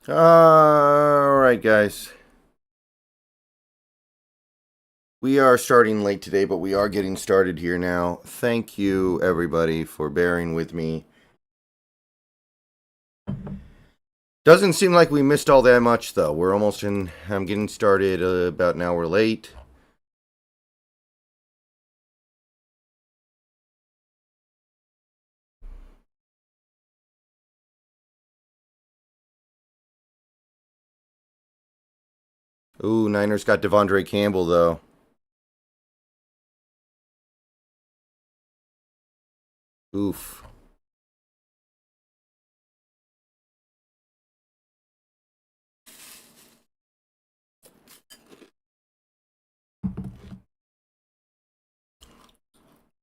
Alright, guys. We are starting late today, but we are getting started here now. Thank you, everybody, for bearing with me. Doesn't seem like we missed all that much, though. We're almost in. I'm getting started about an hour late. Ooh, Niners got Devondre Campbell, though. Oof.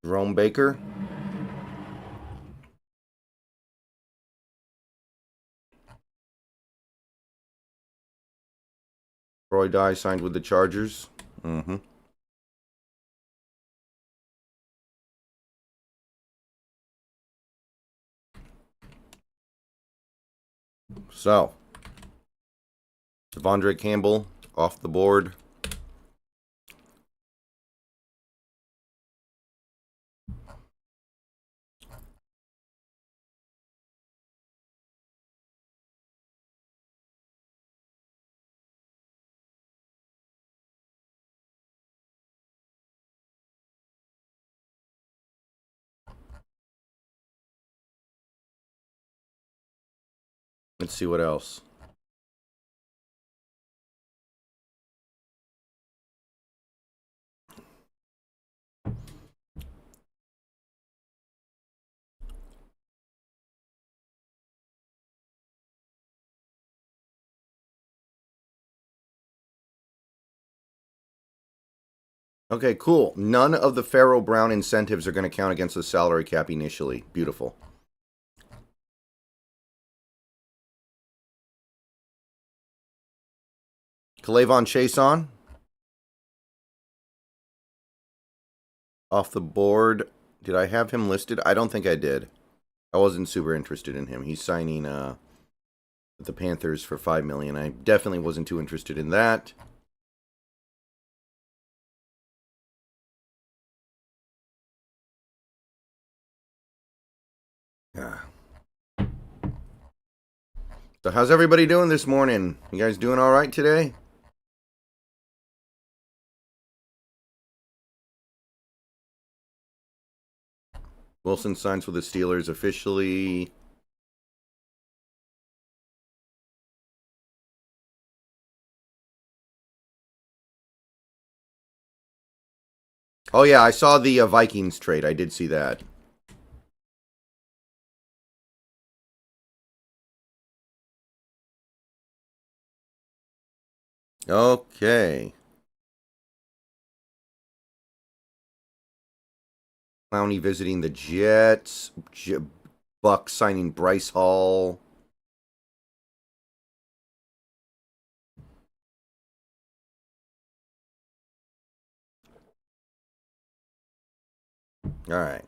Jerome Baker. Troy Dye signed with the Chargers. Mm-hmm. So, Devondre Campbell off the board. Let's see what else. Okay, cool. None of the Pharaoh Brown incentives are going to count against the salary cap initially. Beautiful. Kalavon Chason. Off the board. Did I have him listed? I don't think I did. I wasn't super interested in him. He's signing the Panthers for $5 million. I definitely wasn't too interested in that. Yeah. So how's everybody doing this morning? You guys doing all right today? Wilson signs with the Steelers officially. Oh yeah, I saw the Vikings trade. I did see that. Okay. Clowney visiting the Jets. Bucks signing Bryce Hall. All right.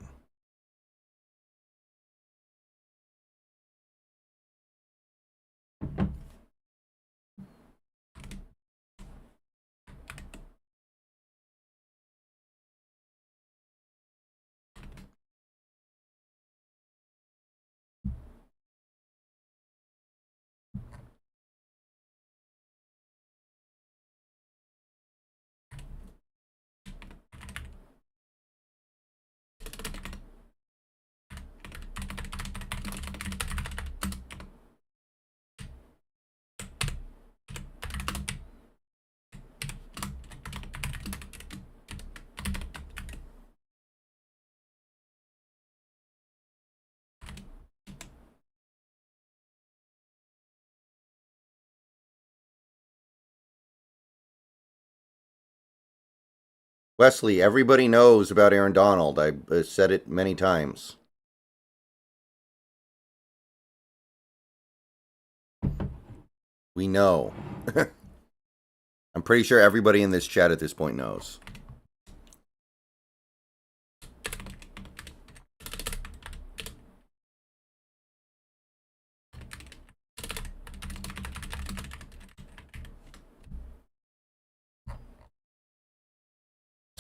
Wesley, everybody knows about Aaron Donald. I said it many times. We know. I'm pretty sure everybody in this chat at this point knows.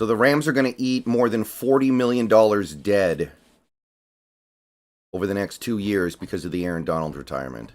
So the Rams are going to eat more than $40 million dead over the next 2 years because of the Aaron Donald retirement.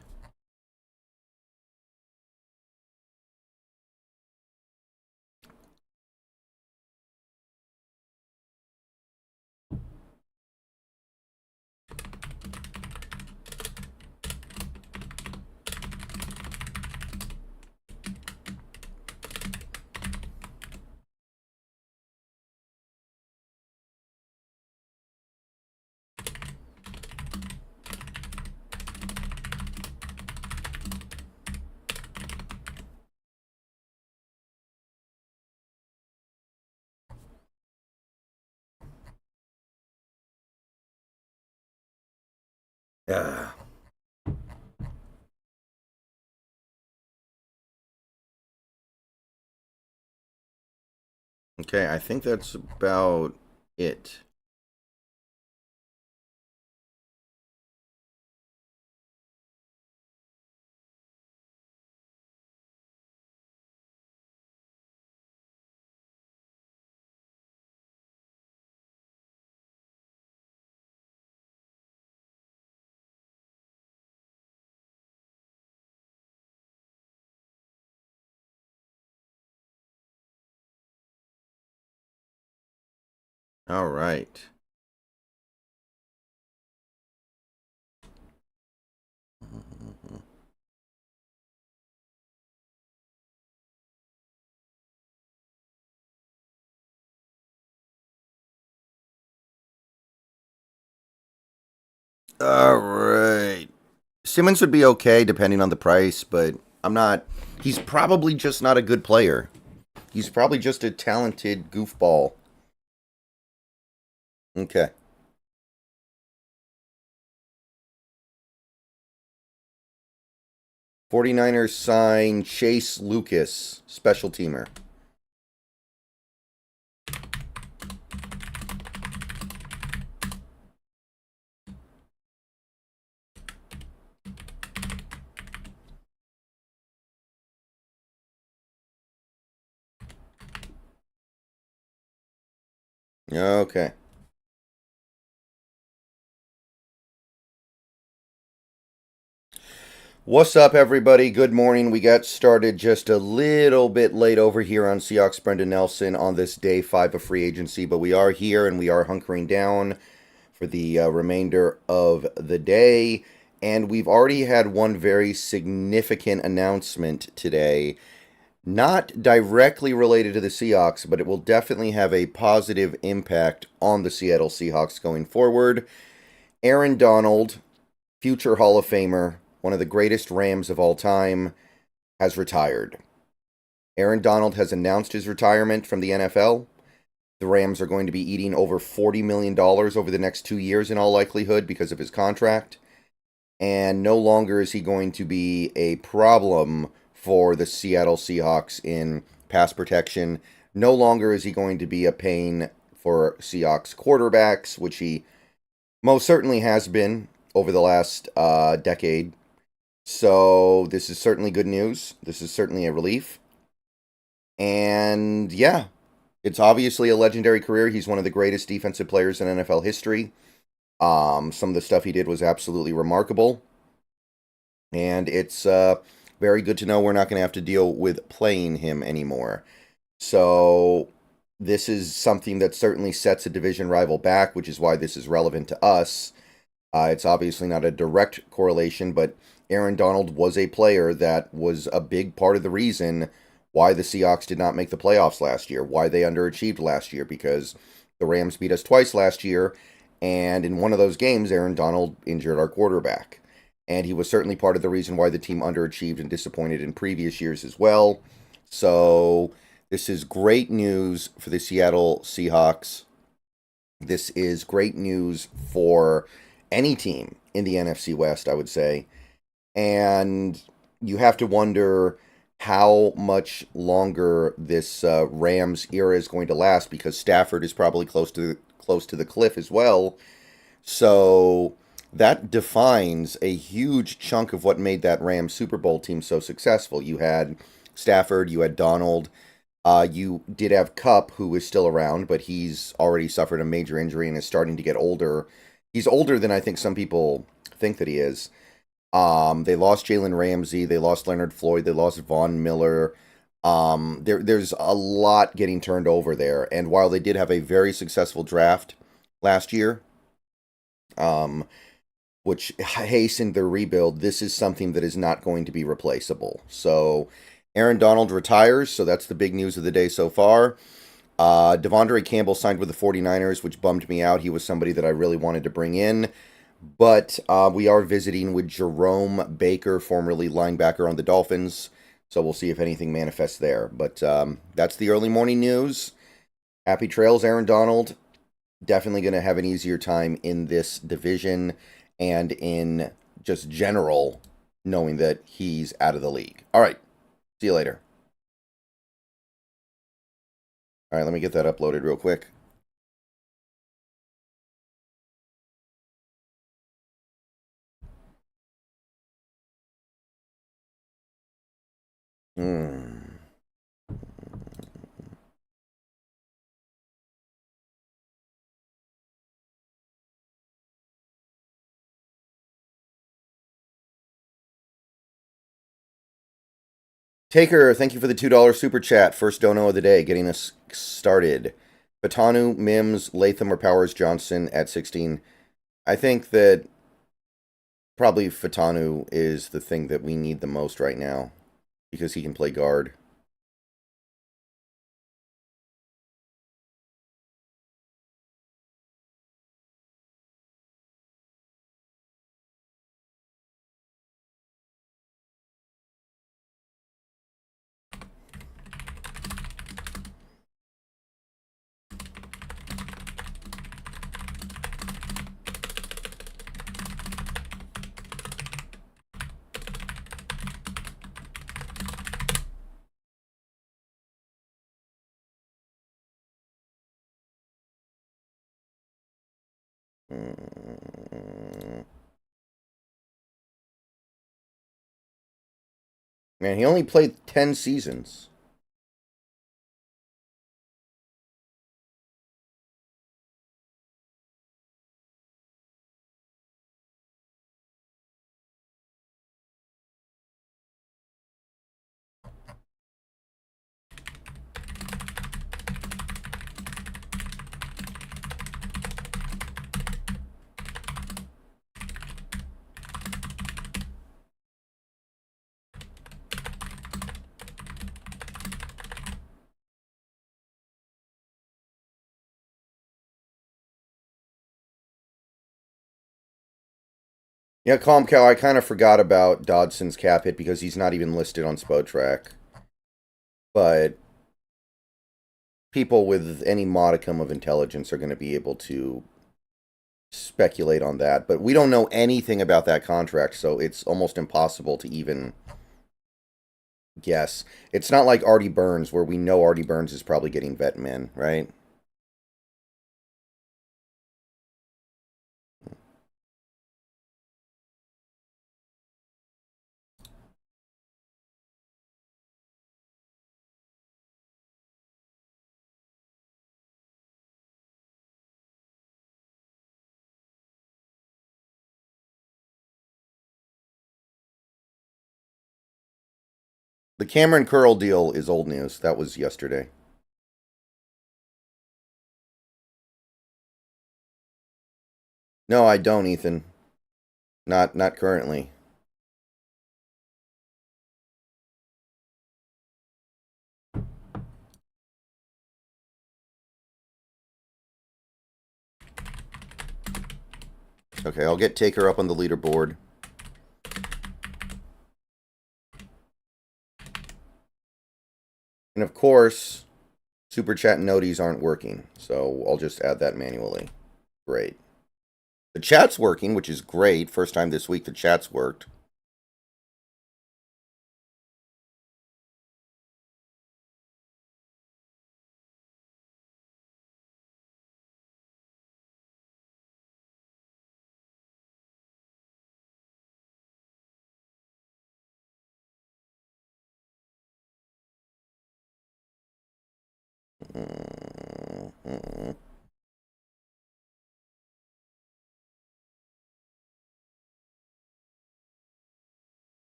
Yeah. Okay, I think that's about it. All right. All right. Simmons would be okay depending on the price, but I'm not. He's probably just not a good player. He's probably just a talented goofball. Okay. 49ers sign Chase Lucas, special teamer. Okay. What's up, everybody? Good morning. We got started just a little bit late over here on Seahawks Brendan Nelson on this day 5 of free agency, but we are here and we are hunkering down for the remainder of the day. And we've already had one very significant announcement today. Not directly related to the Seahawks, but it will definitely have a positive impact on the Seattle Seahawks going forward. Aaron Donald, future Hall of Famer, one of the greatest Rams of all time, has retired. Aaron Donald has announced his retirement from the NFL. The Rams are going to be eating over $40 million over the next 2 years in all likelihood because of his contract. And no longer is he going to be a problem for the Seattle Seahawks in pass protection. No longer is he going to be a pain for Seahawks quarterbacks, which he most certainly has been over the last decade. So this is certainly good news. This is certainly a relief. And yeah, it's obviously a legendary career. He's one of the greatest defensive players in NFL history. Some of the stuff he did was absolutely remarkable. And it's very good to know we're not going to have to deal with playing him anymore. So this is something that certainly sets a division rival back, which is why this is relevant to us. It's obviously not a direct correlation, but Aaron Donald was a player that was a big part of the reason why the Seahawks did not make the playoffs last year, why they underachieved last year, because the Rams beat us twice last year, and in one of those games, Aaron Donald injured our quarterback. And he was certainly part of the reason why the team underachieved and disappointed in previous years as well. So this is great news for the Seattle Seahawks. This is great news for any team in the NFC West, I would say. And you have to wonder how much longer this Rams era is going to last, because Stafford is probably close to the cliff as well. So that defines a huge chunk of what made that Rams Super Bowl team so successful. You had Stafford, you had Donald, You did have Cup, who is still around, but he's already suffered a major injury and is starting to get older. He's older than I think some people think that he is. They lost Jalen Ramsey, they lost Leonard Floyd, they lost Von Miller. There's a lot getting turned over there, and while they did have a very successful draft last year, um, which hastened their rebuild, this is something that is not going to be replaceable. So, Aaron Donald retires, so that's the big news of the day so far. Devondre Campbell signed with the 49ers, which bummed me out. He was somebody that I really wanted to bring in. But we are visiting with Jerome Baker, formerly linebacker on the Dolphins. So we'll see if anything manifests there. But that's the early morning news. Happy trails, Aaron Donald. Definitely going to have an easier time in this division and in just general knowing that he's out of the league. All right. See you later. All right, let me get that uploaded real quick. Taker, thank you for the $2 super chat. First dono of the day, getting us started. Batanu, Mims, Latham, or Powers Johnson at 16. I think that probably Fatanu is the thing that we need the most right now because he can play guard. Man, he only played 10 seasons. Yeah, Calm Cow, I kind of forgot about Dodson's cap hit because he's not even listed on Spotrac. But people with any modicum of intelligence are going to be able to speculate on that. But we don't know anything about that contract, so it's almost impossible to even guess. It's not like Artie Burns, where we know Artie Burns is probably getting vet min, right? The Cameron Curl deal is old news. That was yesterday. No, I don't, Ethan. Not currently. Okay, I'll get Taker up on the leaderboard. And of course, Super Chat noties aren't working, so I'll just add that manually. Great. The chat's working, which is great. First time this week the chat's worked.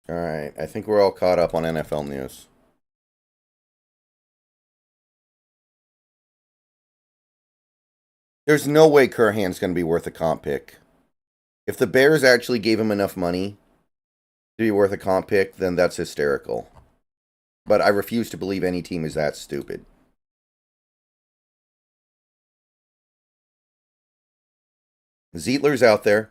All right, I think we're all caught up on NFL news. There's no way Curhan's going to be worth a comp pick. If the Bears actually gave him enough money to be worth a comp pick, then that's hysterical. But I refuse to believe any team is that stupid. Zietler's out there.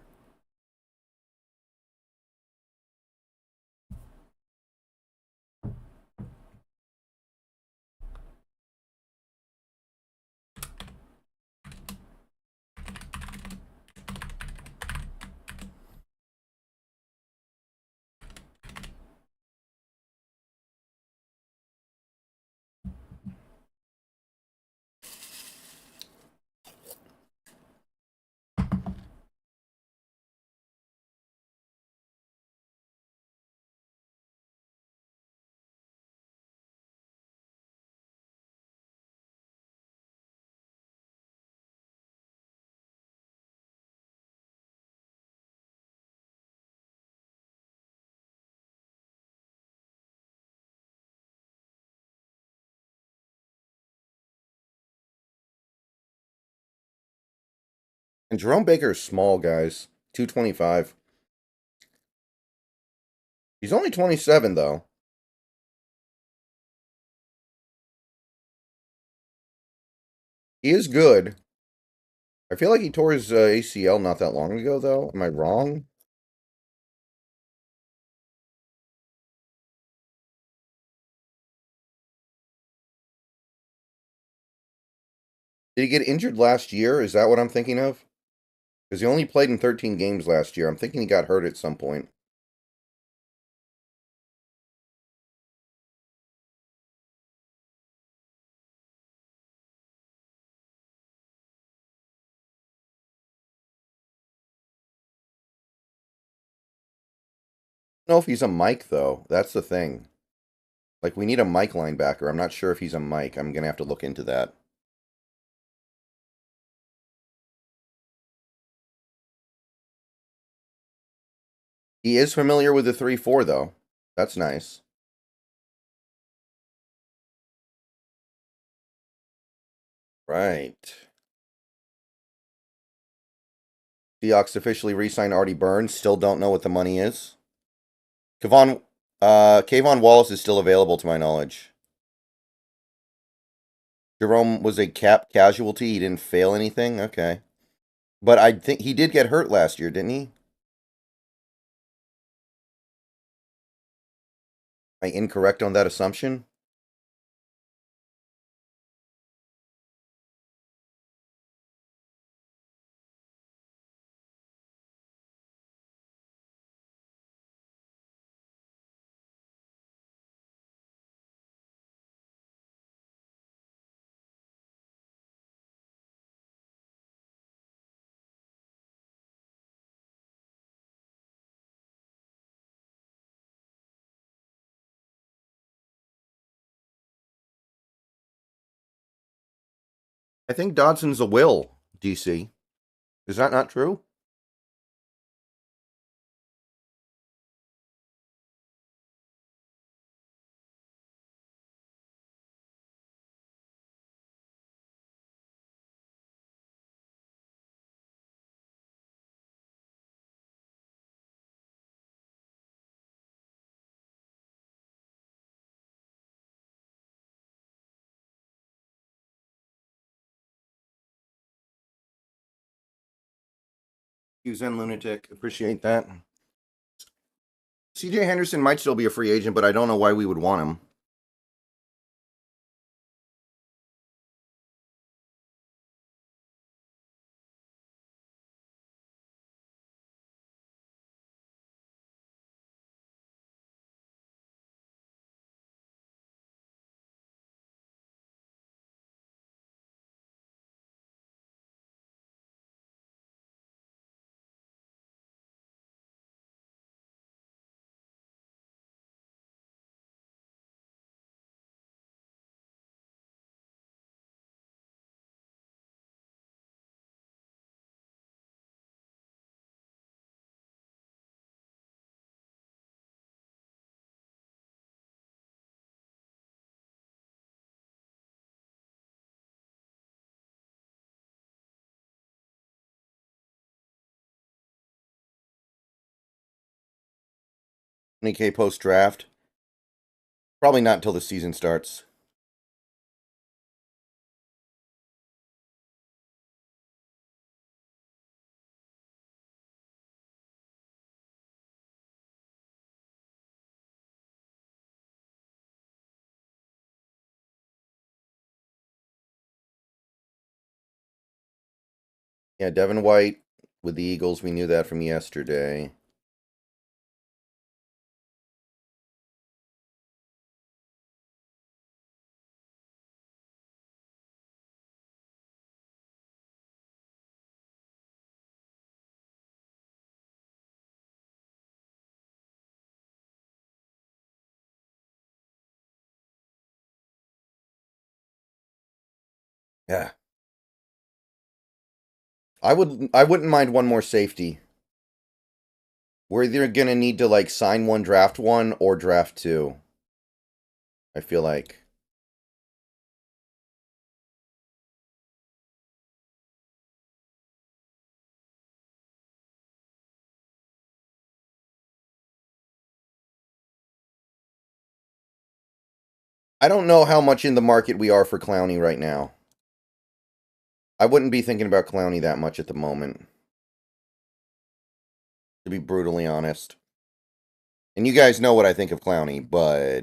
And Jerome Baker is small, guys. 225. He's only 27, though. He is good. I feel like he tore his ACL not that long ago, though. Am I wrong? Did he get injured last year? Is that what I'm thinking of? Because he only played in 13 games last year. I'm thinking he got hurt at some point. I don't know if he's a Mike, though. That's the thing. Like, we need a Mike linebacker. I'm not sure if he's a Mike. I'm going to have to look into that. He is familiar with the 3-4, though. That's nice. Right. Seahawks officially re-signed Artie Burns. Still don't know what the money is. Kayvon Wallace is still available, to my knowledge. Jerome was a cap casualty. He didn't fail anything. Okay. But I think he did get hurt last year, didn't he? Am I incorrect on that assumption? I think Dodson's a will, DC. Is that not true? You Zen Lunatic. Appreciate that. CJ Henderson might still be a free agent, but I don't know why we would want him. 20K post-draft. Probably not until the season starts. Yeah, Devin White with the Eagles. We knew that from yesterday. Yeah. I wouldn't mind one more safety. We're either gonna need to like sign one, draft one, or draft two. I feel like. I don't know how much in the market we are for Clowney right now. I wouldn't be thinking about Clowney that much at the moment, to be brutally honest. And you guys know what I think of Clowney, but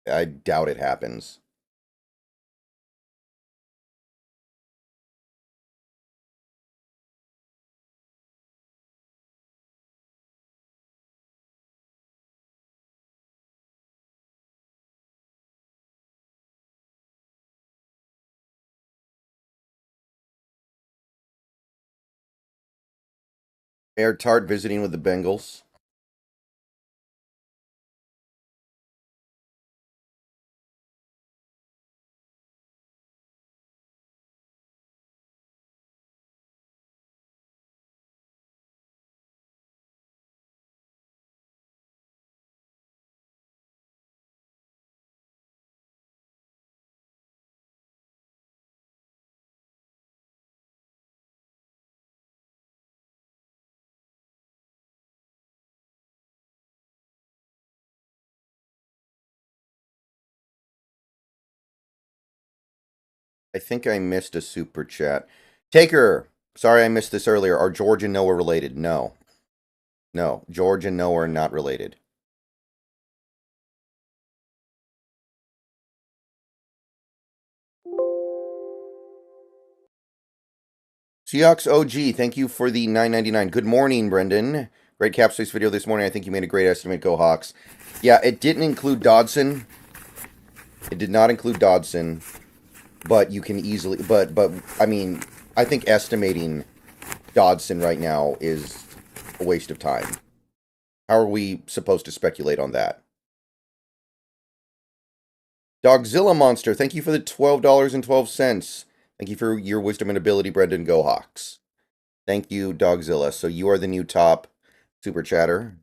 I doubt it happens. Air Tart visiting with the Bengals. I think I missed a super chat. Taker, sorry I missed this earlier. Are George and Noah related? No. No. George and Noah are not related. Seahawks OG, thank you for the $9.99. Good morning, Brendan. Great cap space video this morning. I think you made a great estimate. Go Hawks. Yeah, it didn't include Dodson. It did not include Dodson, but you can easily. But I mean, I think estimating Dodson right now is a waste of time. How are we supposed to speculate on that? Dogzilla Monster, thank you for the $12.12. Thank you for your wisdom and ability, Brendan. Go Hawks. Thank you, Dogzilla. So you are the new top super chatter.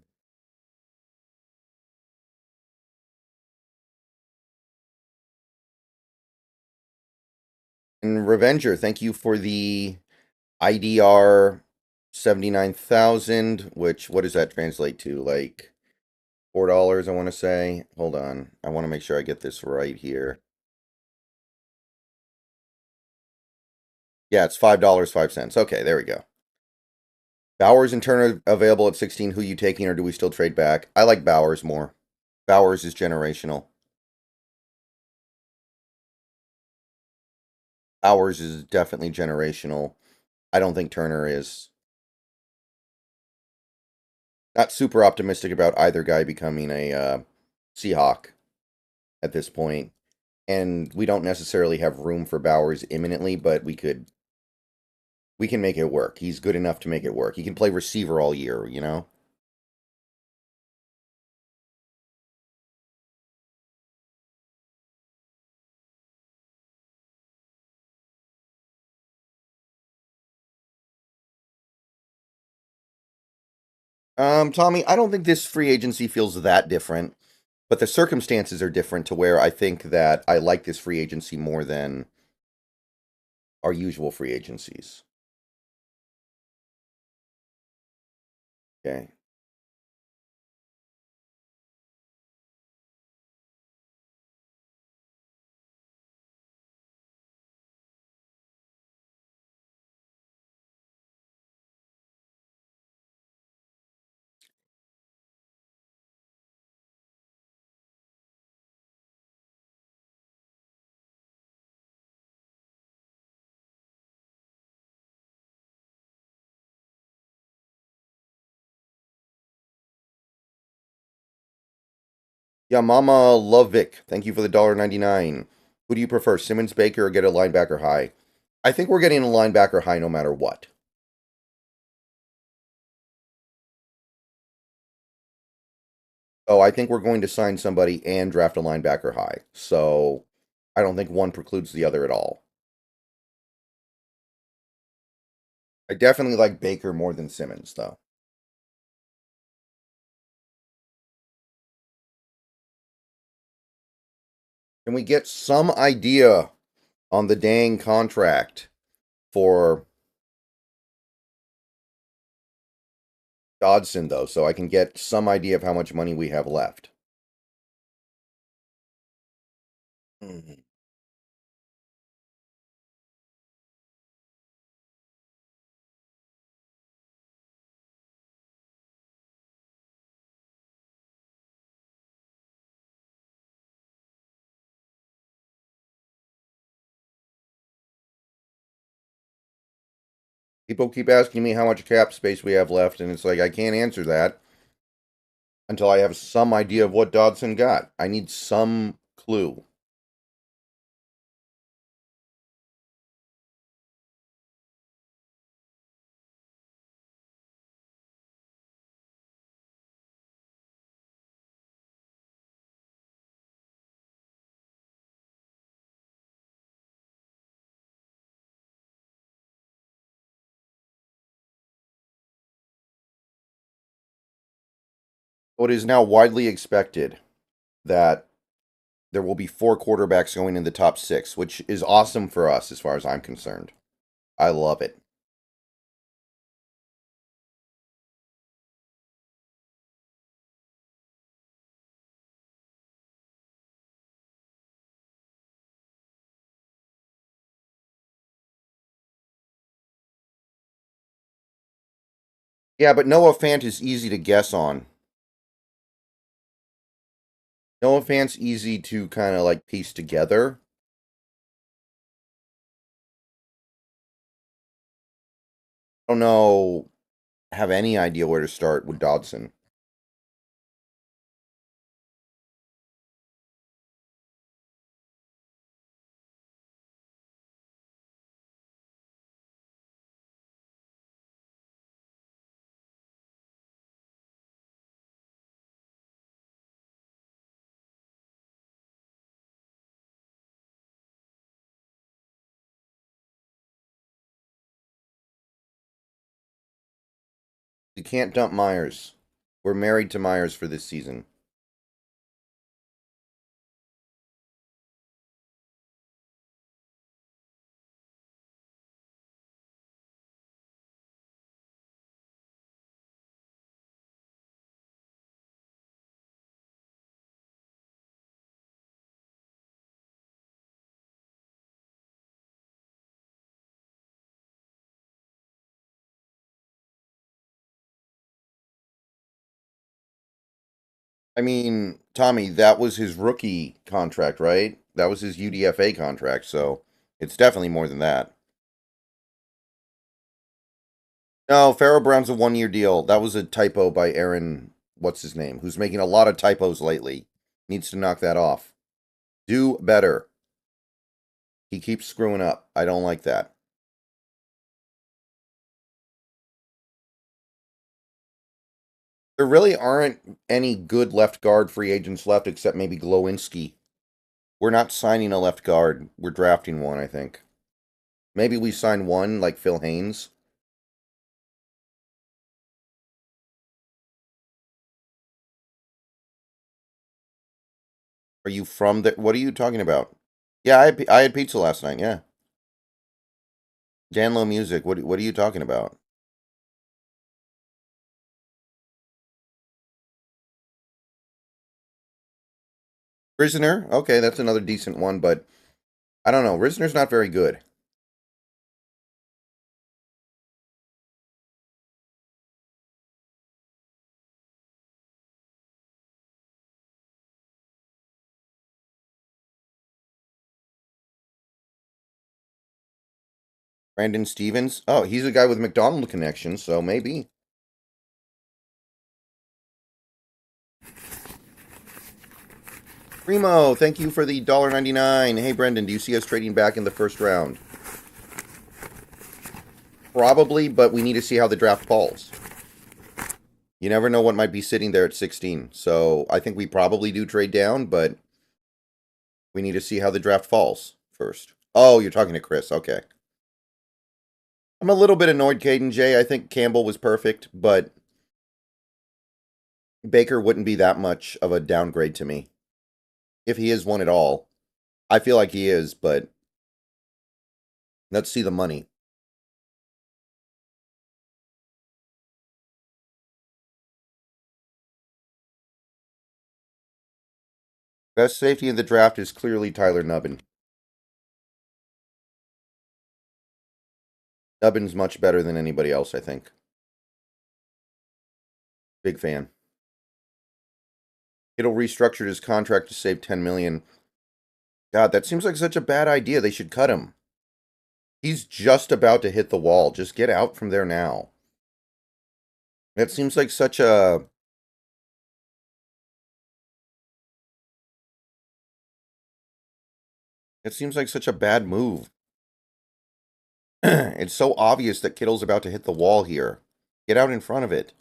And Revenger, thank you for the IDR 79,000, which, what does that translate to? Like $4, I want to say. Hold on. I want to make sure I get this right here. Yeah, it's $5.05. Okay, there we go. Bowers and Turner available at 16. Who you taking, or do we still trade back? I like Bowers more. Bowers is generational. Bowers is definitely generational. I don't think Turner is. Not super optimistic about either guy becoming a Seahawk at this point. And we don't necessarily have room for Bowers imminently, but we can make it work. He's good enough to make it work. He can play receiver all year, you know? Tommy, I don't think this free agency feels that different, but the circumstances are different to where I think that I like this free agency more than our usual free agencies. Okay. Yeah, Mama Lovick, thank you for the $1.99. Who do you prefer, Simmons, Baker, or get a linebacker high? I think we're getting a linebacker high no matter what. Oh, I think we're going to sign somebody and draft a linebacker high. So I don't think one precludes the other at all. I definitely like Baker more than Simmons, though. Can we get some idea on the dang contract for Dodson, though, so I can get some idea of how much money we have left? Mhm. People keep asking me how much cap space we have left, and it's like I can't answer that until I have some idea of what Dodson got. I need some clue. It is now widely expected that there will be 4 quarterbacks going in the top 6, which is awesome for us as far as I'm concerned. I love it. Yeah, but Noah Fant is easy to guess on. Noah Fant's easy to kind of like piece together. I don't know, have any idea where to start with Dodson. You can't dump Myers. We're married to Myers for this season. I mean, Tommy, that was his rookie contract, right? That was his UDFA contract, so it's definitely more than that. No, Pharaoh Brown's a 1 year deal. That was a typo by Aaron, what's his name, who's making a lot of typos lately. Needs to knock that off. Do better. He keeps screwing up. I don't like that. There really aren't any good left guard free agents left except maybe Glowinski. We're not signing a left guard. We're drafting one, I think. Maybe we sign one like Phil Haynes. Are you from the? What are you talking about? Yeah, I had pizza last night. Yeah, Janlo Music. What are you talking about? Prisoner. Okay, that's another decent one, but I don't know. Prisoner's not very good. Brandon Stevens. Oh, he's a guy with McDonald connections, so maybe. Primo, thank you for the $1.99. Hey, Brendan, do you see us trading back in the first round? Probably, but we need to see how the draft falls. You never know what might be sitting there at 16. So I think we probably do trade down, but we need to see how the draft falls first. Oh, you're talking to Chris. Okay. I'm a little bit annoyed, Caden J. I think Campbell was perfect, but Baker wouldn't be that much of a downgrade to me. If he is one at all. I feel like he is, but let's see the money. Best safety in the draft is clearly Tyler Nubbin. Nubbin's much better than anybody else, I think. Big fan. Kittle restructured his contract to save $10 million. God, that seems like such a bad idea. They should cut him. He's just about to hit the wall. Just get out from there now. That seems like such a... It seems like such a bad move. It's so obvious that Kittle's about to hit the wall here. Get out in front of it.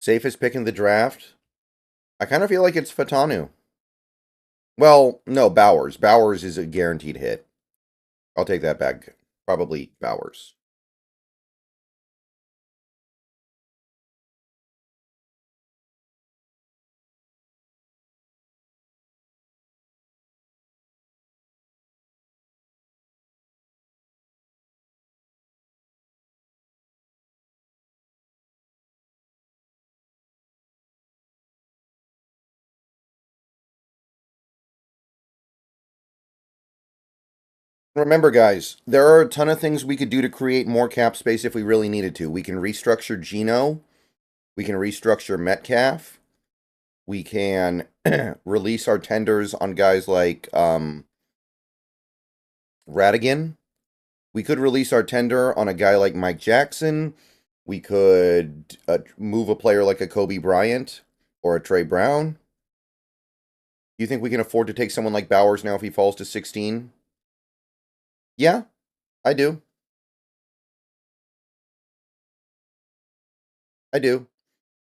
Safest pick in the draft? I kind of feel like it's Fatanu. Well, no, Bowers. Bowers is a guaranteed hit. I'll take that back. Probably Bowers. Remember, guys, there are a ton of things we could do to create more cap space if we really needed to. We can restructure Geno. We can restructure Metcalf. We can release our tenders on guys like Radigan. We could release our tender on a guy like Mike Jackson. We could move a player like a Kobe Bryant or a Trey Brown. Do you think we can afford to take someone like Bowers now if he falls to 16? Yeah, I do. I do.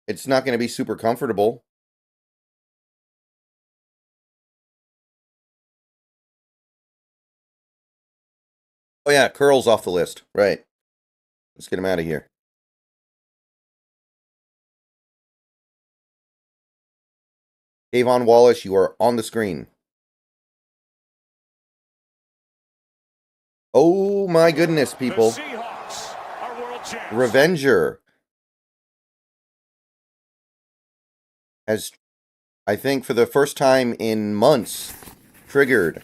It's not going to be super comfortable. Oh, yeah, Curl's off the list. Right. Let's get him out of here. Davon Wallace, you are on the screen. Oh, my goodness, people. The Seahawks are world champs. Revenger has, I think, for the first time in months, triggered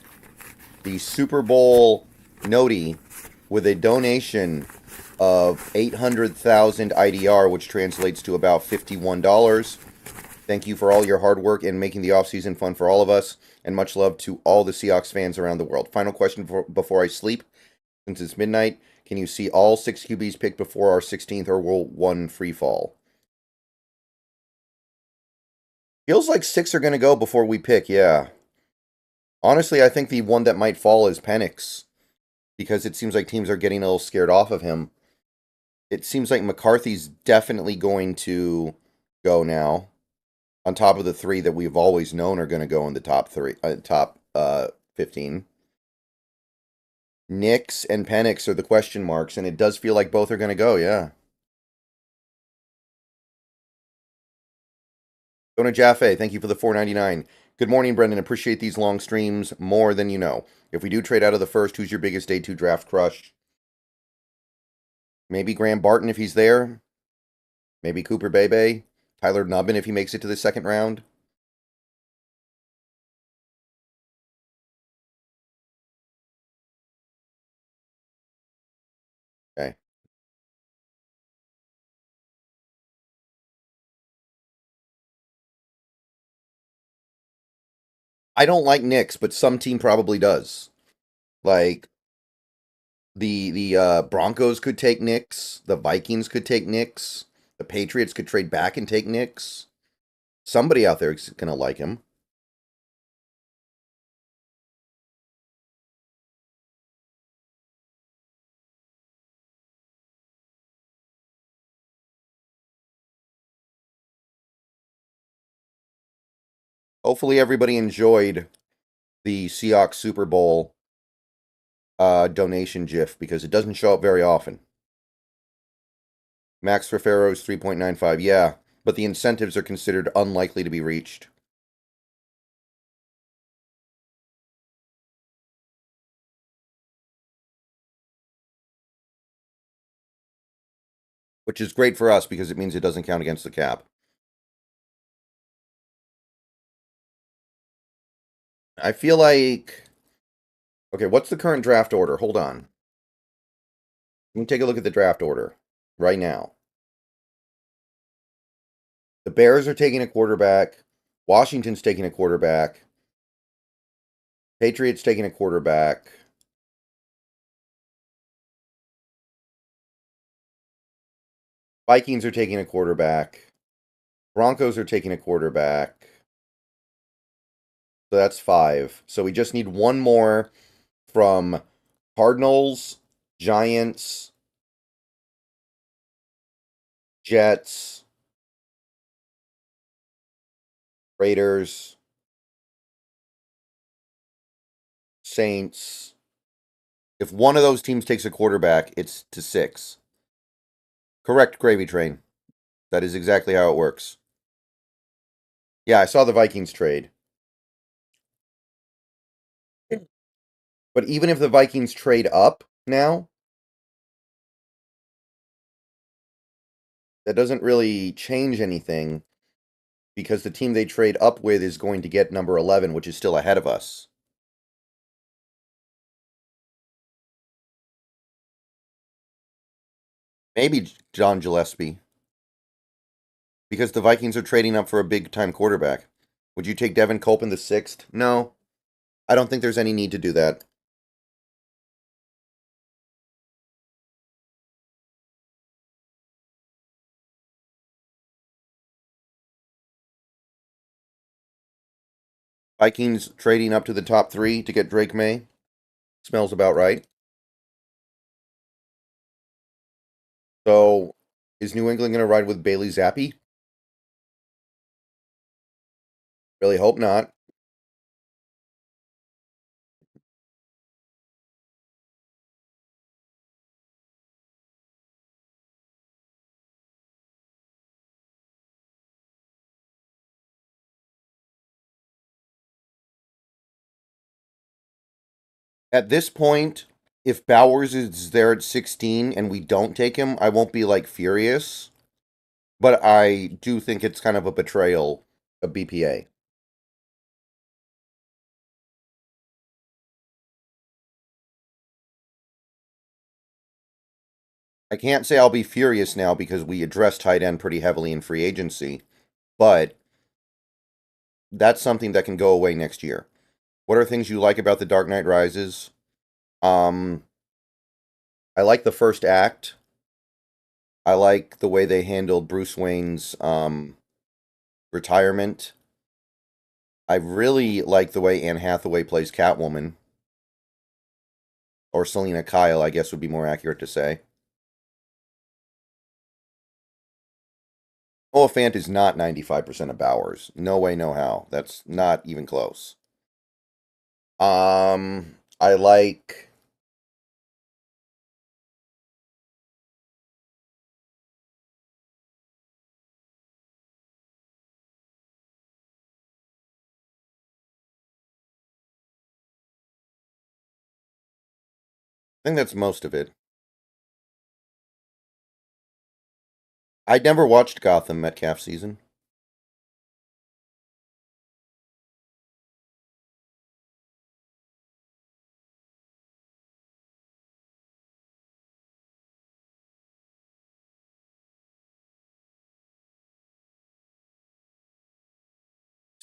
the Super Bowl noti with a donation of 800,000 IDR, which translates to about $51. Thank you for all your hard work in making the offseason fun for all of us, and much love to all the Seahawks fans around the world. Final question before I sleep. Since it's midnight, can you see all 6 QBs picked before our 16th, or will one free fall? Feels like 6 are going to go before we pick, yeah. Honestly, I think the one that might fall is Penix, because it seems like teams are getting a little scared off of him. It seems like McCarthy's definitely going to go now, on top of the 3 that we've always known are going to go in the top 15. Nix and Penix are the question marks, and it does feel like both are going to go, yeah. Dona Jaffe, thank you for the $4.99. Good morning, Brendan. Appreciate these long streams more than you know. If we do trade out of the first, who's your biggest day 2 draft crush? Maybe Graham Barton if he's there. Maybe Cooper Bebe. Tyler Nubbin if he makes it to the second round. Okay. I don't like Knicks, but some team probably does. Like the Broncos could take Knicks, the Vikings could take Knicks, the Patriots could trade back and take Knicks. Somebody out there is gonna like him. Hopefully, everybody enjoyed the Seahawks Super Bowl donation GIF because it doesn't show up very often. Max for Pharaoh's 3.95. Yeah, but the incentives are considered unlikely to be reached. Which is great for us because it means it doesn't count against the cap. I feel like... Okay, what's the current draft order? Hold on. Let me take a look at the draft order right now. The Bears are taking a quarterback. Washington's taking a quarterback. Patriots taking a quarterback. Vikings are taking a quarterback. Broncos are taking a quarterback. So that's 5. So we just need one more from Cardinals, Giants, Jets, Raiders, Saints. If one of those teams takes a quarterback, it's to 6. Correct, Gravy Train. That is exactly how it works. Yeah, I saw the Vikings trade. But even if the Vikings trade up now, that doesn't really change anything because the team they trade up with is going to get number 11, which is still ahead of us. Maybe John Gillespie. Because the Vikings are trading up for a big-time quarterback. Would you take Devin Cope in the 6th? No. I don't think there's any need to do that. Vikings trading up to the top 3 to get Drake May. Smells about right. So, is New England going to ride with Bailey Zappi? Really hope not. At this point, if Bowers is there at 16 and we don't take him, I won't be like furious. But I do think it's kind of a betrayal of BPA. I can't say I'll be furious now because we addressed tight end pretty heavily in free agency, but that's something that can go away next year. What are things you like about The Dark Knight Rises? Um, I like the first act. I like the way they handled Bruce Wayne's retirement. I really like the way Anne Hathaway plays Catwoman. Or Selena Kyle, I guess would be more accurate to say. Oliphant is not 95% of Bowers. No way, no how. That's not even close. I like... I think that's most of it. I never watched Gotham Metcalf season.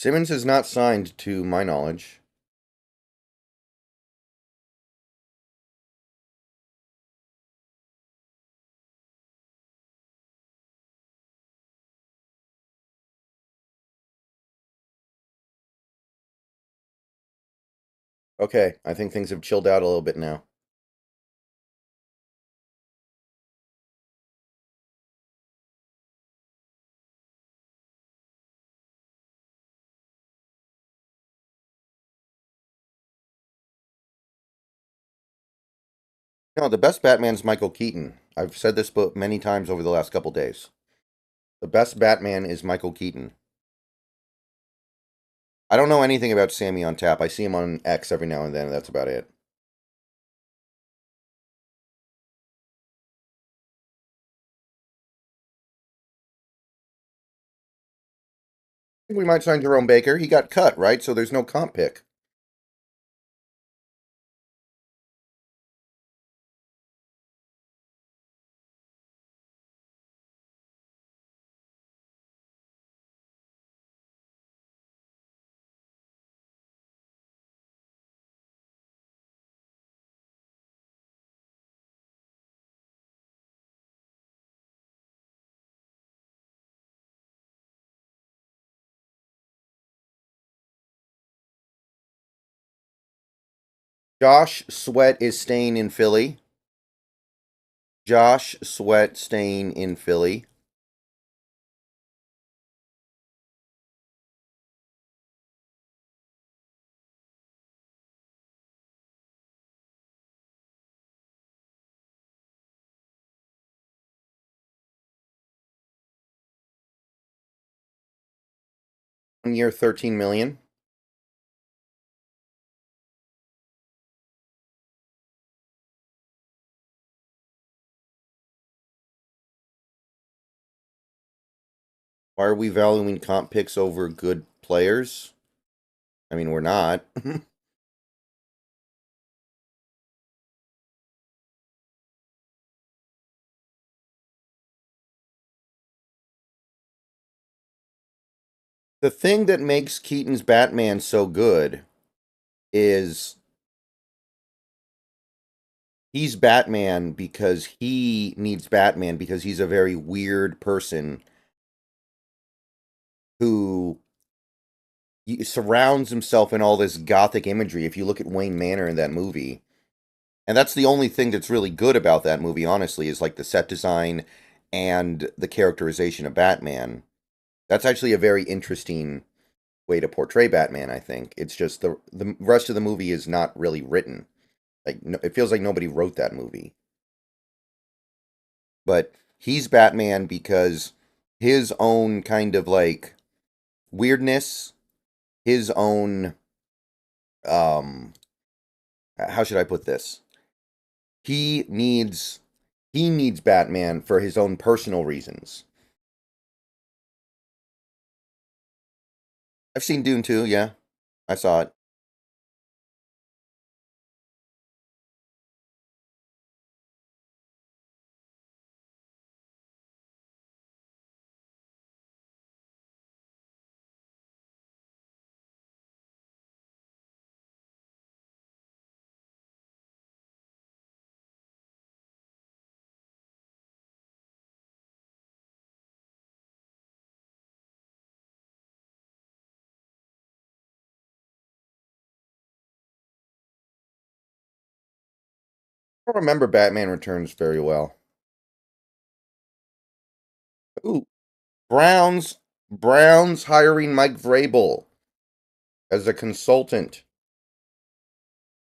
Simmons is not signed to my knowledge. Okay, I think things have chilled out a little bit now. No, the best Batman's Michael Keaton. I've said this book many times over the last couple days. The best Batman is Michael Keaton. I don't know anything about Sammy on tap. I see him on X every now and then, and that's about it. I think we might sign Jerome Baker. He got cut, right? So there's no comp pick. Josh Sweat is staying in Philly. Josh Sweat staying in Philly. One year, 13 million. Why are we valuing comp picks over good players? I mean, we're not. The thing that makes Keaton's Batman so good is he's Batman because he needs Batman because he's a very weird person who surrounds himself in all this gothic imagery. If you look at Wayne Manor in that movie, and that's the only thing that's really good about that movie, honestly, is like the set design and the characterization of Batman. That's actually a very interesting way to portray Batman, I think. It's just the rest of the movie is not really written. Like no, it feels like nobody wrote that movie. But he's Batman because his own kind of like weirdness, his own um how should I put this? He needs he needs Batman for his own personal reasons. I've seen Dune 2, yeah. I saw it. I don't remember Batman Returns very well. Ooh, Browns hiring Mike Vrabel as a consultant.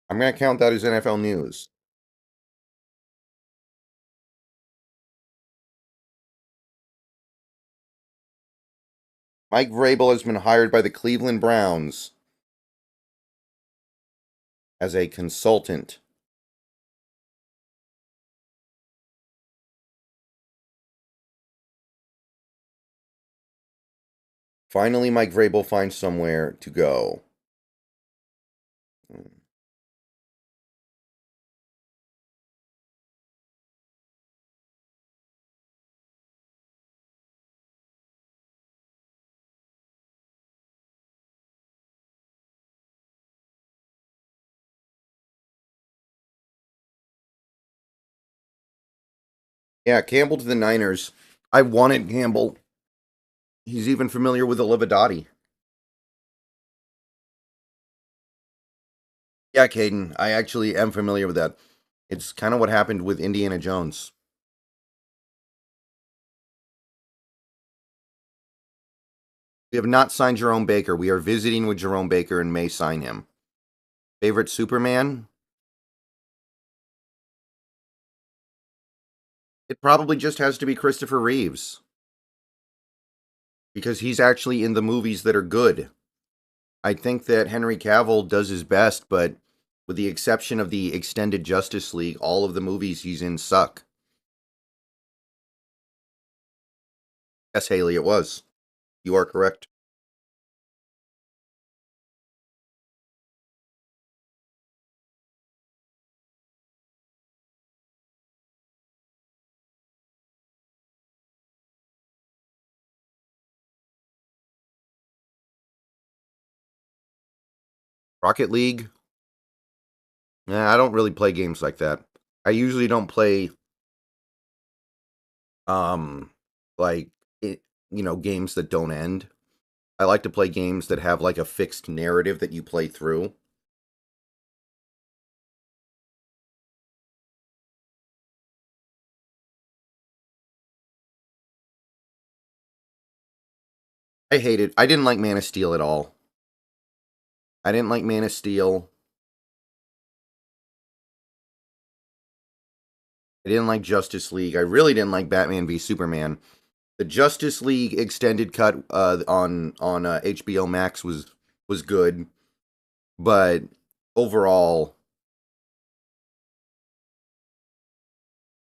I'm gonna count that as NFL news. Mike Vrabel has been hired by the Cleveland Browns as a consultant. Finally, Mike Vrabel finds somewhere to go. Yeah, Campbell to the Niners. I wanted Campbell. He's even familiar with Olivadotti. Yeah, Caden, I actually am familiar with that. It's kind of what happened with Indiana Jones. We have not signed Jerome Baker. We are visiting with Jerome Baker and may sign him. Favorite Superman? It probably just has to be Christopher Reeves. Because he's actually in the movies that are good. I think that Henry Cavill does his best, but with the exception of the extended Justice League, all of the movies he's in suck. Yes, Haley, it was. You are correct. Rocket League? Nah, I don't really play games like that. I usually don't play um like games that don't end. I like to play games that have like a fixed narrative that you play through. I hate it. I didn't like Man of Steel at all. I didn't like Man of Steel. I didn't like Justice League. I really didn't like Batman v Superman. The Justice League extended cut on HBO Max was good, but overall,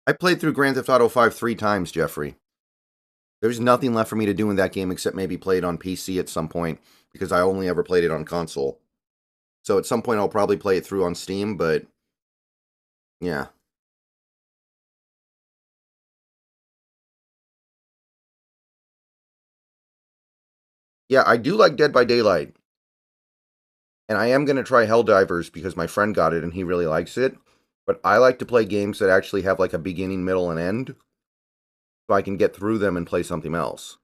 I played through Grand Theft Auto 5 3 times, Jeffrey. There's nothing left for me to do in that game except maybe play it on PC at some point because I only ever played it on console. So at some point I'll probably play it through on Steam, but yeah. Yeah, I do like Dead by Daylight. And I am going to try Helldivers because my friend got it and he really likes it. But I like to play games that actually have like a beginning, middle, and end so I can get through them and play something else.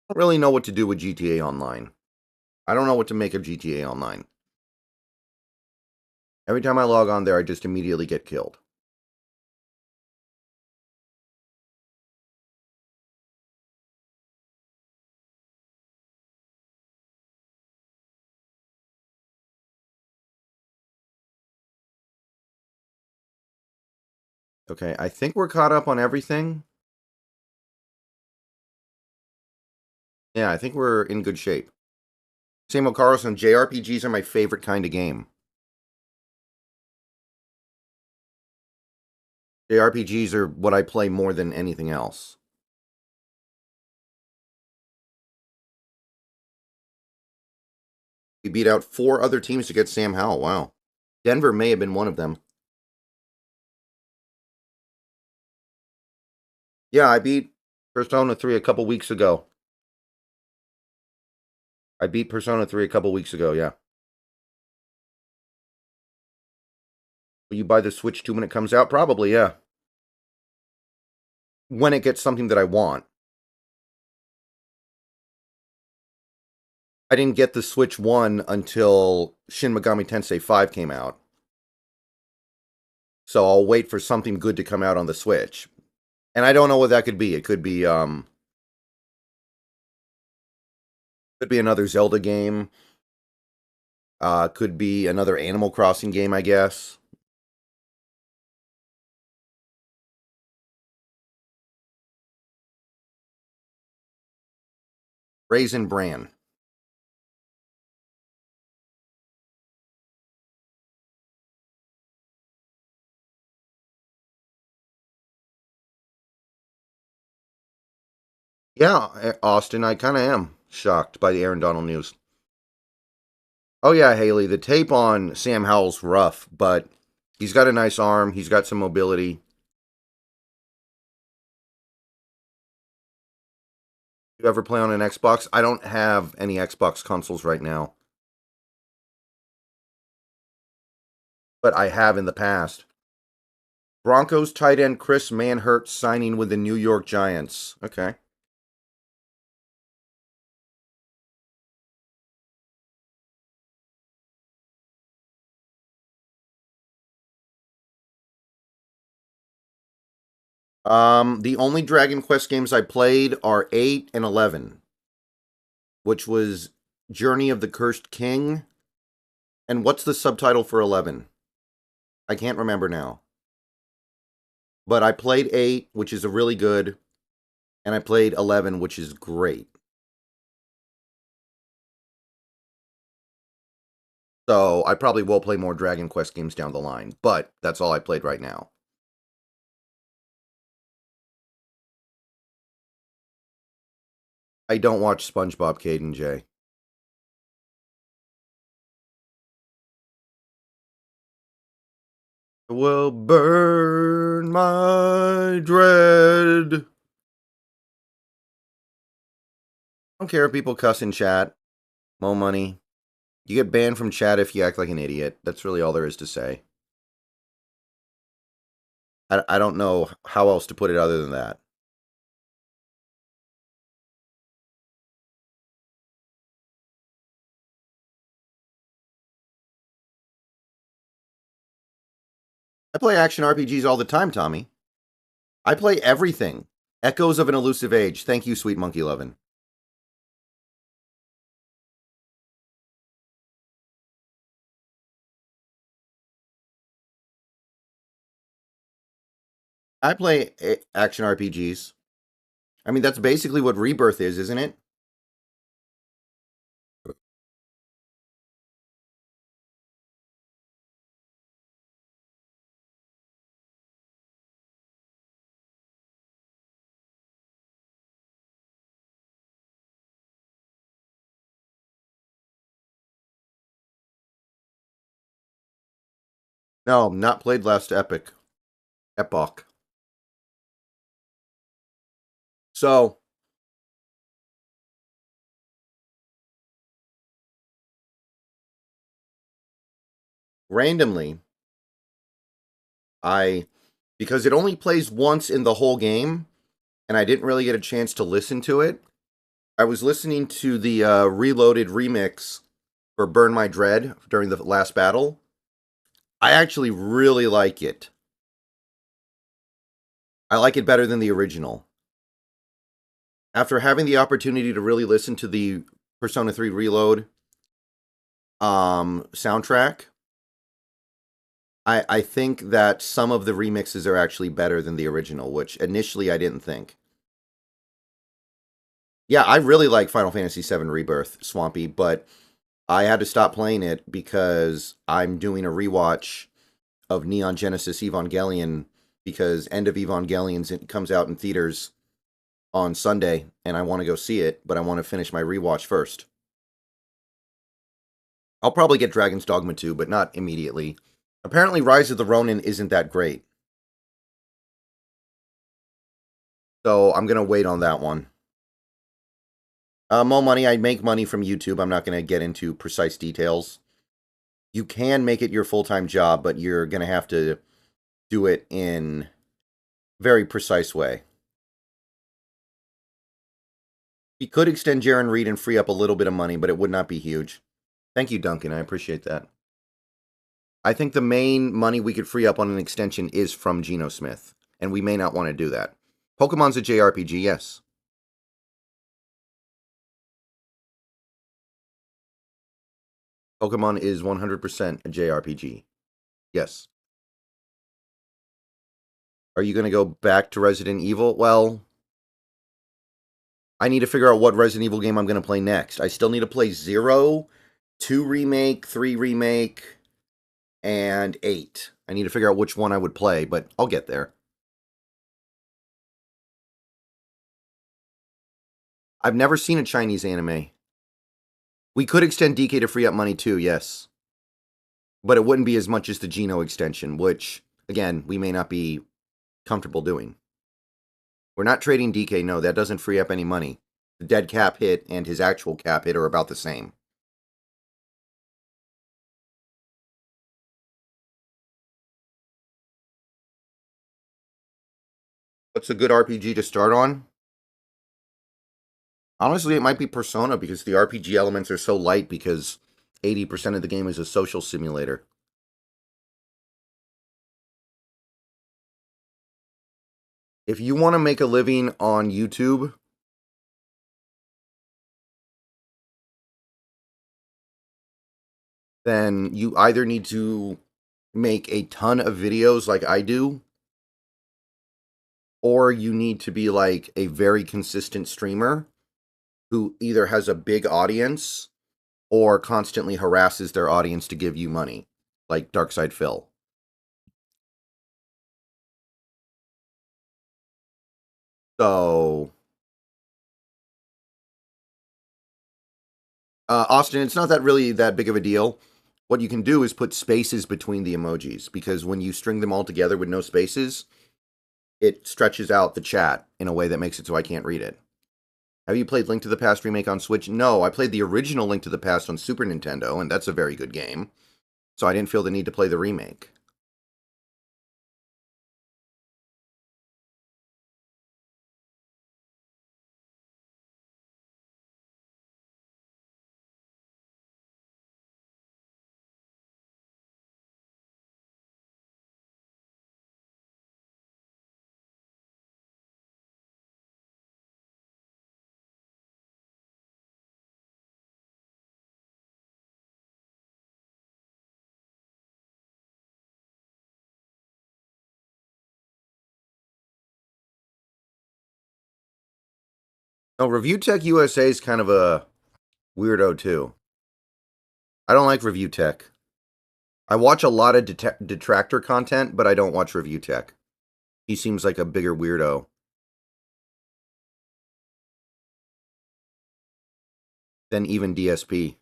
I don't really know what to do with GTA Online. I don't know what to make of GTA Online. Every time I log on there, I just immediately get killed. Okay, I think we're caught up on everything. Yeah, I think we're in good shape. Samuel Carlson, JRPGs are my favorite kind of game. JRPGs are what I play more than anything else. We beat out 4 other teams to get Sam Howell. Wow. Denver may have been one of them. Yeah, I beat Persona 3 a couple weeks ago. I beat Persona 3 a couple weeks ago, yeah. Will you buy the Switch 2 when it comes out? Probably, yeah. When it gets something that I want. I didn't get the Switch 1 until Shin Megami Tensei 5 came out. So I'll wait for something good to come out on the Switch. And I don't know what that could be. It could be another Zelda game. Could be another Animal Crossing game, I guess. Raisin Bran. Yeah, Austin, I kind of am shocked by the Aaron Donald news. Oh yeah, Haley, the tape on Sam Howell's rough, but he's got a nice arm. He's got some mobility. You ever play on an Xbox? I don't have any Xbox consoles right now. but I have in the past. Broncos tight end Chris Manhurt signing with the New York Giants. Okay. The only Dragon Quest games I played are 8 and 11, which was Journey of the Cursed King. And what's the subtitle for 11? I can't remember now. But I played 8, which is a really good, and I played 11, which is great. So I probably will play more Dragon Quest games down the line, but that's all I played right now. I don't watch SpongeBob, Caden J. Will burn my dread. I don't care if people cuss in chat. Mo money. You get banned from chat if you act like an idiot. That's really all there is to say. I don't know how else to put it other than that. I play action RPGs all the time, Tommy. I play everything. Echoes of an Elusive Age. Thank you, Sweet Monkey Lovin'. I play action RPGs. I mean, that's basically what Rebirth is, isn't it? No, not played last Epoch. So, randomly, because it only plays once in the whole game, and I didn't really get a chance to listen to it, I was listening to the Reloaded remix for Burn My Dread during the last battle. I actually really like it. I like it better than the original. After having the opportunity to really listen to the Persona 3 Reload soundtrack, I think that some of the remixes are actually better than the original, which initially I didn't think. Yeah, I really like Final Fantasy VII Rebirth, Swampy, but I had to stop playing it because I'm doing a rewatch of Neon Genesis Evangelion because End of Evangelion comes out in theaters on Sunday, and I want to go see it, but I want to finish my rewatch first. I'll probably get Dragon's Dogma 2, but not immediately. Apparently, Rise of the Ronin isn't that great. So I'm going to wait on that one. Mo money, I make money from YouTube. I'm not going to get into precise details. You can make it your full-time job, but you're going to have to do it in a very precise way. You could extend Jaren Reed and free up a little bit of money, but it would not be huge. Thank you, Duncan. I appreciate that. I think the main money we could free up on an extension is from Geno Smith, and we may not want to do that. Pokemon's a JRPG, yes. Pokemon is 100% a JRPG. Yes. Are you going to go back to Resident Evil? Well, I need to figure out what Resident Evil game I'm going to play next. I still need to play 0, 2 Remake, 3 Remake, and 8. I need to figure out which one I would play, but I'll get there. I've never seen a Chinese anime. We could extend DK to free up money too, yes. But it wouldn't be as much as the Geno extension, which, again, we may not be comfortable doing. We're not trading DK, no, that doesn't free up any money. The dead cap hit and his actual cap hit are about the same. What's a good RPG to start on? Honestly, it might be Persona because the RPG elements are so light because 80% of the game is a social simulator. If you want to make a living on YouTube, then you either need to make a ton of videos like I do, or you need to be like a very consistent streamer who either has a big audience or constantly harasses their audience to give you money, like Darkside Phil. So, Austin, it's not really that big of a deal. What you can do is put spaces between the emojis, because when you string them all together with no spaces, it stretches out the chat in a way that makes it so I can't read it. Have you played Link to the Past Remake on Switch? No, I played the original Link to the Past on Super Nintendo, and that's a very good game. So I didn't feel the need to play the remake. No, Review Tech USA is kind of a weirdo, too. I don't like Review Tech. I watch a lot of detractor content, but I don't watch Review Tech. He seems like a bigger weirdo than even DSP.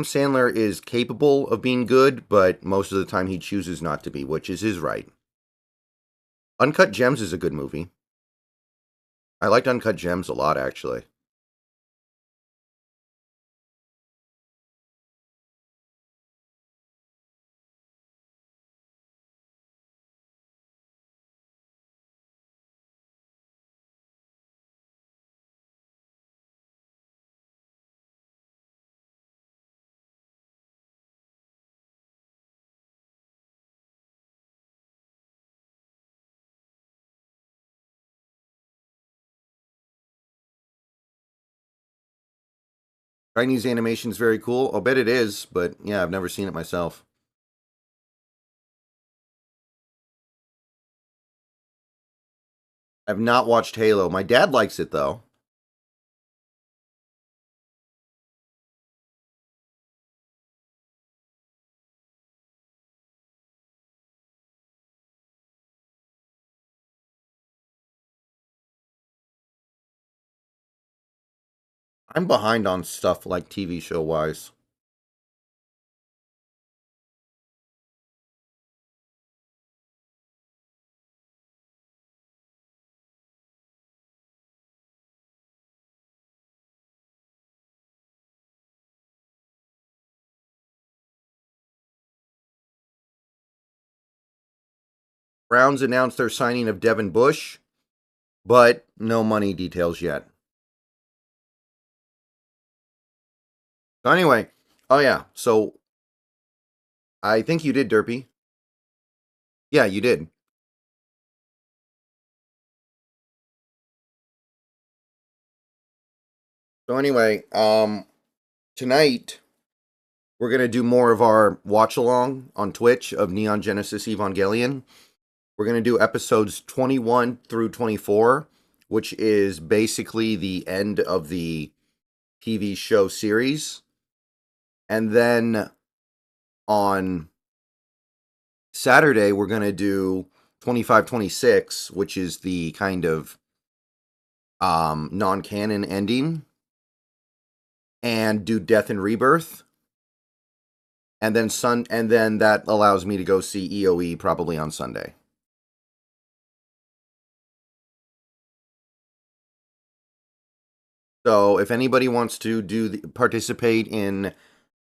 Sandler is capable of being good, but most of the time he chooses not to be, which is his right. Uncut Gems is a good movie. I liked Uncut Gems a lot, actually. Chinese animation is very cool. I'll bet it is, but yeah, I've never seen it myself. I've not watched Halo. My dad likes it, though. I'm behind on stuff like TV show wise. Browns announced their signing of Devin Bush, but no money details yet. So anyway, oh yeah, so I think you did, Derpy. Yeah, you did. So anyway, tonight we're gonna do more of our watch along on Twitch of Neon Genesis Evangelion. We're gonna do episodes 21 through 24, which is basically the end of the TV show series. And then on Saturday, we're going to do 25-26, which is the kind of non-canon ending, and do Death and Rebirth. and then that allows me to go see EOE probably on Sunday. So if anybody wants to participate in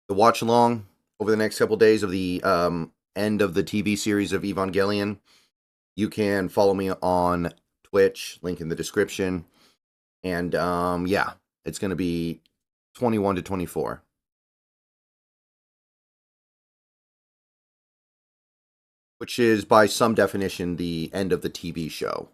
the watch along over the next couple days of the end of the TV series of Evangelion, you can follow me on Twitch, link in the description. And yeah, it's going to be 21 to 24. Which is, by some definition, the end of the TV show.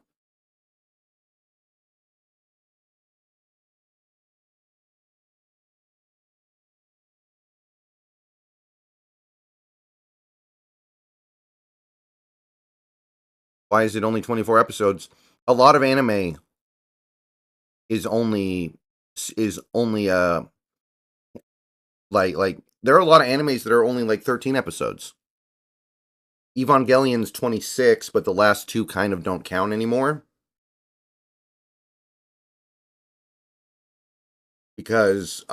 Why is it only 24 episodes? A lot of anime is only like there are a lot of animes that are only like 13 episodes. Evangelion's 26, but the last two kind of don't count anymore. Because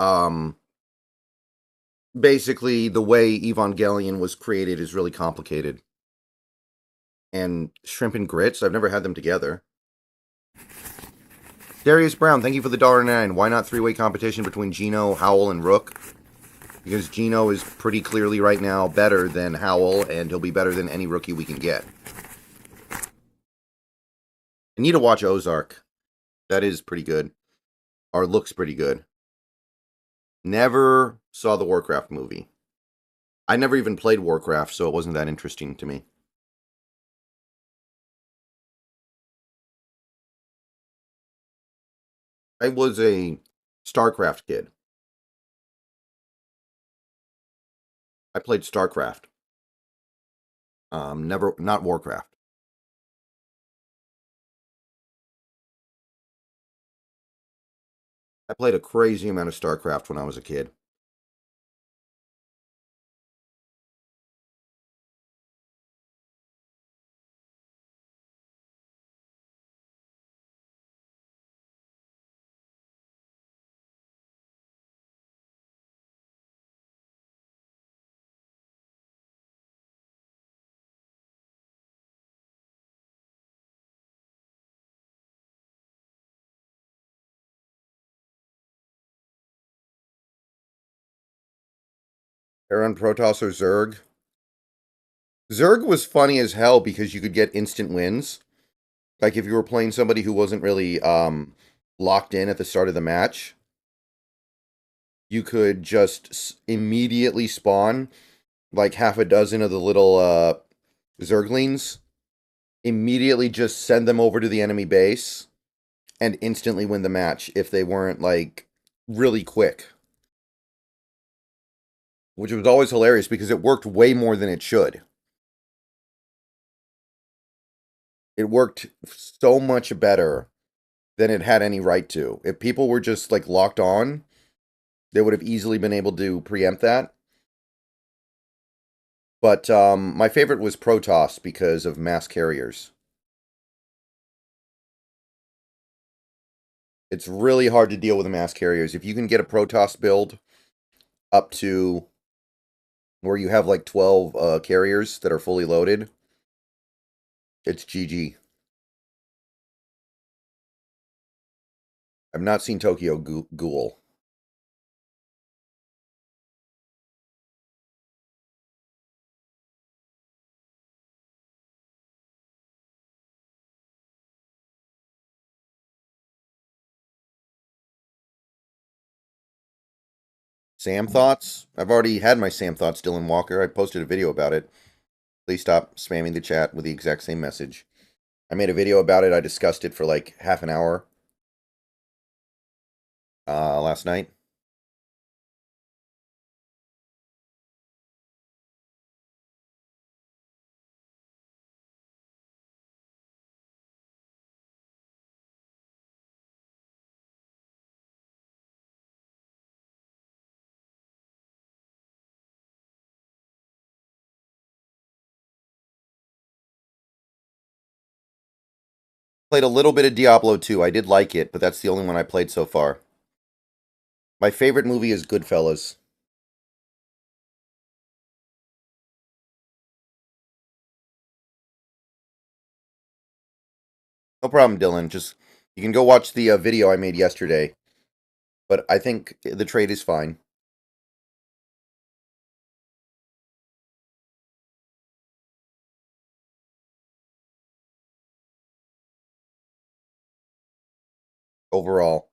basically the way Evangelion was created is really complicated. And shrimp and grits, I've never had them together. Darius Brown, thank you for the $1.09. Why not three-way competition between Gino, Howell, and Rook? Because Gino is pretty clearly right now better than Howell, and he'll be better than any rookie we can get. I need to watch Ozark. That is pretty good. Or looks pretty good. Never saw the Warcraft movie. I never even played Warcraft, so it wasn't that interesting to me. I was a StarCraft kid. I played StarCraft. Not Warcraft. I played a crazy amount of StarCraft when I was a kid. Aaron Protoss or Zerg? Zerg was funny as hell because you could get instant wins. Like if you were playing somebody who wasn't really locked in at the start of the match, you could just immediately spawn like half a dozen of the little Zerglings, immediately just send them over to the enemy base, and instantly win the match if they weren't like really quick. Which was always hilarious because it worked way more than it should. It worked so much better than it had any right to. If people were just like locked on, they would have easily been able to preempt that. But my favorite was Protoss because of mass carriers. It's really hard to deal with the mass carriers. If you can get a Protoss build up to where you have like 12 carriers that are fully loaded, it's GG. I've not seen Tokyo Ghoul. Sam thoughts? I've already had my Sam thoughts, Dylan Walker. I posted a video about it. Please stop spamming the chat with the exact same message. I made a video about it. I discussed it for like half an hour last night. Played a little bit of Diablo 2. I did like it, but that's the only one I played so far. My favorite movie is Goodfellas. No problem, Dylan. Just you can go watch the video I made yesterday. But I think the trade is fine. Overall.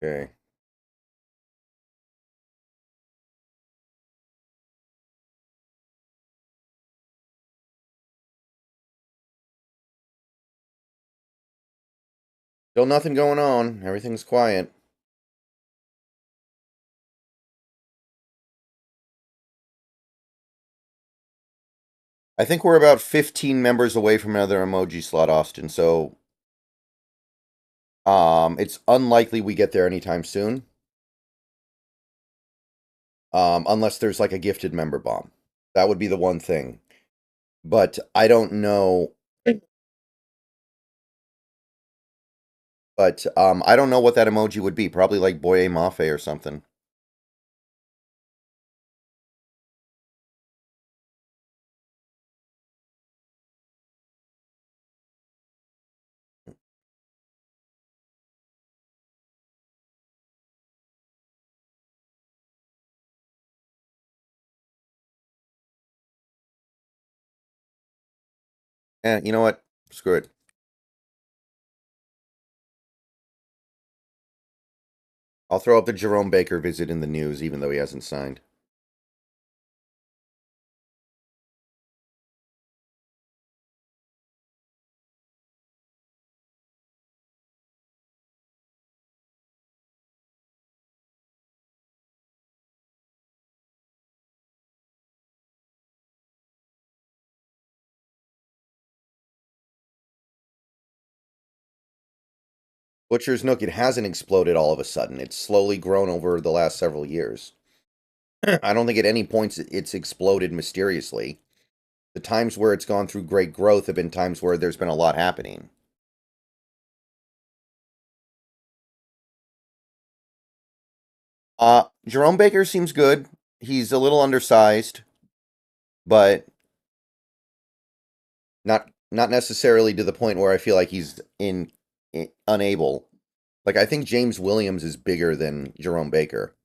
Okay. Still nothing going on. Everything's quiet. I think we're about 15 members away from another emoji slot, Austin. So, it's unlikely we get there anytime soon. Unless there's like a gifted member bomb. That would be the one thing. But I don't know. But I don't know what that emoji would be. Probably like Boye Mafe or something. You know what? Screw it. I'll throw up the Jerome Baker visit in the news, even though he hasn't signed. Butcher's Nook, it hasn't exploded all of a sudden. It's slowly grown over the last several years. I don't think at any point it's exploded mysteriously. The times where it's gone through great growth have been times where there's been a lot happening. Jerome Baker seems good. He's a little undersized, but not necessarily to the point where I feel like he's unable. Like I think James Williams is bigger than Jerome Baker.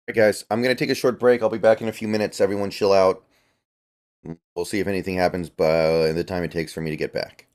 All right, guys, I'm gonna take a short break. I'll be back in a few minutes. Everyone, chill out. We'll see if anything happens by the time it takes for me to get back.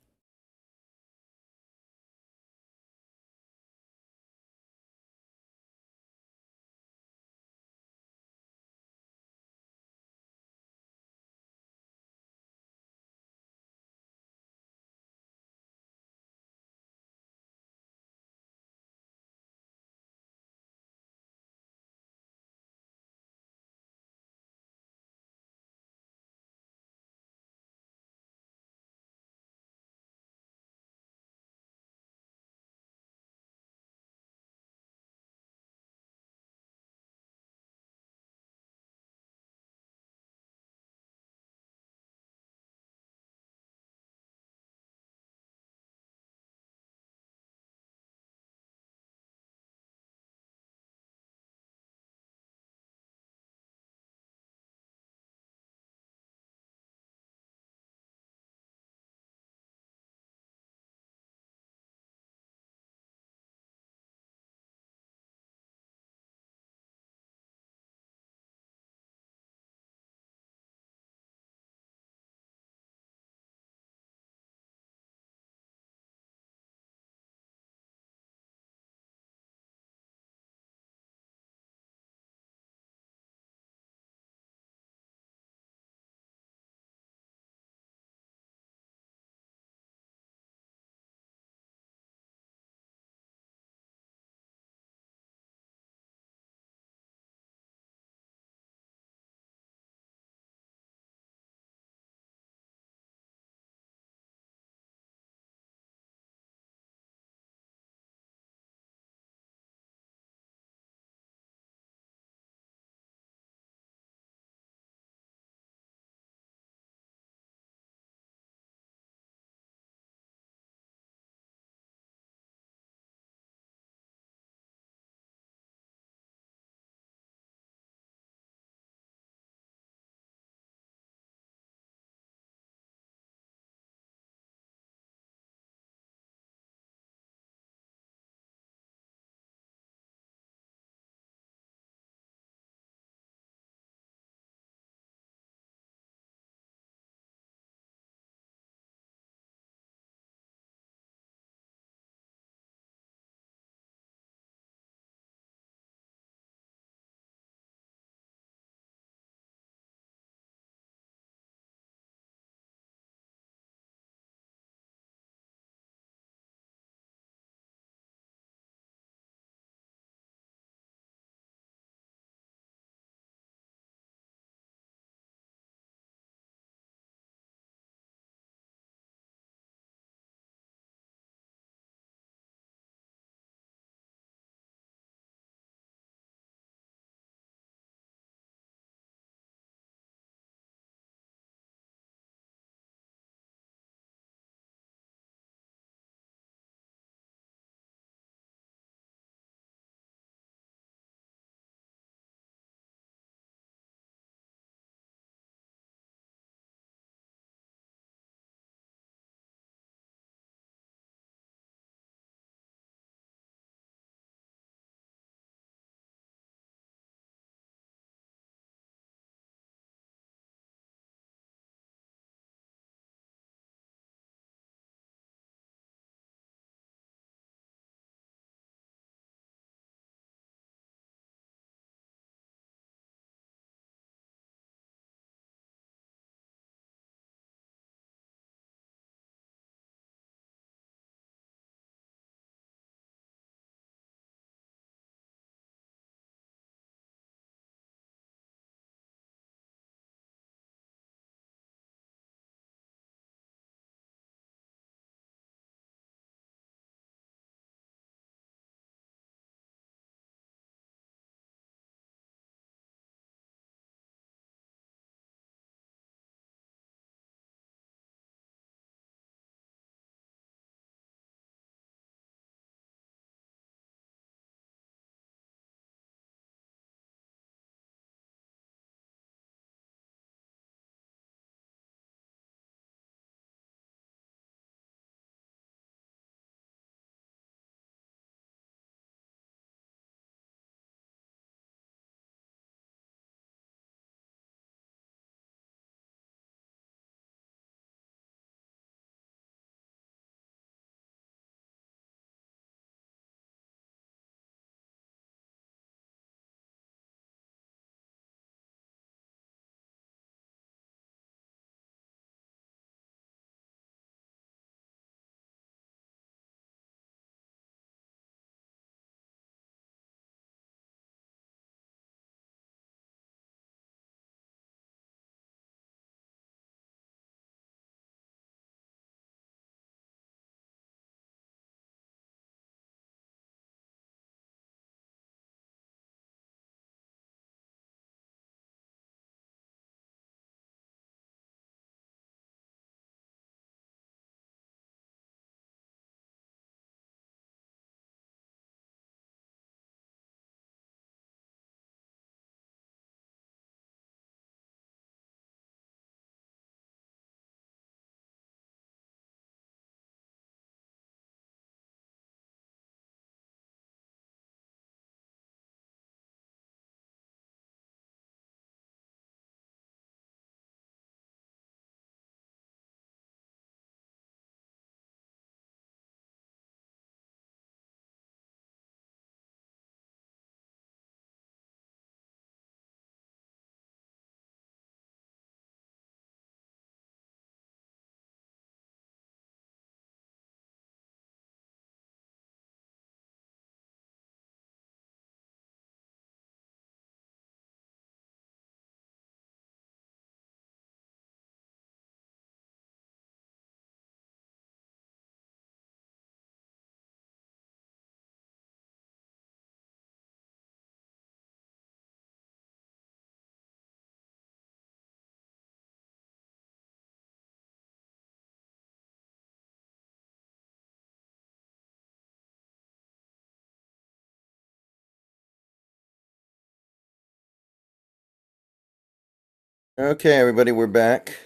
Okay, everybody, we're back.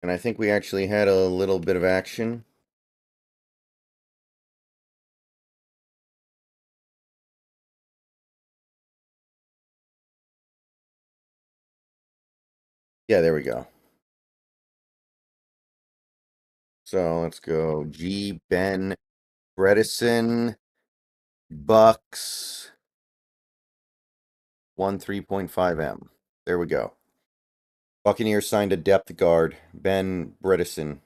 And I think we actually had a little bit of action. Yeah, there we go. So let's go. G, Ben, Bredesen, Bucks, 3.5M. There we go. Buccaneers signed a depth guard, Ben Bredesen.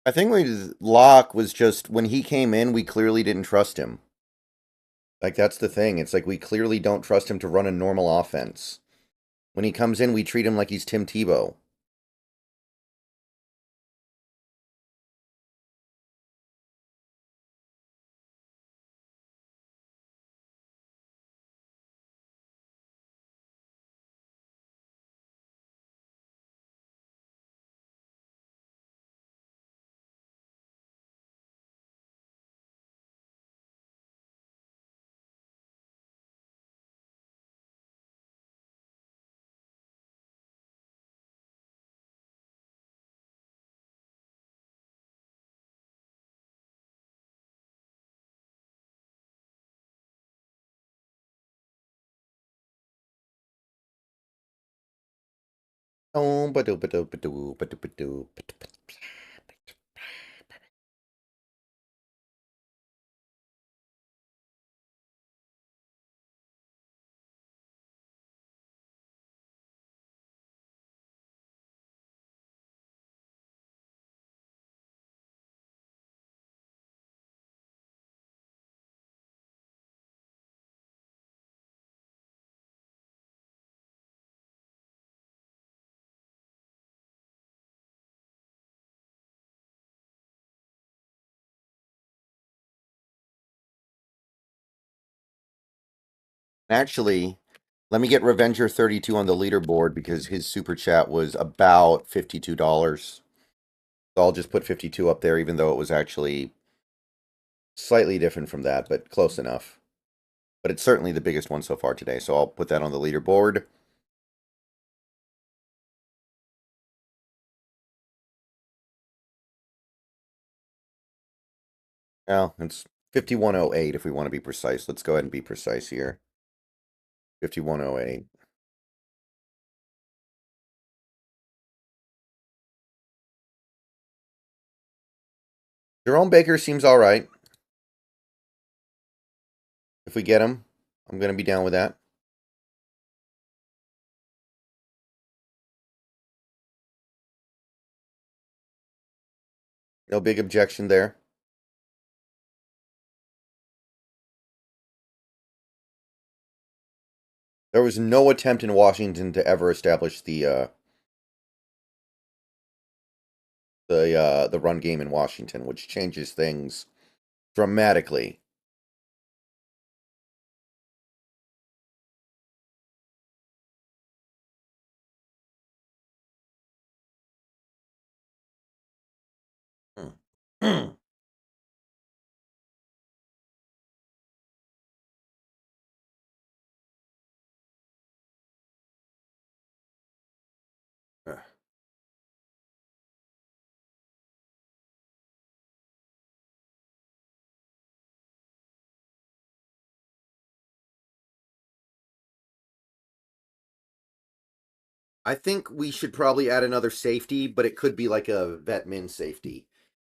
I think Locke was just, when he came in, we clearly didn't trust him. Like, that's the thing. It's like we clearly don't trust him to run a normal offense. When he comes in, we treat him like he's Tim Tebow. Oh, Actually, let me get Revenger 32 on the leaderboard because his super chat was about $52. So I'll just put 52 up there, even though it was actually slightly different from that, but close enough. But it's certainly the biggest one so far today, so I'll put that on the leaderboard. Well, it's 5108 if we want to be precise. Let's go ahead and be precise here. 5108. Jerome Baker seems all right. If we get him, I'm going to be down with that. No big objection there. There was no attempt in Washington to ever establish the run game in Washington, which changes things dramatically. I think we should probably add another safety, but it could be like a vet min safety.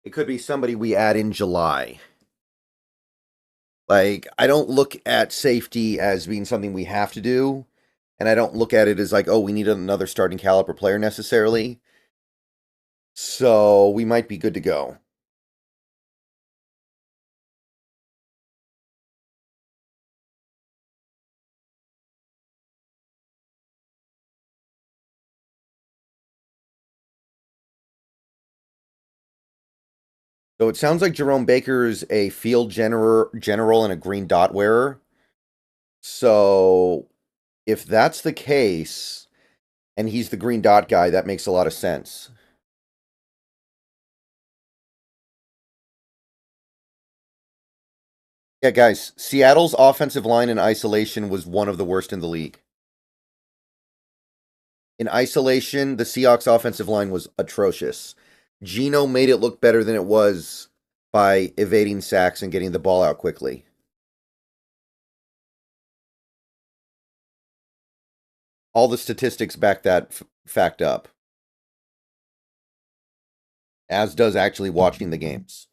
It could be somebody we add in July. Like, I don't look at safety as being something we have to do, and I don't look at it as like, oh, we need another starting caliber player necessarily. So we might be good to go. So it sounds like Jerome Baker is a field general and a green dot wearer. So if that's the case, And he's the green dot guy. That makes a lot of sense. Yeah, guys, Seattle's offensive line in isolation was one of the worst in the league. In isolation, the Seahawks offensive line was atrocious. Geno made it look better than it was by evading sacks and getting the ball out quickly. All the statistics back that fact up, as does actually watching the games.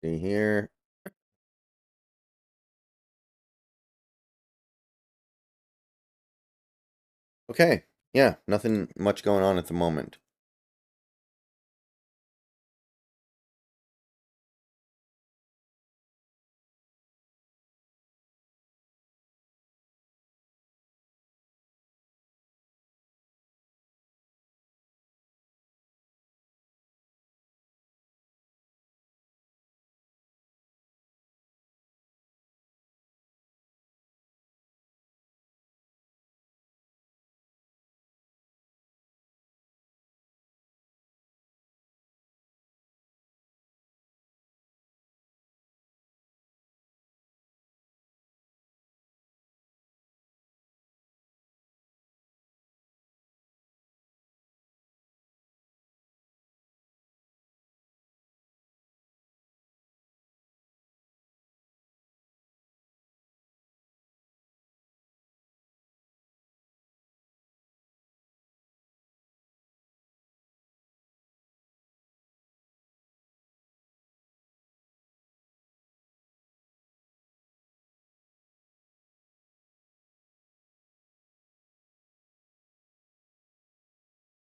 See here. Okay. Yeah, nothing much going on at the moment.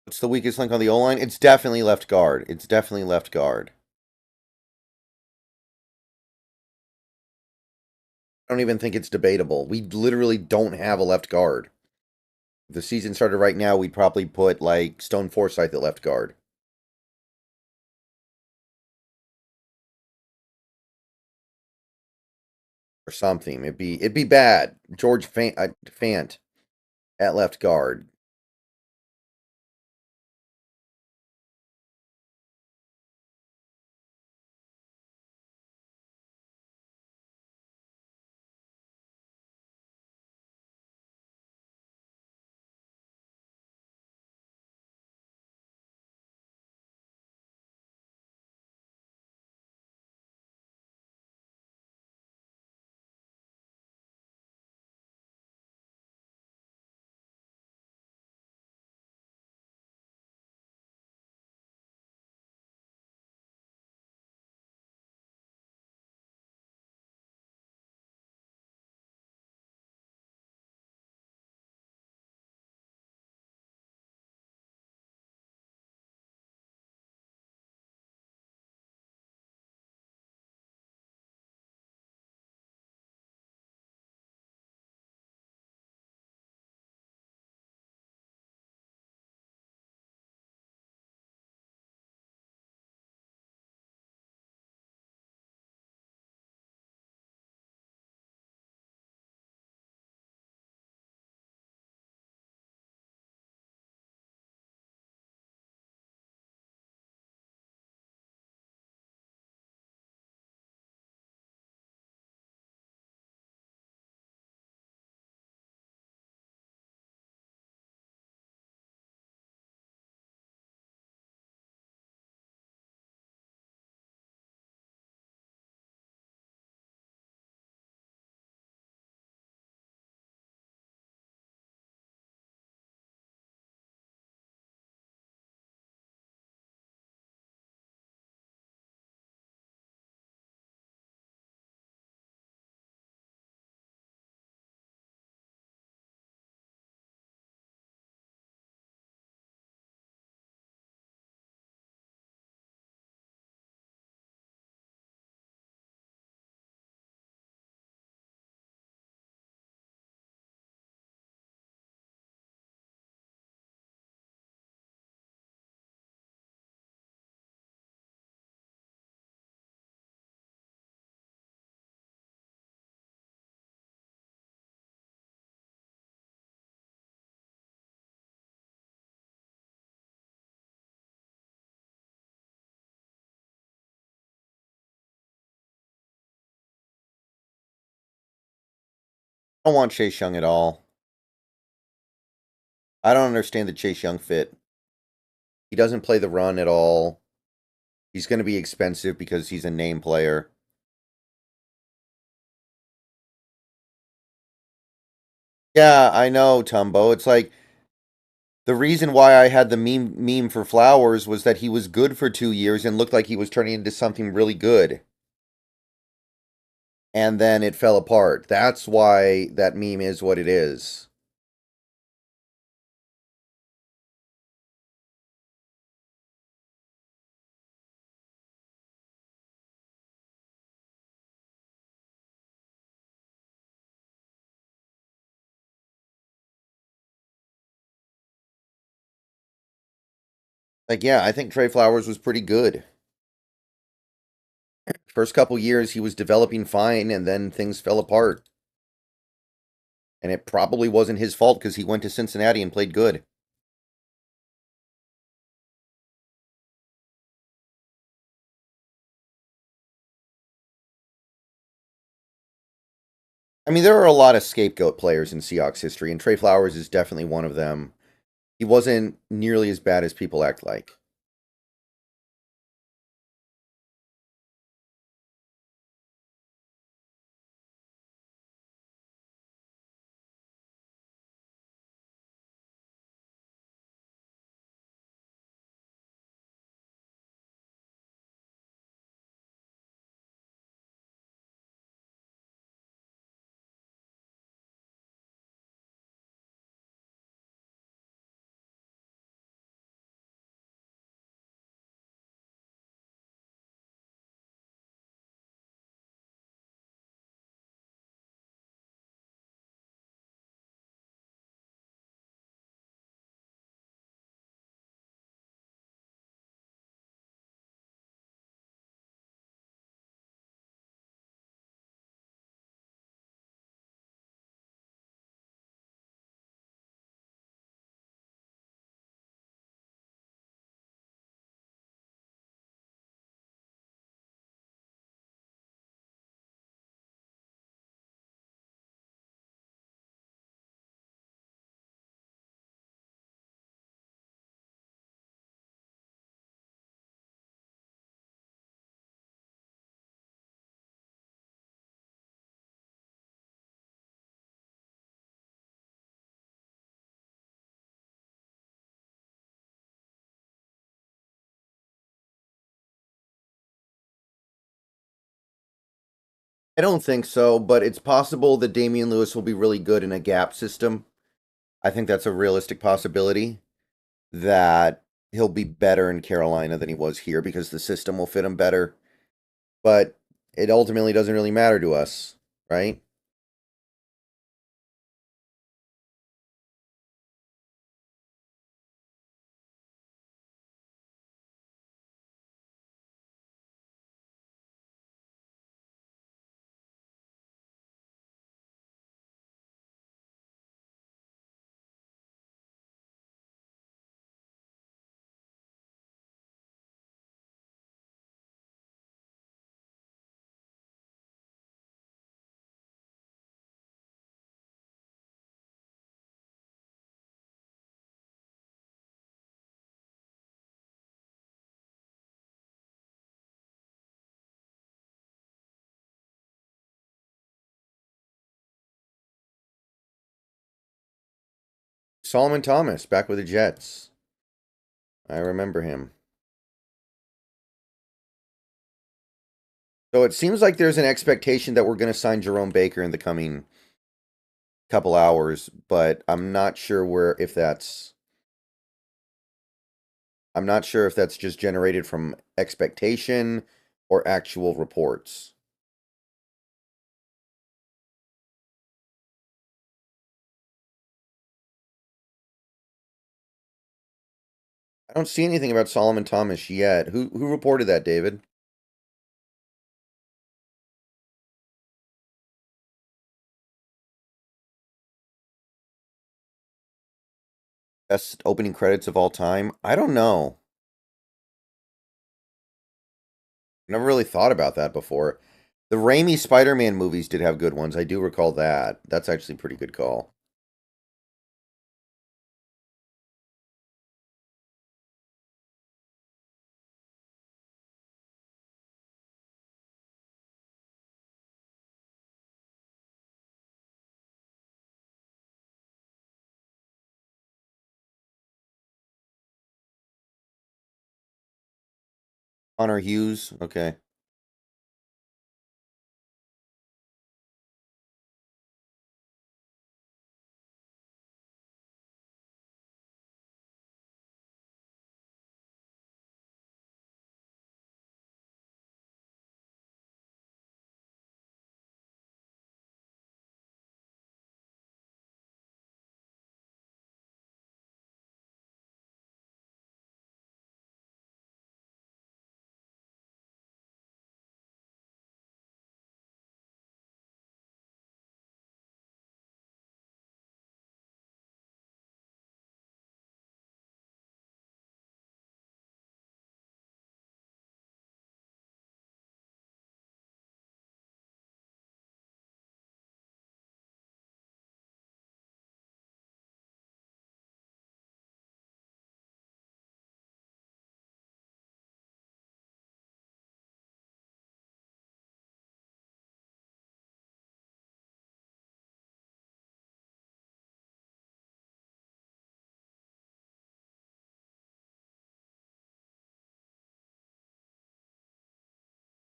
What's the weakest link on the O line? It's definitely left guard. It's definitely left guard. I don't even think it's debatable. We literally don't have a left guard. If the season started right now, we'd probably put like Stone Forsythe at left guard. Or something. It'd be bad. George Fant at left guard. I don't want Chase Young at all. I don't understand the Chase Young fit. He doesn't play the run at all. He's going to be expensive because he's a name player. Yeah, I know, Tumbo. It's like the reason why I had the meme for Flowers was that he was good for 2 years and looked like he was turning into something really good. And then it fell apart. That's why that meme is what it is. Like, yeah, I think Trey Flowers was pretty good. First couple years, he was developing fine, and then things fell apart. And it probably wasn't his fault because he went to Cincinnati and played good. I mean, there are a lot of scapegoat players in Seahawks history, and Trey Flowers is definitely one of them. He wasn't nearly as bad as people act like. I don't think so, but it's possible that Damian Lewis will be really good in a gap system. I think that's a realistic possibility that he'll be better in Carolina than he was here because the system will fit him better. But it ultimately doesn't really matter to us, right? Solomon Thomas back with the Jets. I remember him. So it seems like there's an expectation that we're going to sign Jerome Baker in the coming couple hours, but I'm not sure if that's just generated from expectation or actual reports. I don't see anything about Solomon Thomas yet. Who reported that, David? Best opening credits of all time? I don't know. Never really thought about that before. The Raimi Spider-Man movies did have good ones. I do recall that. That's actually a pretty good call. Connor Hughes. Okay.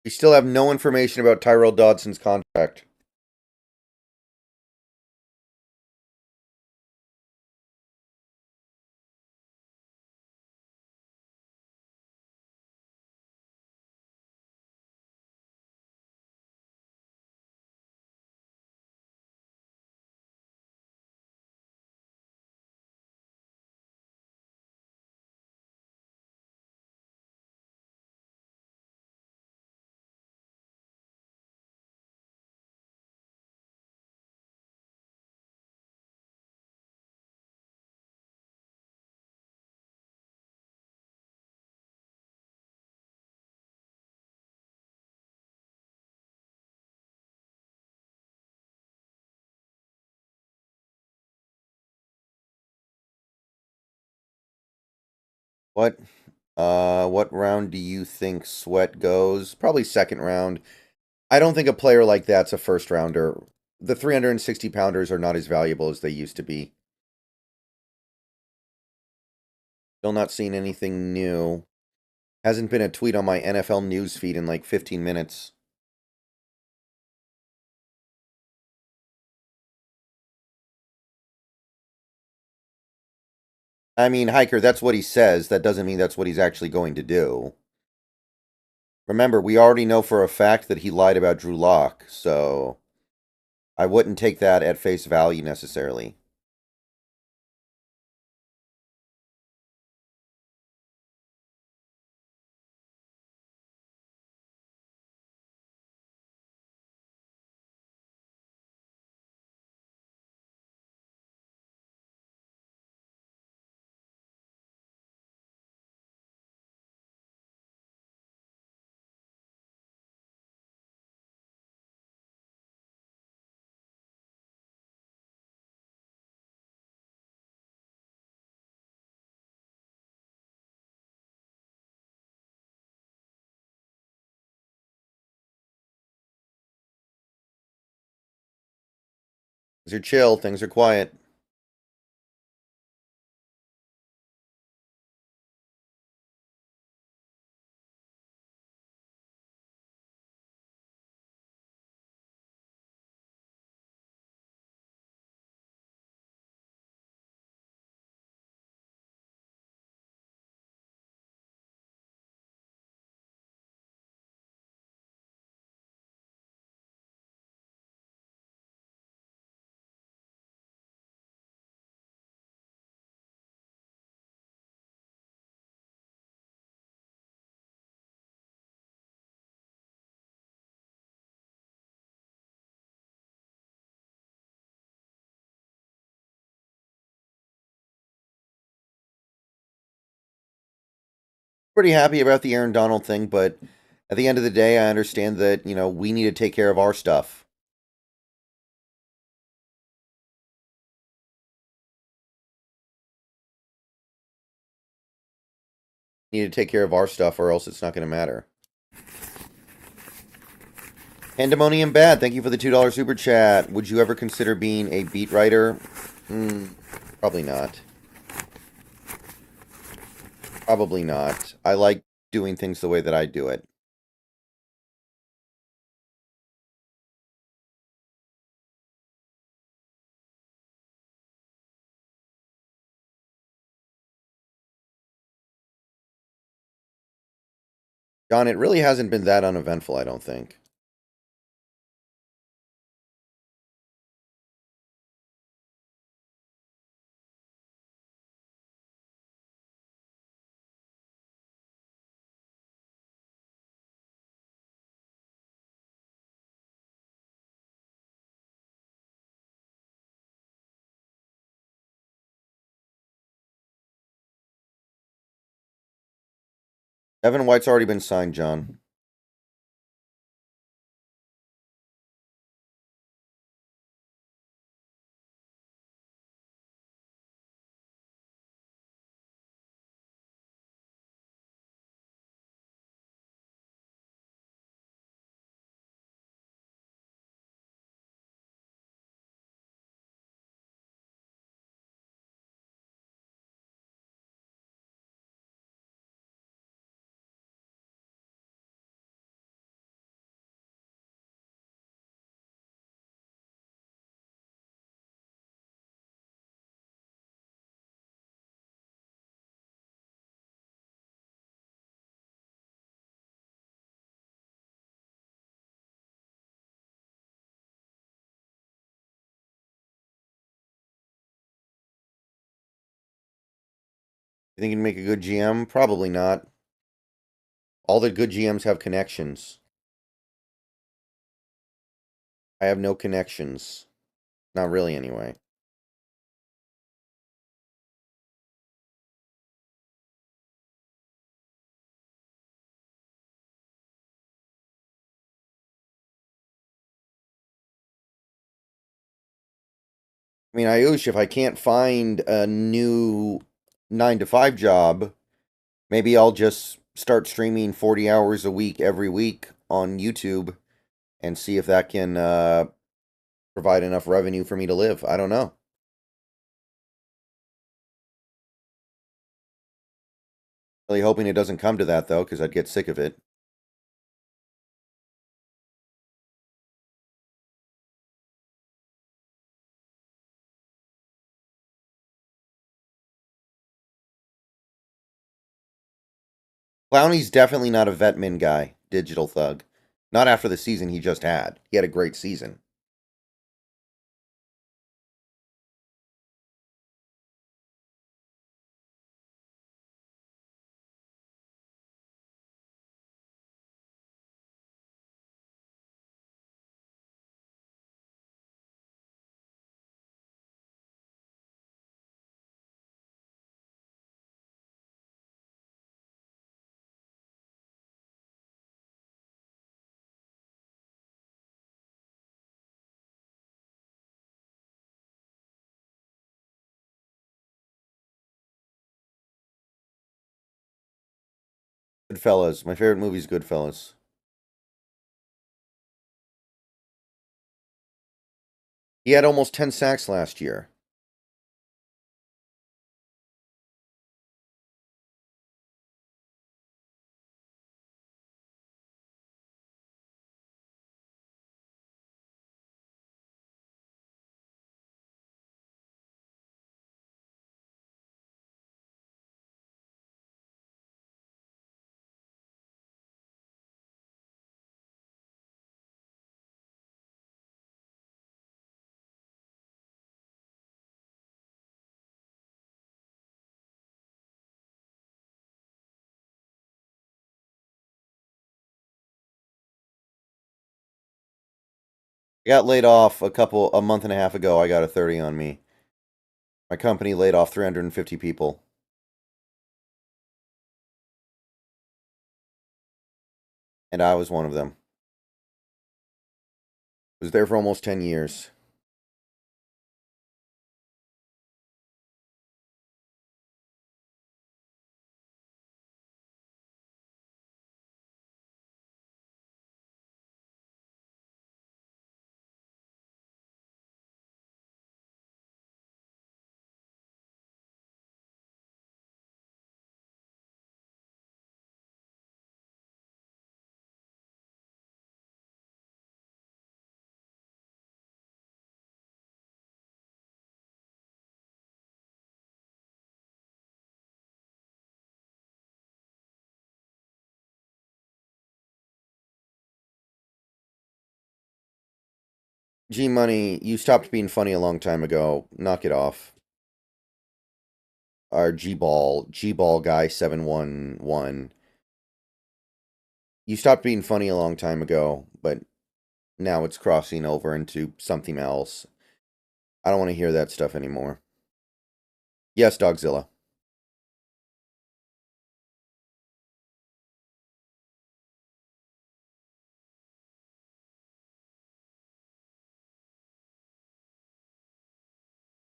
We still have no information about Tyrell Dodson's contract. What what round do you think Sweat goes? Probably second round. I don't think a player like that's a first rounder. The 360 pounders are not as valuable as they used to be. Still not seeing anything new. Hasn't been a tweet on my NFL news feed in like 15 minutes. I mean, Hiker, that's what he says. That doesn't mean that's what he's actually going to do. Remember, we already know for a fact that he lied about Drew Lock, so I wouldn't take that at face value necessarily. Things are chill, things are quiet. Pretty happy about the Aaron Donald thing, but At the end of the day, I understand that, we need to take care of our stuff. Need to take care of our stuff or else it's not going to matter. Pandemonium Bad, thank you for the $2 super chat. Would you ever consider being a beat writer? Probably not. Probably not. I like doing things the way that I do it. John, it really hasn't been that uneventful, I don't think. Evan White's already been signed, John. You think he'd make a good GM? Probably not. All the good GMs have connections. I have no connections. Not really, anyway. I mean, Ayush, if I can't find a new 9 to 5 job, maybe I'll just start streaming 40 hours a week every week on YouTube and see if that can provide enough revenue for me to live. I don't know. Really hoping it doesn't come to that, though, because I'd get sick of it. Clowney's definitely not a Vetmin guy, Digital Thug. Not after the season he just had. He had a great season. Goodfellas. My favorite movie is Goodfellas. He had almost 10 sacks last year. I got laid off a month and a half ago. I got a 30 on me. My company laid off 350 people. And I was one of them. Was there for almost 10 years. G Money, you stopped being funny a long time ago. Knock it off. Our G Ball guy 711. You stopped being funny a long time ago, but now it's crossing over into something else. I don't want to hear that stuff anymore. Yes, Dogzilla.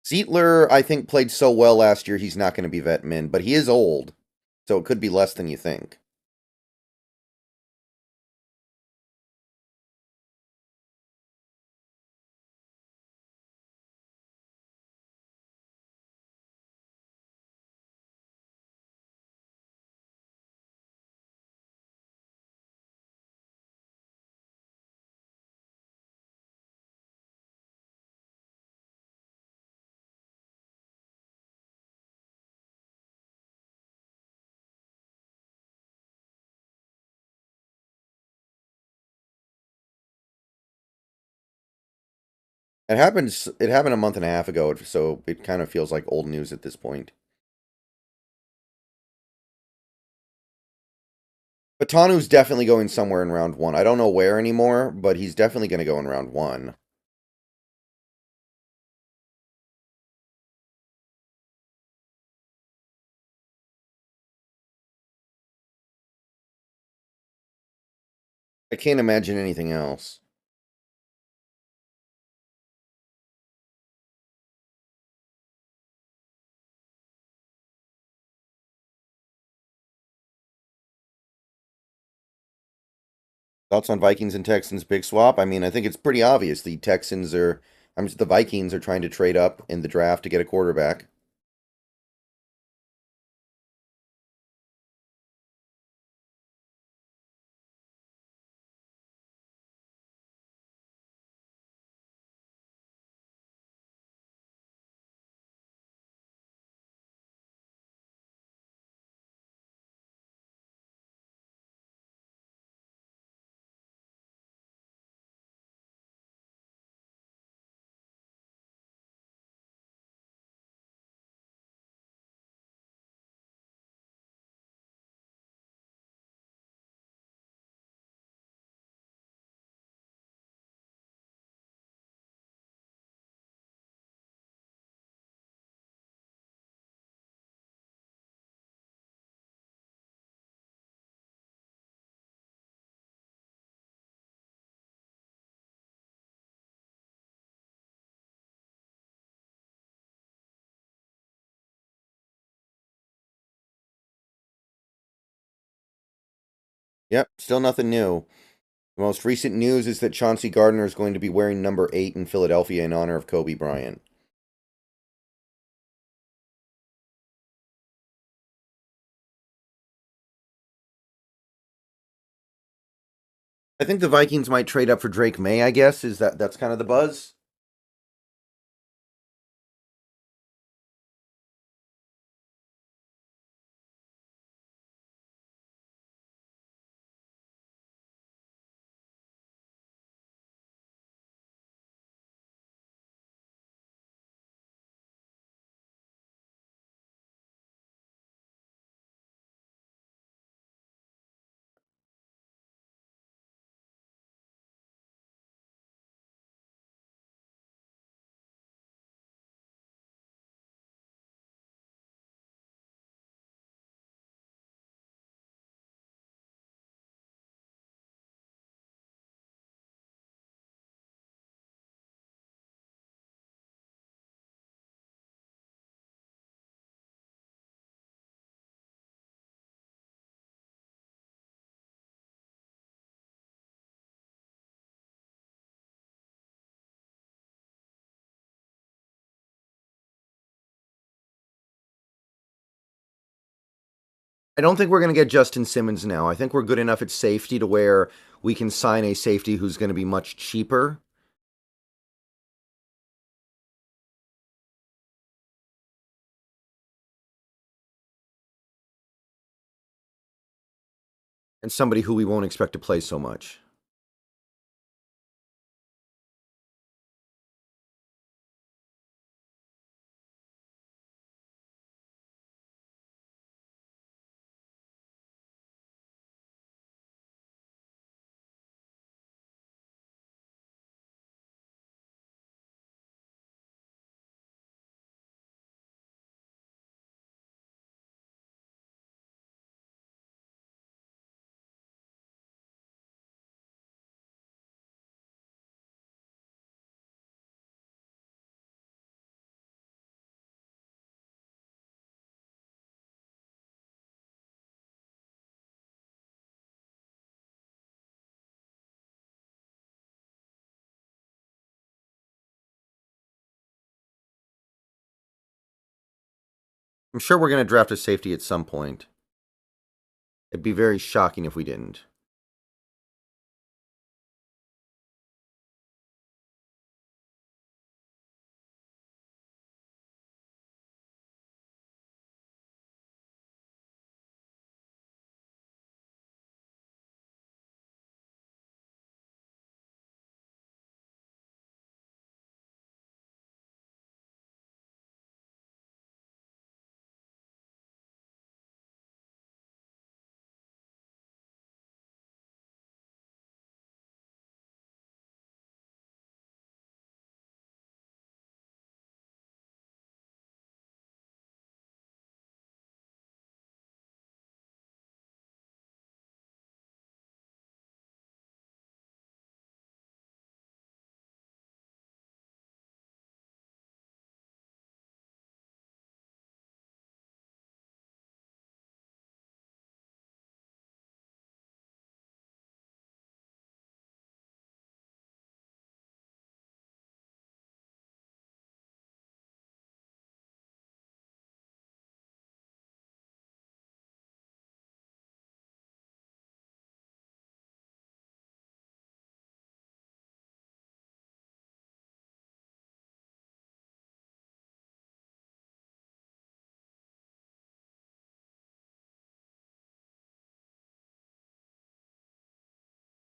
Zietler, I think, played so well last year he's not going to be vet min, but he is old, so it could be less than you think. It happens. It happened a month and a half ago, so it kind of feels like old news at this point. But Tanu's definitely going somewhere in round one. I don't know where anymore, but he's definitely going to go in round one. I can't imagine anything else. Thoughts on Vikings and Texans big swap? I mean, I think it's pretty obvious. The Texans are, the Vikings are trying to trade up in the draft to get a quarterback. Yep, still nothing new. The most recent news is that Chauncey Gardner is going to be wearing number 8 in Philadelphia in honor of Kobe Bryant. I think the Vikings might trade up for Drake May, I guess. That's kind of the buzz? I don't think we're going to get Justin Simmons now. I think we're good enough at safety to where we can sign a safety who's going to be much cheaper. And somebody who we won't expect to play so much. I'm sure we're going to draft a safety at some point. It'd be very shocking if we didn't.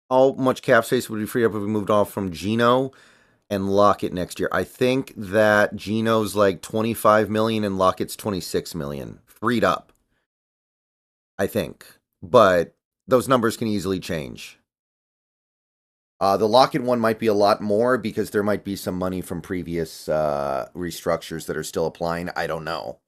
How much cap space would be freed up if we moved off from Geno and Lockett next year? I think that Geno's like 25 million and Lockett's 26 million freed up. I think, but those numbers can easily change. The Lockett one might be a lot more because there might be some money from previous restructures that are still applying. I don't know.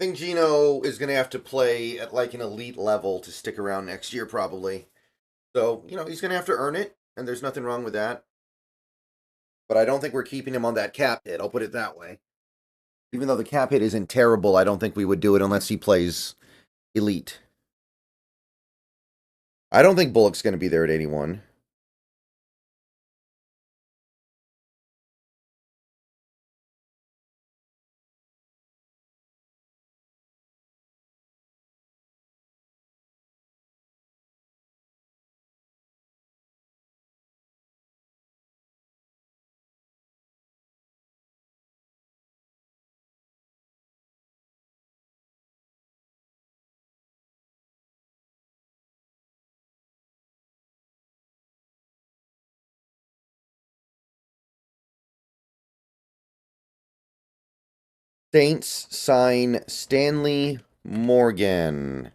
I think Geno is going to have to play at like an elite level to stick around next year, probably. So, he's going to have to earn it, and there's nothing wrong with that. But I don't think we're keeping him on that cap hit. I'll put it that way. Even though the cap hit isn't terrible, I don't think we would do it unless he plays elite. I don't think Bullock's going to be there at 81. Saints sign Stanley Morgan.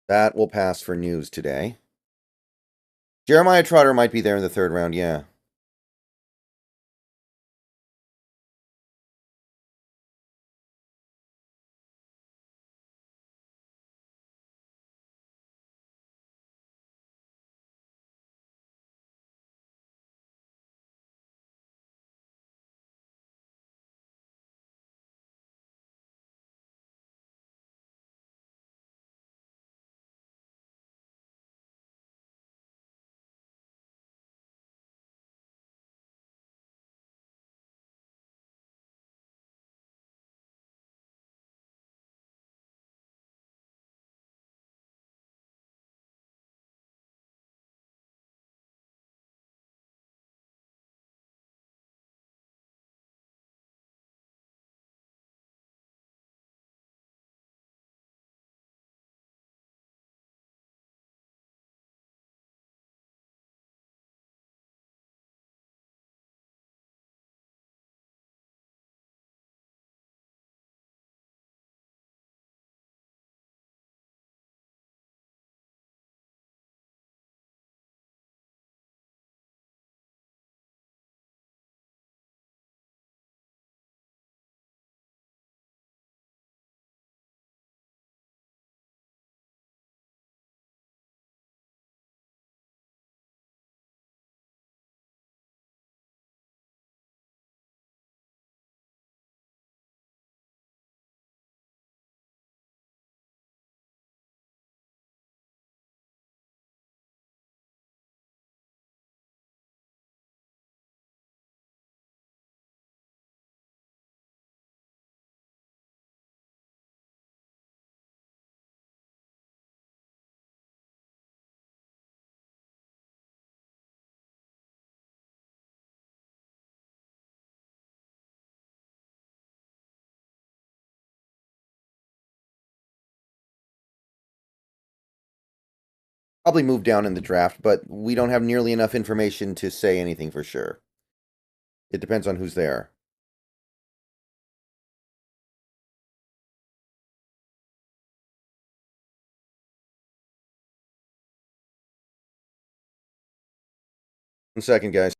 That will pass for news today. Jeremiah Trotter might be there in the third round, yeah. probably move down in the draft, but we don't have nearly enough information to say anything for sure. It depends on who's there. One second, guys.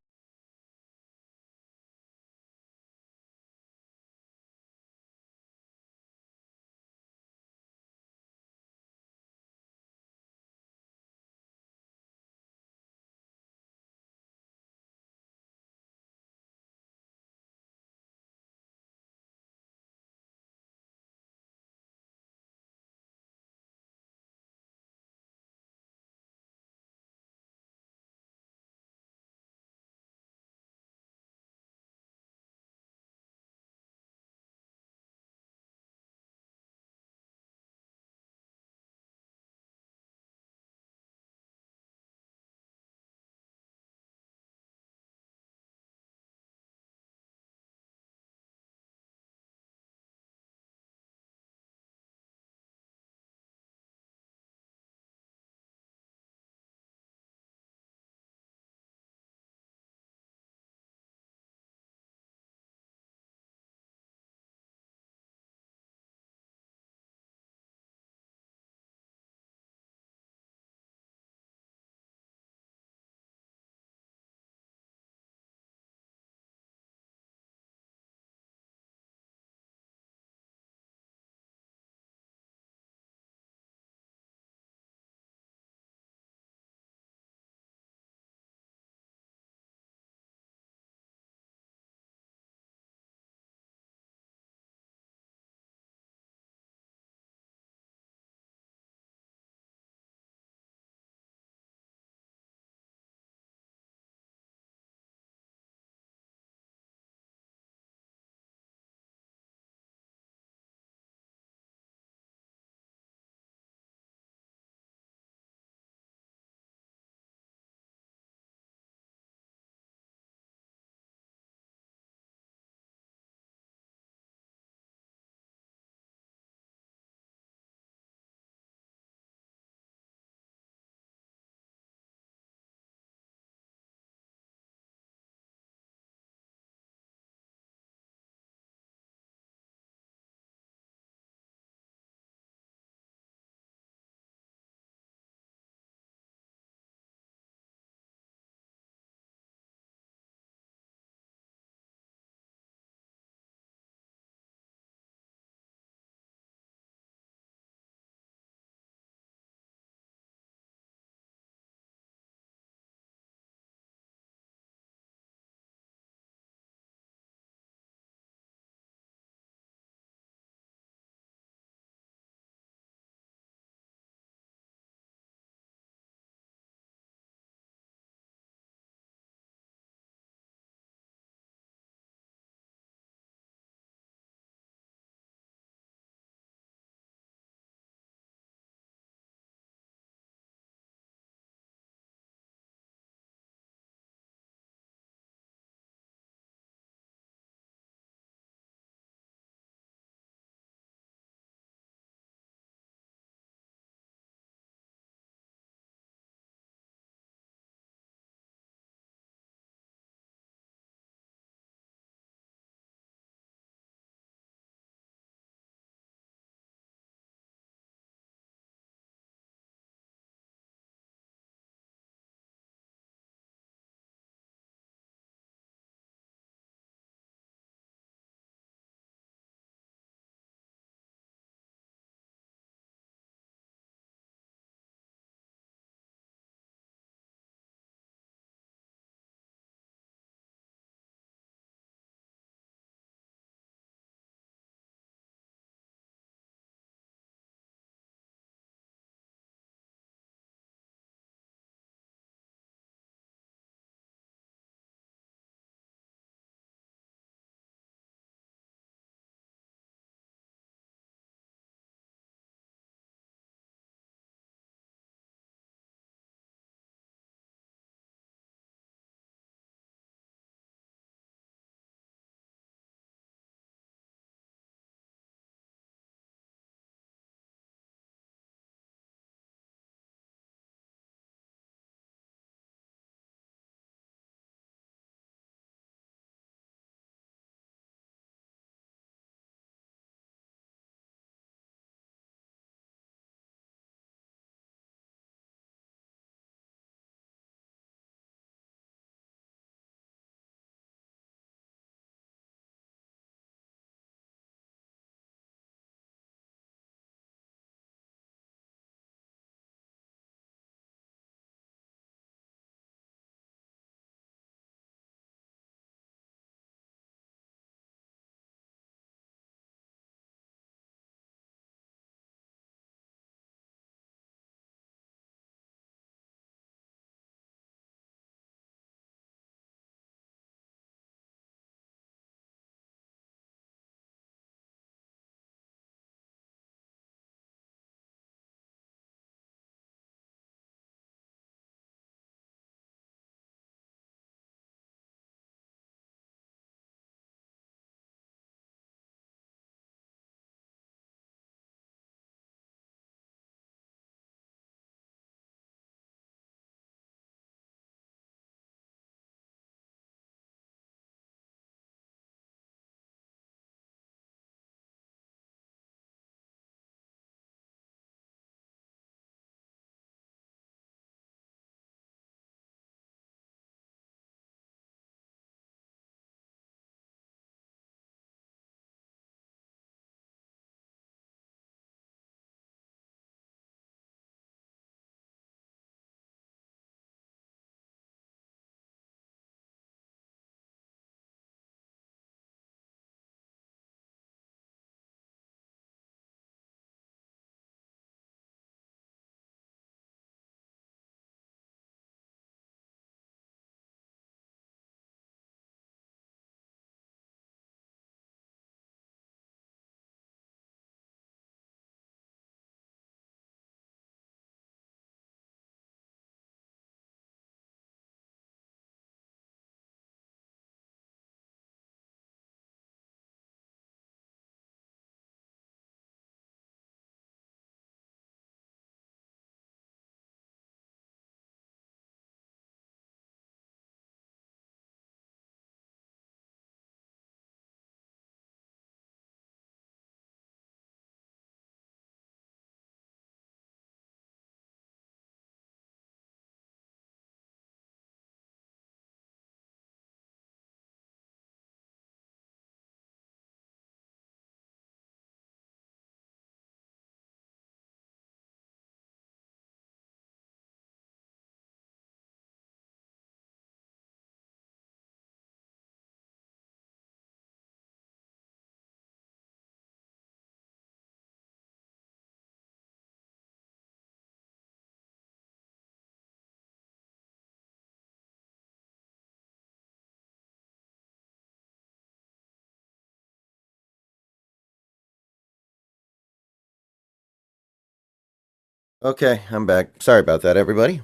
Okay, I'm back. Sorry about that, everybody.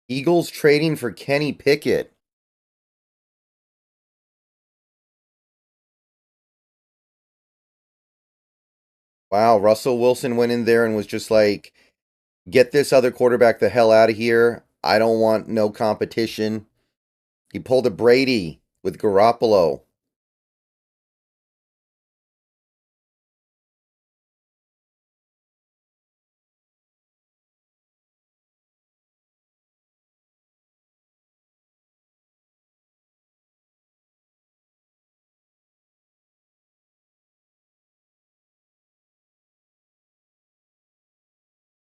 Eagles trading for Kenny Pickett. Wow, Russell Wilson went in there and was just like, get this other quarterback the hell out of here. I don't want no competition. He pulled a Brady with Garoppolo.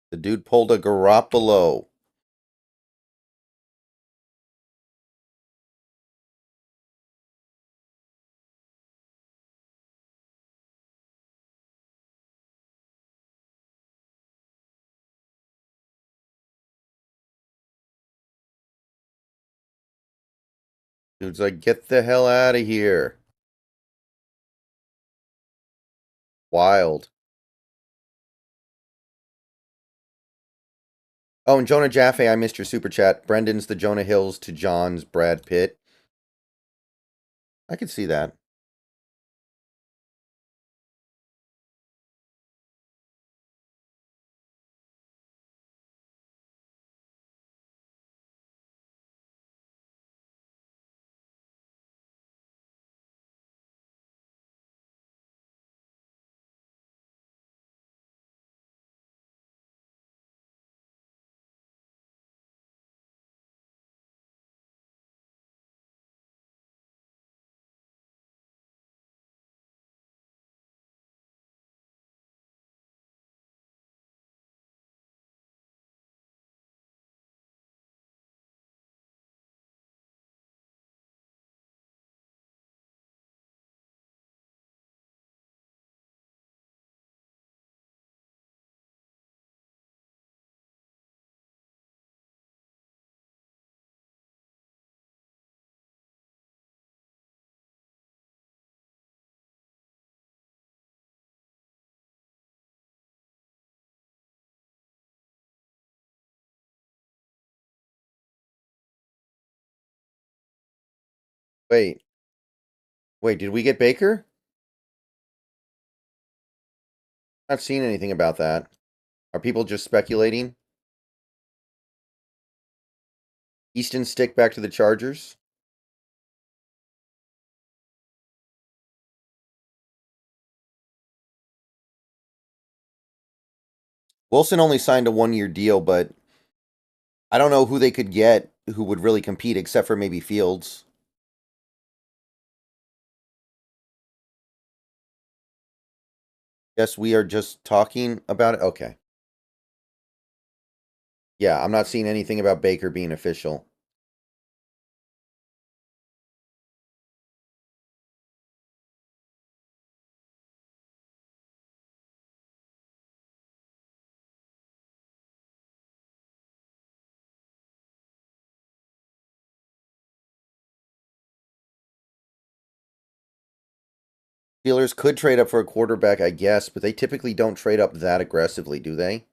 The dude pulled a Garoppolo. Dude's like, get the hell out of here. Wild. Oh, and Jonah Jaffe, I missed your super chat. Brendan's the Jonah Hills to John's Brad Pitt. I could see that. Wait, wait, did we get Baker? Not seen anything about that. Are people just speculating? Easton stick back to the Chargers? Wilson only signed a 1 year deal, but I don't know who they could get who would really compete except for maybe Fields. Yes, we are just talking about it. Okay. Yeah, I'm not seeing anything about Baker being official. Steelers could trade up for a quarterback, I guess, but they typically don't trade up that aggressively, do they?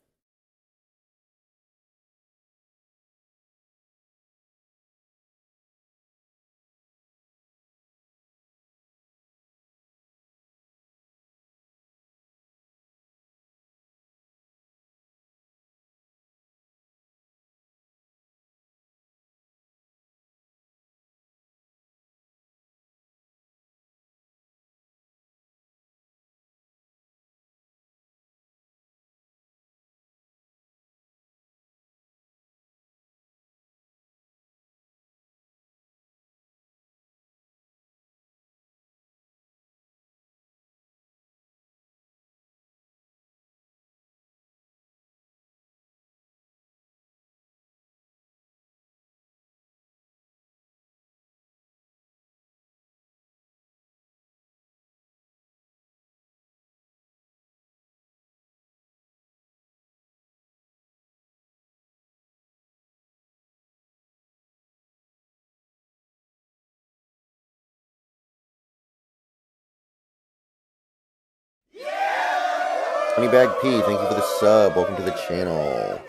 Honeybag P, thank you for the sub. Welcome to the channel.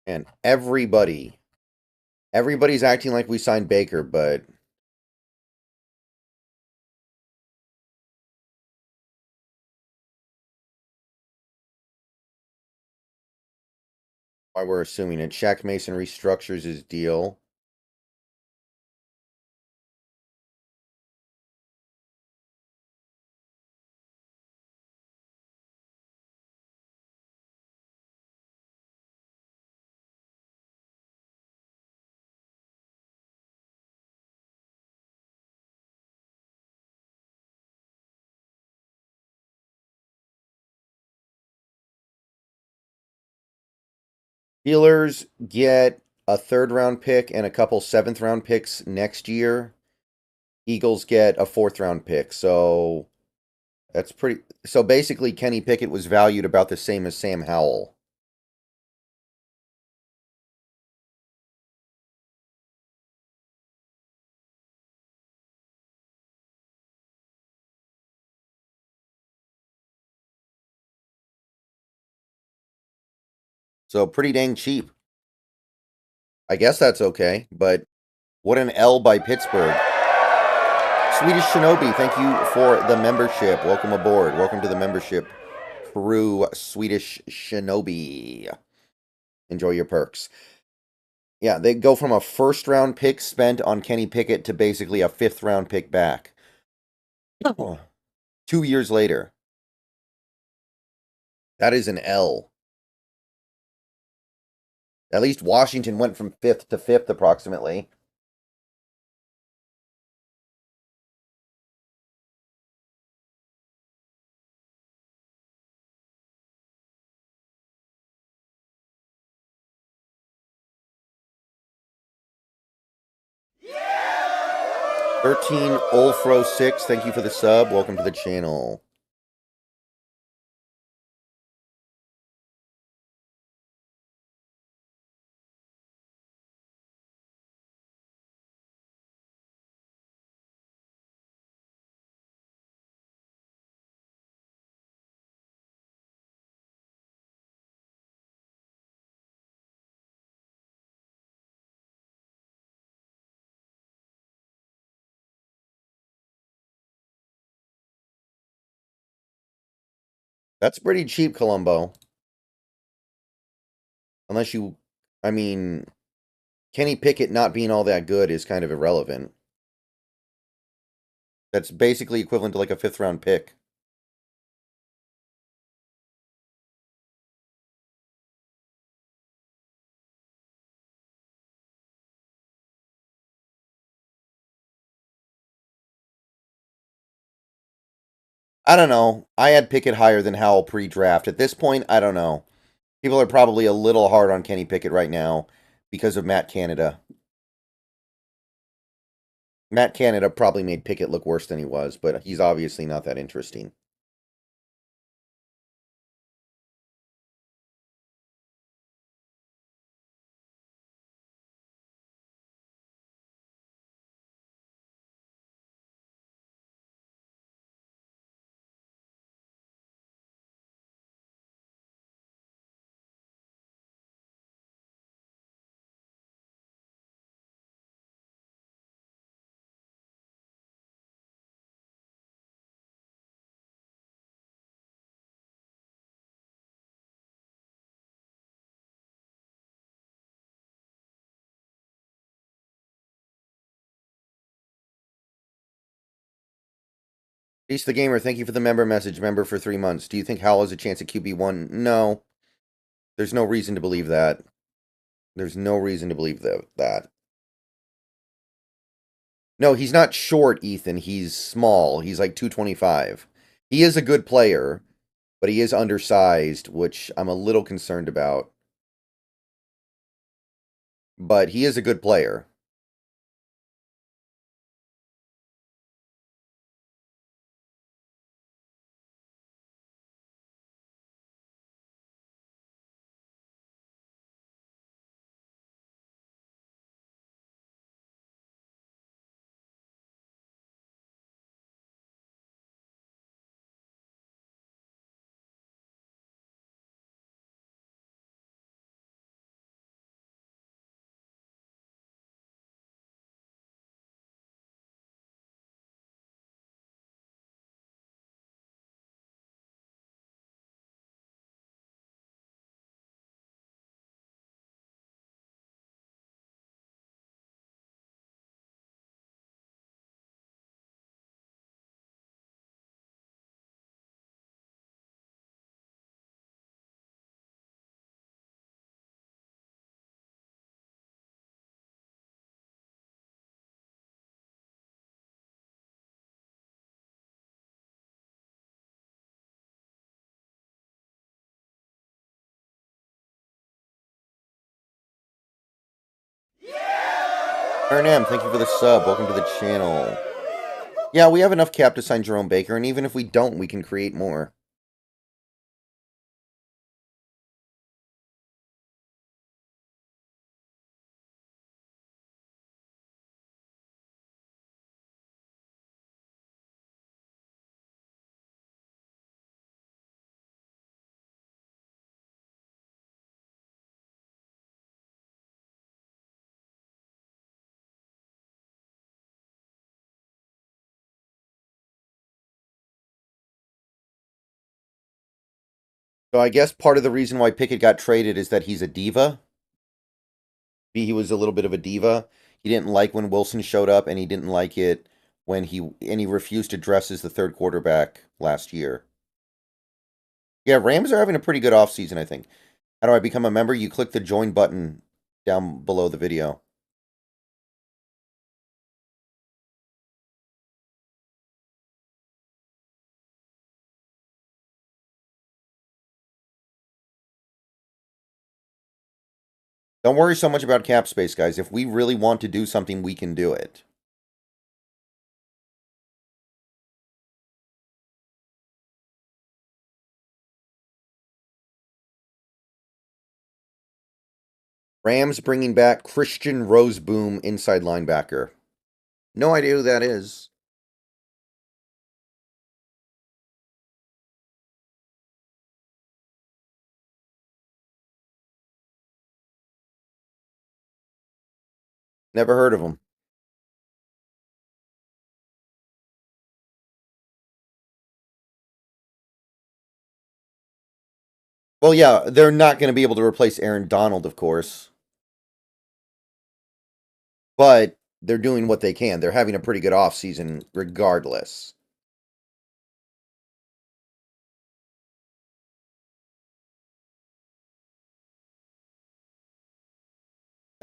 And everybody's acting like we signed Baker, but why we're assuming it. Shaq Mason restructures his deal. Steelers get a 3rd-round pick and a couple 7th-round picks next year. Eagles get a 4th-round pick. So that's pretty. So basically, Kenny Pickett was valued about the same as Sam Howell. So pretty dang cheap. I guess that's okay, but what an L by Pittsburgh. Swedish Shinobi, thank you for the membership. Welcome aboard. Welcome to the membership crew, Swedish Shinobi. Enjoy your perks. Yeah, they go from a 1st-round pick spent on Kenny Pickett to basically a 5th-round pick back. 2 years later. That is an L. At least Washington went from 5th to 5th approximately. Yeah! 13 Ulfro 6, thank you for the sub. Welcome to the channel. That's pretty cheap, Columbo. Unless you, I mean, Kenny Pickett not being all that good is kind of irrelevant. That's basically equivalent to like a 5th-round pick. I don't know. I had Pickett higher than Howell pre-draft. At this point, I don't know. People are probably a little hard on Kenny Pickett right now because of Matt Canada. Matt Canada probably made Pickett look worse than he was, but he's obviously not that interesting. Peace the Gamer, thank you for the member message. Member for 3 months. Do you think Howell has a chance at QB1? No. There's no reason to believe that. There's no reason to believe that. No, he's not short, Ethan. He's small. He's like 225. He is a good player, but he is undersized, which I'm a little concerned about. But he is a good player. Aaron M, thank you for the sub. Welcome to the channel. Yeah, we have enough cap to sign Jerome Baker, and even if we don't, we can create more. So I guess part of the reason why Pickett got traded is that he's a diva. He was a little bit of a diva. He didn't like when Wilson showed up, and he didn't like it when he refused to dress as the third quarterback last year. Yeah, Rams are having a pretty good offseason, I think. How do I become a member? You click the join button down below the video. Don't worry so much about cap space, guys. If we really want to do something, we can do it. Rams bringing back Christian Roseboom, inside linebacker. No idea who that is. Never heard of him. Well, yeah, they're not going to be able to replace Aaron Donald, of course. But they're doing what they can. They're having a pretty good offseason regardless.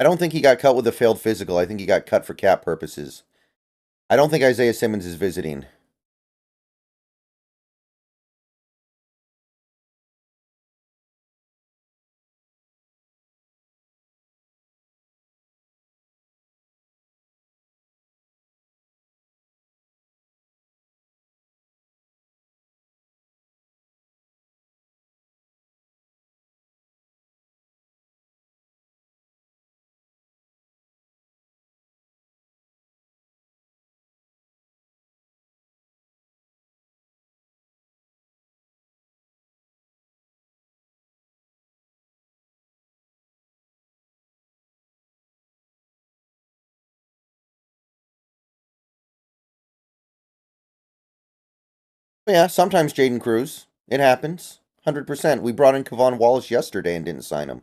I don't think he got cut with a failed physical. I think he got cut for cap purposes. I don't think Isaiah Simmons is visiting. Yeah, sometimes Jaden Cruz. It happens. 100%. We brought in Kevon Wallace yesterday and didn't sign him.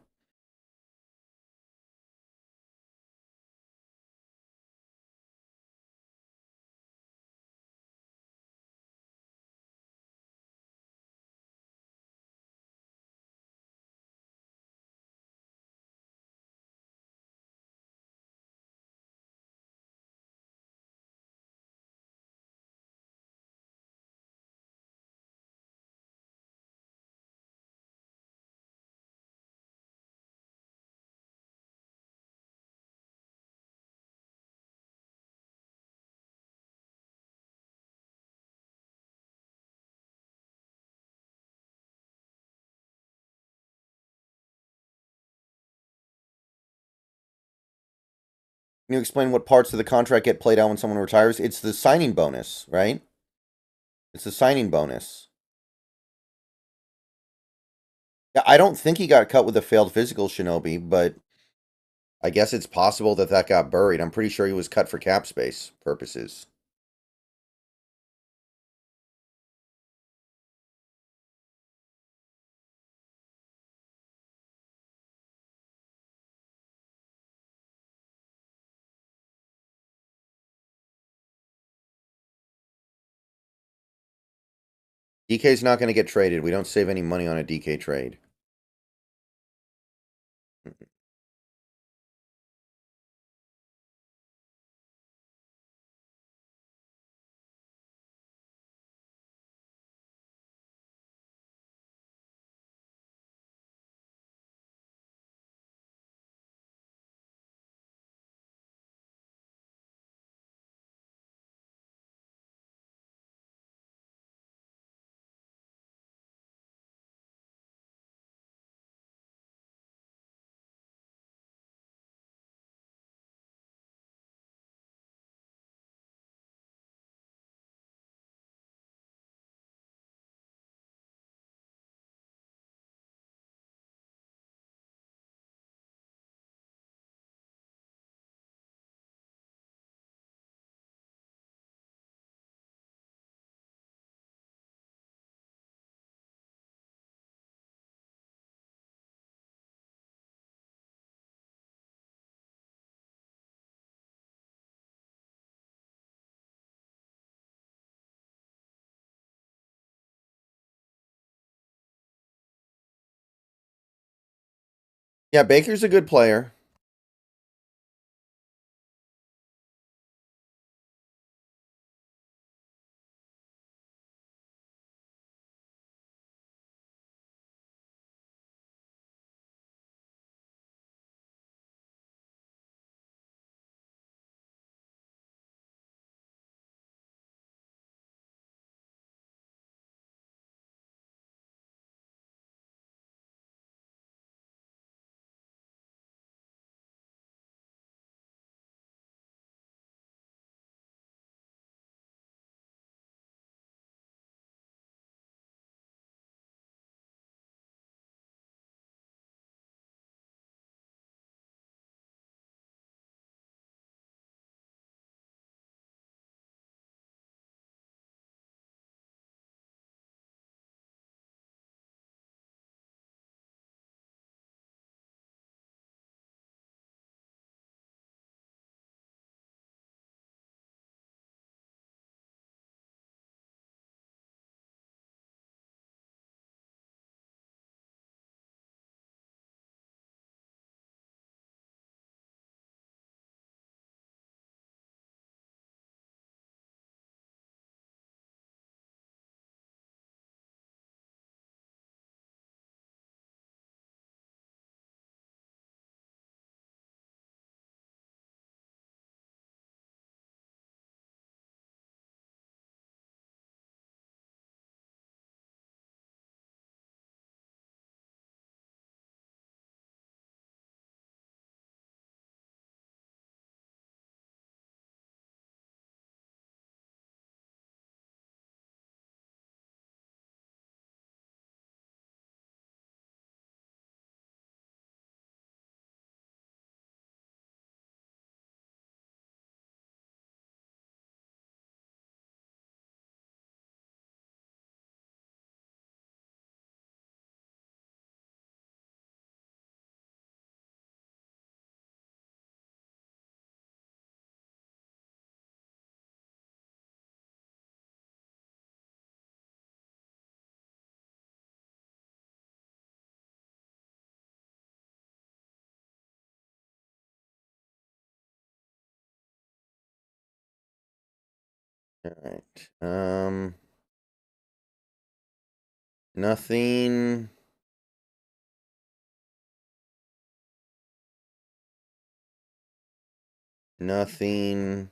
Can you explain what parts of the contract get played out when someone retires? It's the signing bonus, right? It's the signing bonus. Yeah, I don't think he got cut with a failed physical, Shinobi, but I guess it's possible that that got buried. I'm pretty sure he was cut for cap space purposes. DK's not going to get traded. We don't save any money on a DK trade. Yeah, Baker's a good player. All right. Nothing. Nothing.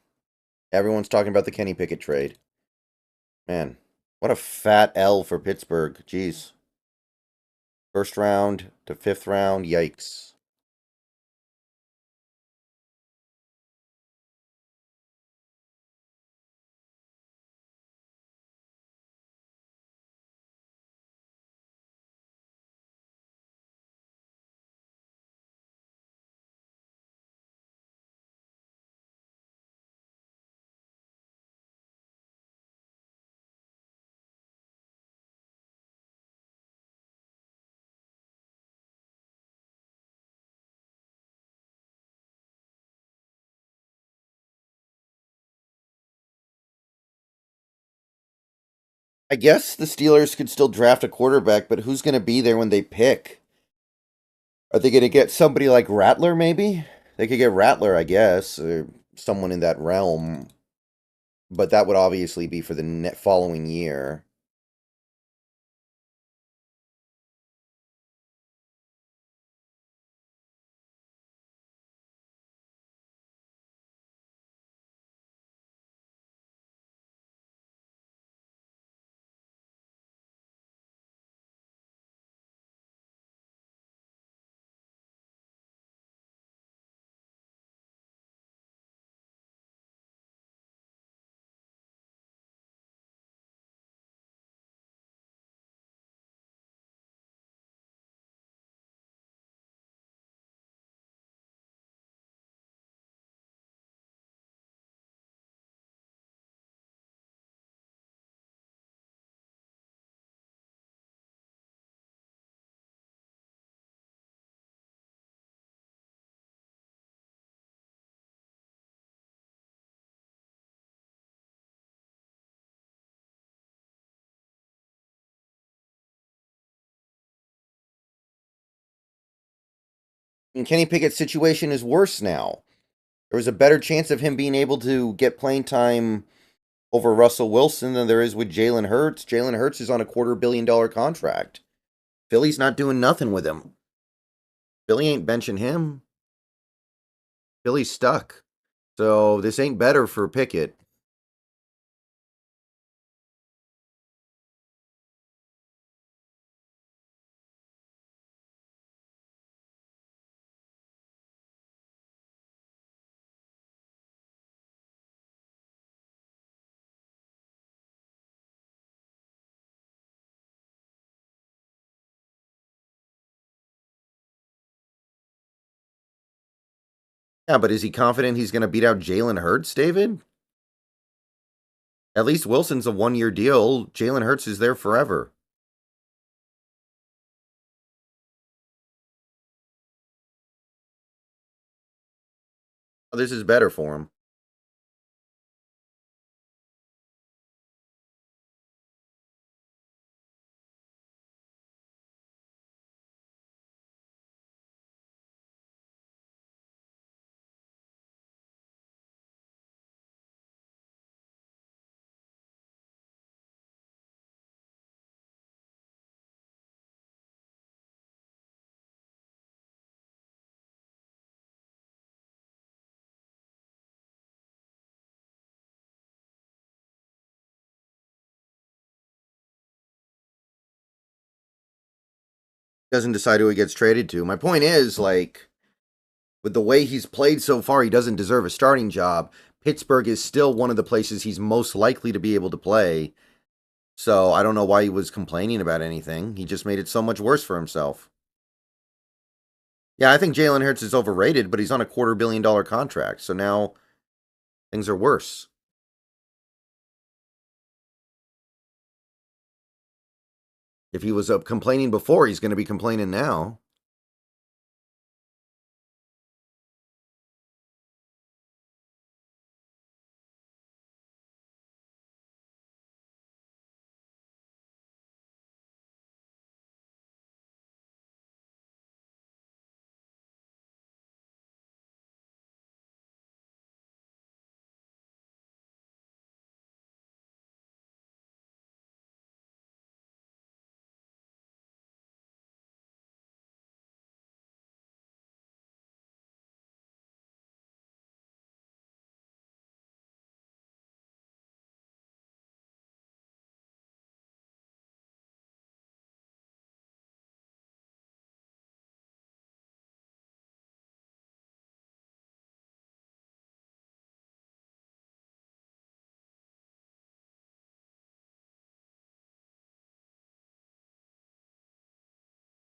Everyone's talking about the Kenny Pickett trade. Man, what a fat L for Pittsburgh. Jeez. First round to fifth round. Yikes. I guess the Steelers could still draft a quarterback, but who's going to be there when they pick? Are they going to get somebody like Rattler, maybe? They could get Rattler, I guess, or someone in that realm. But that would obviously be for the following year. And Kenny Pickett's situation is worse now. There was a better chance of him being able to get playing time over Russell Wilson than there is with Jalen Hurts. Jalen Hurts is on a $250 million contract. Philly's not doing nothing with him. Philly ain't benching him. Philly's stuck. So this ain't better for Pickett. Yeah, but is he confident he's going to beat out Jalen Hurts, David? At least Wilson's a 1-year deal. Jalen Hurts is there forever. This is better for him. Doesn't decide who he gets traded to. My point is, like, with the way he's played so far, he doesn't deserve a starting job. Pittsburgh is still one of the places he's most likely to be able to play. So I don't know why he was complaining about anything. He just made it so much worse for himself. Yeah, I think Jalen Hurts is overrated, but he's on a $250 million contract. So now things are worse. If he was complaining before, he's going to be complaining now.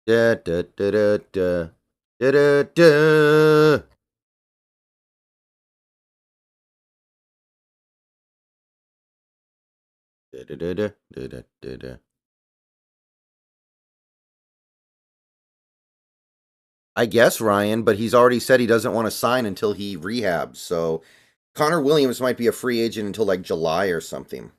Da da da da da da da da. Da da da da da da da. I guess Ryan, but he's already said he doesn't want to sign until he rehabs. So Connor Williams might be a free agent until like July or something.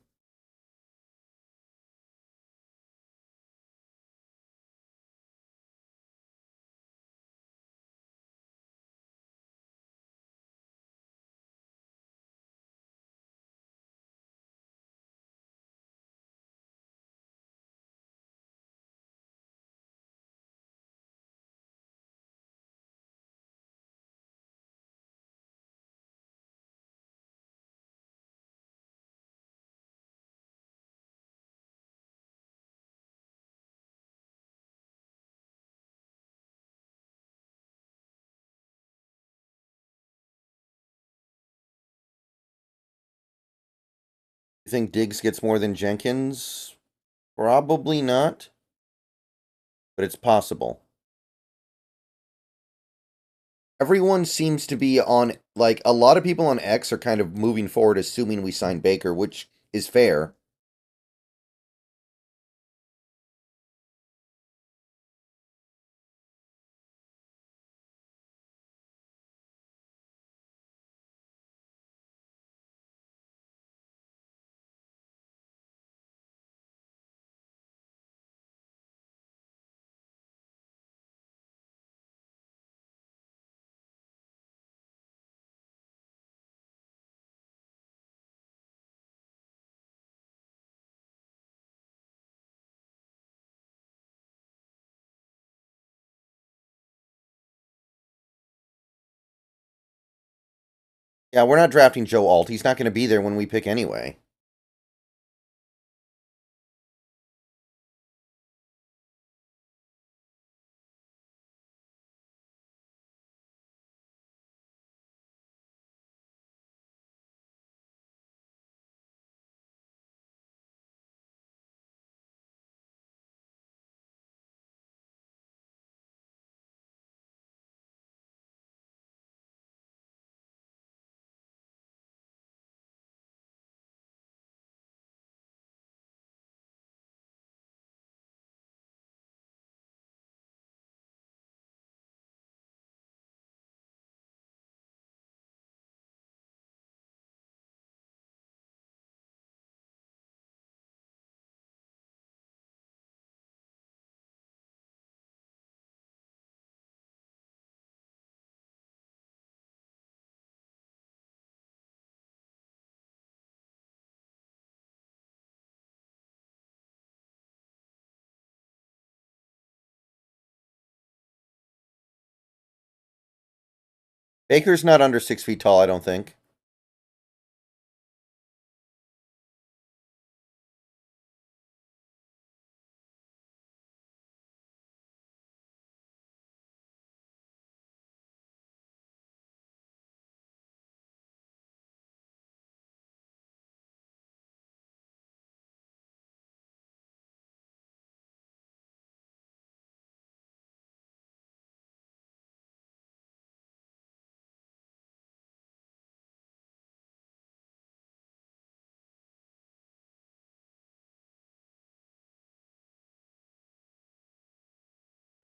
You think Diggs gets more than Jenkins? Probably not. But it's possible. Everyone seems to be on, like, a lot of people on X are kind of moving forward assuming we sign Baker, which is fair. Yeah, we're not drafting Joe Alt. He's not going to be there when we pick anyway. Baker's not under 6 feet tall, I don't think.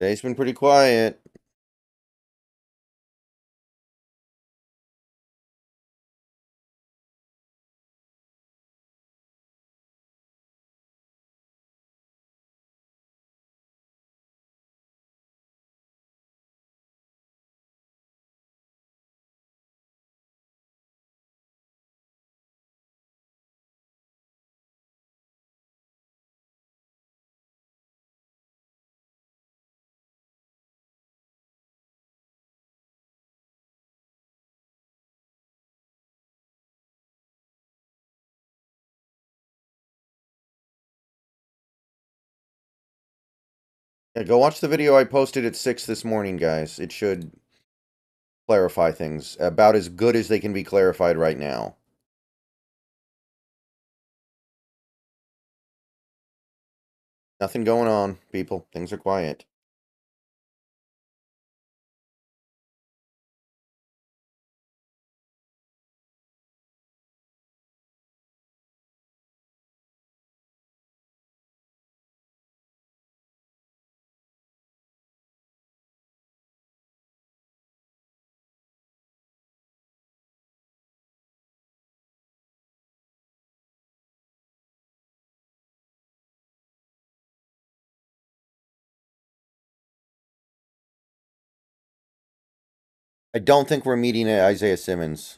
Today's been pretty quiet. Yeah, go watch the video I posted at 6 this morning, guys. It should clarify things about as good as they can be clarified right now. Nothing going on, people. Things are quiet. I don't think we're meeting Isaiah Simmons.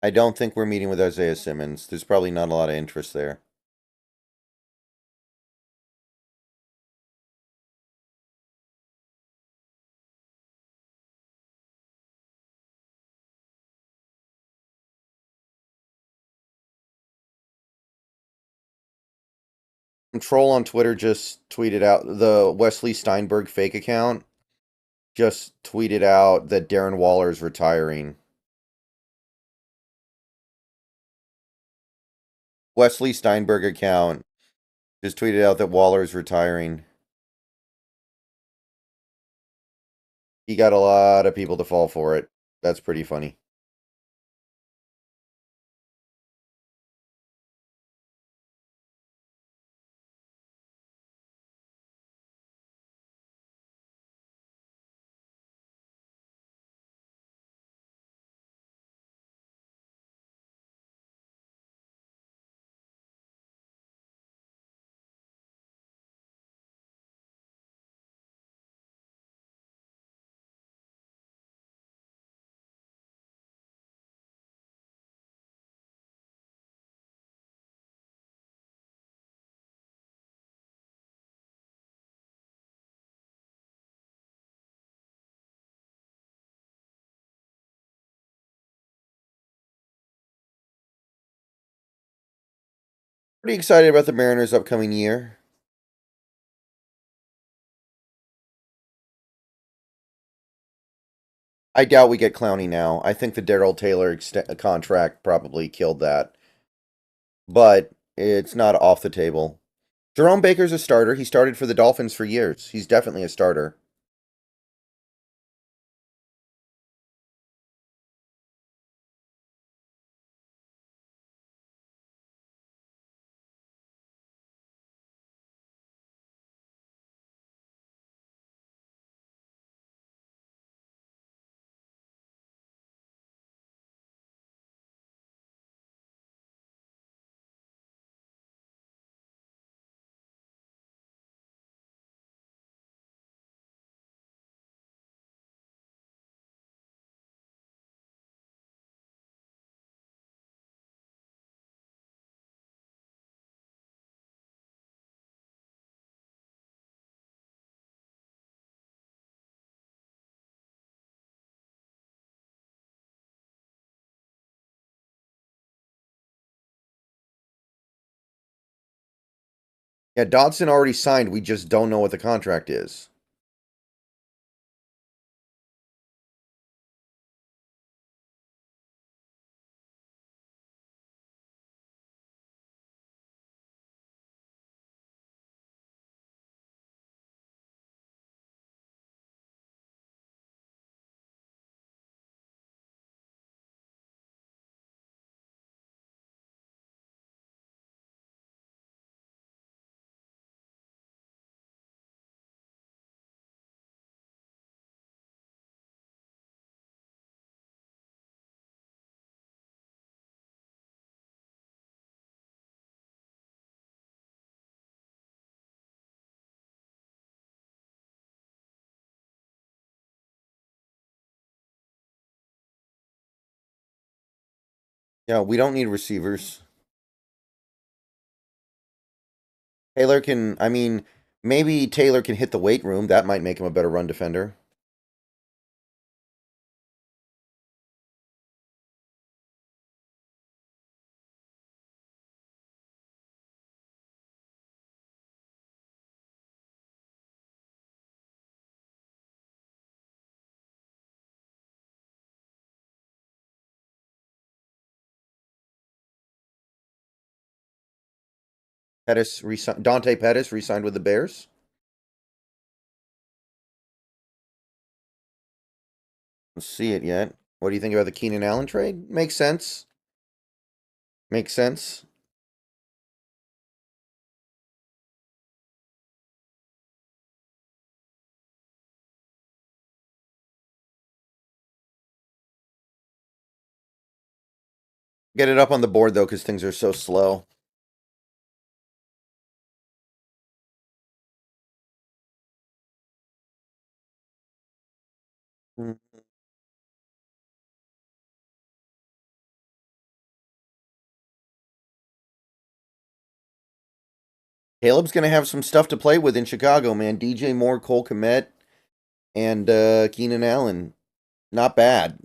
I don't think we're meeting with Isaiah Simmons. There's probably not a lot of interest there. Some troll on Twitter just tweeted out the Wesley Steinberg fake account. Just tweeted out that Darren Waller is retiring. Wesley Steinberg account just tweeted out that Waller is retiring. He got a lot of people to fall for it. That's pretty funny. Pretty excited about the Mariners' upcoming year. I doubt we get Clowney now. I think the Darrell Taylor contract probably killed that. But it's not off the table. Jerome Baker's a starter. He started for the Dolphins for years. He's definitely a starter. Yeah, Dodson already signed. We just don't know what the contract is. Yeah, we don't need receivers. Taylor can, I mean, maybe Taylor can hit the weight room. That might make him a better run defender. Dante Pettis re-signed with the Bears. Let's see it yet. What do you think about the Keenan Allen trade? Makes sense. Makes sense. Get it up on the board though, because things are so slow. Mm. Caleb's gonna have some stuff to play with in Chicago, man. DJ Moore, Cole Kmet, and Keenan Allen. Not bad.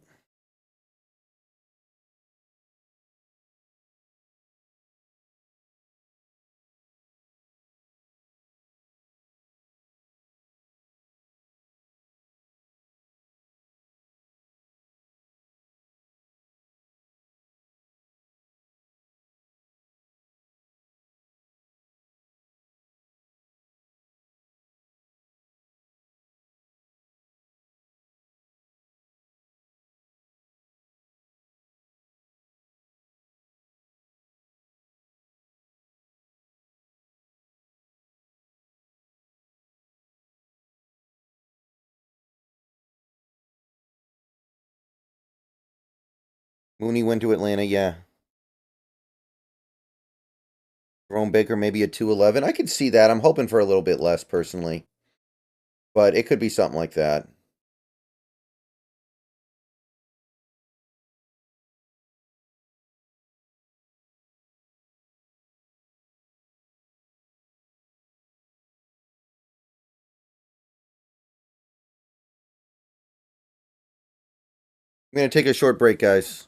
Mooney went to Atlanta, yeah. Jerome Baker, maybe a 211. I could see that. I'm hoping for a little bit less, personally. But it could be something like that. I'm going to take a short break, guys.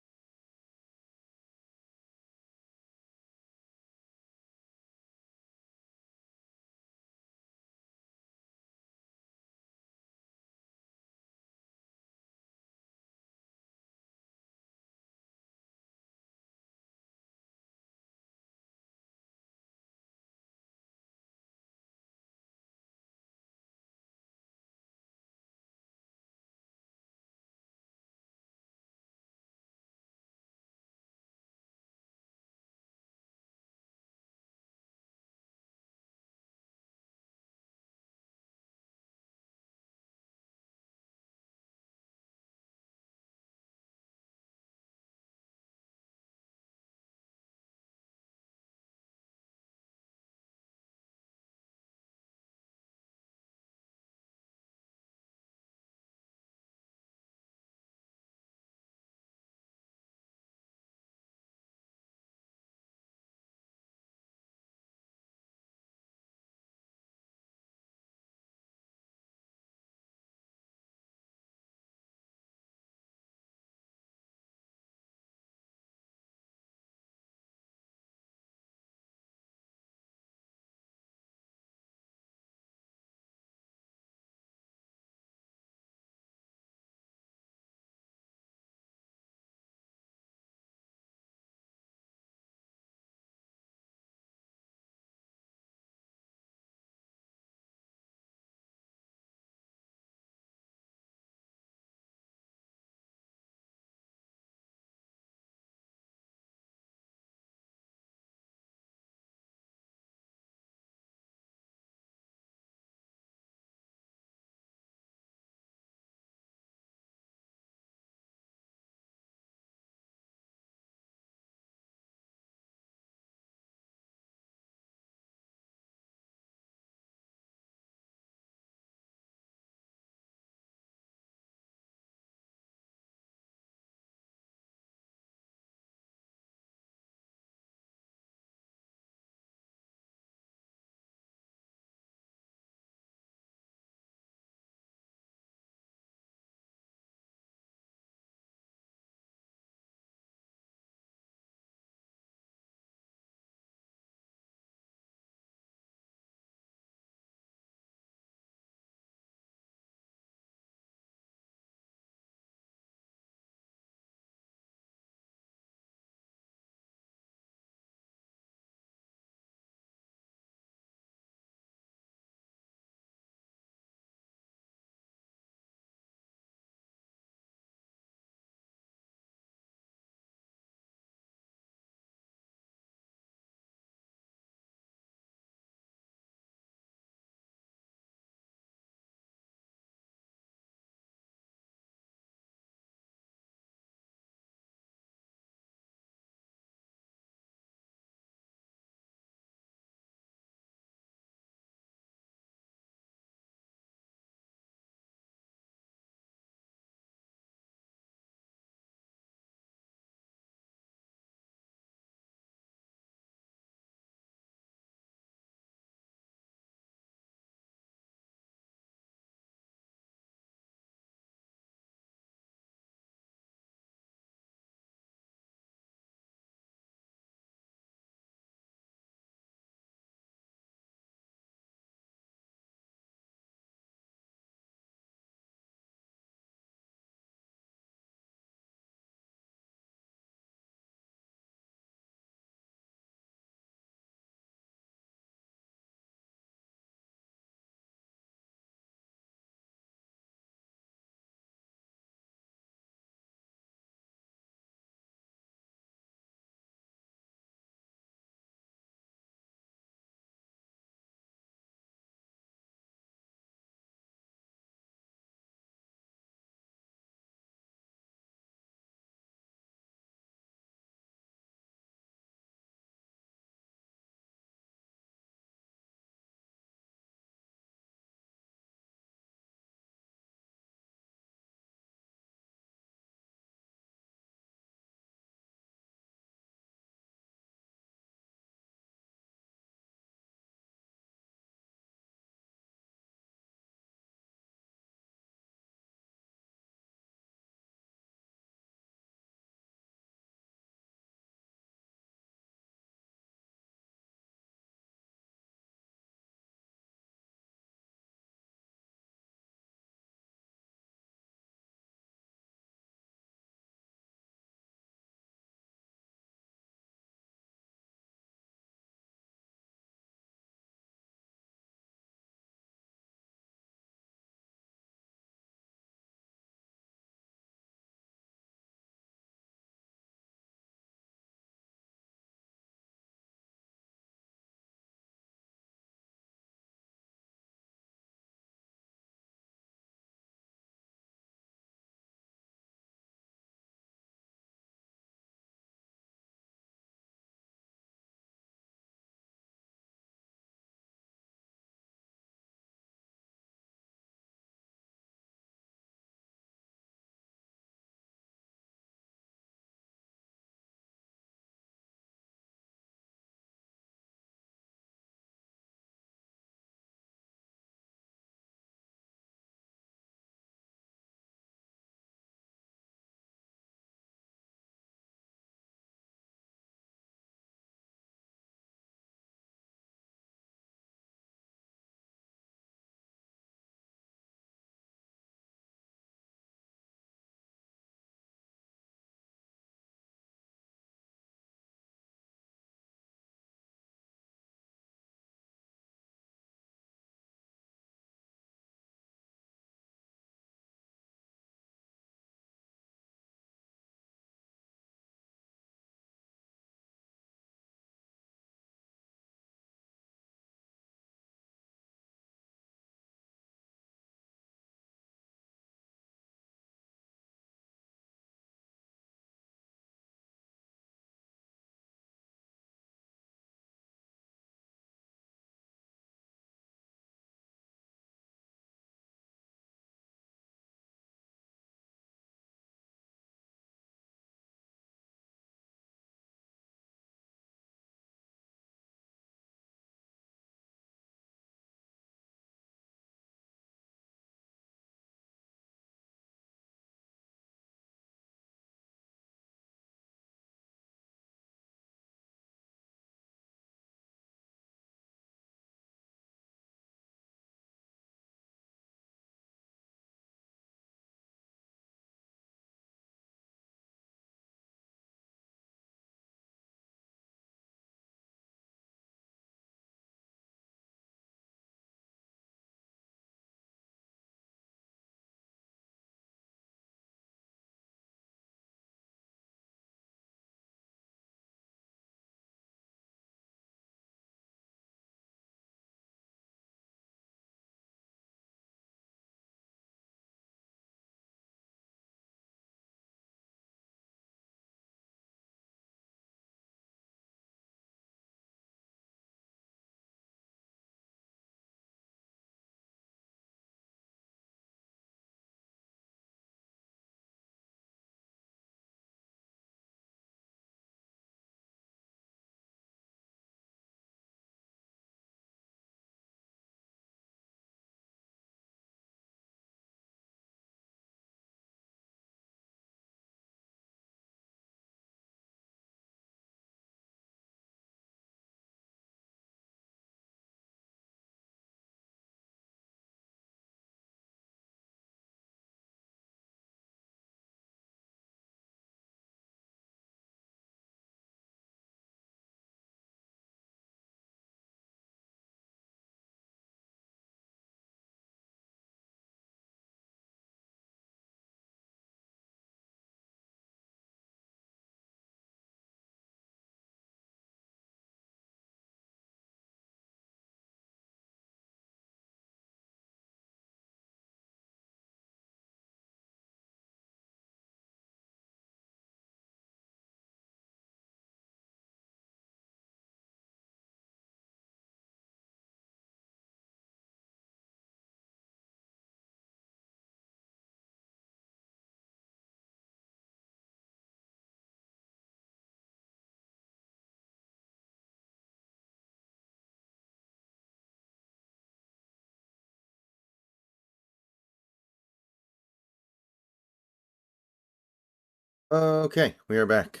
Okay, we are back.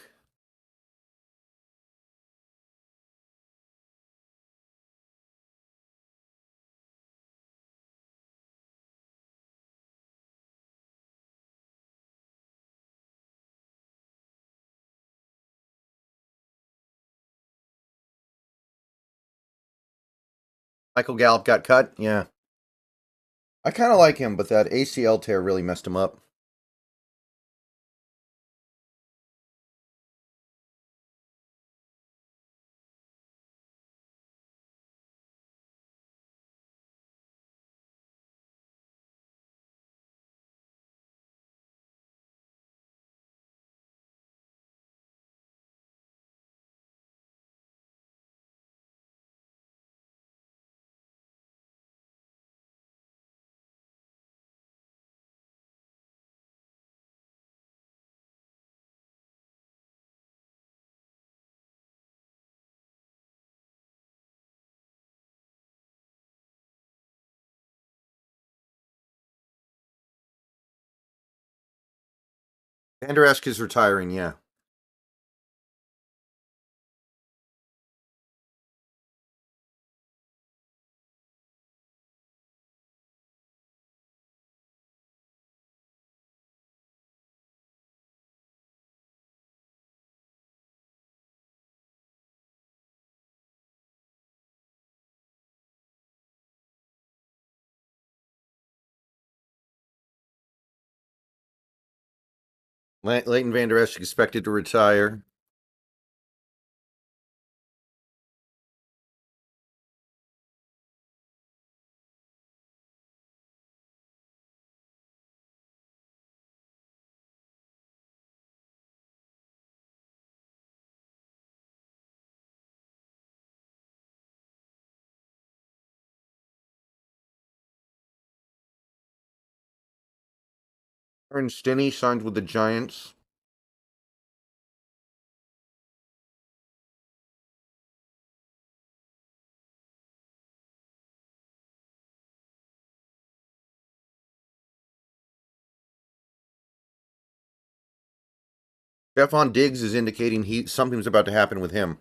Michael Gallup got cut? Yeah. I kind of like him, but that ACL tear really messed him up. Vander Esch is retiring, yeah. Leighton Vander Esch expected to retire. Aaron Stinney signed with the Giants. Stephon Diggs is indicating something's about to happen with him.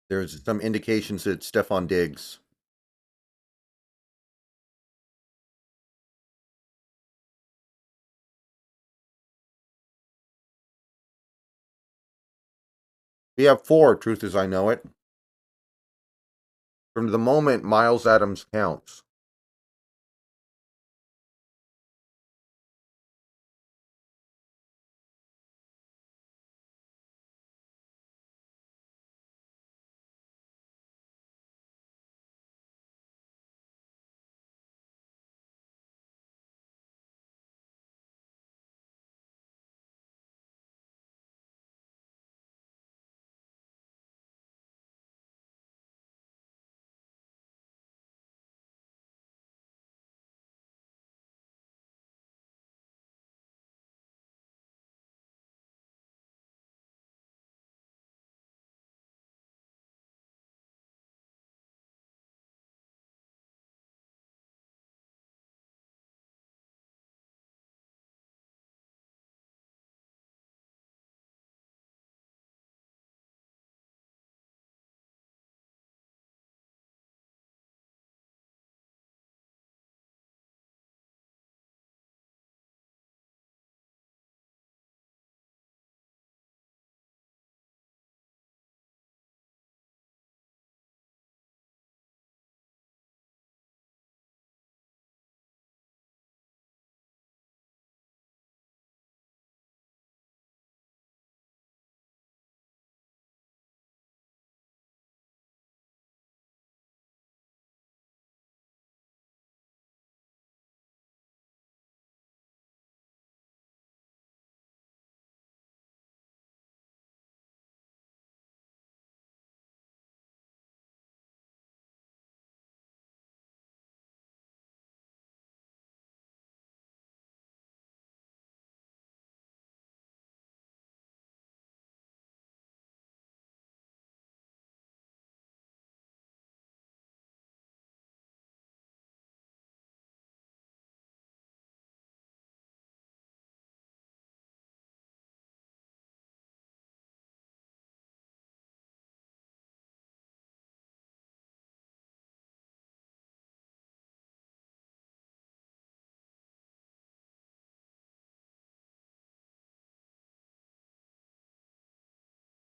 There's some indications that Stephon Diggs. We have 4, truth as I know it. From the moment Miles Adams counts.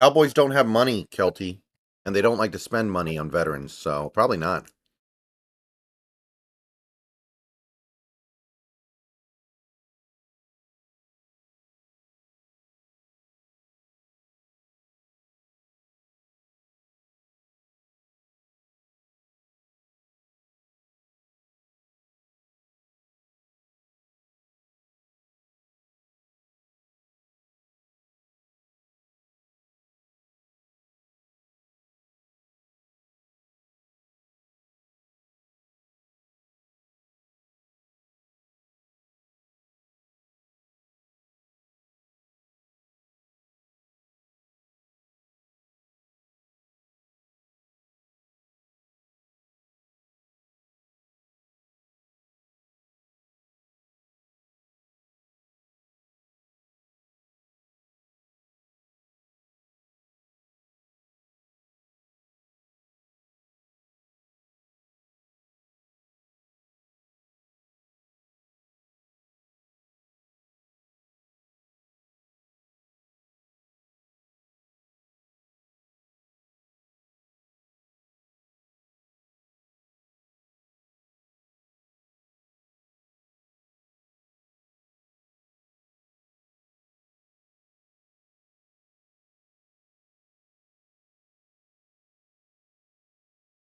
Cowboys don't have money, Kelty, and they don't like to spend money on veterans, so probably not.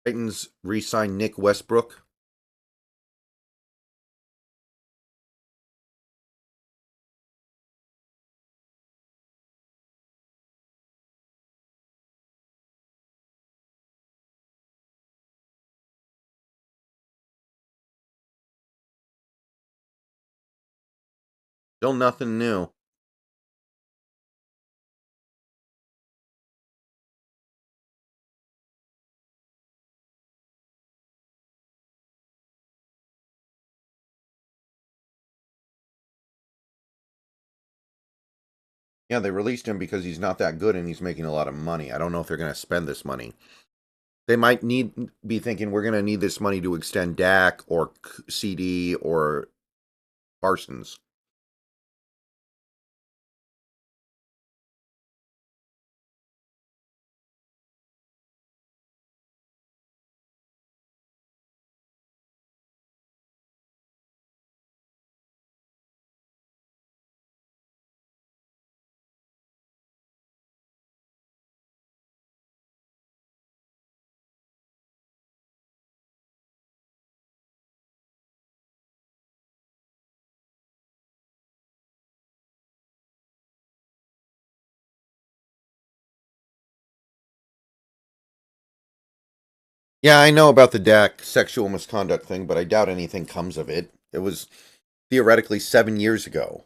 Titans re-sign Nick Westbrook. Still nothing new. Yeah, they released him because he's not that good and he's making a lot of money. I don't know if they're going to spend this money. They might be thinking we're going to need this money to extend Dak or CD or Parsons. Yeah, I know about the Dak sexual misconduct thing, but I doubt anything comes of it. It was theoretically 7 years ago.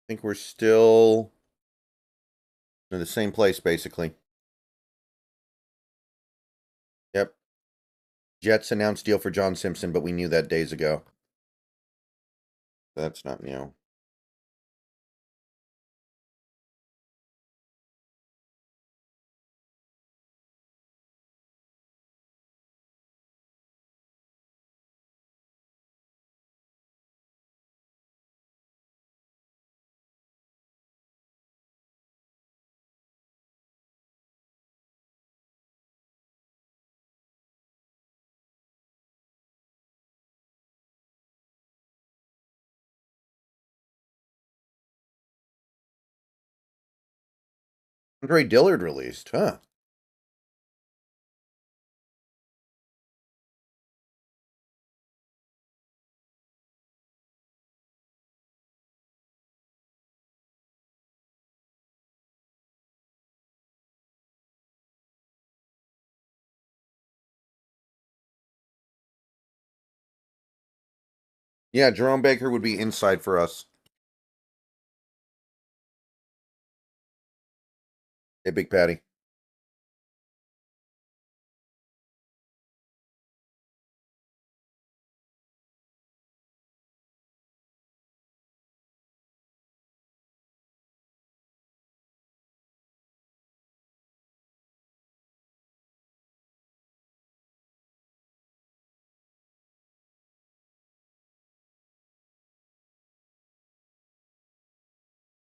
think we're still in the same place, basically. Yep. Jets announced deal for John Simpson, but we knew that days ago. That's not new. Andre Dillard released, huh? Yeah, Jerome Baker would be inside for us. Hey, Big Patty.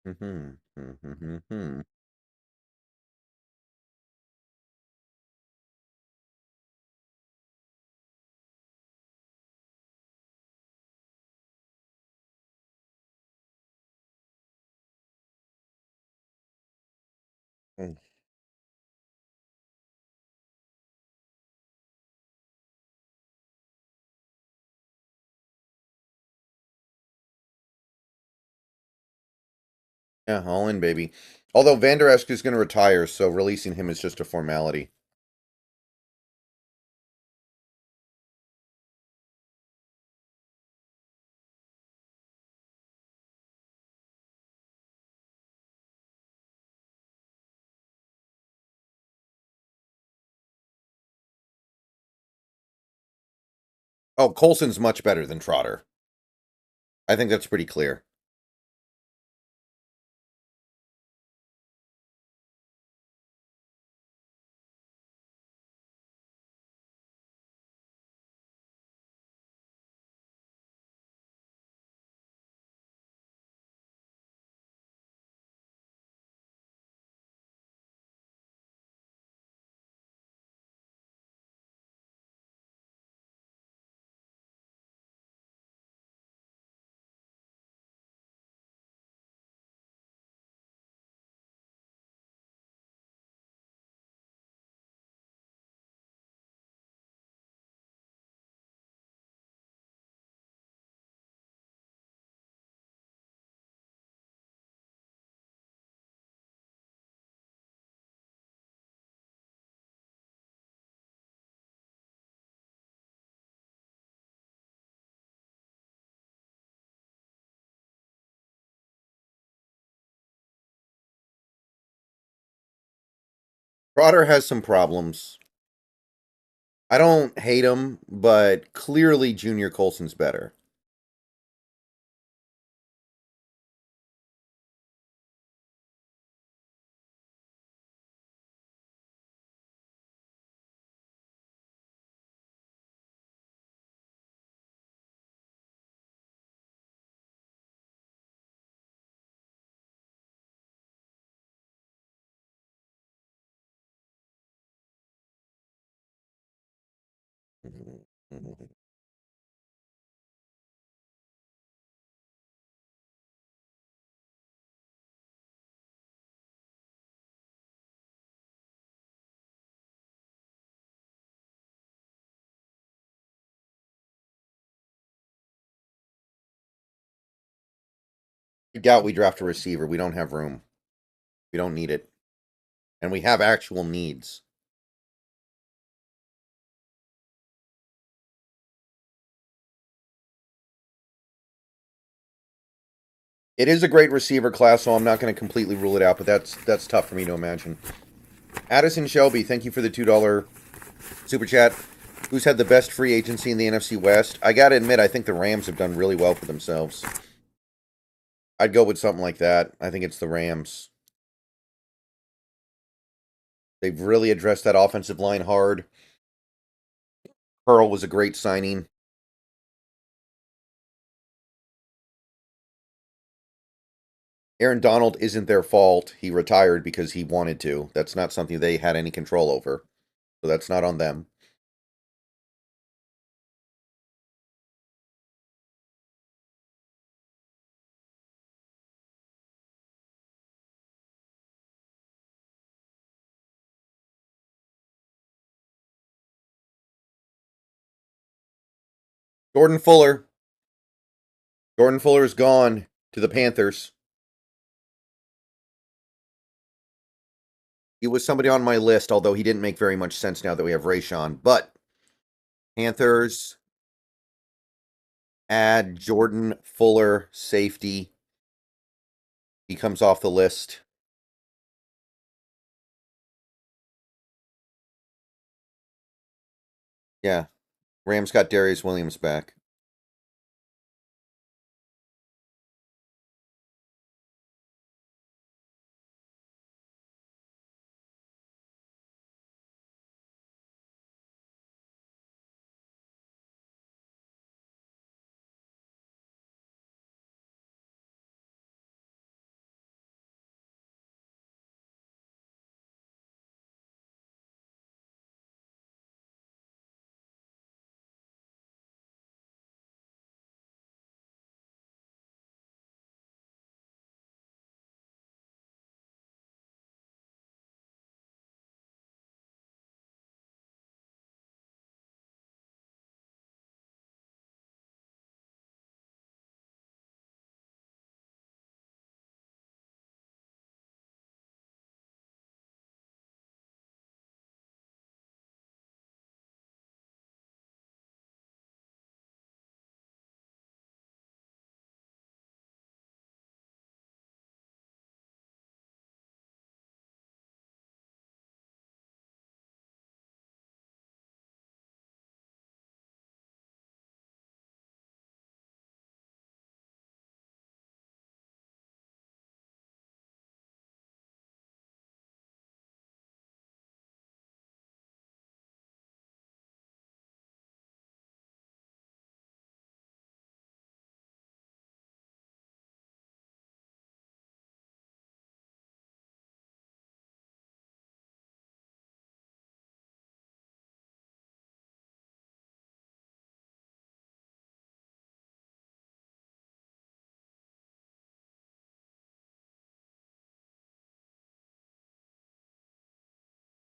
Mm-hmm. Mm-hmm. Yeah, all in, baby. Although Van Der Esch is going to retire, so releasing him is just a formality. Oh, Colson's much better than Trotter. I think that's pretty clear. Trotter has some problems. I don't hate him, but clearly Junior Colson's better. I doubt we draft a receiver. We don't have room. We don't need it. And we have actual needs. It is a great receiver class, so I'm not going to completely rule it out, but that's tough for me to imagine. Addison Shelby, thank you for the $2 super chat. Who's had the best free agency in the NFC West? I got to admit, I think the Rams have done really well for themselves. I'd go with something like that. I think it's the Rams. They've really addressed that offensive line hard. Pearl was a great signing. Aaron Donald isn't their fault. He retired because he wanted to. That's not something they had any control over. So that's not on them. Jordan Fuller. Jordan Fuller is gone to the Panthers. He was somebody on my list, although he didn't make very much sense now that we have Rayshon. But Panthers add Jordan Fuller, safety. He comes off the list. Yeah. Rams got Darius Williams back.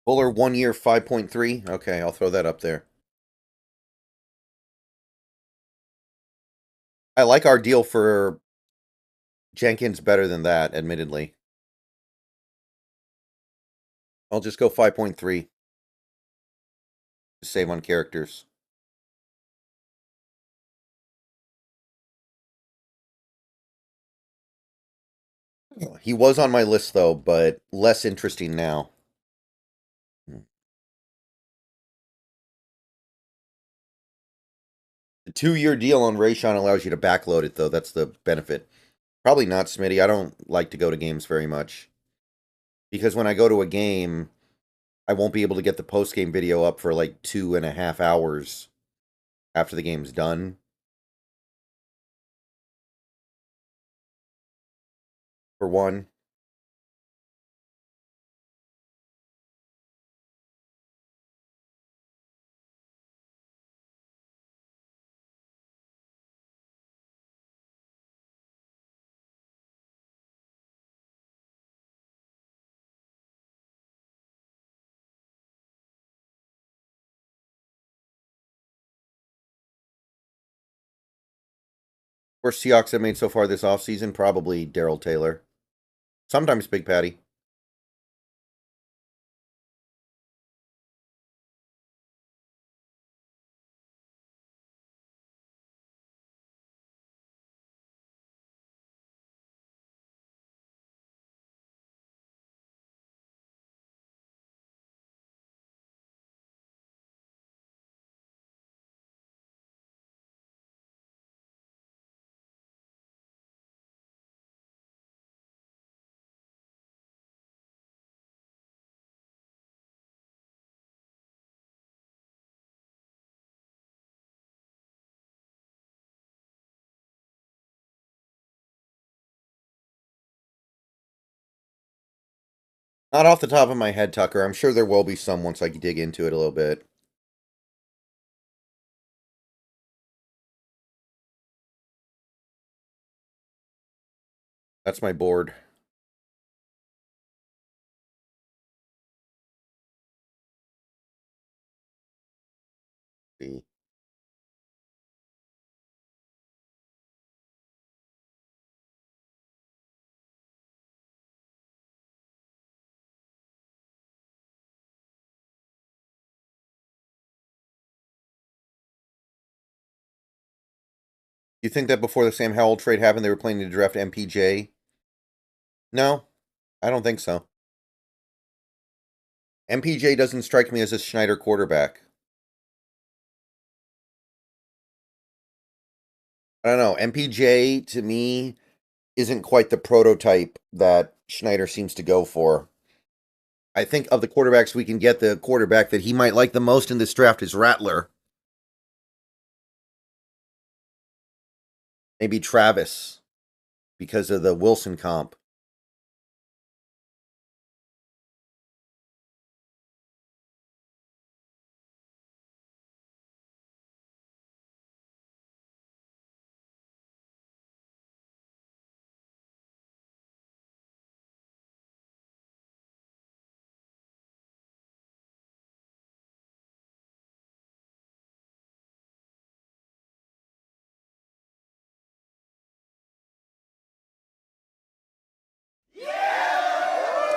Fuller, 1 year, 5.3. Okay, I'll throw that up there. I like our deal for Jenkins better than that, admittedly. I'll just go 5.3 to save on characters. He was on my list, though, but less interesting now. The 2 year deal on Rayshon allows you to backload it, though. That's the benefit. Probably not, Smitty. I don't like to go to games very much. Because when I go to a game, I won't be able to get the post-game video up for like 2.5 hours after the game's done. For one. Worst Seahawks have made so far this offseason? Probably Daryl Taylor. Sometimes Big Patty. Not off the top of my head, Tucker. I'm sure there will be some once I dig into it a little bit. That's my board. See. You think that before the Sam Howell trade happened, they were planning to draft MPJ? No, I don't think so. MPJ doesn't strike me as a Schneider quarterback. I don't know. MPJ, to me, isn't quite the prototype that Schneider seems to go for. I think of the quarterbacks we can get, the quarterback that he might like the most in this draft is Rattler. Maybe Travis because of the Wilson comp.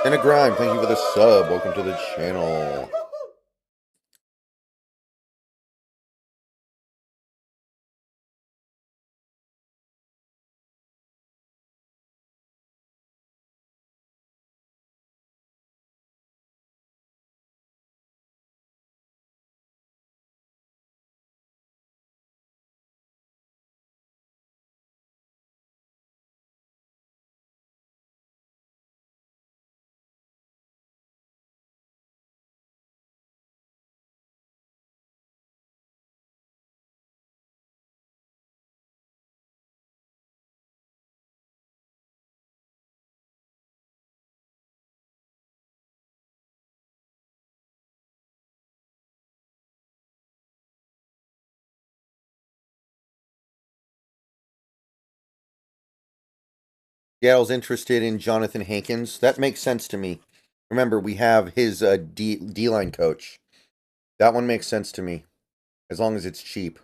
And a Grime, thank you for the sub. Welcome to the channel. Seattle's interested in Jonathan Hankins. That makes sense to me. Remember, we have his D-line coach. That one makes sense to me, as long as it's cheap.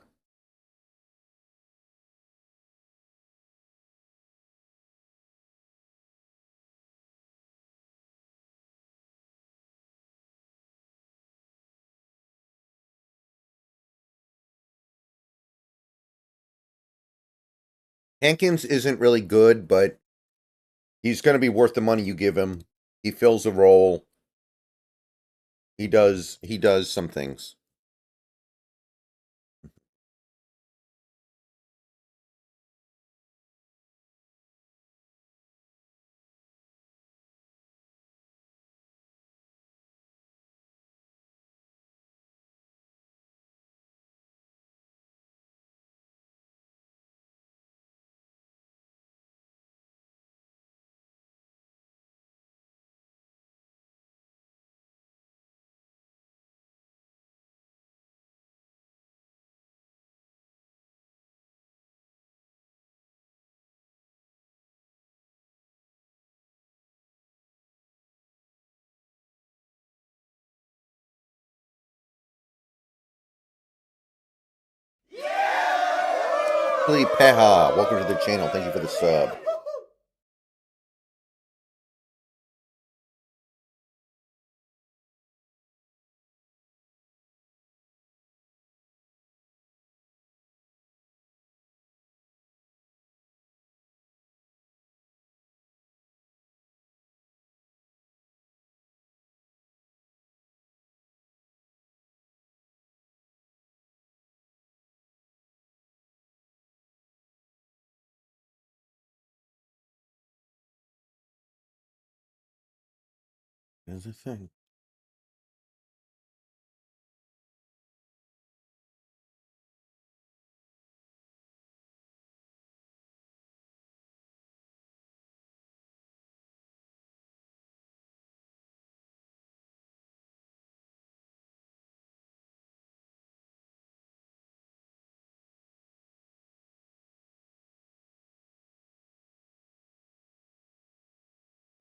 Hankins isn't really good, but he's going to be worth the money you give him. He fills a role. He does some things. Felipe, welcome to the channel. Thank you for the sub. Here's the thing.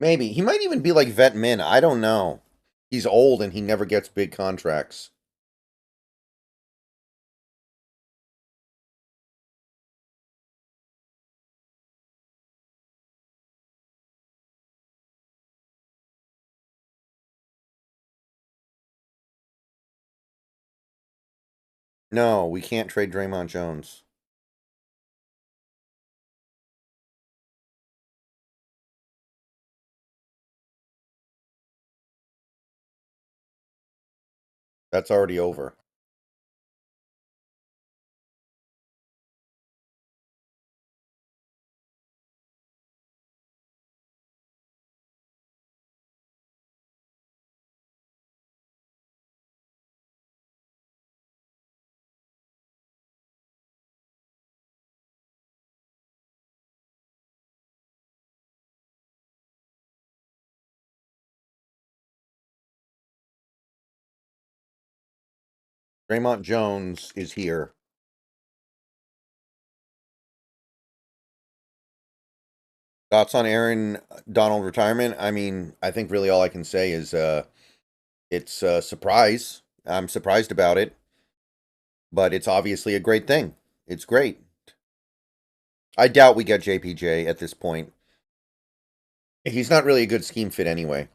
Maybe. He might even be like Vet Min. I don't know. He's old and he never gets big contracts. No, we can't trade Draymond Jones. That's already over. Draymond Jones is here. Thoughts on Aaron Donald retirement? I mean, I think really all I can say is it's a surprise. I'm surprised about it, but it's obviously a great thing. It's great. I doubt we get JPJ at this point. He's not really a good scheme fit anyway.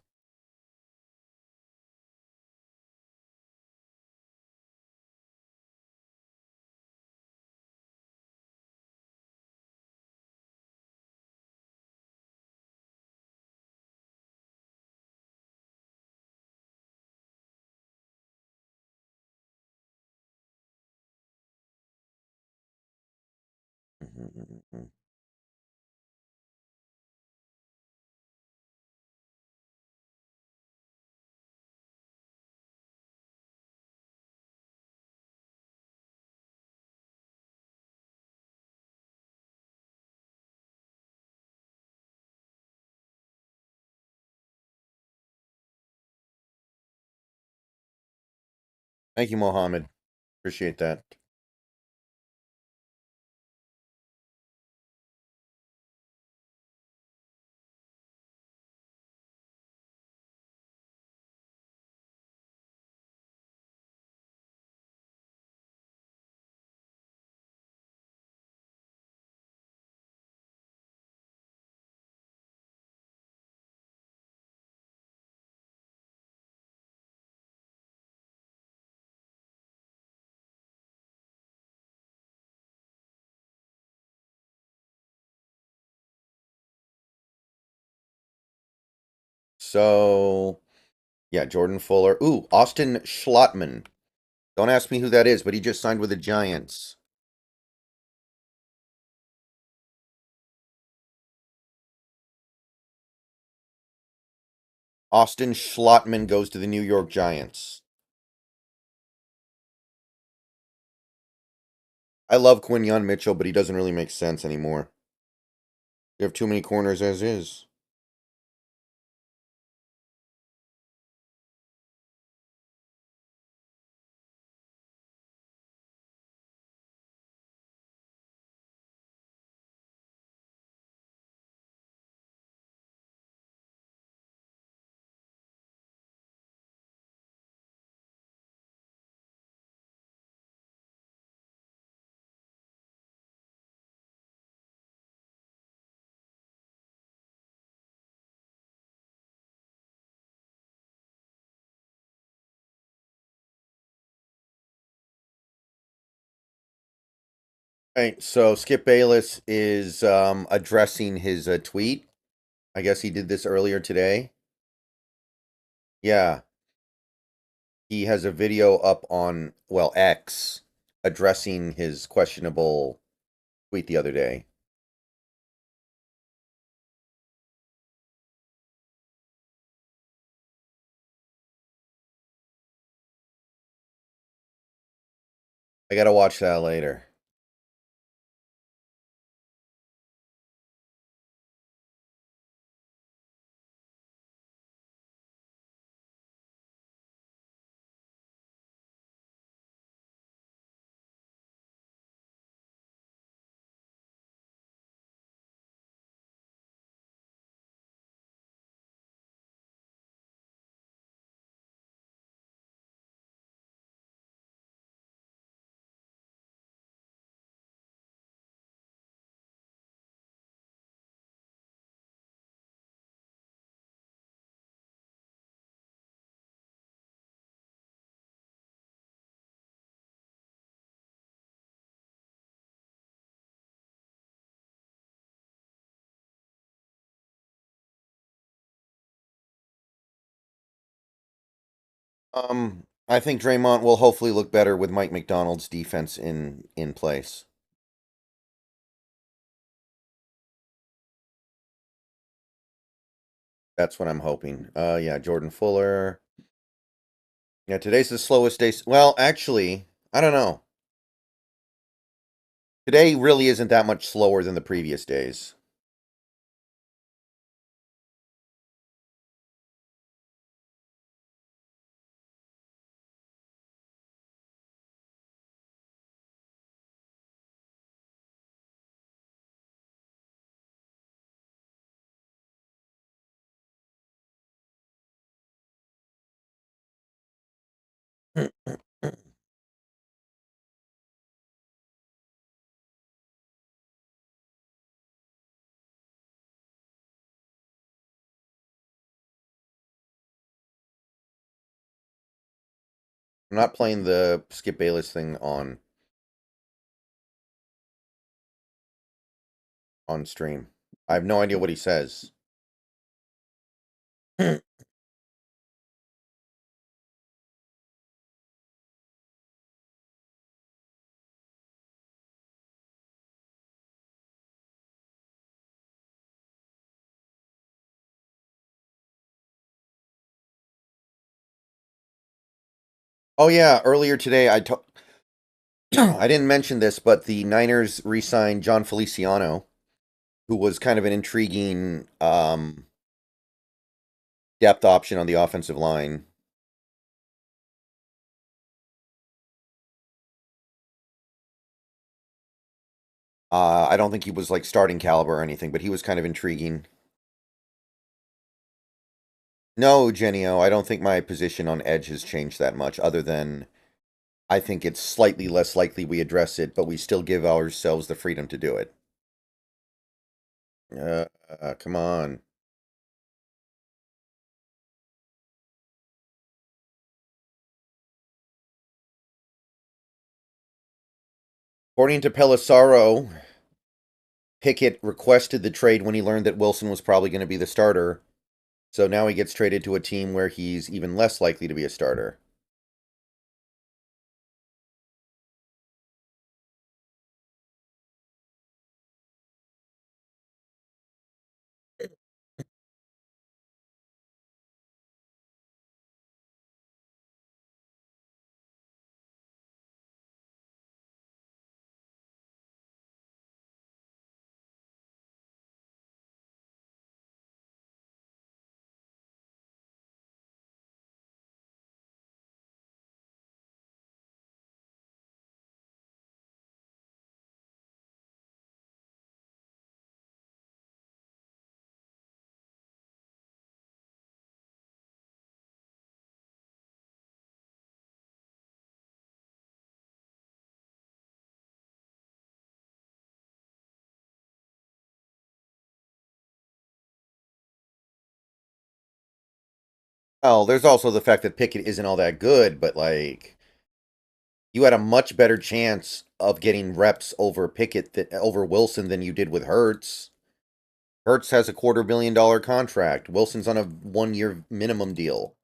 Thank you, Mohammed. Appreciate that. So, yeah, Jordan Fuller. Ooh, Austin Schlottman. Don't ask me who that is, but he just signed with the Giants. Austin Schlottman goes to the New York Giants. I love Quinyon Mitchell, but he doesn't really make sense anymore. You have too many corners as is. Right, so Skip Bayless is addressing his tweet. I guess he did this earlier today. Yeah, he has a video up on, well, X, addressing his questionable tweet the other day. I gotta watch that later. I think Draymond will hopefully look better with Mike McDonald's defense in place. That's what I'm hoping. Yeah, Jordan Fuller. Yeah, today's the slowest day. Well, actually, I don't know. Today really isn't that much slower than the previous days. I'm not playing the Skip Bayless thing on stream. I have no idea what he says. Oh yeah, earlier today I didn't mention this, but the Niners re-signed John Feliciano, who was kind of an intriguing depth option on the offensive line. I don't think he was like starting caliber or anything, but he was kind of intriguing. No, Genio, I don't think my position on edge has changed that much, other than I think it's slightly less likely we address it, but we still give ourselves the freedom to do it. Come on. According to Pelissaro, Pickett requested the trade when he learned that Wilson was probably going to be the starter. So now he gets traded to a team where he's even less likely to be a starter. Oh, there's also the fact that Pickett isn't all that good, but like you had a much better chance of getting reps over over Wilson than you did with Hurts. Hurts has a $250,000 contract. Wilson's on a 1-year minimum deal.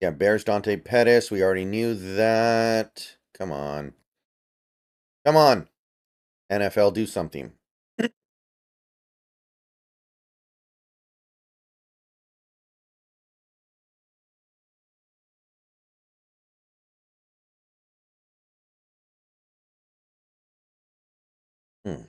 Yeah, Bears Dante Pettis. We already knew that. Come on. Come on. NFL, do something. Hmm.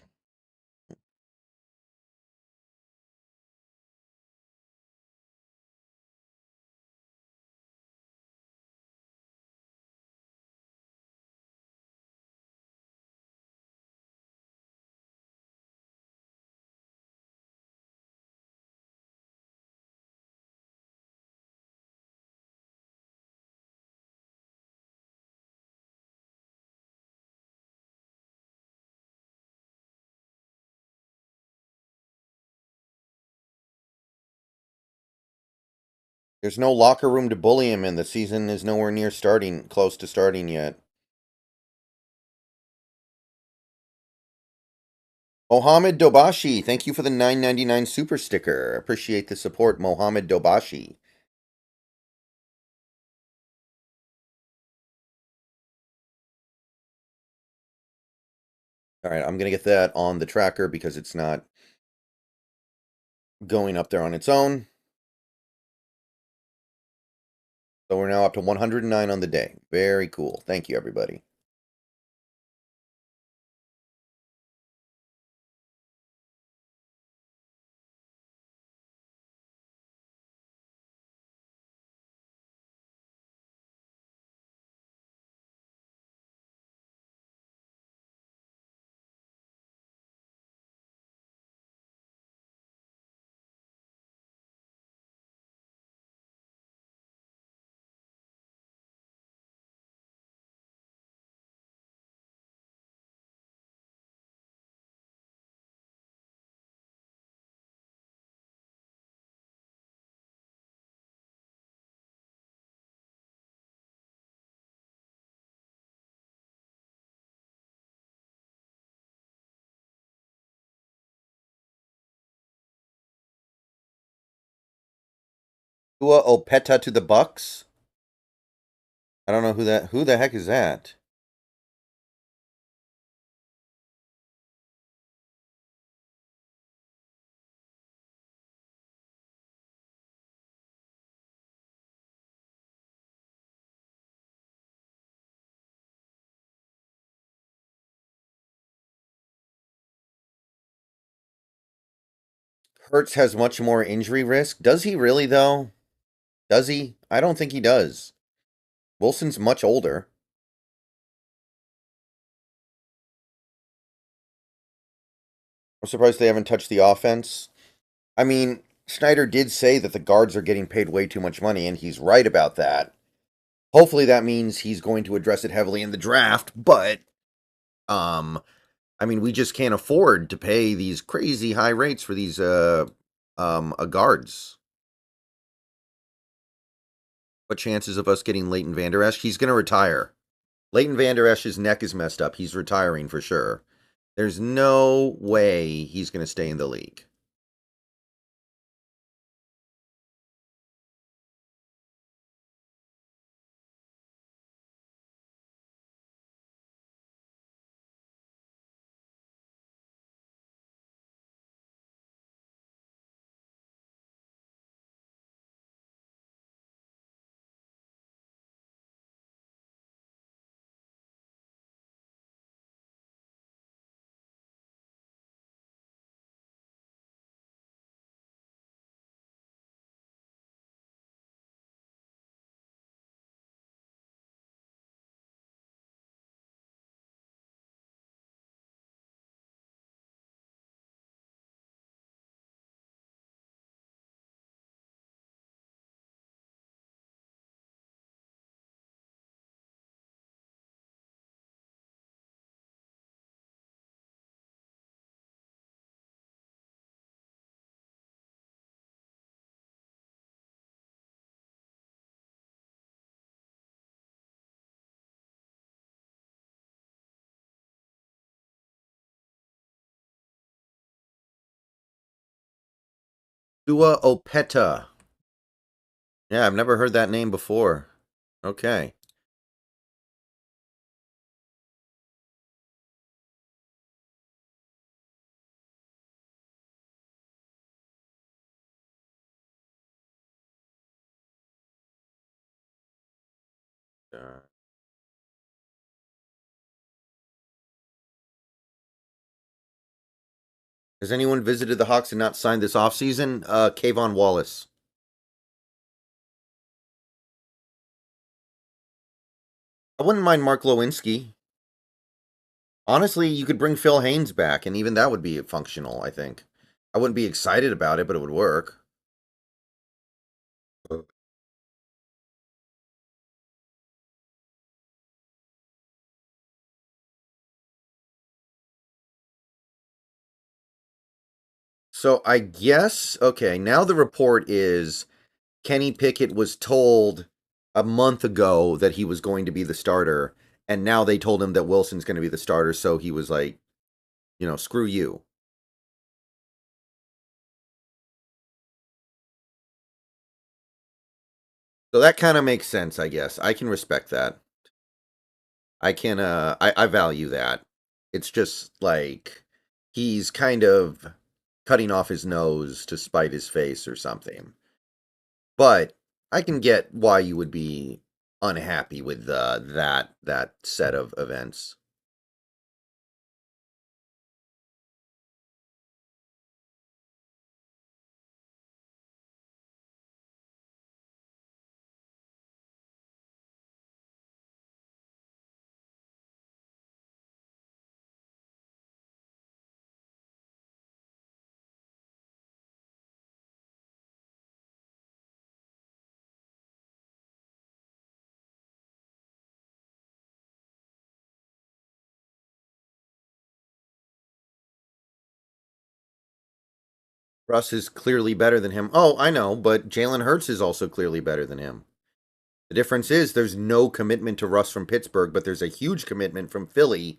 There's no locker room to bully him in. The season is nowhere near close to starting yet. Mohammed Dobashi, thank you for the $9.99 super sticker. Appreciate the support, Mohammed Dobashi. All right, I'm going to get that on the tracker because it's not going up there on its own. So we're now up to 109 on the day. Very cool. Thank you, everybody. Tua Opeta to the Bucks. I don't know who the heck is that? Hurts has much more injury risk. Does he really though? Does he? I don't think he does. Wilson's much older. I'm surprised they haven't touched the offense. I mean, Snyder did say that the guards are getting paid way too much money, and he's right about that. Hopefully that means he's going to address it heavily in the draft, but I mean, we just can't afford to pay these crazy high rates for these guards. What chances of us getting Leighton Vander Esch? He's going to retire. Leighton Vander Esch's neck is messed up. He's retiring for sure. There's no way he's going to stay in the league. Tua Opeta. Yeah, I've never heard that name before. Okay. Has anyone visited the Hawks and not signed this offseason? Kayvon Wallace. I wouldn't mind Mark Lewinsky. Honestly, you could bring Phil Haynes back, and even that would be functional, I think. I wouldn't be excited about it, but it would work. So I guess, okay, now the report is Kenny Pickett was told a month ago that he was going to be the starter, and now they told him that Wilson's going to be the starter, so he was like, screw you. So that kind of makes sense, I guess. I can respect that. I value that. It's just like he's kind of cutting off his nose to spite his face or something. But I can get why you would be unhappy with that set of events. Russ is clearly better than him. Oh, I know, but Jalen Hurts is also clearly better than him. The difference is there's no commitment to Russ from Pittsburgh, but there's a huge commitment from Philly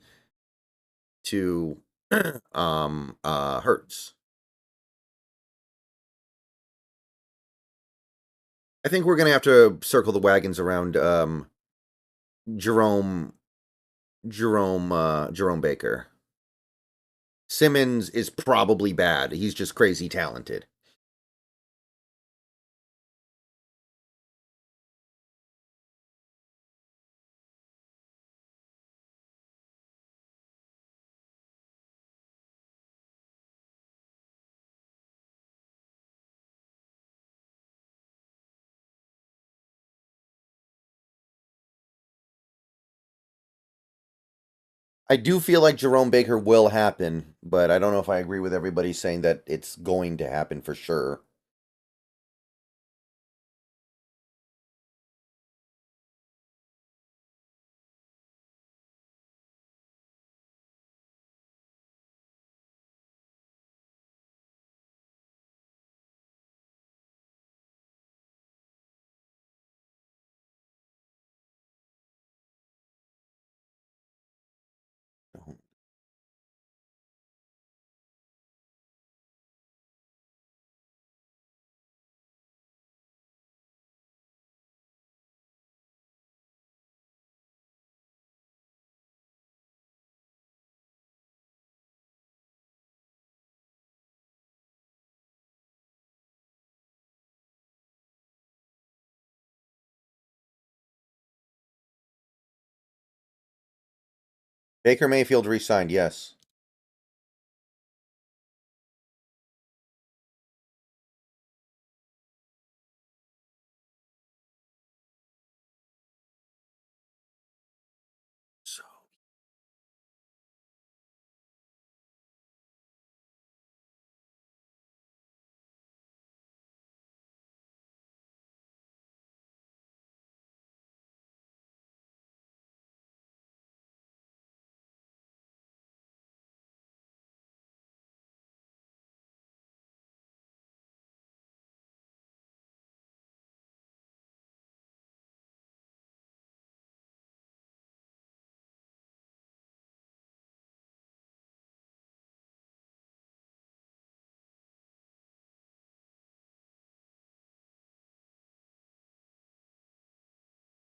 to Hurts. I think we're gonna have to circle the wagons around Jerome Jerome Baker. Simmons is probably bad. He's just crazy talented. I do feel like Jerome Baker will happen, but I don't know if I agree with everybody saying that it's going to happen for sure. Baker Mayfield re-signed, yes. So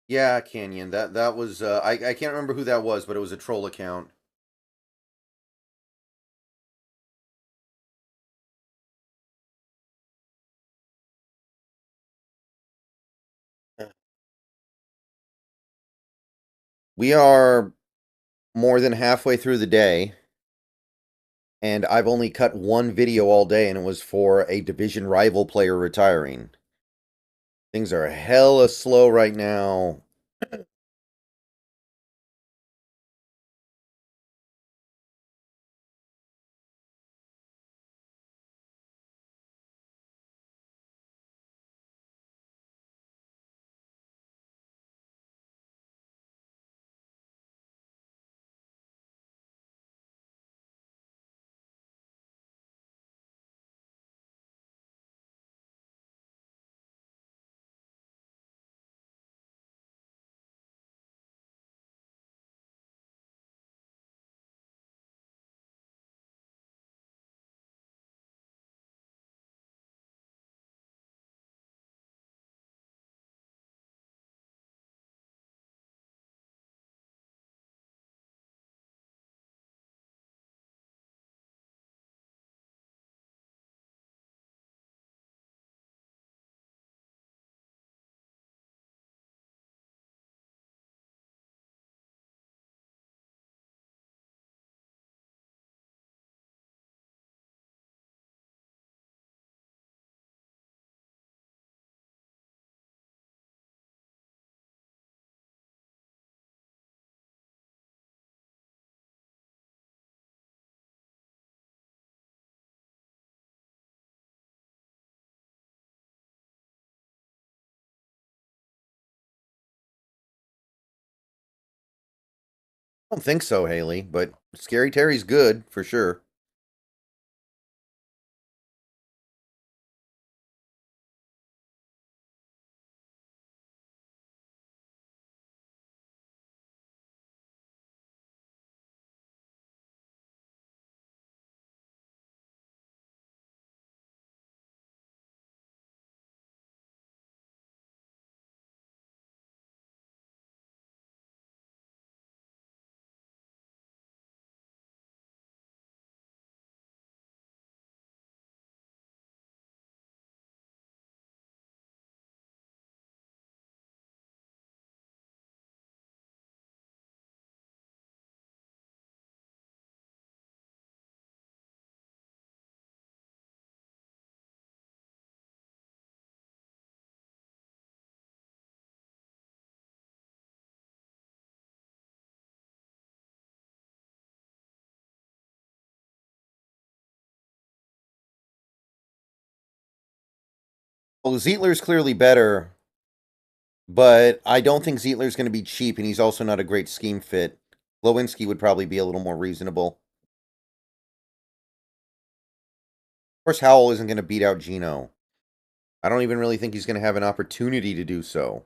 yeah, Canyon. That was I can't remember who that was, but it was a troll account. We are more than halfway through the day, and I've only cut one video all day, and it was for a division rival player retiring. Things are hella slow right now. don't think so, Haley, but Scary Terry's good for sure. Well, Zietler's clearly better, but I don't think Zietler's going to be cheap, and he's also not a great scheme fit. Lewinsky would probably be a little more reasonable. Of course, Howell isn't going to beat out Geno. I don't even really think he's going to have an opportunity to do so.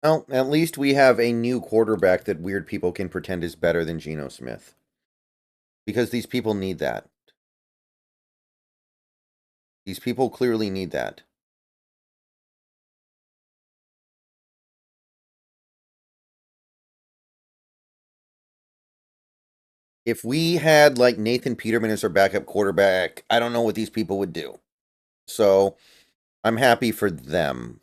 Well, at least we have a new quarterback that weird people can pretend is better than Geno Smith. Because these people need that. These people clearly need that. If we had like Nathan Peterman as our backup quarterback, I don't know what these people would do. So I'm happy for them.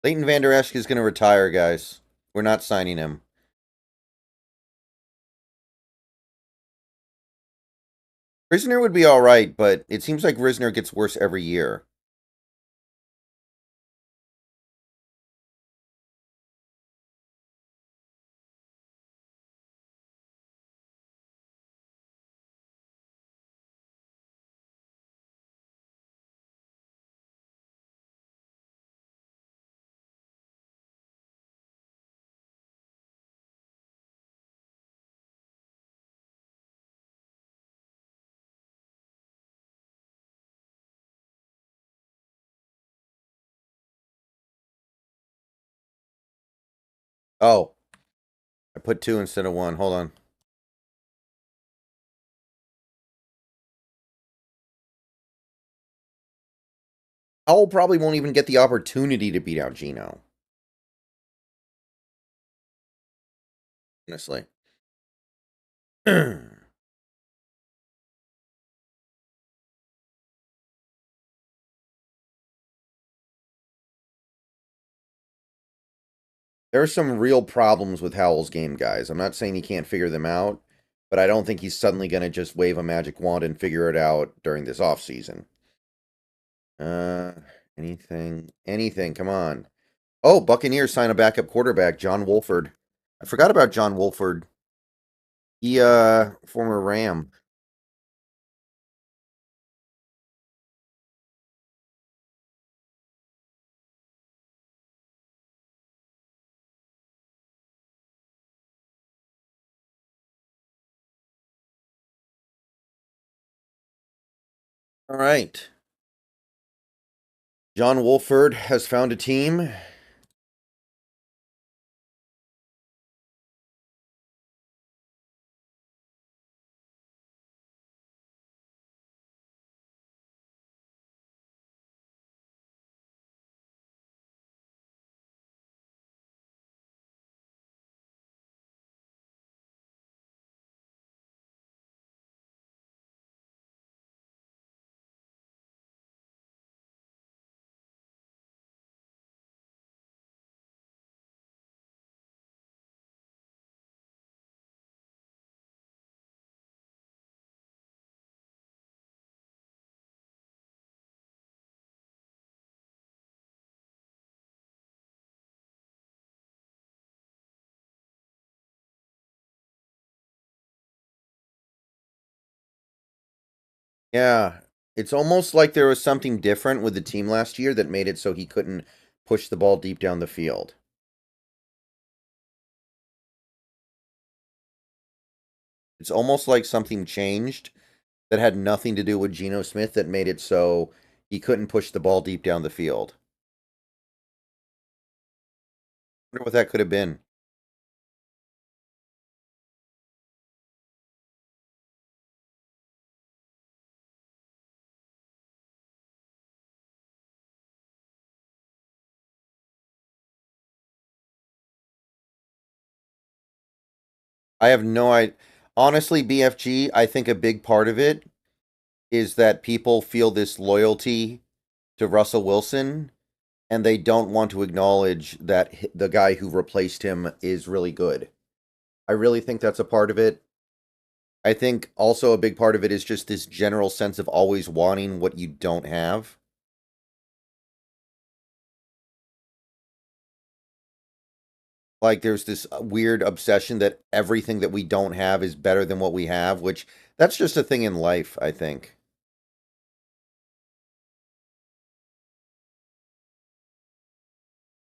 Leighton Vander Esch is going to retire, guys. We're not signing him. Risner would be all right, but it seems like Risner gets worse every year. Oh, I put 2 instead of 1. Hold on. Howell probably won't even get the opportunity to beat out Gino. Honestly. There are some real problems with Howell's game, guys. I'm not saying he can't figure them out, but I don't think he's suddenly going to just wave a magic wand and figure it out during this offseason. Uh, anything, come on. Oh, Buccaneers sign a backup quarterback, John Wolford. I forgot about John Wolford. He, former Ram. All right. John Wolford has found a team. Yeah, it's almost like there was something different with the team last year that made it so he couldn't push the ball deep down the field. It's almost like something changed that had nothing to do with Geno Smith that made it so he couldn't push the ball deep down the field. I wonder what that could have been. I have no idea. Honestly, BFG, I think a big part of it is that people feel this loyalty to Russell Wilson and they don't want to acknowledge that the guy who replaced him is really good. I really think that's a part of it. I think also a big part of it is just this general sense of always wanting what you don't have. Like there's this weird obsession that everything that we don't have is better than what we have, which that's just a thing in life, I think.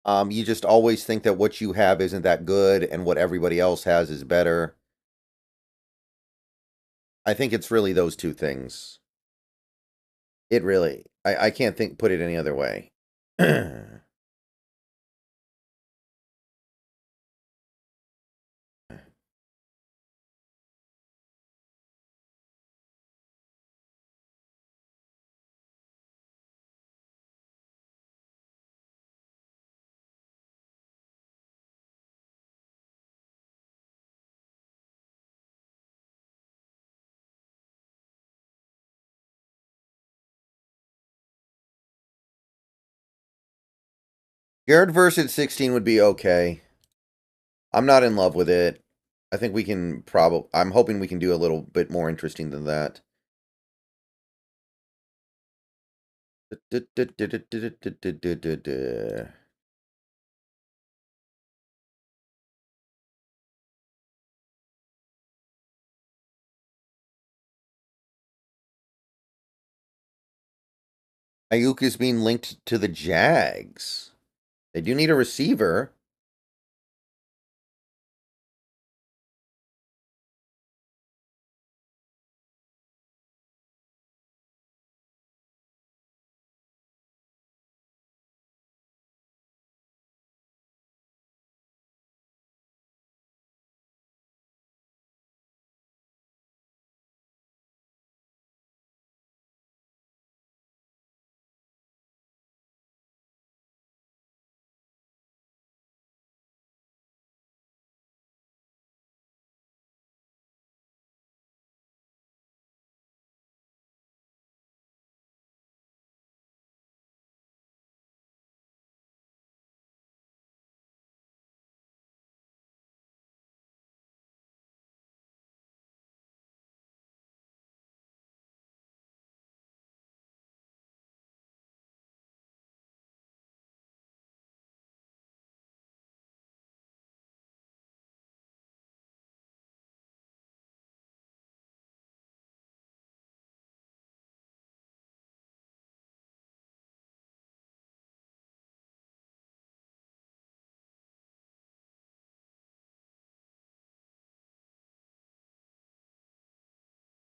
You just always think that what you have isn't that good and what everybody else has is better. I think it's really those two things. It really, I can't put it any other way. Garrett versus 16 would be okay. I'm not in love with it. I think we can probably. I'm hoping we can do a little bit more interesting than that. Ayuk is being linked to the Jags. They do need a receiver.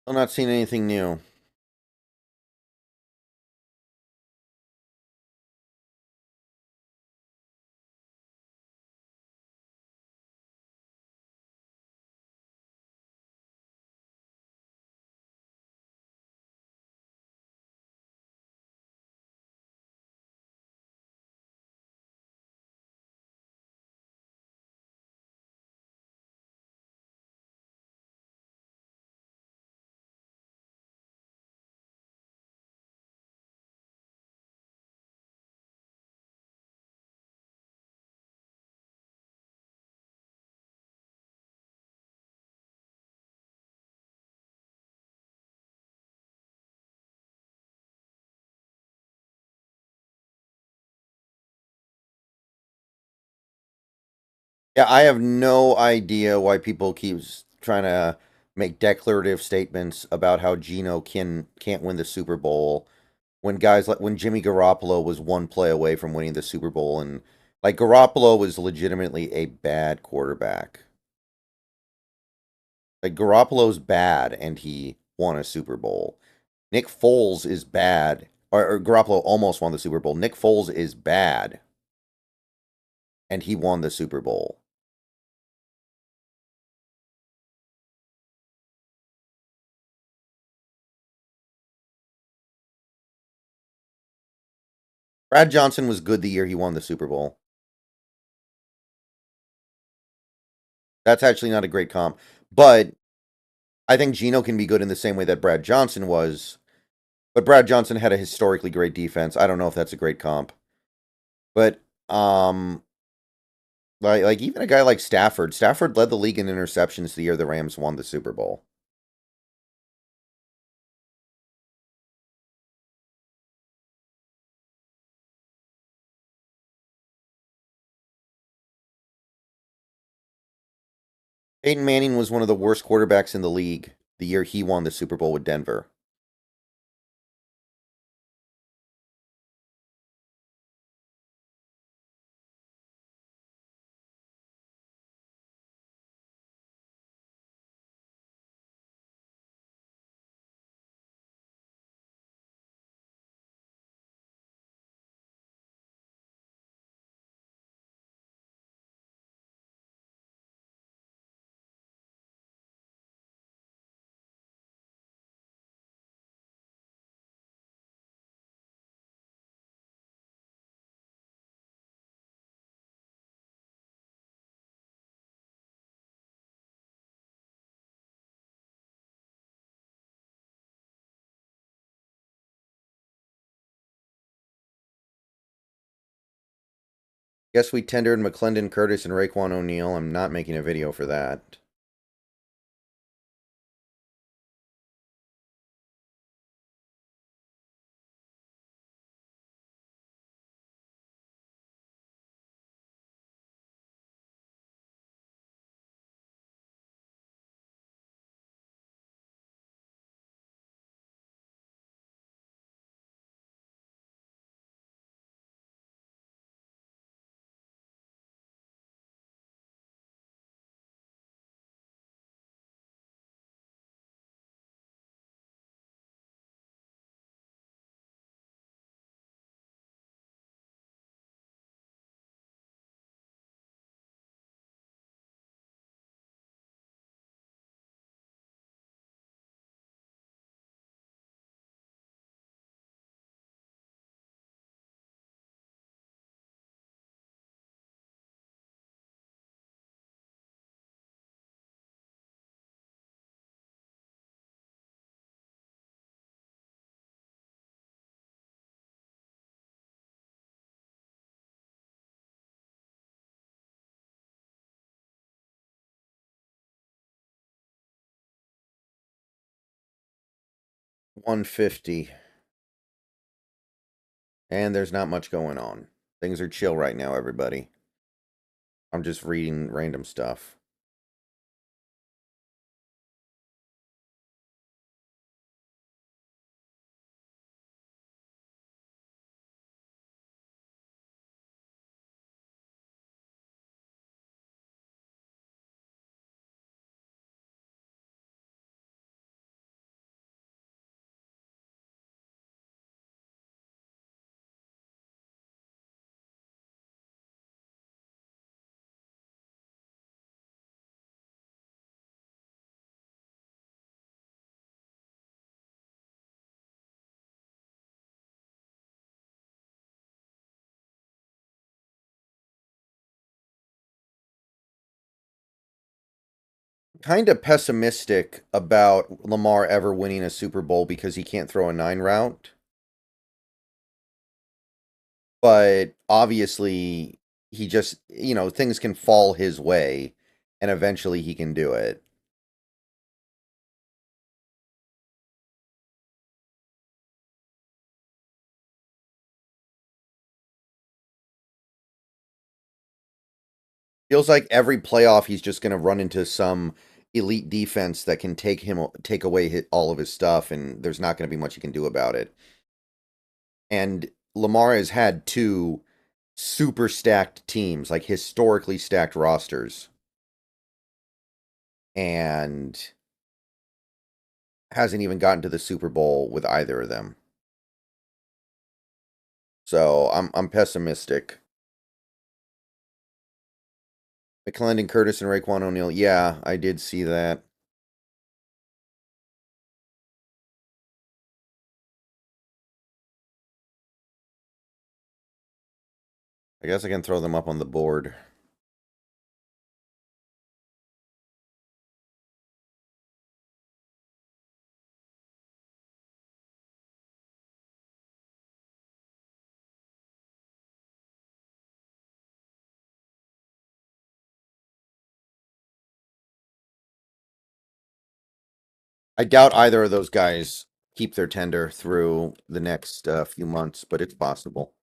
I'm not seeing anything new. Yeah, I have no idea why people keep trying to make declarative statements about how Geno can't win the Super Bowl when guys like when Jimmy Garoppolo was one play away from winning the Super Bowl, and like Garoppolo was legitimately a bad quarterback. Like Garoppolo's bad and he won a Super Bowl. Nick Foles is bad, or Garoppolo almost won the Super Bowl. Nick Foles is bad and he won the Super Bowl. Brad Johnson was good the year he won the Super Bowl. That's actually not a great comp, but I think Geno can be good in the same way that Brad Johnson was. But Brad Johnson had a historically great defense. I don't know if that's a great comp, but like even a guy like Stafford. Stafford led the league in interceptions the year the Rams won the Super Bowl. Peyton Manning was one of the worst quarterbacks in the league the year he won the Super Bowl with Denver. Guess we tendered McClendon Curtis and Raekwon O'Neal. I'm not making a video for that. $150. And there's not much going on. Things are chill right now, everybody. I'm just reading random stuff. kind of pessimistic about Lamar ever winning a Super Bowl because he can't throw a 9 route. But obviously, he just, things can fall his way and eventually he can do it. Feels like every playoff he's just going to run into some elite defense that can take away all of his stuff, and there's not going to be much he can do about it. And Lamar has had two super stacked teams, like historically stacked rosters, and hasn't even gotten to the Super Bowl with either of them. So I'm pessimistic. McClendon, Curtis, and Raekwon O'Neal. Yeah, I did see that. I guess I can throw them up on the board. I doubt either of those guys keep their tender through the next few months, but it's possible.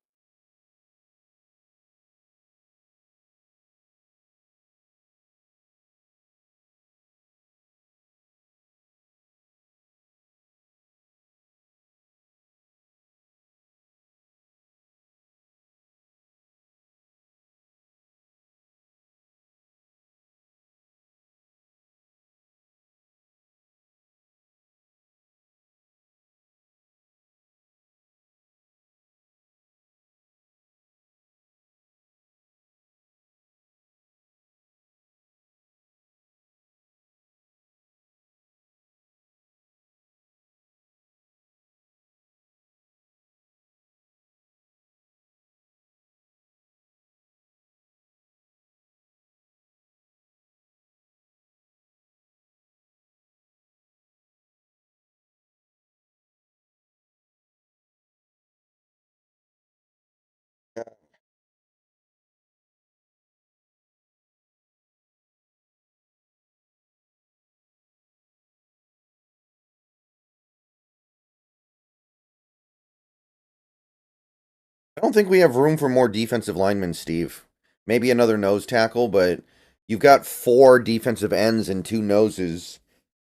I don't think we have room for more defensive linemen, Steve. Maybe another nose tackle, but you've got 4 defensive ends and 2 noses.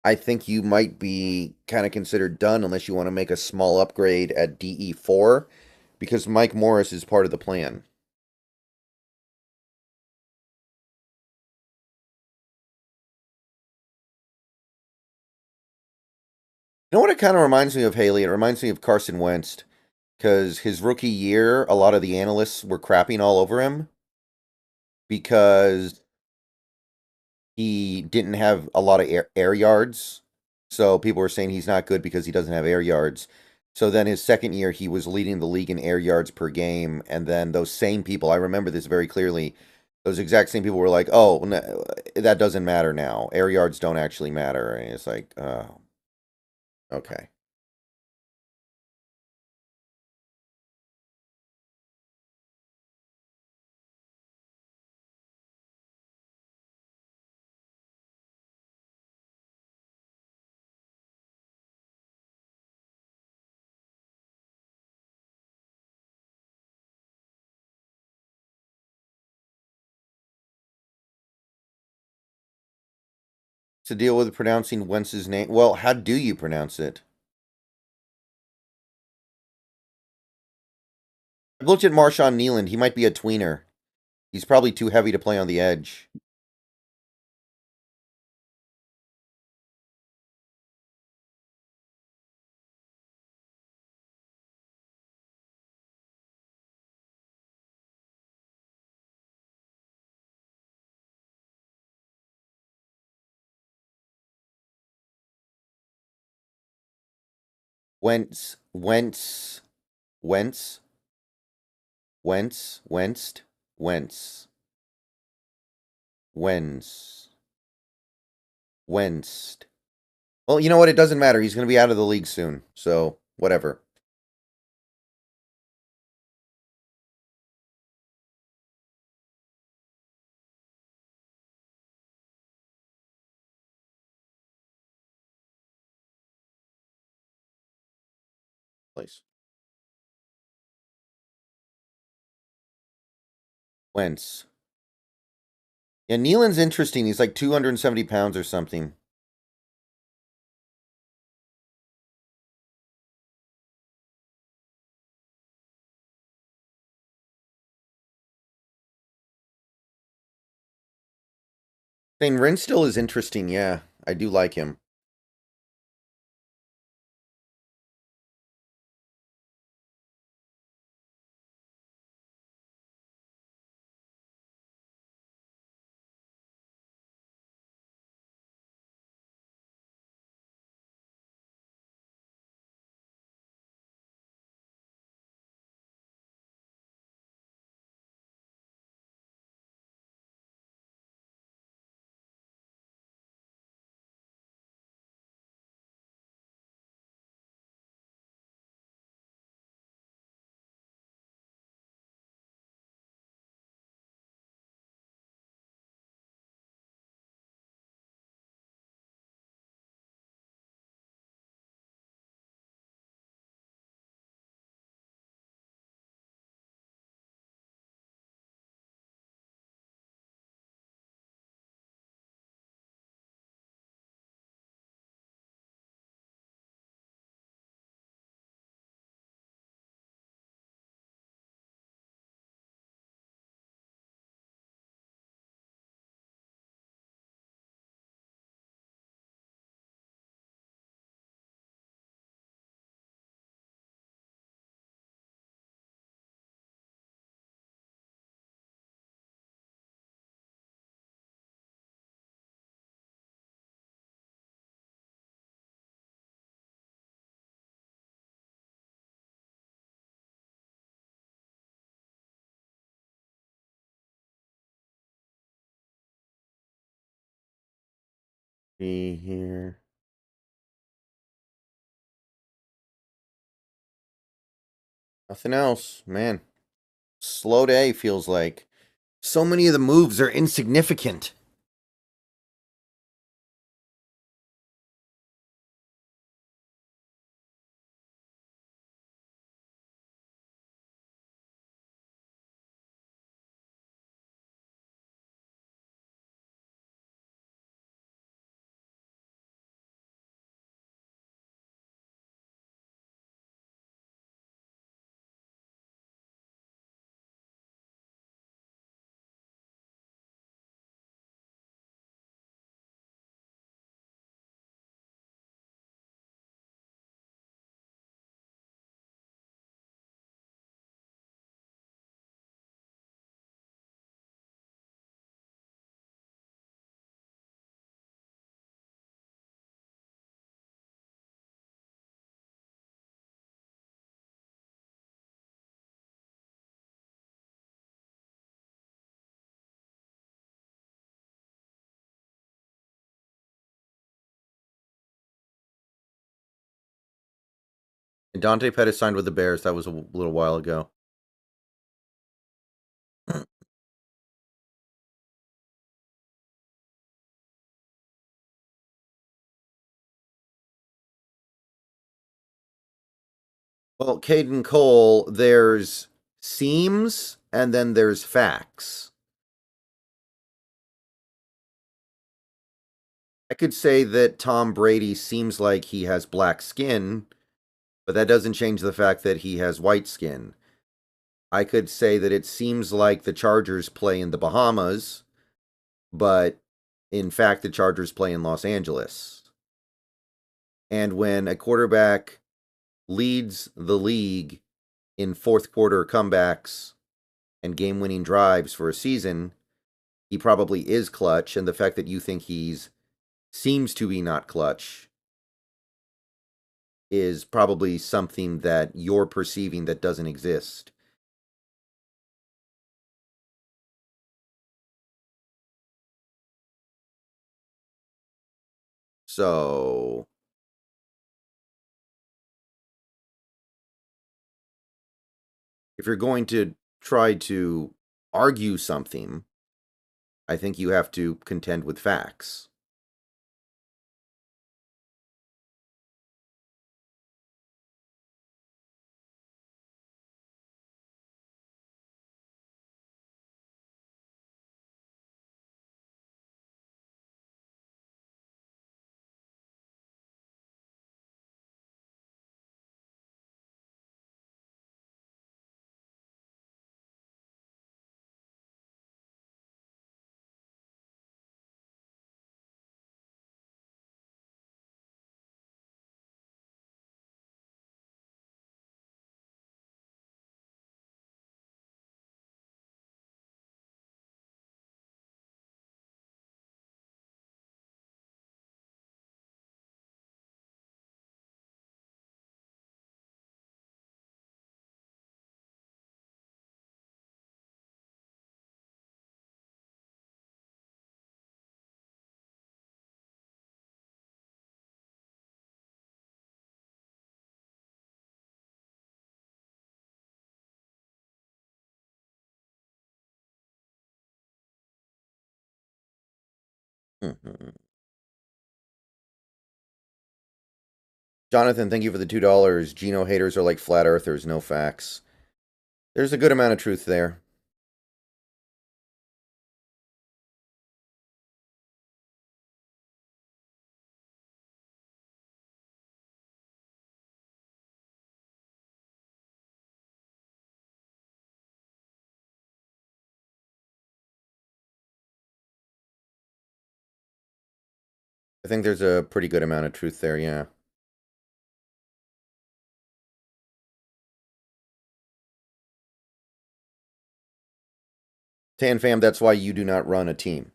I think you might be kind of considered done unless you want to make a small upgrade at DE4 because Mike Morris is part of the plan. You know what it kind of reminds me of, Haley? It reminds me of Carson Wentz because his rookie year, a lot of the analysts were crapping all over him because he didn't have a lot of air yards. So people were saying he's not good because he doesn't have air yards. So then his second year, he was leading the league in air yards per game. And then those same people, I remember this very clearly, those exact same people were like, oh, no, that doesn't matter now. Air yards don't actually matter. And it's like, oh, okay. To deal with pronouncing Wentz's name, well, how do you pronounce it? I've looked at Marshawn Nealand. He might be a tweener. He's probably too heavy to play on the edge. Wentz, Wentz, Wentz, Wentz, Wentz, Wentz. Wentz. Well, you know what? It doesn't matter. He's going to be out of the league soon. So, whatever. Place. Wentz. Yeah, Nealon's interesting. He's like 270 pounds or something. Saying Rin still is interesting. Yeah, I do like him. See here. Nothing else, man. Slow day feels like. So many of the moves are insignificant. And Dante Pettis signed with the Bears. That was a little while ago. Well, Caden Cole, there's seems and then there's facts. I could say that Tom Brady seems like he has black skin, but that doesn't change the fact that he has white skin. I could say that it seems like the Chargers play in the Bahamas, but in fact, the Chargers play in Los Angeles. And when a quarterback leads the league in fourth quarter comebacks and game winning drives for a season, he probably is clutch. And the fact that you think he's seems to be not clutch is probably something that you're perceiving that doesn't exist. So if you're going to try to argue something, I think you have to contend with facts. Mhm. Jonathan, thank you for the $2. Geno haters are like flat earthers, no facts. There's a good amount of truth there. I think there's a pretty good amount of truth there, yeah. Tan fam, that's why you do not run a team.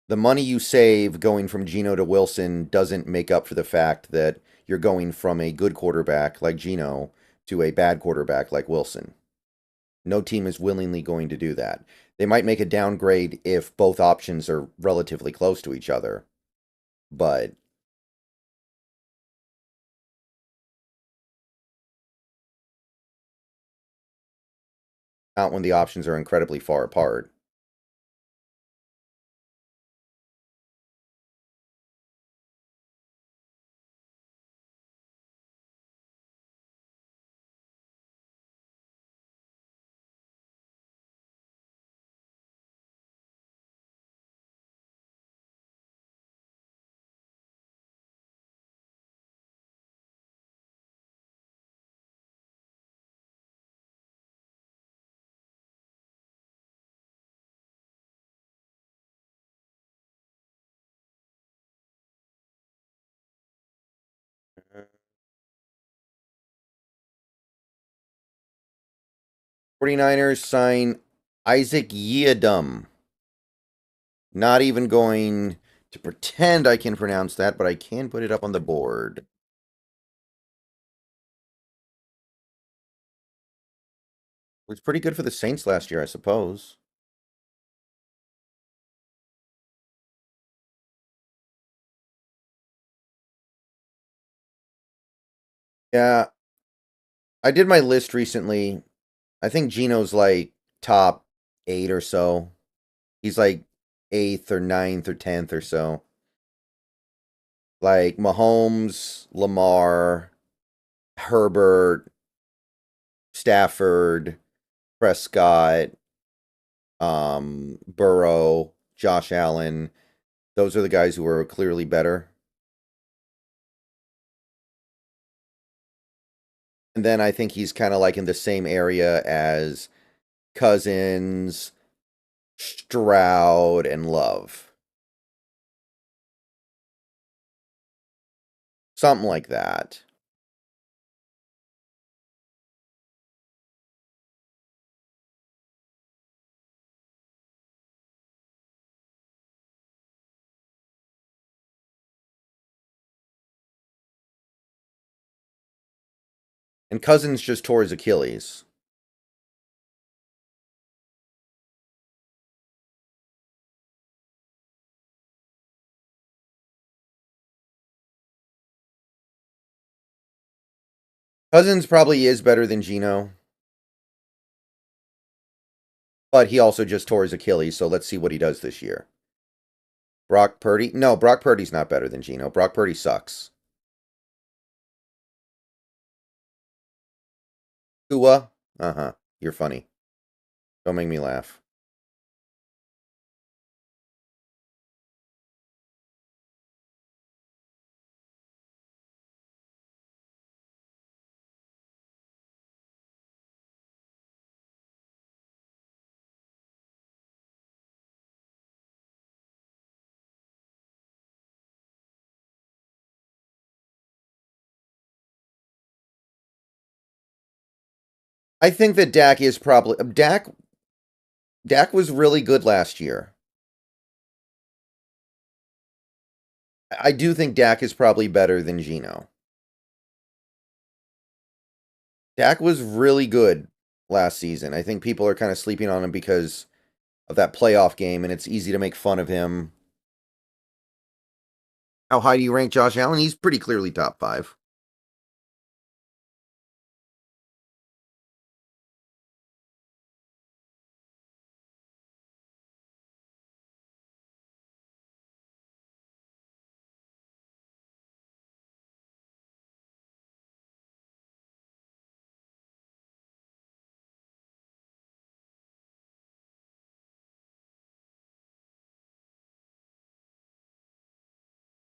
The money you save going from Geno to Wilson doesn't make up for the fact that you're going from a good quarterback like Geno to a bad quarterback like Wilson. No team is willingly going to do that. They might make a downgrade if both options are relatively close to each other, but not when the options are incredibly far apart. Uh, 49ers sign Isaac Yiadom. Not even going to pretend I can pronounce that, but I can put it up on the board. It was pretty good for the Saints last year, I suppose. Yeah, I did my list recently. I think Geno's like top 8 or so. He's like 8th or ninth or 10th or so. Like Mahomes, Lamar, Herbert, Stafford, Prescott, Burrow, Josh Allen. Those are the guys who are clearly better. And then I think he's kind of like in the same area as Cousins, Stroud, and Love. Something like that. And Cousins just tore his Achilles. Cousins probably is better than Geno. But he also just tore his Achilles, so let's see what he does this year. Brock Purdy? No, Brock Purdy's not better than Geno. Brock Purdy sucks. Tua? Uh-huh. You're funny. Don't make me laugh. I think that Dak is probably Dak was really good last year. I do think Dak is probably better than Geno. Dak was really good last season. I think people are kind of sleeping on him because of that playoff game, and it's easy to make fun of him. How high do you rank Josh Allen? He's pretty clearly top 5.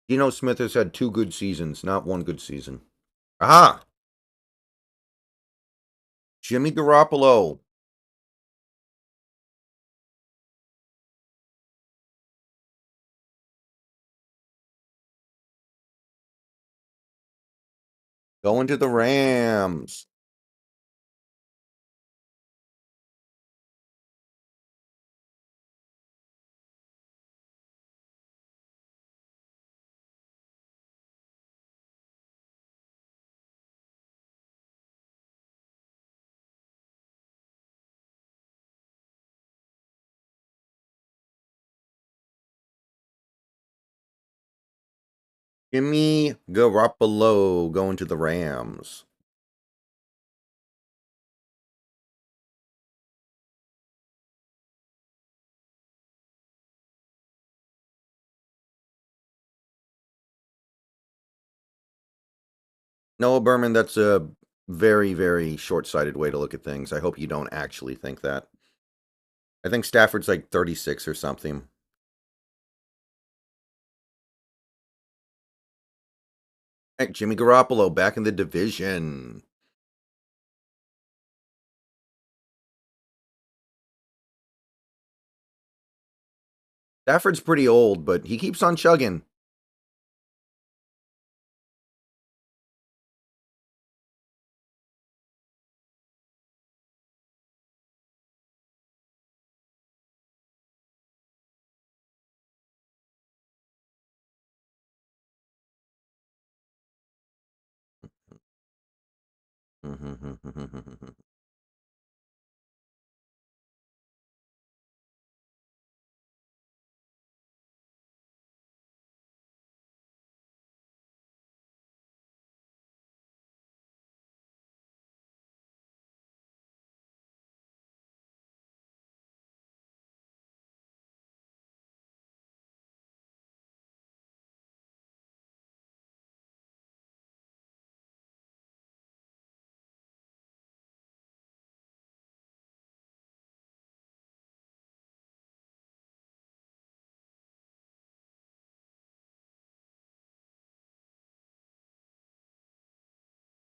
Geno Smith has had 2 good seasons, not 1 good season. Ah! Jimmy Garoppolo. Going to the Rams. Jimmy Garoppolo going to the Rams. Noah Berman, that's a very, very short-sighted way to look at things. I hope you don't actually think that. I think Stafford's like 36 or something. Heck, Jimmy Garoppolo back in the division. Stafford's pretty old, but he keeps on chugging.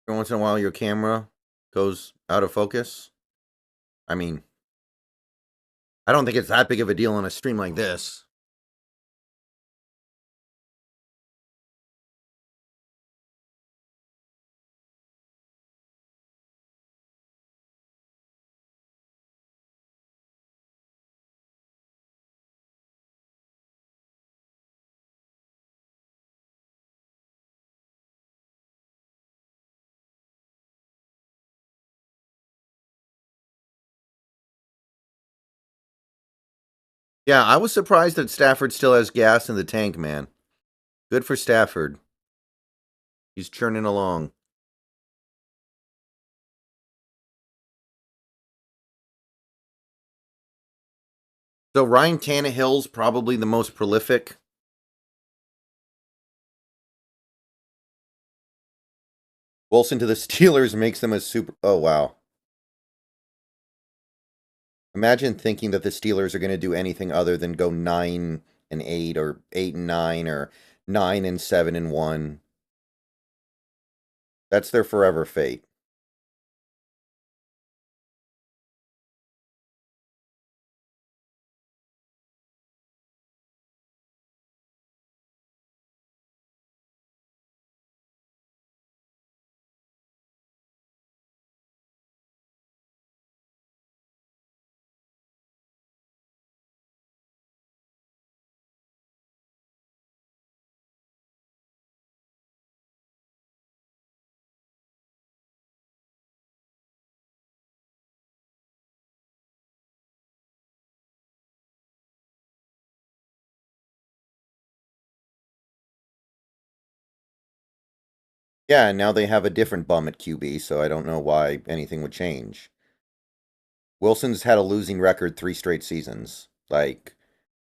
Every once in a while, your camera goes out of focus. I mean, I don't think it's that big of a deal on a stream like this. Yeah, I was surprised that Stafford still has gas in the tank, man. Good for Stafford. He's churning along. So Ryan Tannehill's probably the most prolific. Wilson to the Steelers makes them a super... Oh, wow. Imagine thinking that the Steelers are going to do anything other than go 9-8 or 8-9 or 9-7-1. That's their forever fate. Yeah, and now they have a different bum at QB, so I don't know why anything would change. Wilson's had a losing record 3 straight seasons. Like,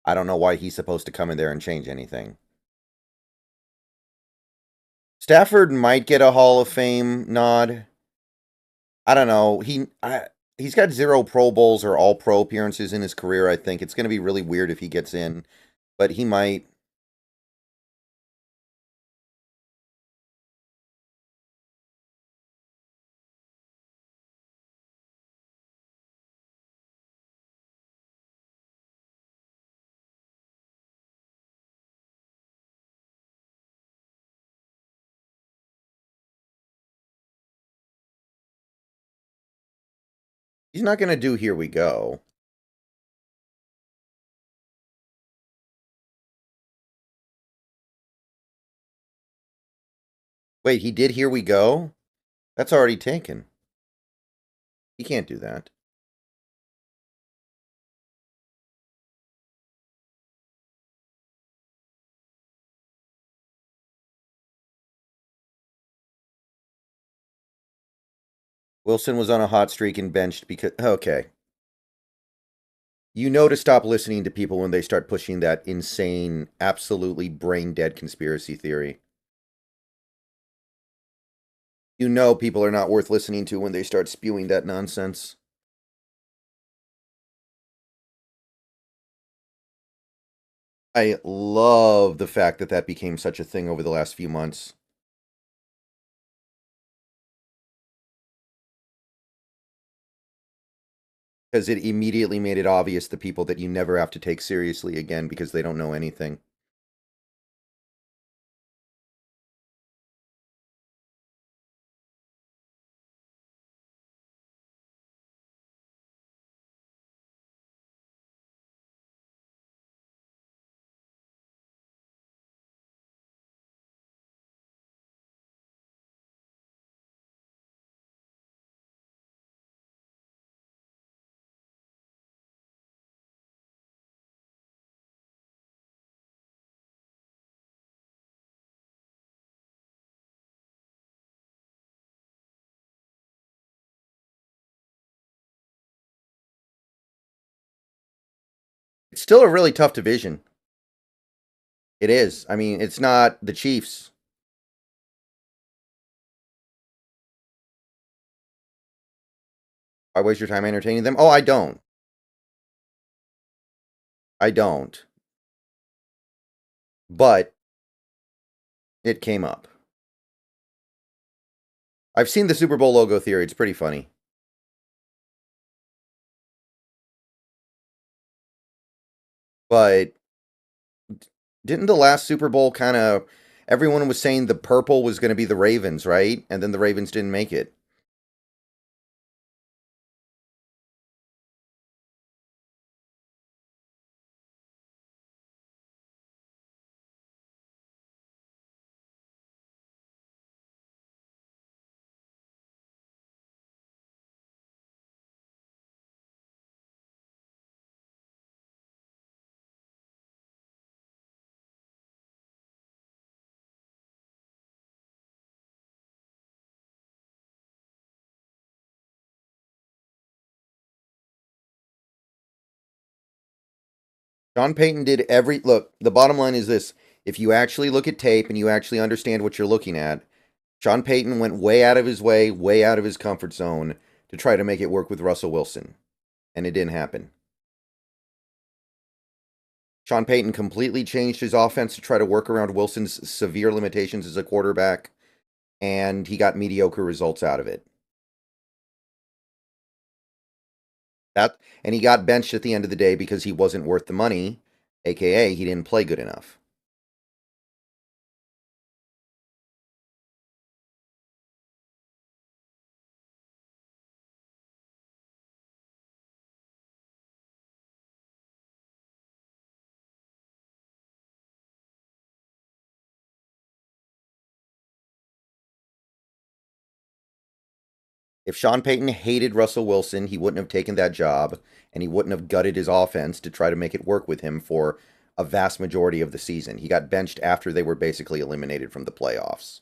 I don't know why he's supposed to come in there and change anything. Stafford might get a Hall of Fame nod. I don't know. He's got 0 Pro Bowls or All Pro appearances in his career. I think it's going to be really weird if he gets in, but he might. He's not going to do Here We Go. Wait, he did Here We Go? That's already taken. He can't do that. Wilson was on a hot streak and benched because... Okay. You know to stop listening to people when they start pushing that insane, absolutely brain-dead conspiracy theory. You know people are not worth listening to when they start spewing that nonsense. I love the fact that that became such a thing over the last few months. Because it immediately made it obvious to people that you never have to take seriously again because they don't know anything. It's still a really tough division. It is. I mean, it's not the Chiefs. I waste your time entertaining them? Oh, I don't. I don't. But it came up. I've seen the Super Bowl logo theory. It's pretty funny. But didn't the last Super Bowl kind of... Everyone was saying the purple was going to be the Ravens, right? And then the Ravens didn't make it. Sean Payton did every look. The bottom line is this: if you actually look at tape and you actually understand what you're looking at, Sean Payton went way out of his way, way out of his comfort zone to try to make it work with Russell Wilson, and it didn't happen. Sean Payton completely changed his offense to try to work around Wilson's severe limitations as a quarterback, and he got mediocre results out of it. And he got benched at the end of the day because he wasn't worth the money, aka he didn't play good enough. If Sean Payton hated Russell Wilson, he wouldn't have taken that job, and he wouldn't have gutted his offense to try to make it work with him for a vast majority of the season. He got benched after they were basically eliminated from the playoffs.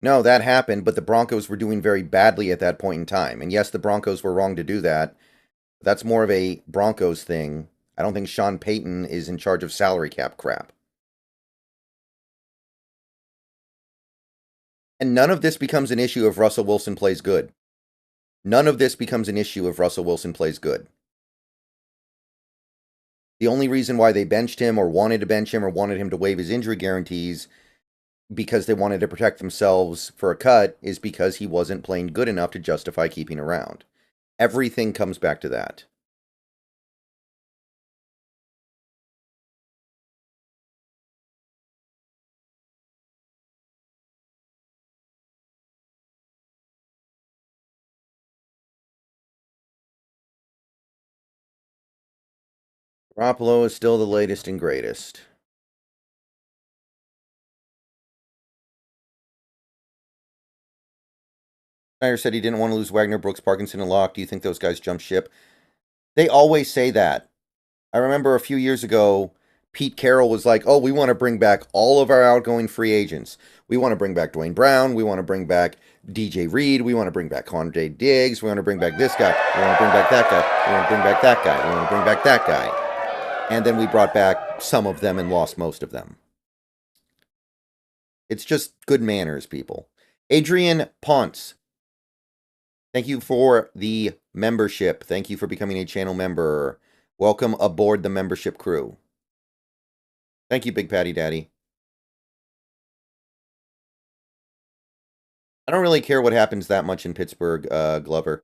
No, that happened, but the Broncos were doing very badly at that point in time. And yes, the Broncos were wrong to do that. That's more of a Broncos thing. I don't think Sean Payton is in charge of salary cap crap. And none of this becomes an issue if Russell Wilson plays good. None of this becomes an issue if Russell Wilson plays good. The only reason why they benched him or wanted to bench him or wanted him to waive his injury guarantees because they wanted to protect themselves for a cut is because he wasn't playing good enough to justify keeping around. Everything comes back to that. Garoppolo is still the latest and greatest. Snyder said he didn't want to lose Wagner, Brooks, Parkinson, and Locke. Do you think those guys jump ship? They always say that. I remember a few years ago, Pete Carroll was like, oh, we want to bring back all of our outgoing free agents. We want to bring back Dwayne Brown. We want to bring back DJ Reed. We want to bring back Quandre Diggs. We want to bring back this guy. We want to bring back that guy. We want to bring back that guy. We want to bring back that guy. And then we brought back some of them and lost most of them. It's just good manners, people. Adrian Ponce, thank you for the membership. Thank you for becoming a channel member. Welcome aboard the membership crew. Thank you, Big Patty Daddy. I don't really care what happens that much in Pittsburgh, Glover.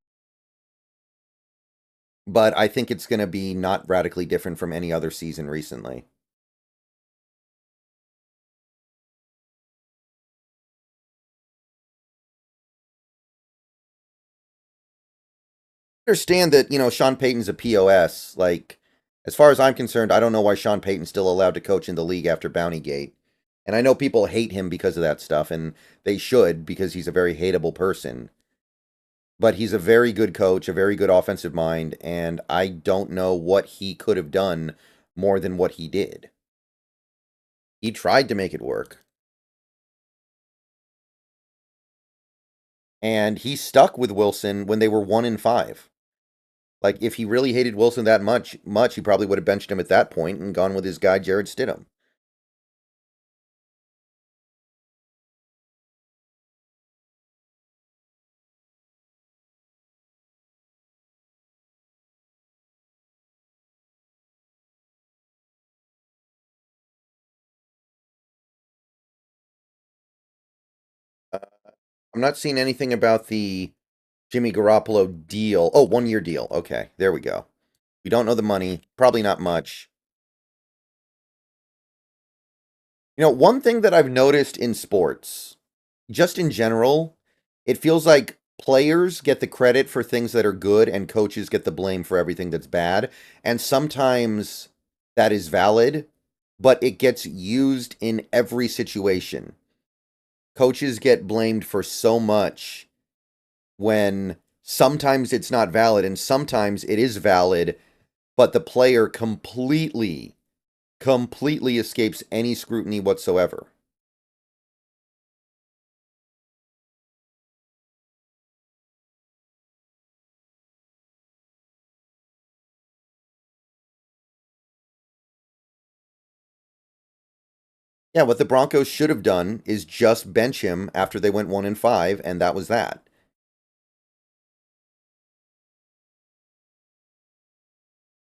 But I think it's going to be not radically different from any other season recently. Understand that, Sean Payton's a POS. Like, as far as I'm concerned, I don't know why Sean Payton's still allowed to coach in the league after Bountygate. And I know people hate him because of that stuff, and they should, because he's a very hateable person. But he's a very good coach, a very good offensive mind, and I don't know what he could have done more than what he did. He tried to make it work. And he stuck with Wilson when they were 1-5. Like, if he really hated Wilson that much, he probably would have benched him at that point and gone with his guy, Jared Stidham. I'm not seeing anything about the Jimmy Garoppolo deal. Oh, 1-year deal. Okay, there we go. We don't know the money. Probably not much. One thing that I've noticed in sports, just in general, it feels like players get the credit for things that are good and coaches get the blame for everything that's bad. And sometimes that is valid, but it gets used in every situation. coaches get blamed for so much when sometimes it's not valid and sometimes it is valid, but the player completely escapes any scrutiny whatsoever. Yeah, what the Broncos should have done is just bench him after they went 1-5, and that was that.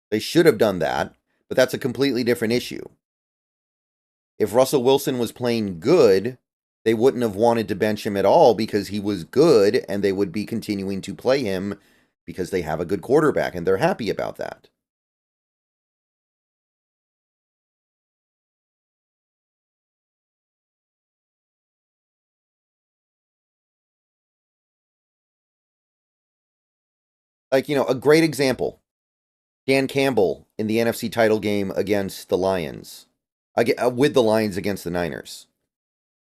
They should have done that, but that's a completely different issue. If Russell Wilson was playing good, they wouldn't have wanted to bench him at all because he was good, and they would be continuing to play him because they have a good quarterback, and they're happy about that. Like, a great example. Dan Campbell in the NFC title game against the Lions. With the Lions against the Niners.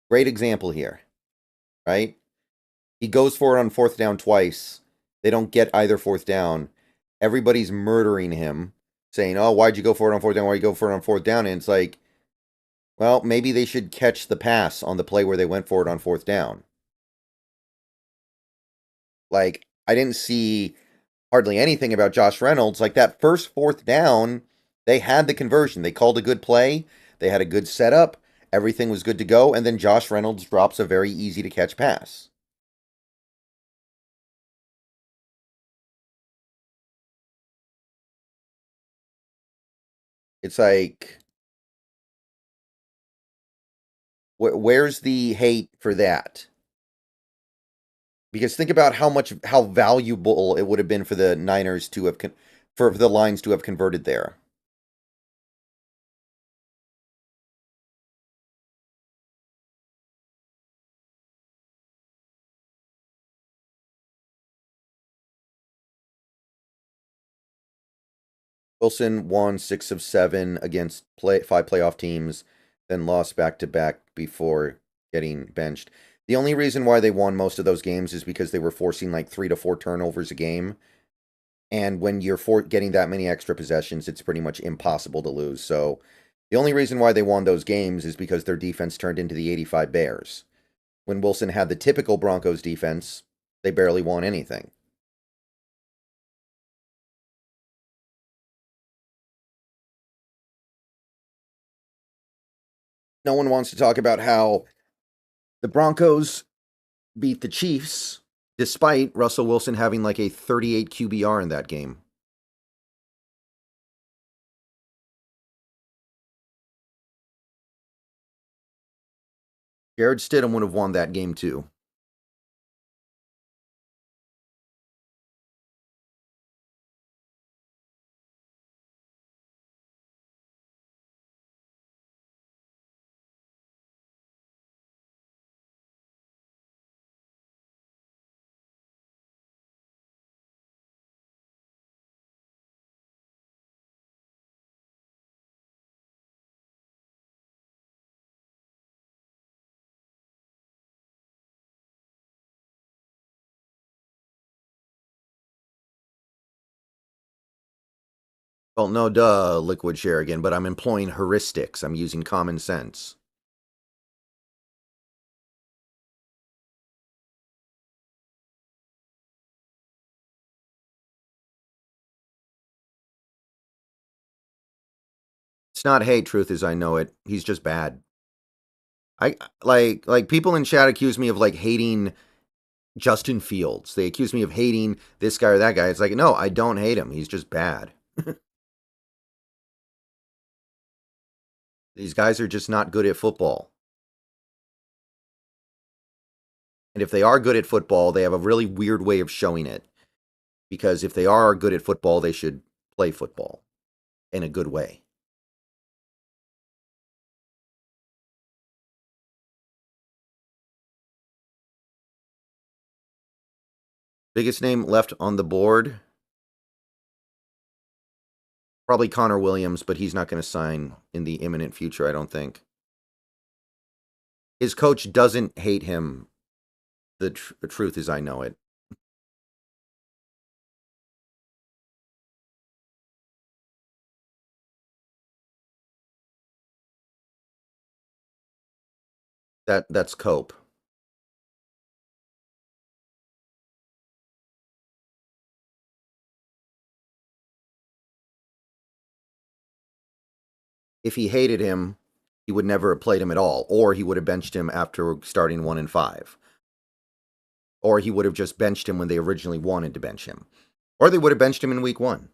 Great example here, right? He goes for it on 4th down twice. They don't get either 4th down. Everybody's murdering him, saying, oh, why'd you go for it on 4th down? Why'd you go for it on 4th down? And it's like, well, maybe they should catch the pass on the play where they went for it on 4th down. Like, I didn't see hardly anything about Josh Reynolds. Like, that first 4th down, they had the conversion. They called a good play. They had a good setup. Everything was good to go. And then Josh Reynolds drops a very easy to catch pass. It's like, where's the hate for that? Because think about how valuable it would have been for the Niners to have for the Lions to have converted there. Wilson won 6 of 7 against 5 playoff teams, then lost back to back before getting benched. The only reason why they won most of those games is because they were forcing like 3 to 4 turnovers a game. And when you're getting that many extra possessions, it's pretty much impossible to lose. So the only reason why they won those games is because their defense turned into the 85 Bears. When Wilson had the typical Broncos defense, they barely won anything. No one wants to talk about how the Broncos beat the Chiefs despite Russell Wilson having like a 38 QBR in that game. Jared Stidham would have won that game too. Well, no, duh, Liquid Sherigan, but I'm employing heuristics. I'm using common sense. It's not hate, truth as I know it. He's just bad. I like people in chat accuse me of like hating Justin Fields. They accuse me of hating this guy or that guy. It's like, no, I don't hate him. He's just bad. These guys are just not good at football. And if they are good at football, they have a really weird way of showing it. Because if they are good at football, they should play football in a good way. Biggest name left on the board? Probably Connor Williams, but he's not going to sign in the imminent future, I don't think. His coach doesn't hate him. The truth is, I know it. That's cope. If he hated him, he would never have played him at all, or he would have benched him after starting 1-5, or he would have just benched him when they originally wanted to bench him, or they would have benched him in week 1.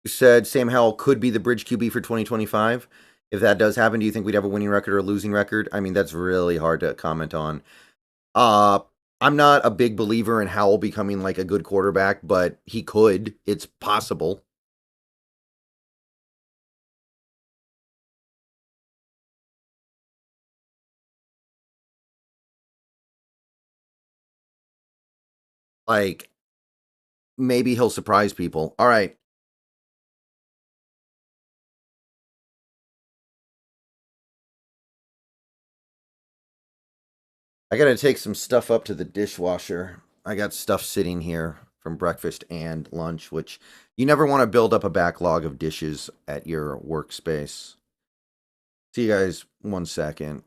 You said Sam Howell could be the bridge QB for 2025. If that does happen, do you think we'd have a winning record or a losing record? I mean, that's really hard to comment on. Uh, I'm not a big believer in Howell becoming like a good quarterback, but he could. It's possible. Like, maybe he'll surprise people. All right. I got to take some stuff up to the dishwasher. I got stuff sitting here from breakfast and lunch, which you never want to build up a backlog of dishes at your workspace. See you guys 1 second.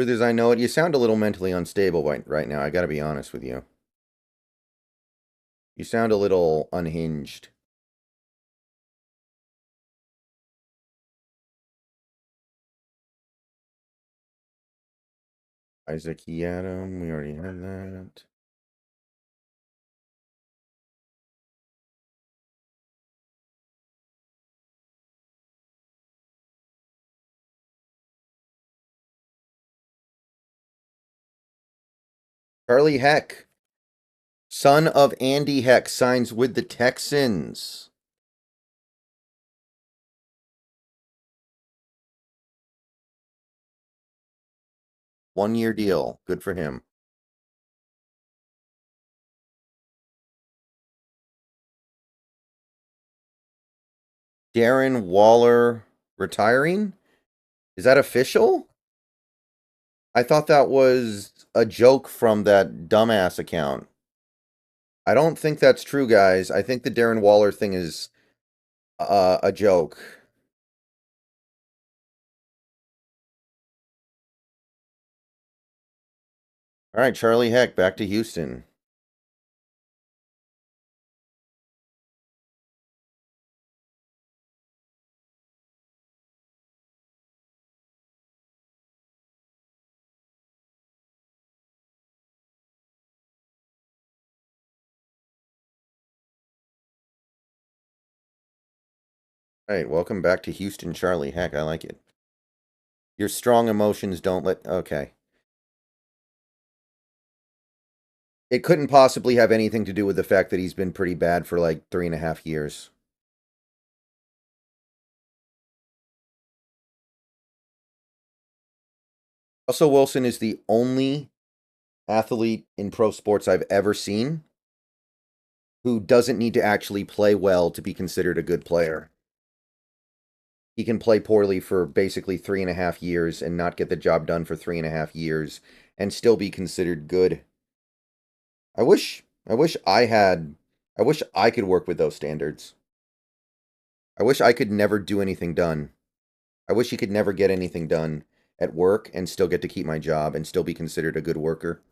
Truth is, I know it. You sound a little mentally unstable right now. I got to be honest with you. You sound a little unhinged. Isaac Yadam, we already have that. Charlie Heck, son of Andy Heck, signs with the Texans. One-year deal. Good for him. Darren Waller retiring? Is that official? I thought that was a joke from that dumbass account. I don't think that's true, guys. I think the Darren Waller thing is a joke. All right, Charlie Heck, back to Houston. All right, welcome back to Houston, Charlie Heck. I like it. Your strong emotions don't let... Okay. It couldn't possibly have anything to do with the fact that he's been pretty bad for like 3.5 years. Russell Wilson is the only athlete in pro sports I've ever seen who doesn't need to actually play well to be considered a good player. He can play poorly for basically 3.5 years and not get the job done for 3.5 years and still be considered good. I wish I could work with those standards. I wish I could never do anything done. I wish he could never get anything done at work and still get to keep my job and still be considered a good worker.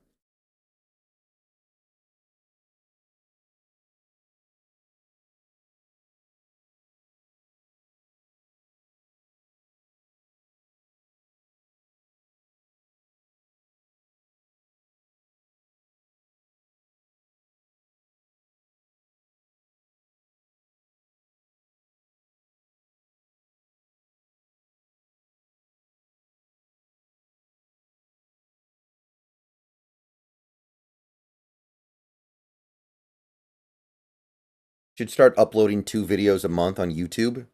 Should start uploading 2 videos a month on YouTube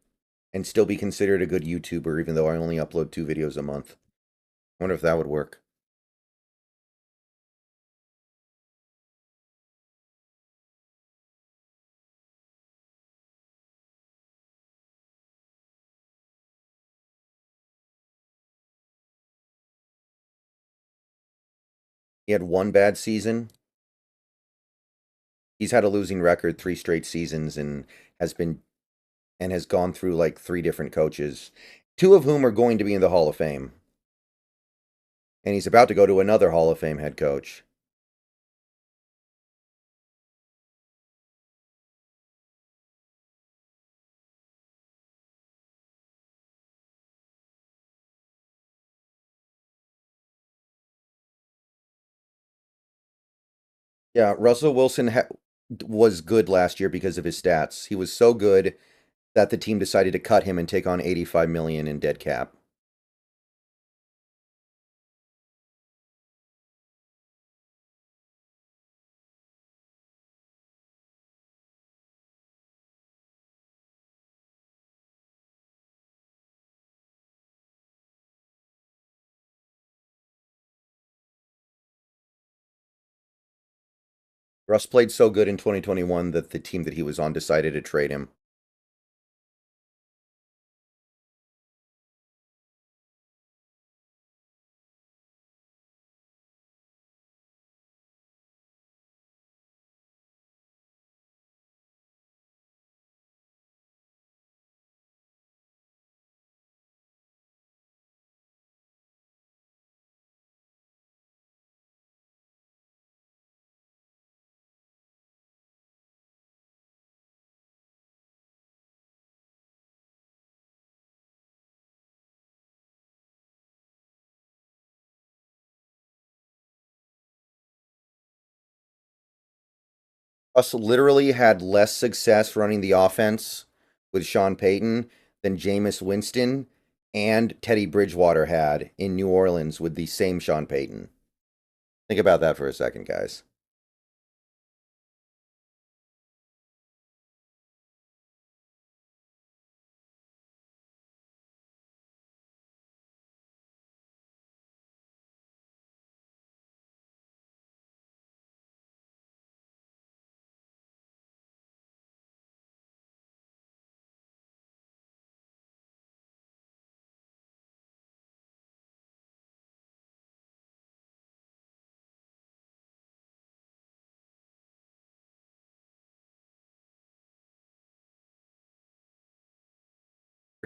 and still be considered a good YouTuber even though I only upload 2 videos a month. I wonder if that would work. He had one bad season. He's had a losing record 3 straight seasons and has gone through like 3 different coaches, 2 of whom are going to be in the Hall of Fame. And he's about to go to another Hall of Fame head coach. Yeah, Russell Wilson was good last year because of his stats. He was so good that the team decided to cut him and take on $85 million in dead cap. Russ played so good in 2021 that the team that he was on decided to trade him. Us literally had less success running the offense with Sean Payton than Jameis Winston and Teddy Bridgewater had in New Orleans with the same Sean Payton. Think about that for a second, guys.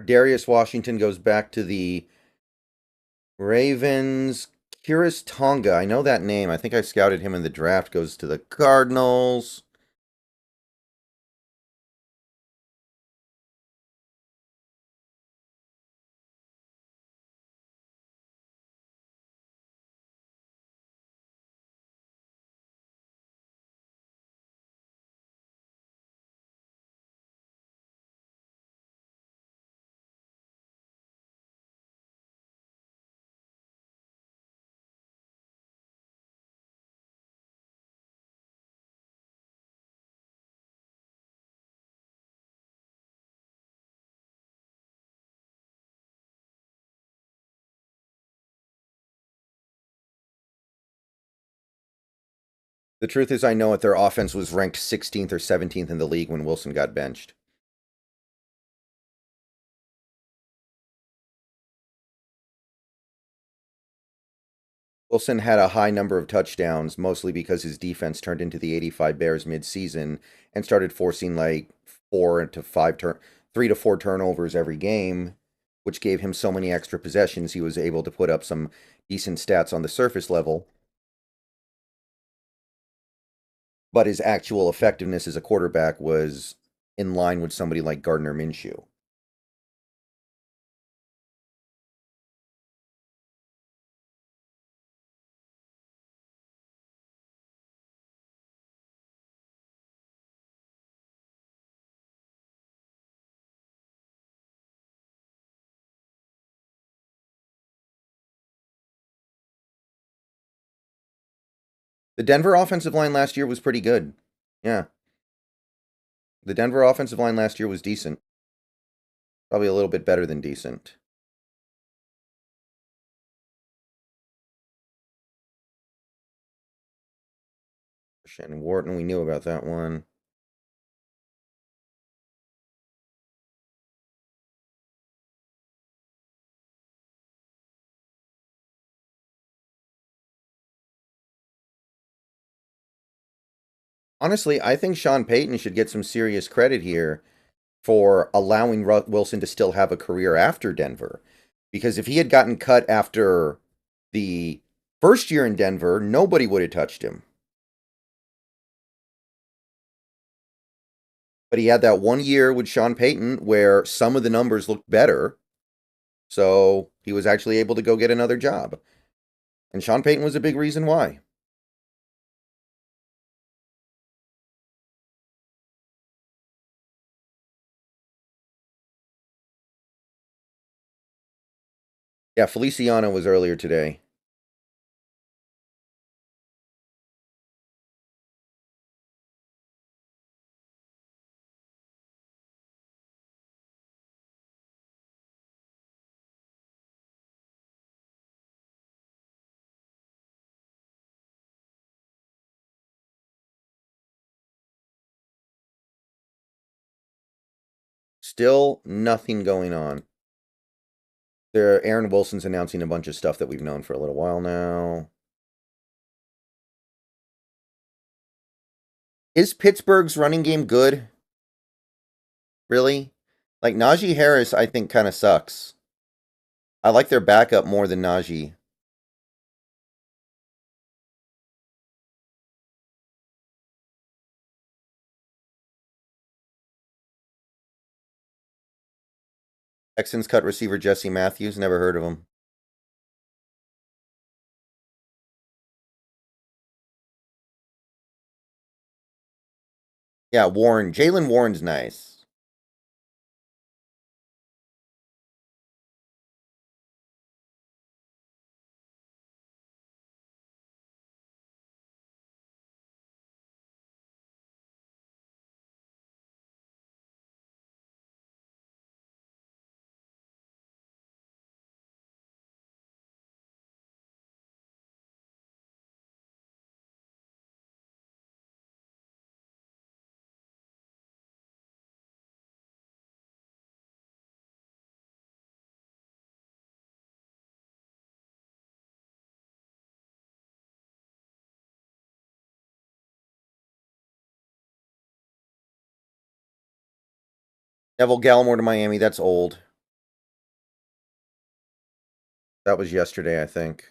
Darius Washington goes back to the Ravens. Kiris Tonga, I know that name. I think I scouted him in the draft. Goes to the Cardinals. The truth is, I know it. Their offense was ranked 16th or 17th in the league when Wilson got benched. Wilson had a high number of touchdowns, mostly because his defense turned into the 85 Bears midseason and started forcing like 3 to 4 turnovers every game, which gave him so many extra possessions. He was able to put up some decent stats on the surface level. But his actual effectiveness as a quarterback was in line with somebody like Gardner Minshew. The Denver offensive line last year was pretty good. Yeah. The Denver offensive line last year was decent. Probably a little bit better than decent. And Wharton, we knew about that one. Honestly, I think Sean Payton should get some serious credit here for allowing Wilson to still have a career after Denver. Because if he had gotten cut after the first year in Denver, nobody would have touched him. But he had that 1 year with Sean Payton where some of the numbers looked better. So he was actually able to go get another job. And Sean Payton was a big reason why. Yeah, Feliciano was earlier today. Still nothing going on. Aaron Wilson's announcing a bunch of stuff that we've known for a little while now. Is Pittsburgh's running game good? Really? Like, Najee Harris, I think, kind of sucks. I like their backup more than Najee. Texans cut receiver Jesse Matthews. Never heard of him. Yeah, Warren. Jalen Warren's nice. Neville Gallimore to Miami. That's old. That was yesterday, I think.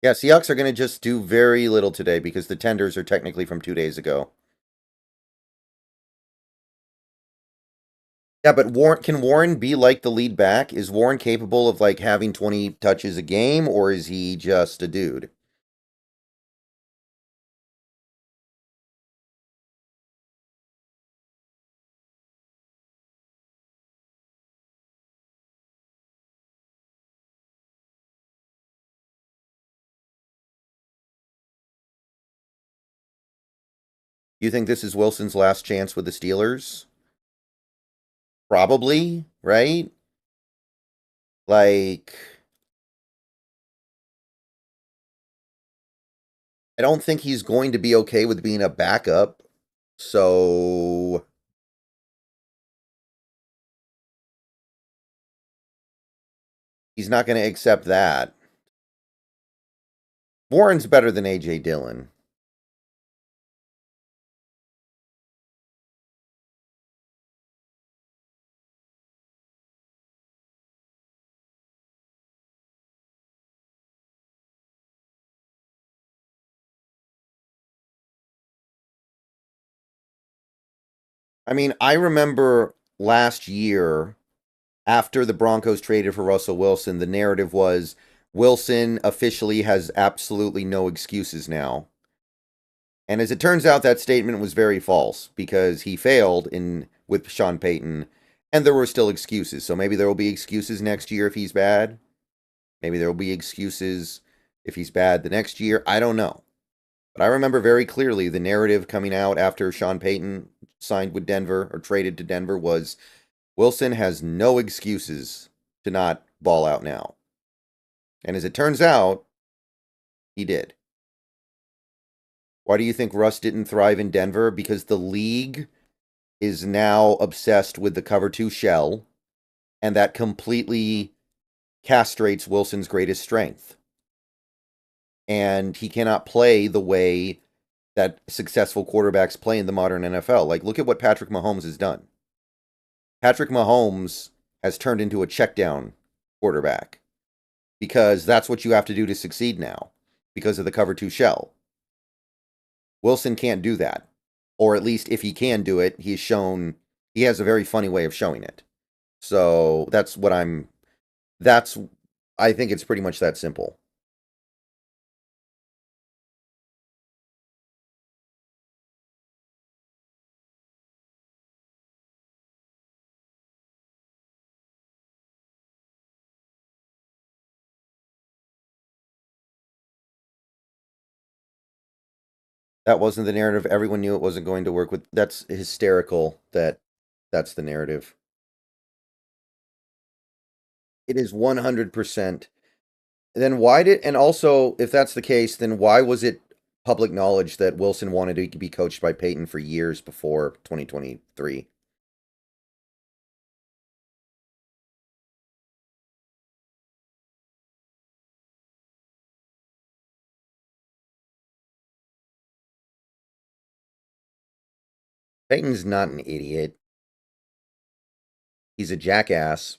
Yeah, Seahawks are going to just do very little today because the tenders are technically from 2 days ago. Yeah, but can Warren be like the lead back? Is Warren capable of like having 20 touches a game, or is he just a dude? You think this is Wilson's last chance with the Steelers? Probably, right? Like, I don't think he's going to be okay with being a backup. So he's not going to accept that. Warren's better than AJ Dillon. I mean, I remember last year after the Broncos traded for Russell Wilson, the narrative was Wilson officially has absolutely no excuses now. And as it turns out, that statement was very false because he failed in with Sean Payton, and there were still excuses. So maybe there will be excuses next year if he's bad. Maybe there will be excuses if he's bad the next year. I don't know. But I remember very clearly the narrative coming out after Sean Payton signed with Denver or traded to Denver was Wilson has no excuses to not ball out now. And as it turns out, he did. Why do you think Russ didn't thrive in Denver? Because the league is now obsessed with the cover two shell, and that completely castrates Wilson's greatest strength. And he cannot play the way that successful quarterbacks play in the modern NFL. Like, look at what Patrick Mahomes has done. Patrick Mahomes has turned into a check down quarterback because that's what you have to do to succeed now because of the cover two shell. Wilson can't do that. Or at least if he can do it, he has a very funny way of showing it. So I think it's pretty much that simple. That wasn't the narrative. Everyone knew it wasn't going to work with. That's hysterical that that's the narrative. It is 100%. Then and also, if that's the case, then why was it public knowledge that Wilson wanted to be coached by Peyton for years before 2023? Peyton's not an idiot. He's a jackass,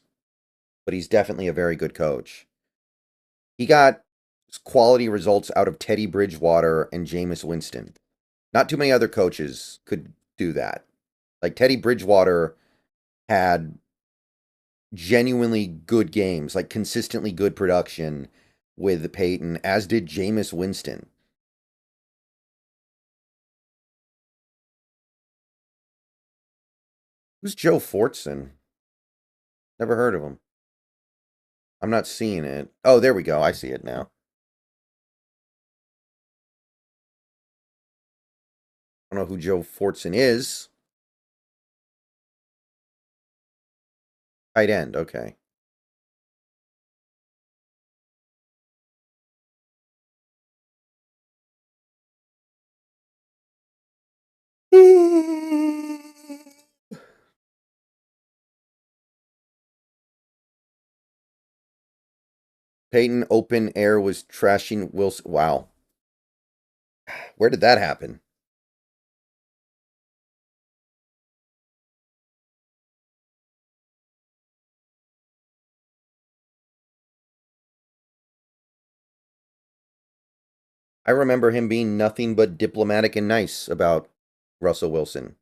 but he's definitely a very good coach. He got quality results out of Teddy Bridgewater and Jameis Winston. Not too many other coaches could do that. Like Teddy Bridgewater had genuinely good games, like consistently good production with Peyton, as did Jameis Winston. Who's Joe Fortson? Never heard of him. I'm not seeing it. Oh, there we go. I see it now. I don't know who Joe Fortson is. Tight end, okay. Peyton open air was trashing Wilson. Wow. Where did that happen? I remember him being nothing but diplomatic and nice about Russell Wilson.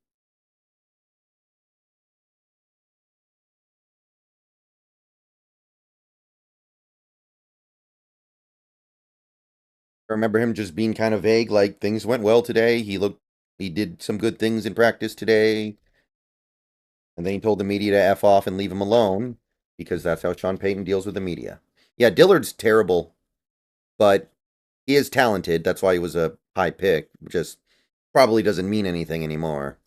I remember him just being kind of vague, like things went well today. He did some good things in practice today. And then he told the media to F off and leave him alone because that's how Sean Payton deals with the media. Yeah, Dillard's terrible, but he is talented. That's why he was a high pick. Just probably doesn't mean anything anymore.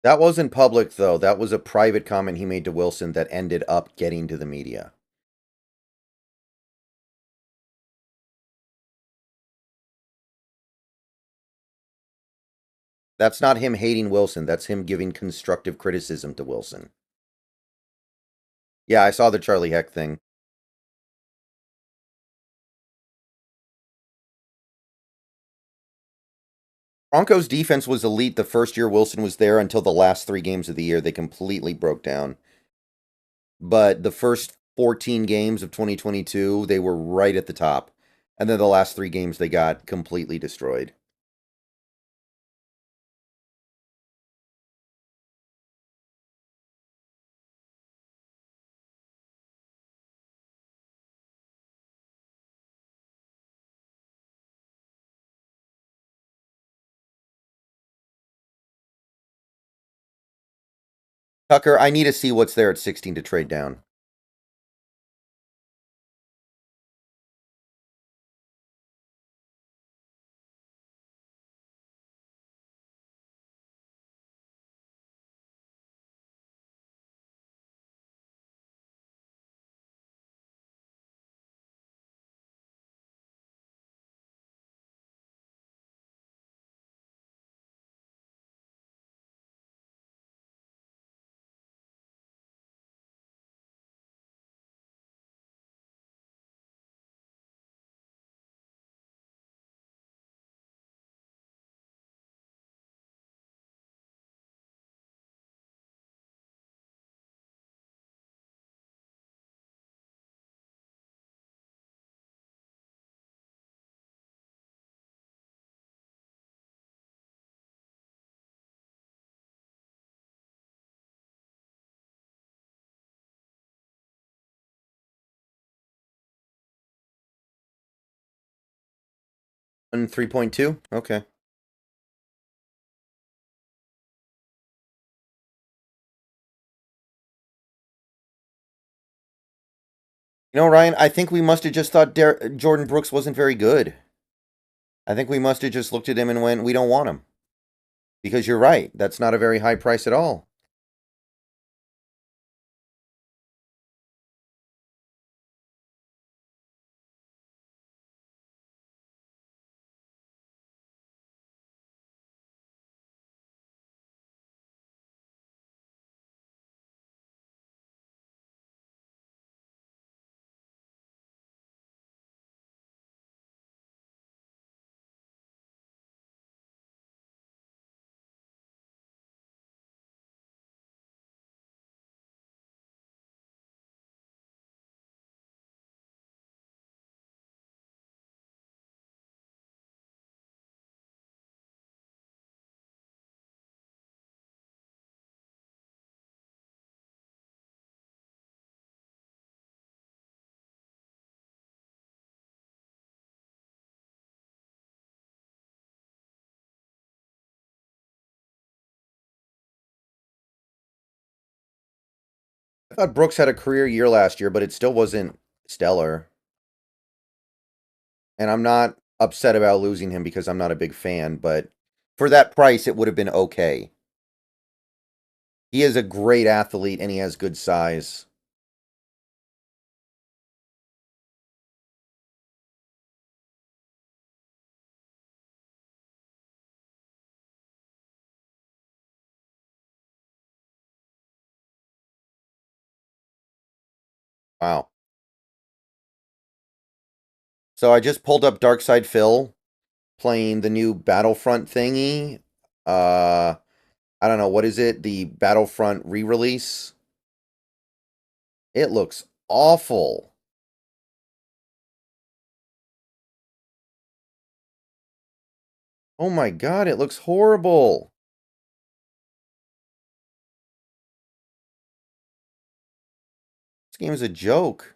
That wasn't public, though. That was a private comment he made to Wilson that ended up getting to the media. That's not him hating Wilson. That's him giving constructive criticism to Wilson. Yeah, I saw the Charlie Heck thing. Broncos defense was elite the first year Wilson was there until the last 3 games of the year. They completely broke down. But the first 14 games of 2022, they were right at the top. And then the last 3 games, they got completely destroyed. Tucker, I need to see what's there at 16 to trade down. And 3.2? Okay. You know, Ryan, I think we must have just thought Jordan Brooks wasn't very good. I think we must have just looked at him and went, we don't want him. Because you're right. That's not a very high price at all. I thought Brooks had a career year last year, but it still wasn't stellar. And I'm not upset about losing him because I'm not a big fan, but for that price, it would have been okay. He is a great athlete and he has good size. Wow. So I just pulled up Darkside Phil playing the new Battlefront thingy. I don't know, what is it? The Battlefront re-release? It looks awful. Oh my god, it looks horrible. This game is a joke.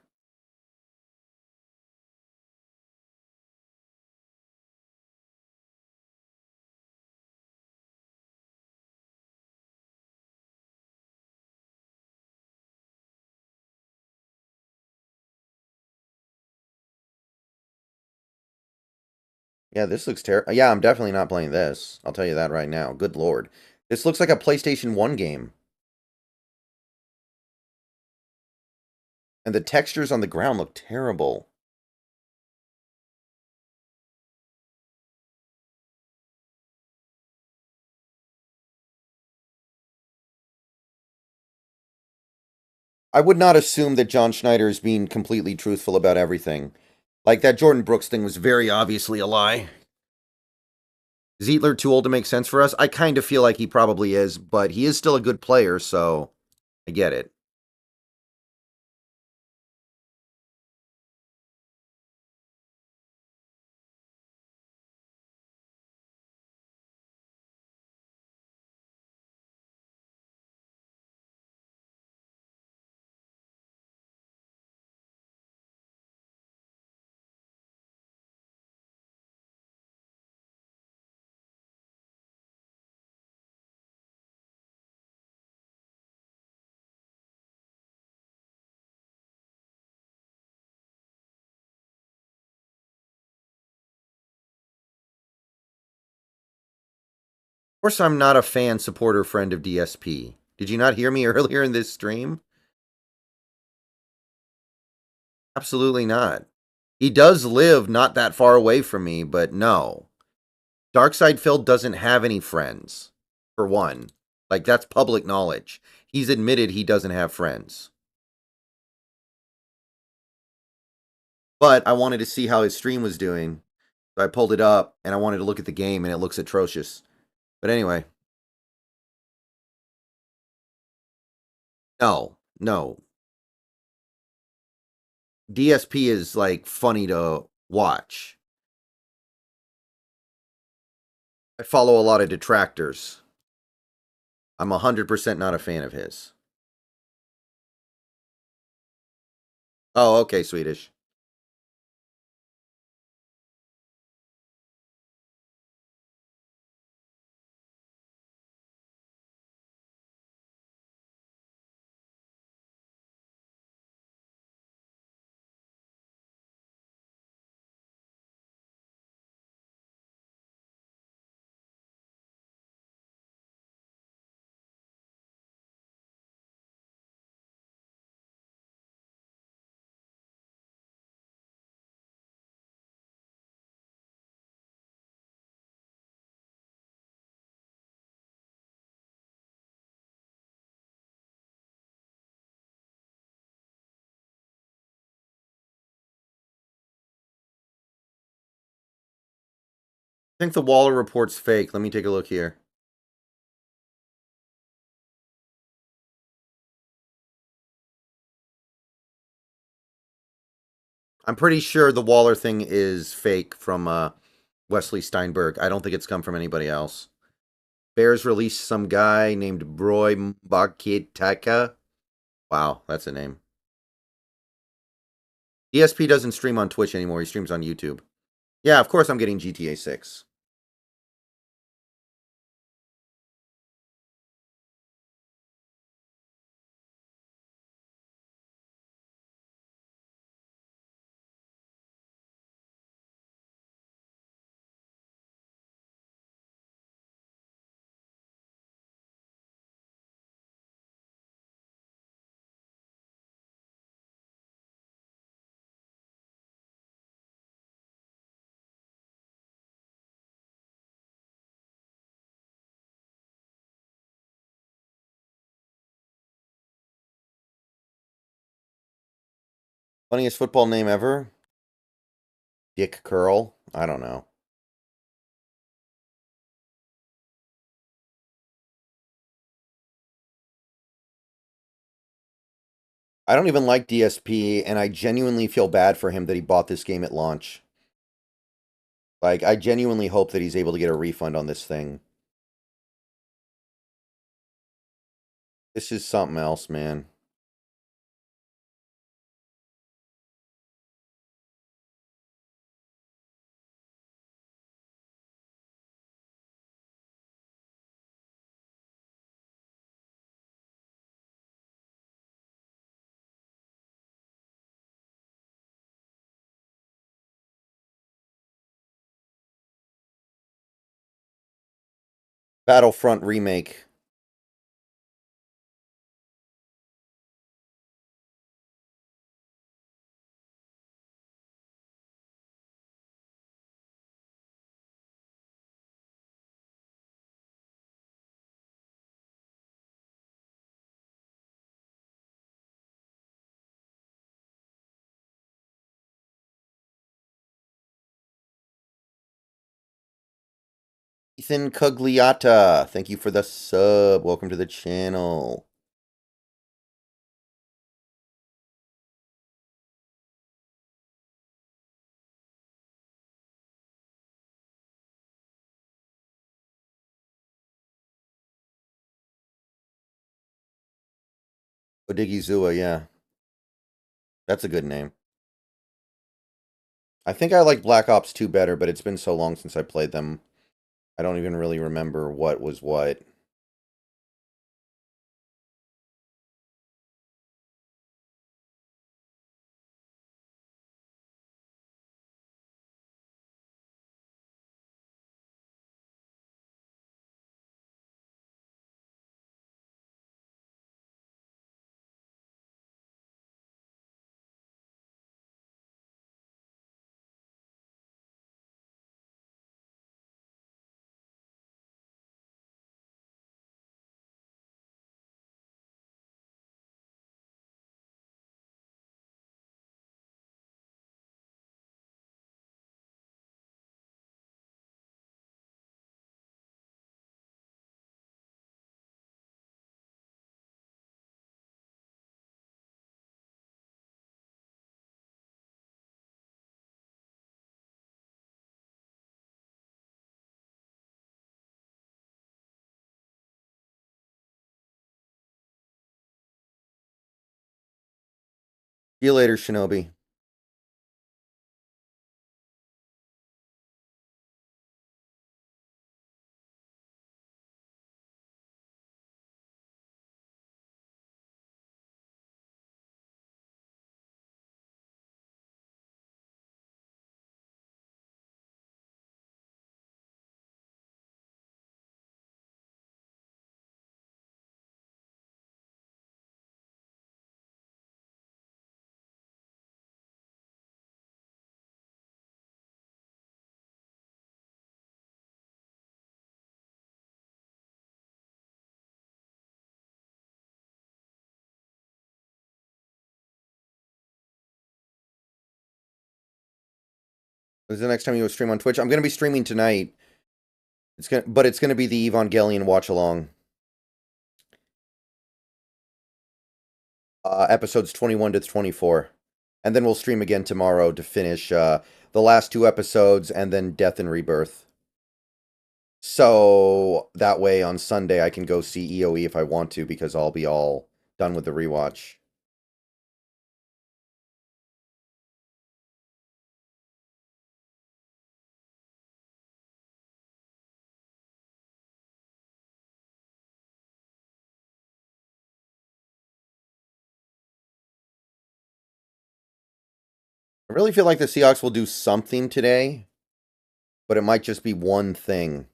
Yeah, this looks terrible. Yeah, I'm definitely not playing this. I'll tell you that right now. Good lord. This looks like a PlayStation 1 game. And the textures on the ground look terrible. I would not assume that John Schneider is being completely truthful about everything. Like, that Jordan Brooks thing was very obviously a lie. Zietler too old to make sense for us? I kind of feel like he probably is, but he is still a good player, so I get it. Of course, I'm not a fan, supporter, friend of DSP. Did you not hear me earlier in this stream? Absolutely not. He does live not that far away from me, but no. Darkside Phil doesn't have any friends, for one. Like, that's public knowledge. He's admitted he doesn't have friends. But I wanted to see how his stream was doing. So I pulled it up, and I wanted to look at the game, and it looks atrocious. But anyway. No, no. DSP is, like, funny to watch. I follow a lot of detractors. I'm 100% not a fan of his. Oh, okay, Swedish. I think the Waller report's fake. Let me take a look here. I'm pretty sure the Waller thing is fake from Wesley Steinberg. I don't think it's come from anybody else. Bears released some guy named Broy Mbakitaka. Wow, that's a name. ESP doesn't stream on Twitch anymore. He streams on YouTube. Yeah, of course I'm getting GTA 6. Funniest football name ever? Dick Curl? I don't know. I don't even like DSP, and I genuinely feel bad for him that he bought this game at launch. Like, I genuinely hope that he's able to get a refund on this thing. This is something else, man. Battlefront Remake. Ethan Cugliata, thank you for the sub. Welcome to the channel. Odigizua, yeah. That's a good name. I think I like Black Ops 2 better, but it's been so long since I played them. I don't even really remember what was what. See you later, Shinobi. When's the next time you stream on Twitch? I'm going to be streaming tonight. But it's going to be the Evangelion watch along. Episodes 21 to 24. And then we'll stream again tomorrow to finish the last two episodes and then Death and Rebirth. So that way on Sunday I can go see EOE if I want to because I'll be all done with the rewatch. I really feel like the Seahawks will do something today, but it might just be one thing.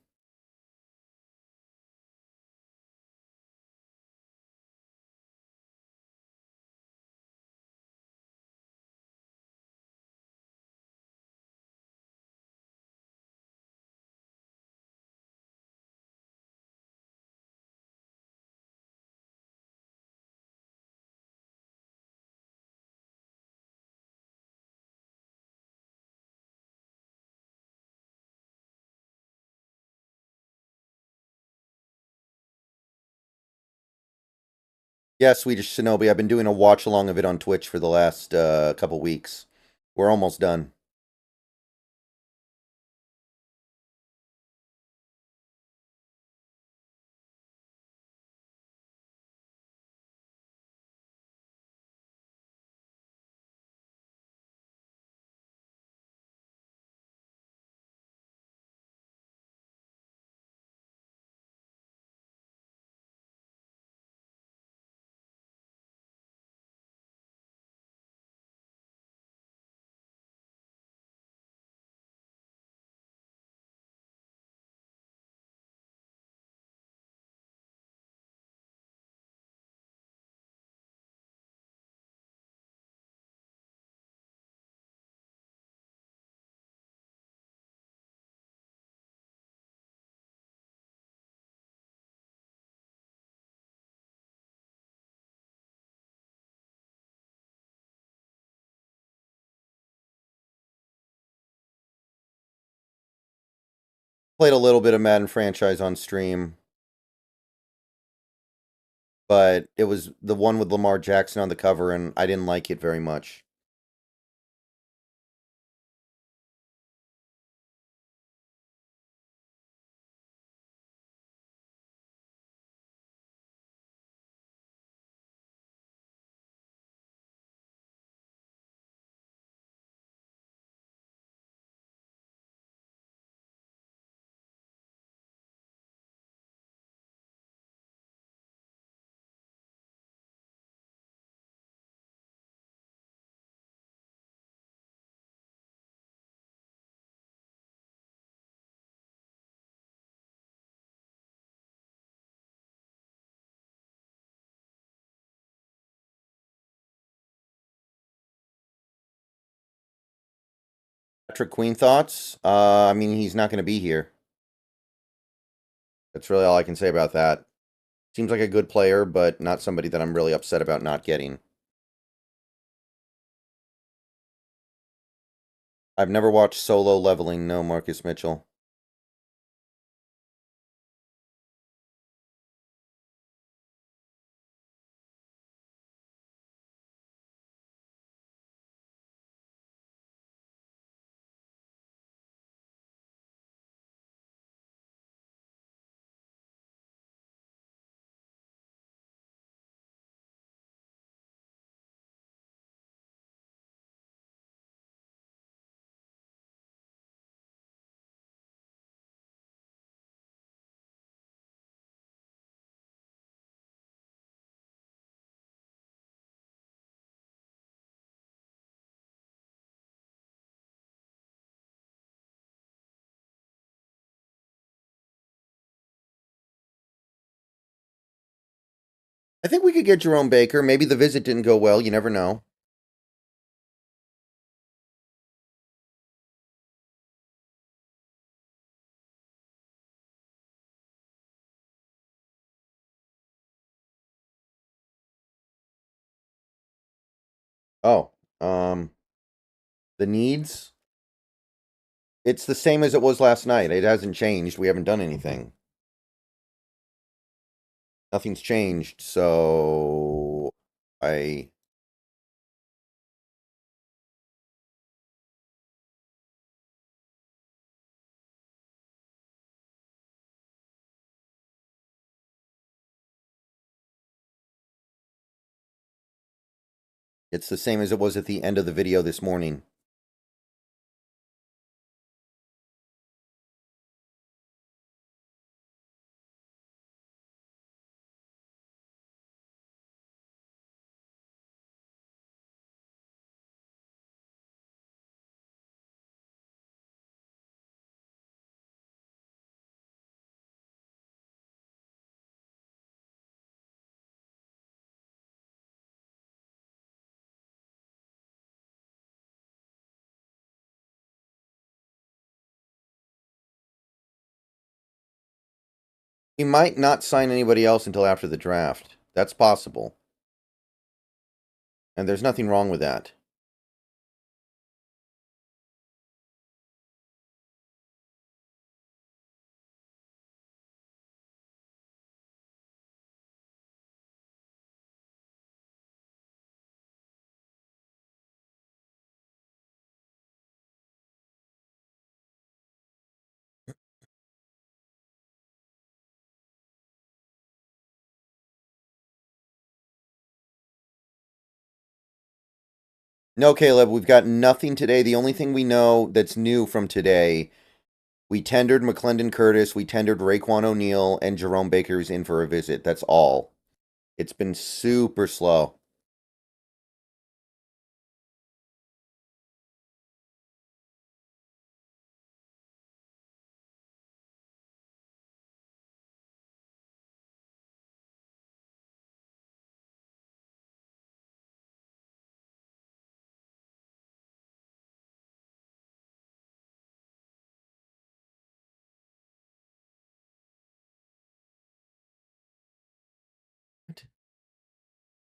Yeah, Swedish Shinobi. I've been doing a watch along of it on Twitch for the last couple weeks. We're almost done. Played a little bit of Madden franchise on stream, but it was the one with Lamar Jackson on the cover, and I didn't like it very much. Patrick Queen thoughts? I mean, he's not going to be here. That's really all I can say about that. Seems like a good player, but not somebody that I'm really upset about not getting. I've never watched Solo Leveling, no, Marcus Mitchell. I think we could get Jerome Baker. Maybe the visit didn't go well. You never know. Oh, the needs? It's the same as it was last night. It hasn't changed. We haven't done anything. Nothing's changed, so I it's the same as it was at the end of the video this morning. He might not sign anybody else until after the draft. That's possible. And there's nothing wrong with that. No, Caleb, we've got nothing today. The only thing we know that's new from today, we tendered McClendon Curtis, we tendered Raekwon O'Neal, and Jerome Baker's in for a visit. That's all. It's been super slow.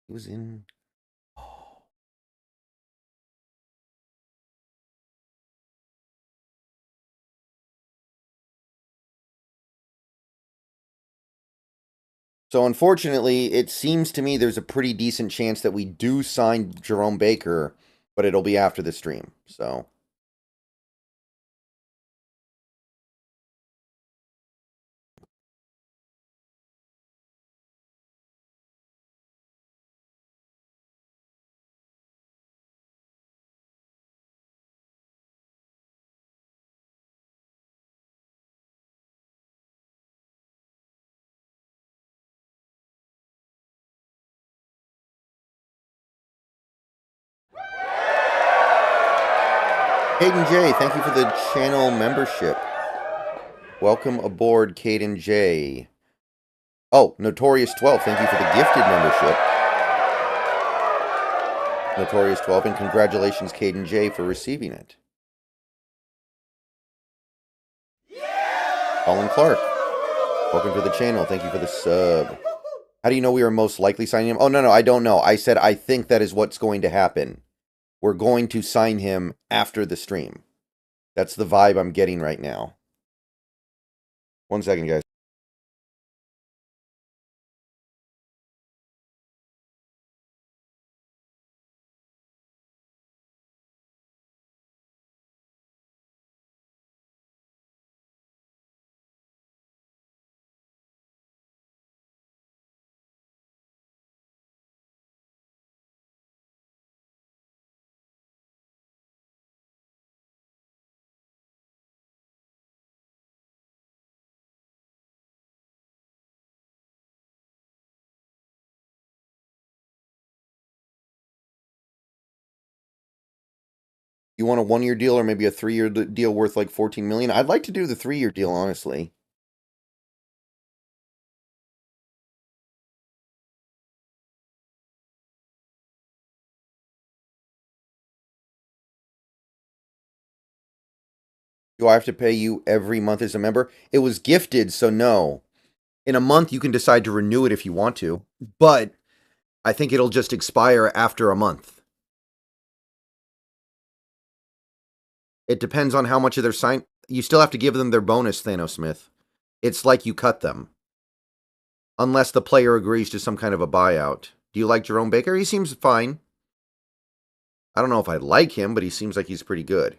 He was in. Oh. So unfortunately, it seems to me there's a pretty decent chance that we do sign Jerome Baker, but it'll be after the stream. So Caden J, thank you for the channel membership. Welcome aboard, Caden J. Oh, Notorious 12, thank you for the gifted membership. Notorious 12, and congratulations, Caden J, for receiving it. Colin Clark, welcome to the channel. Thank you for the sub. How do you know we are most likely signing him? Oh, no, I don't know. I said I think that is what's going to happen. We're going to sign him after the stream. That's the vibe I'm getting right now. 1 second, guys. You want a 1-year deal or maybe a 3-year deal worth like 14 million? I'd like to do the 3-year deal, honestly. Do I have to pay you every month as a member? It was gifted, so no. In a month, you can decide to renew it if you want to, but I think it'll just expire after a month. It depends on how much of their sign. You still have to give them their bonus, Thanos Smith. It's like you cut them. Unless the player agrees to some kind of a buyout. Do you like Jerome Baker? He seems fine. I don't know if I like him, but he seems like he's pretty good.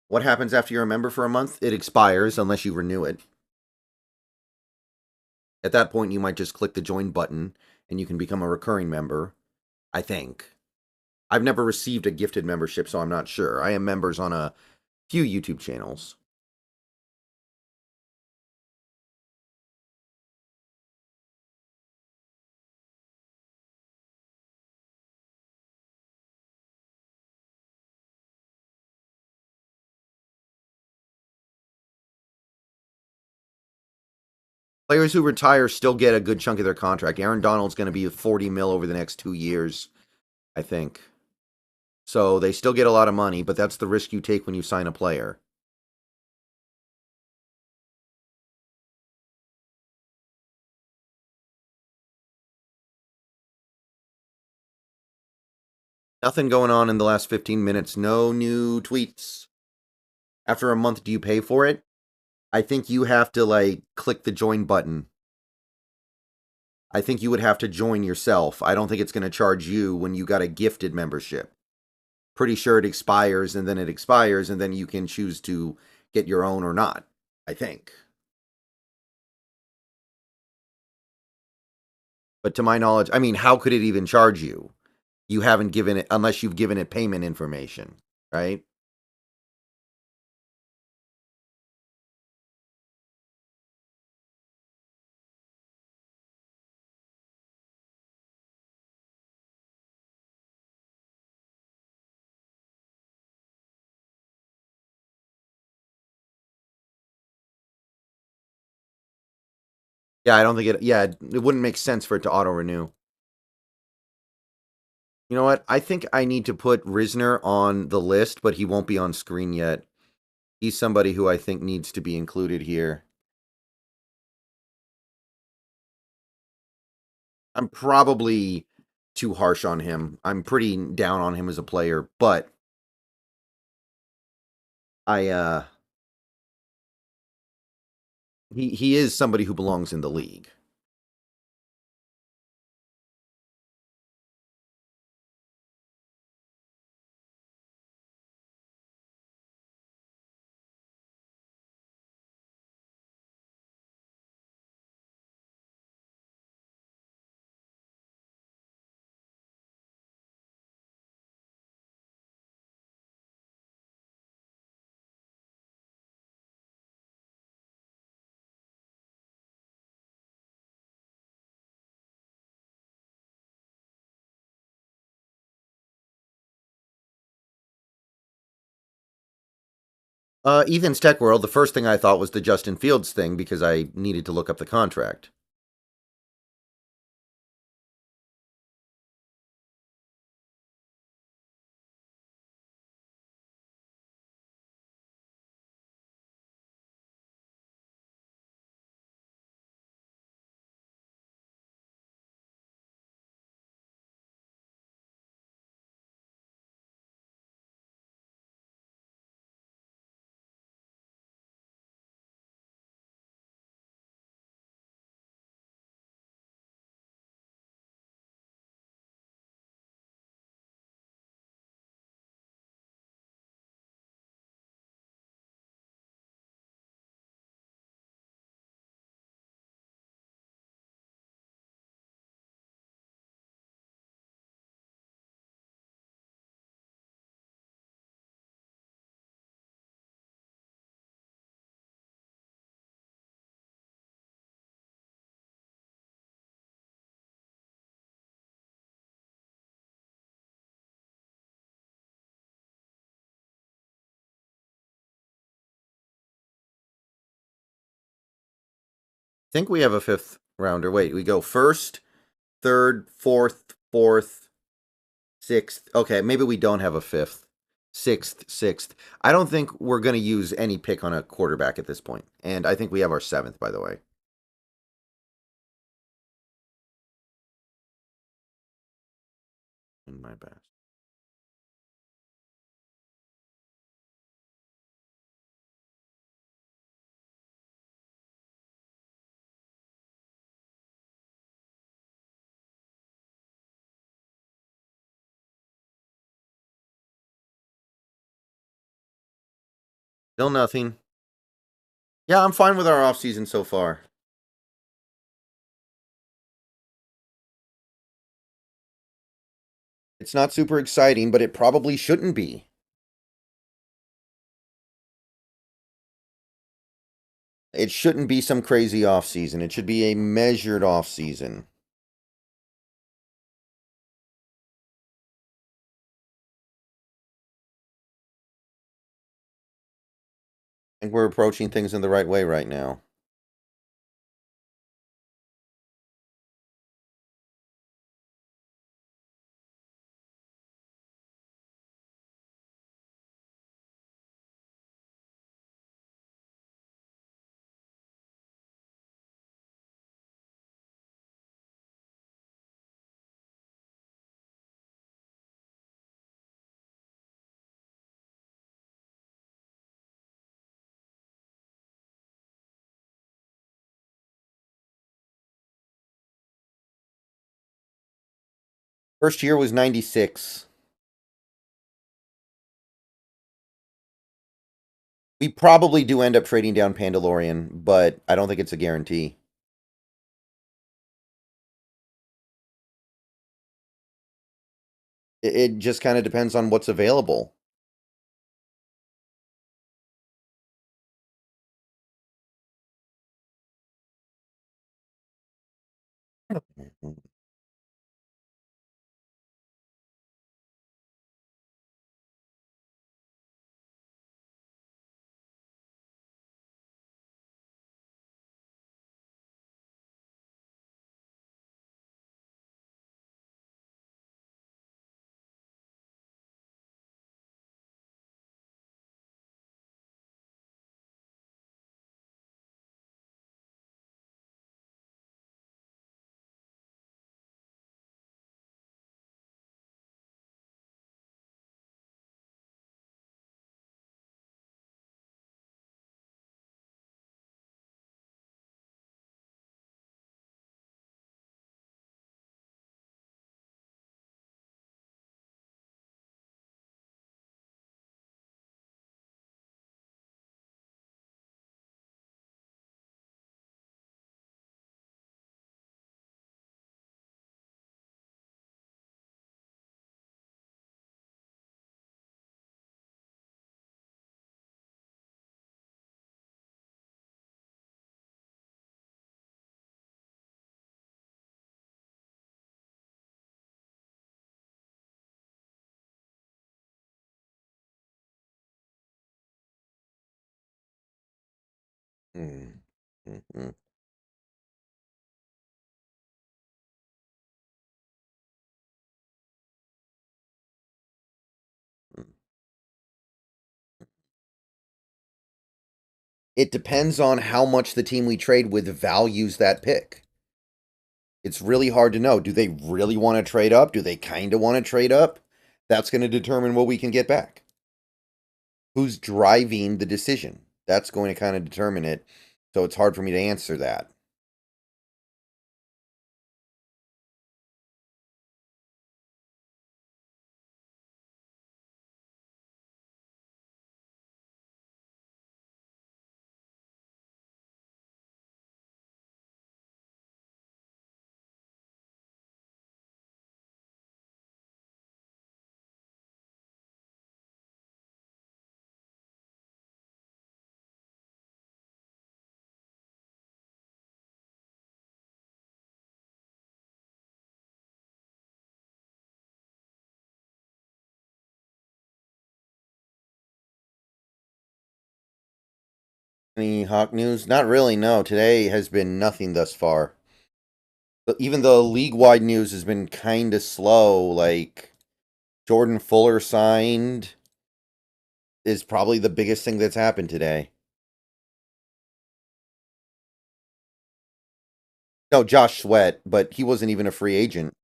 What happens after you're a member for a month? It expires unless you renew it. At that point, you might just click the join button and you can become a recurring member, I think. I've never received a gifted membership, so I'm not sure. I am members on a few YouTube channels. Players who retire still get a good chunk of their contract. Aaron Donald's going to be 40 mil over the next 2 years, I think. So they still get a lot of money, but that's the risk you take when you sign a player. Nothing going on in the last 15 minutes. No new tweets. After a month, do you pay for it? I think you have to, like, click the join button. I think you would have to join yourself. I don't think it's going to charge you when you got a gifted membership. Pretty sure it expires, and then you can choose to get your own or not, I think. But to my knowledge, I mean, how could it even charge you? You haven't given it, unless you've given it payment information, right? Yeah, I don't think it wouldn't make sense for it to auto renew. You know what? I think I need to put Risner on the list, but he won't be on screen yet. He's somebody who I think needs to be included here. I'm probably too harsh on him. I'm pretty down on him as a player, but I he is somebody who belongs in the league. Ethan's Tech World, the first thing I thought was the Justin Fields thing because I needed to look up the contract. I think we have a fifth rounder. Wait, we go first, third, fourth, sixth. Okay, maybe we don't have a fifth. Sixth. I don't think we're going to use any pick on a quarterback at this point. And I think we have our seventh, by the way. In my best. Still nothing. Yeah, I'm fine with our offseason so far. It's not super exciting, but it probably shouldn't be. It shouldn't be some crazy offseason. It should be a measured offseason. I think we're approaching things in the right way right now. First year was 96. We probably do end up trading down Pandalorian, but I don't think it's a guarantee. It just kind of depends on what's available. Mm. Mhm. It depends on how much the team we trade with values that pick. It's really hard to know. Do they really want to trade up? Do they kind of want to trade up? That's going to determine what we can get back. Who's driving the decision? That's going to kind of determine it. So it's hard for me to answer that. Any Hawk news? Not really, no. Today has been nothing thus far. But even the league-wide news has been kind of slow. Like, Jordan Fuller signed is probably the biggest thing that's happened today. No, Josh Sweat, but he wasn't even a free agent.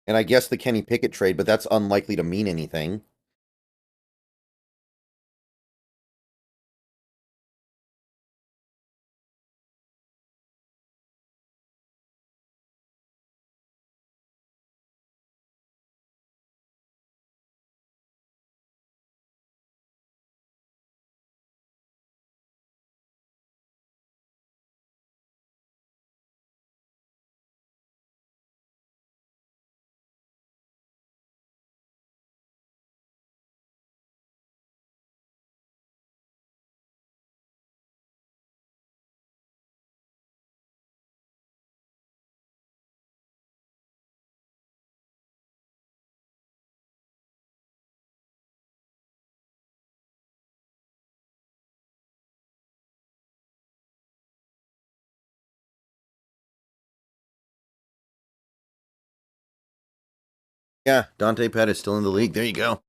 And I guess the Kenny Pickett trade, but that's unlikely to mean anything. Yeah, Dante Pettis still in the league. There you go.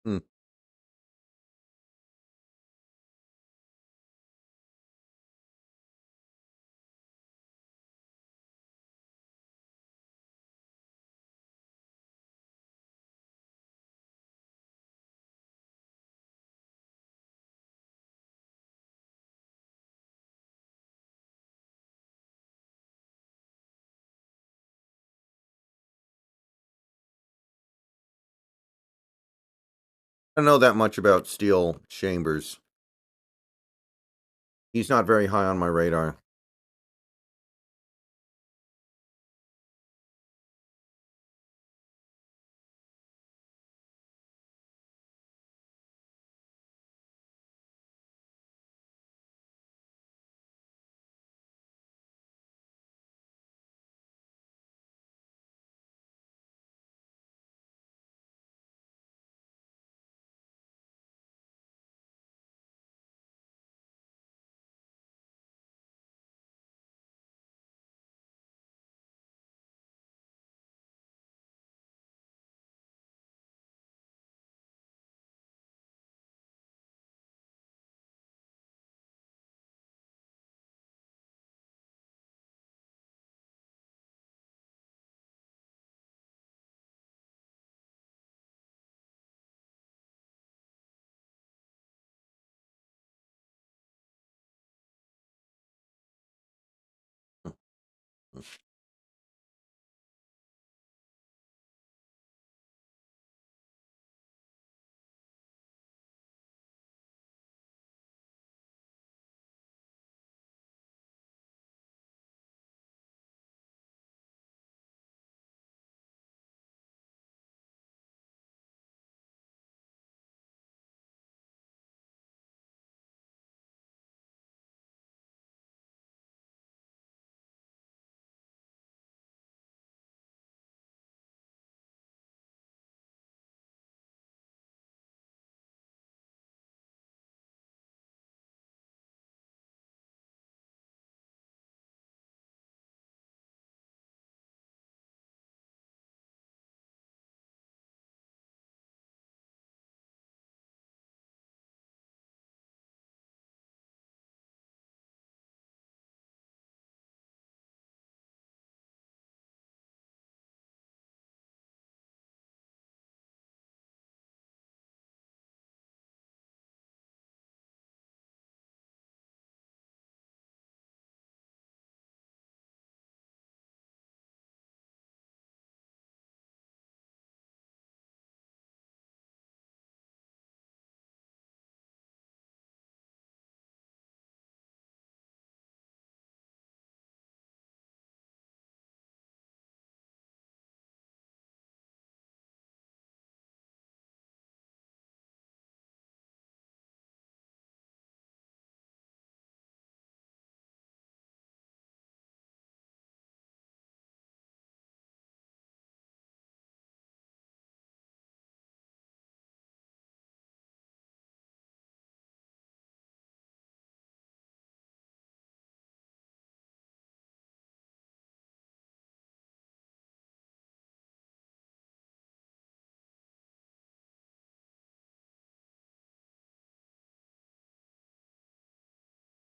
Hmm. I don't know that much about Steel Chambers. He's not very high on my radar.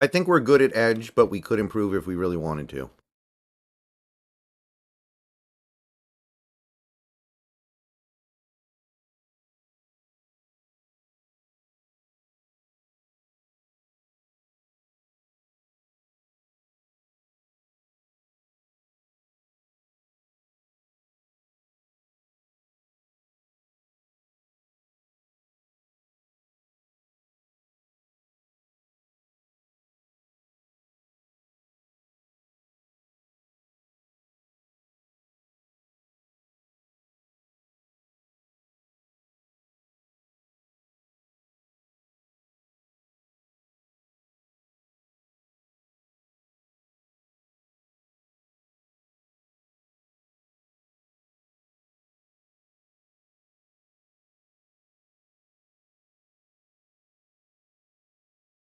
I think we're good at edge, but we could improve if we really wanted to.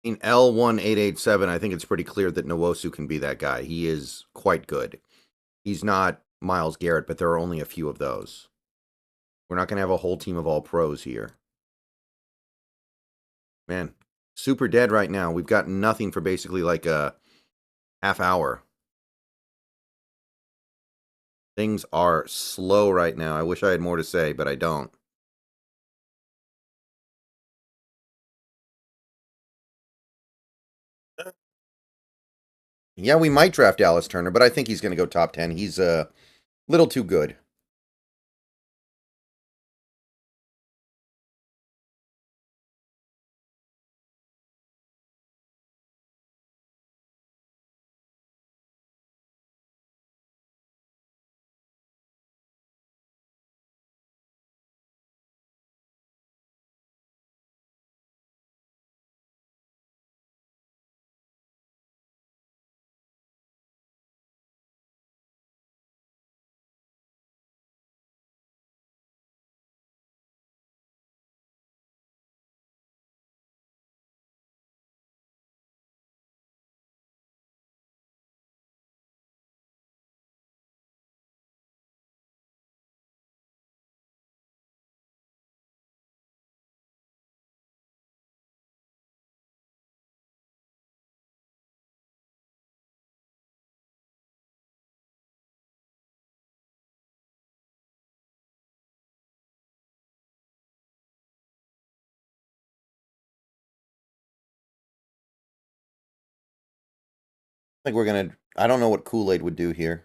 In L1887, I think it's pretty clear that Nwosu can be that guy. He is quite good. He's not Myles Garrett, but there are only a few of those. We're not going to have a whole team of all pros here. Man, super dead right now. We've got nothing for basically like a half hour. Things are slow right now. I wish I had more to say, but I don't. Yeah, we might draft Dallas Turner, but I think he's going to go top 10. He's a little too good. I think we're going to. I don't know what Kool-Aid would do here.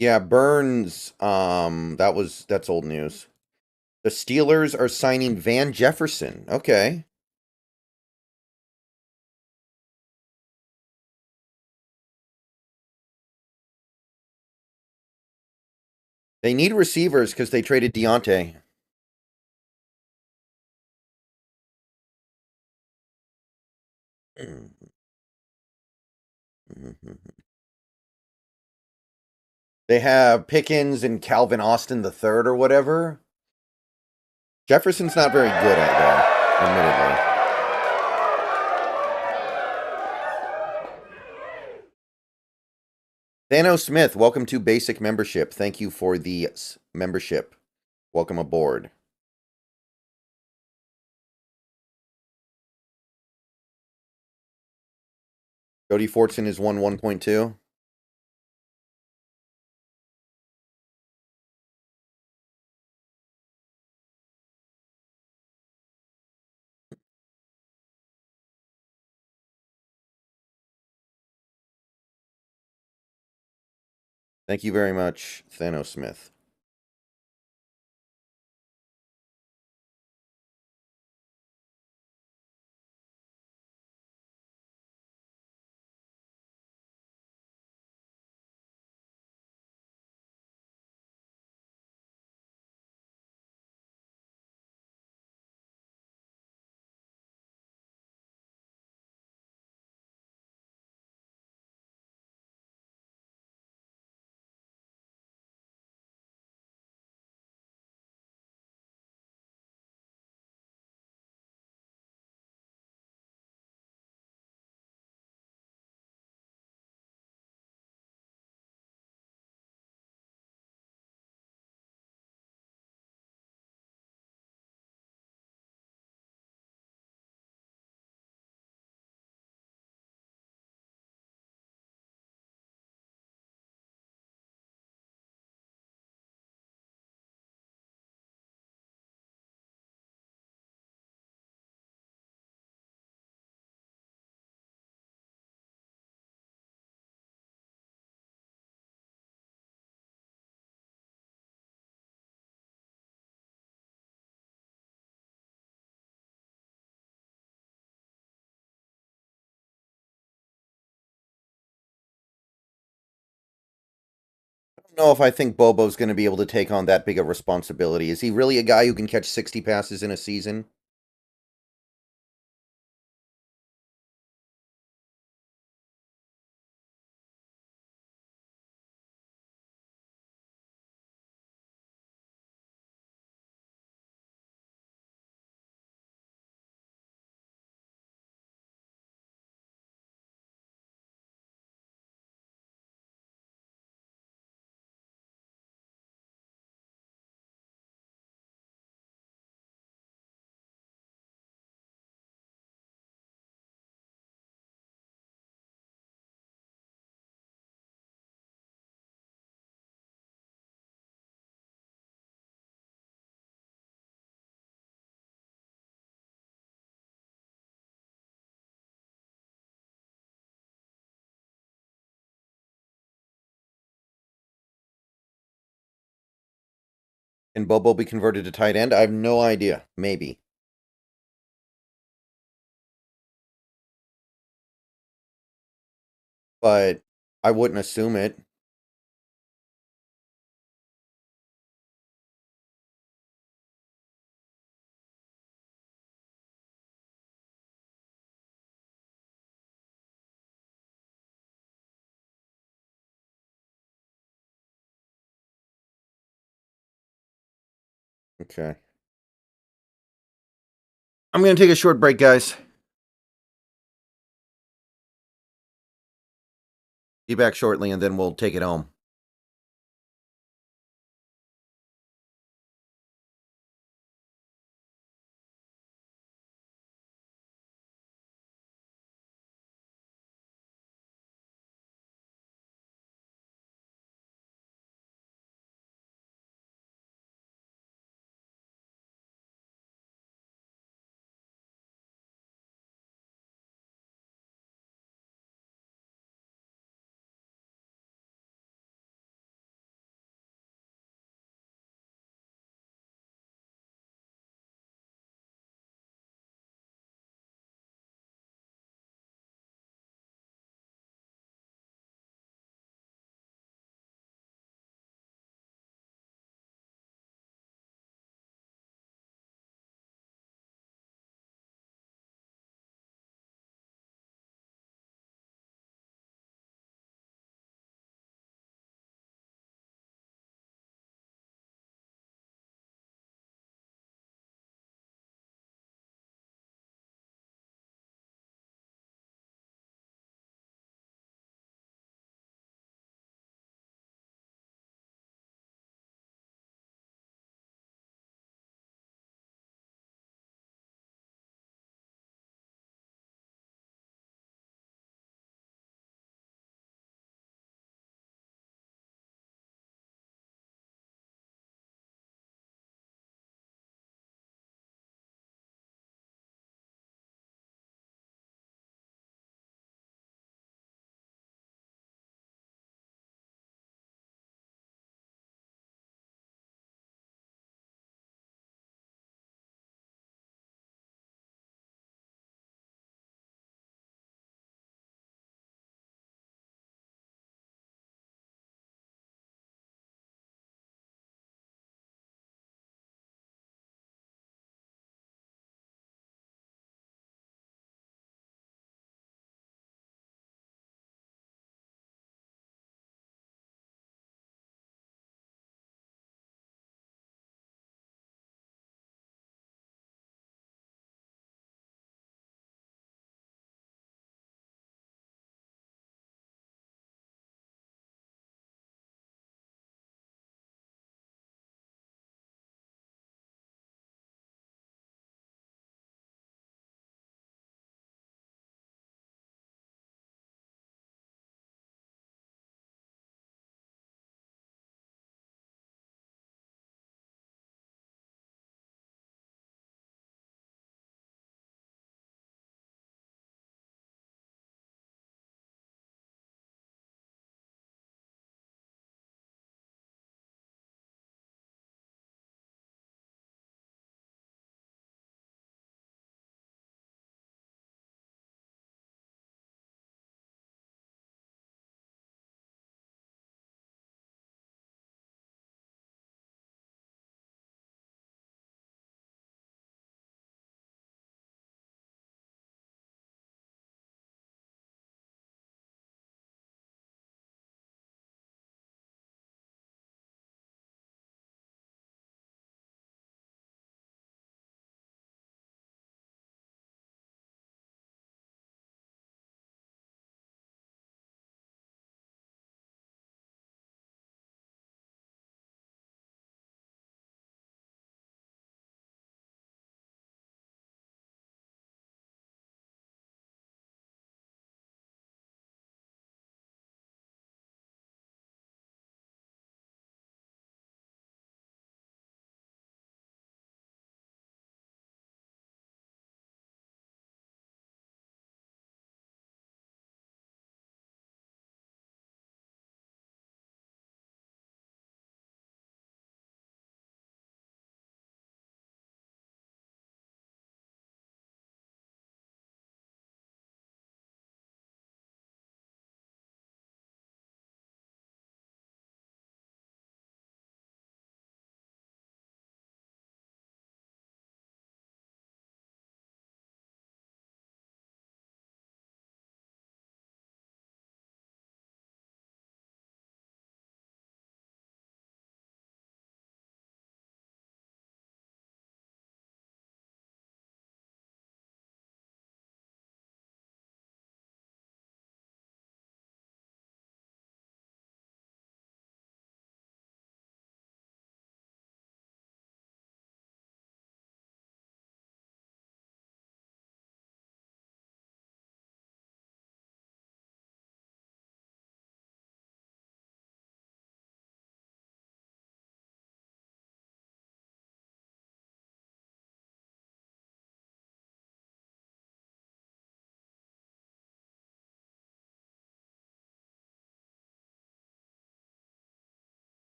Yeah, Burns. That's old news. The Steelers are signing Van Jefferson. Okay. They need receivers because they traded Deontay. They have Pickens and Calvin Austin the third or whatever. Jefferson's not very good at that, admittedly. Thanos Smith, welcome to Basic Membership. Thank you for the membership. Welcome aboard. Cody Fortson is 1.2. Thank you very much, Thanos Smith. don't know if I think Bobo's going to be able to take on that big a responsibility. Is he really a guy who can catch 60 passes in a season? Can Bobo be converted to tight end? I have no idea. Maybe. But I wouldn't assume it. Okay. I'm going to take a short break, guys. Be back shortly, and then we'll take it home.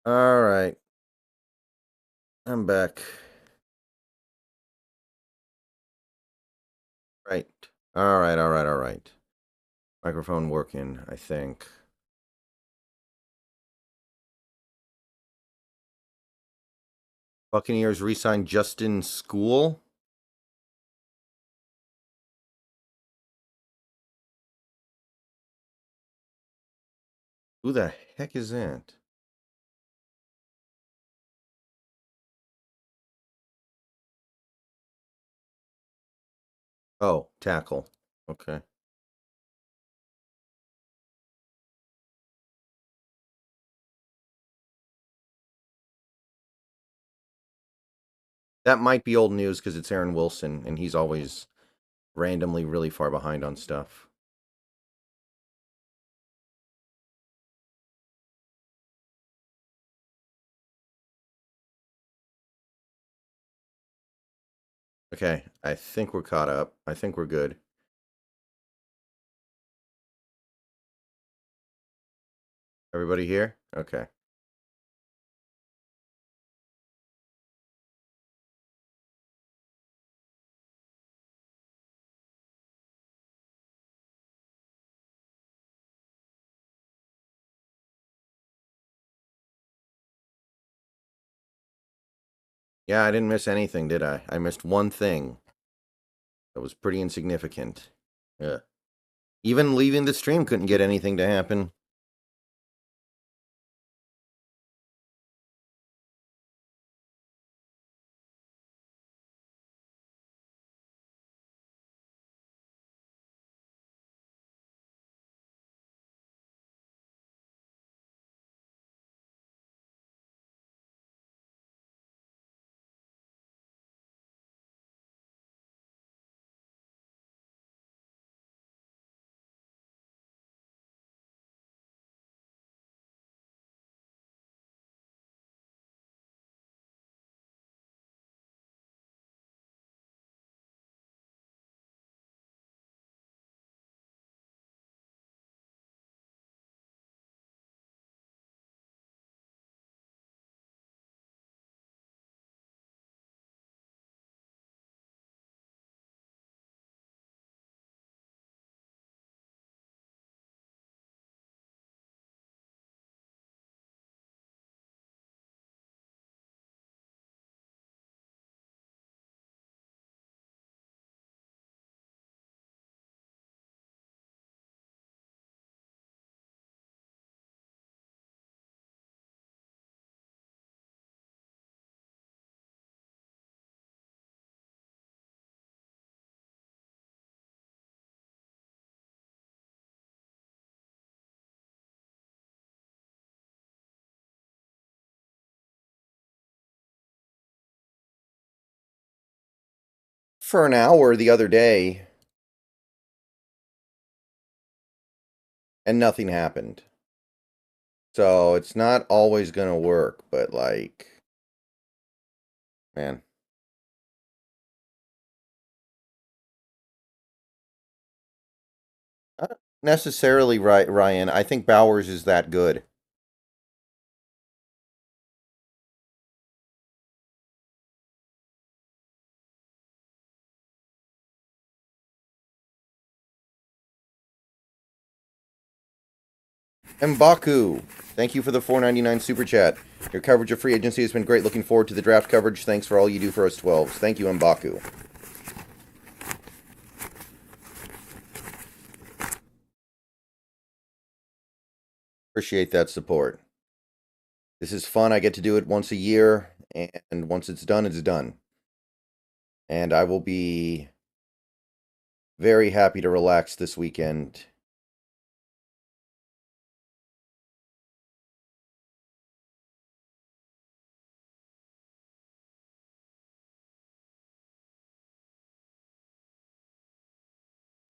All right. I'm back. Right. All right, all right, all right. Microphone working, I think. Buccaneers re-signed Justin School. Who the heck is that? Oh, tackle. Okay. That might be old news because it's Aaron Wilson, and he's always randomly really far behind on stuff. Okay, I think we're caught up. I think we're good. Everybody here? Okay. Yeah, I didn't miss anything, did I? I missed one thing. That was pretty insignificant. Yeah. Even leaving the stream couldn't get anything to happen. For an hour the other day, and nothing happened. So it's not always gonna work, but like, man. Not necessarily right, Ryan. I think Bowers is that good. Mbaku, thank you for the $4.99 super chat. Your coverage of free agency has been great. Looking forward to the draft coverage. Thanks for all you do for us 12s. Thank you, Mbaku. Appreciate that support. This is fun. I get to do it once a year, and once it's done, it's done. And I will be very happy to relax this weekend.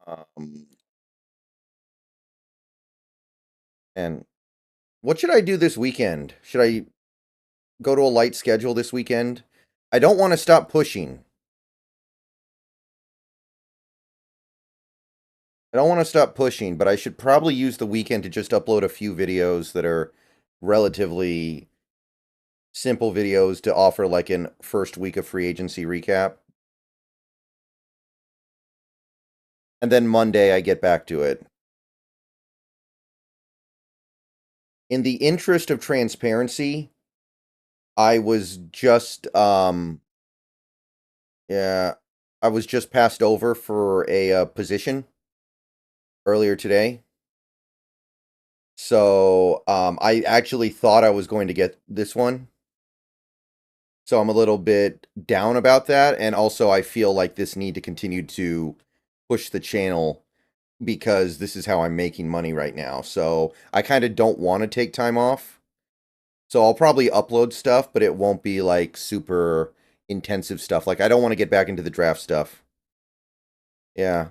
Um, and what should I do this weekend? Should I go to a light schedule this weekend? I don't want to stop pushing. I don't want to stop pushing, but I should probably use the weekend to just upload a few videos that are relatively simple videos to offer like an first week of free agency recap. And then Monday I get back to it. In the interest of transparency, I was just yeah, I was just passed over for a position earlier today. So, I actually thought I was going to get this one. So I'm a little bit down about that, and also I feel like this need to continue to push the channel because this is how I'm making money right now. So I kind of don't want to take time off. So I'll probably upload stuff, but it won't be like super intensive stuff. Like I don't want to get back into the draft stuff. Yeah.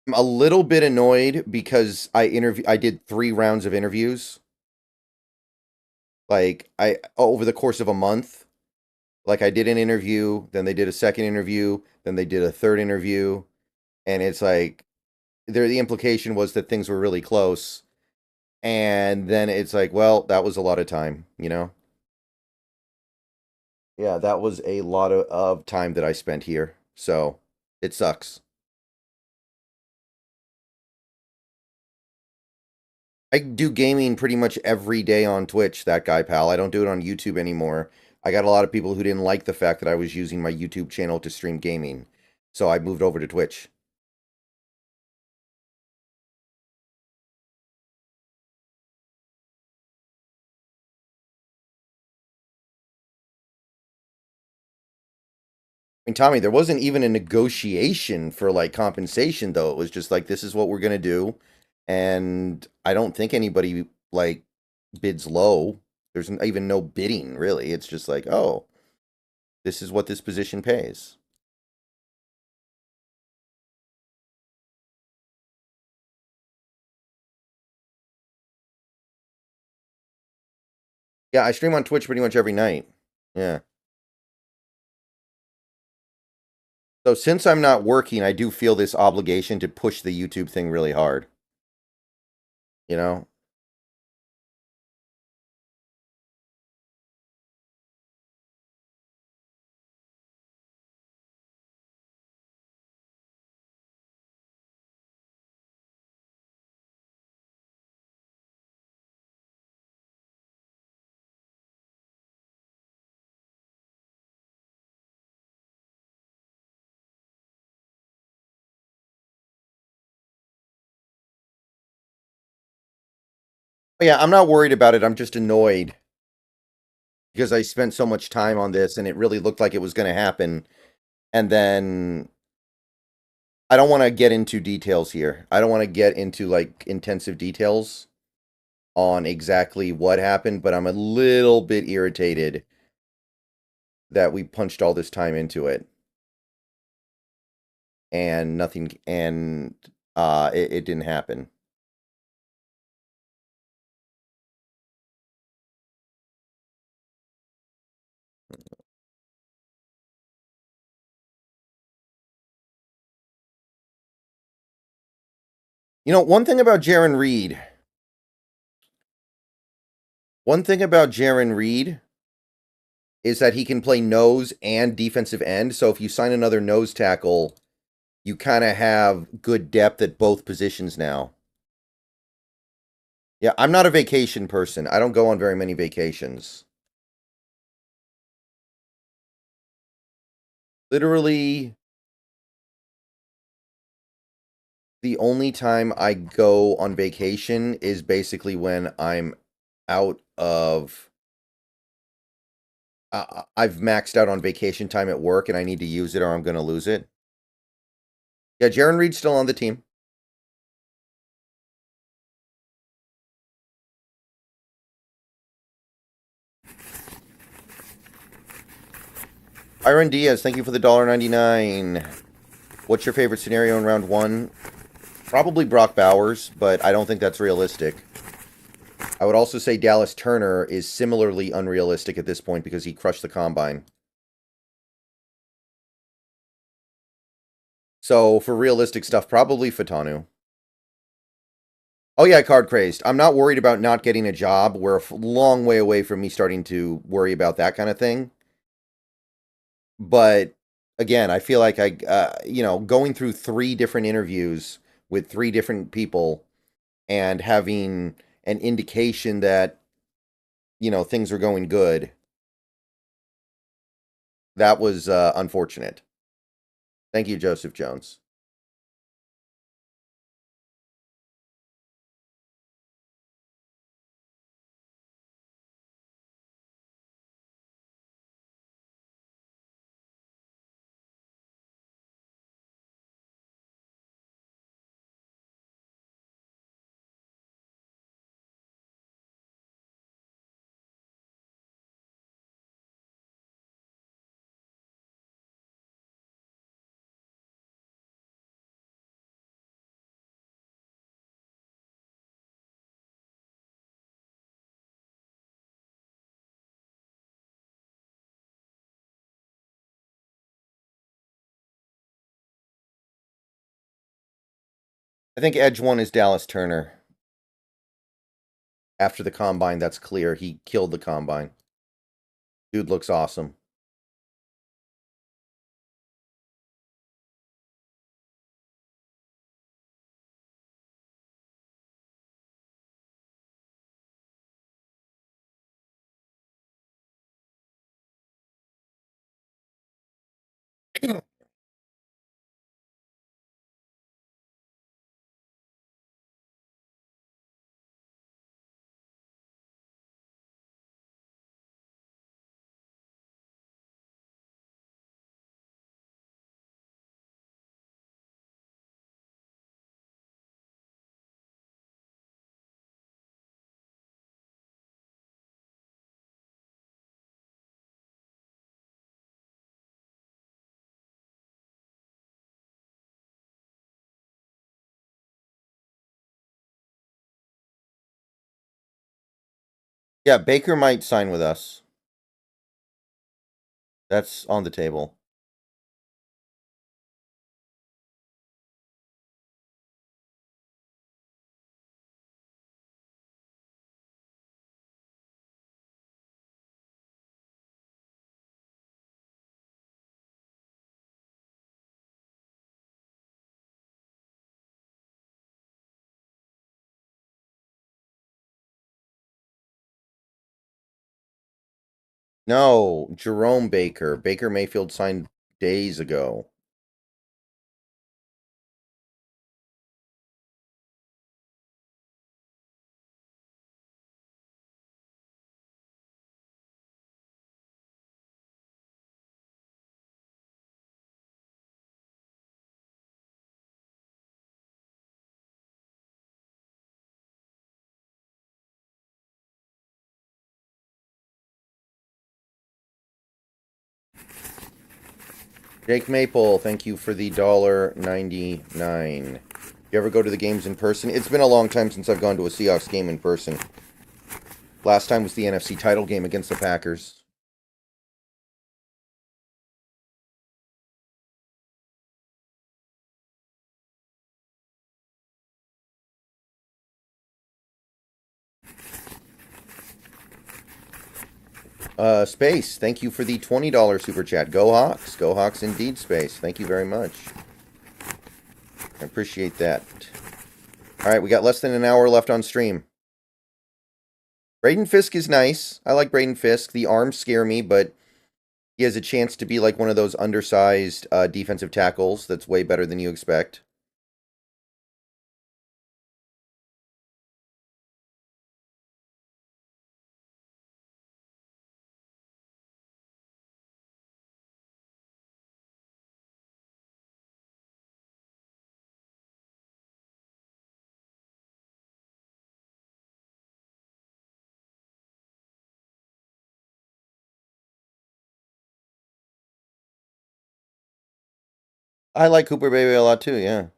I'm a little bit annoyed because I did 3 rounds of interviews. Like I over the course of a month. Like I did an interview, then they did a second interview, then they did a third interview, and it's like the implication was that things were really close. And then it's like, well, that was a lot of time, you know? Yeah, that was a lot of time that I spent here. So it sucks. I do gaming pretty much every day on Twitch, that guy, pal. I don't do it on YouTube anymore. I got a lot of people who didn't like the fact that I was using my YouTube channel to stream gaming. So I moved over to Twitch. I mean, Tommy, there wasn't even a negotiation for like compensation, though. It was just like, this is what we're gonna do, and I don't think anybody like bids low. There's even no bidding, really. It's just like, oh, this is what this position pays. Yeah, I stream on Twitch pretty much every night. Yeah. So since I'm not working, I do feel this obligation to push the YouTube thing really hard. You know? But yeah, I'm not worried about it. I'm just annoyed because I spent so much time on this and it really looked like it was going to happen. And then I don't want to get into details here. I don't want to get into like intensive details on exactly what happened, but I'm a little bit irritated that we punched all this time into it and nothing and it didn't happen. You know, one thing about Jaron Reed is that he can play nose and defensive end. So if you sign another nose tackle, you kind of have good depth at both positions now. Yeah, I'm not a vacation person. I don't go on very many vacations. Literally, the only time I go on vacation is basically when I'm out of. I've maxed out on vacation time at work and I need to use it or I'm going to lose it. Yeah, Jaron Reed's still on the team. Iron Diaz, thank you for the $1.99. What's your favorite scenario in round 1? Probably Brock Bowers, but I don't think that's realistic. I would also say Dallas Turner is similarly unrealistic at this point because he crushed the combine. So for realistic stuff, probably Fatanu. Oh yeah, card crazed. I'm not worried about not getting a job. We're a long way away from me starting to worry about that kind of thing. But again, I feel like going through 3 different interviews with 3 different people and having an indication that things are going good. That was unfortunate. Thank you, Joseph Jones. I think Edge 1 is Dallas Turner. After the combine, that's clear. He killed the combine. Dude looks awesome. Yeah, Baker might sign with us. That's on the table. No, Jerome Baker. Baker Mayfield signed days ago. Jake Maple, thank you for the $1.99. You ever go to the games in person? It's been a long time since I've gone to a Seahawks game in person. Last time was the NFC title game against the Packers. Space, thank you for the $20 super chat. Go Hawks. Go Hawks indeed, Space. Thank you very much. I appreciate that. Alright, we got less than an hour left on stream. Braden Fisk is nice. I like Braden Fisk. The arms scare me, but he has a chance to be like one of those undersized defensive tackles that's way better than you expect. I like Cooper Baby a lot too, yeah.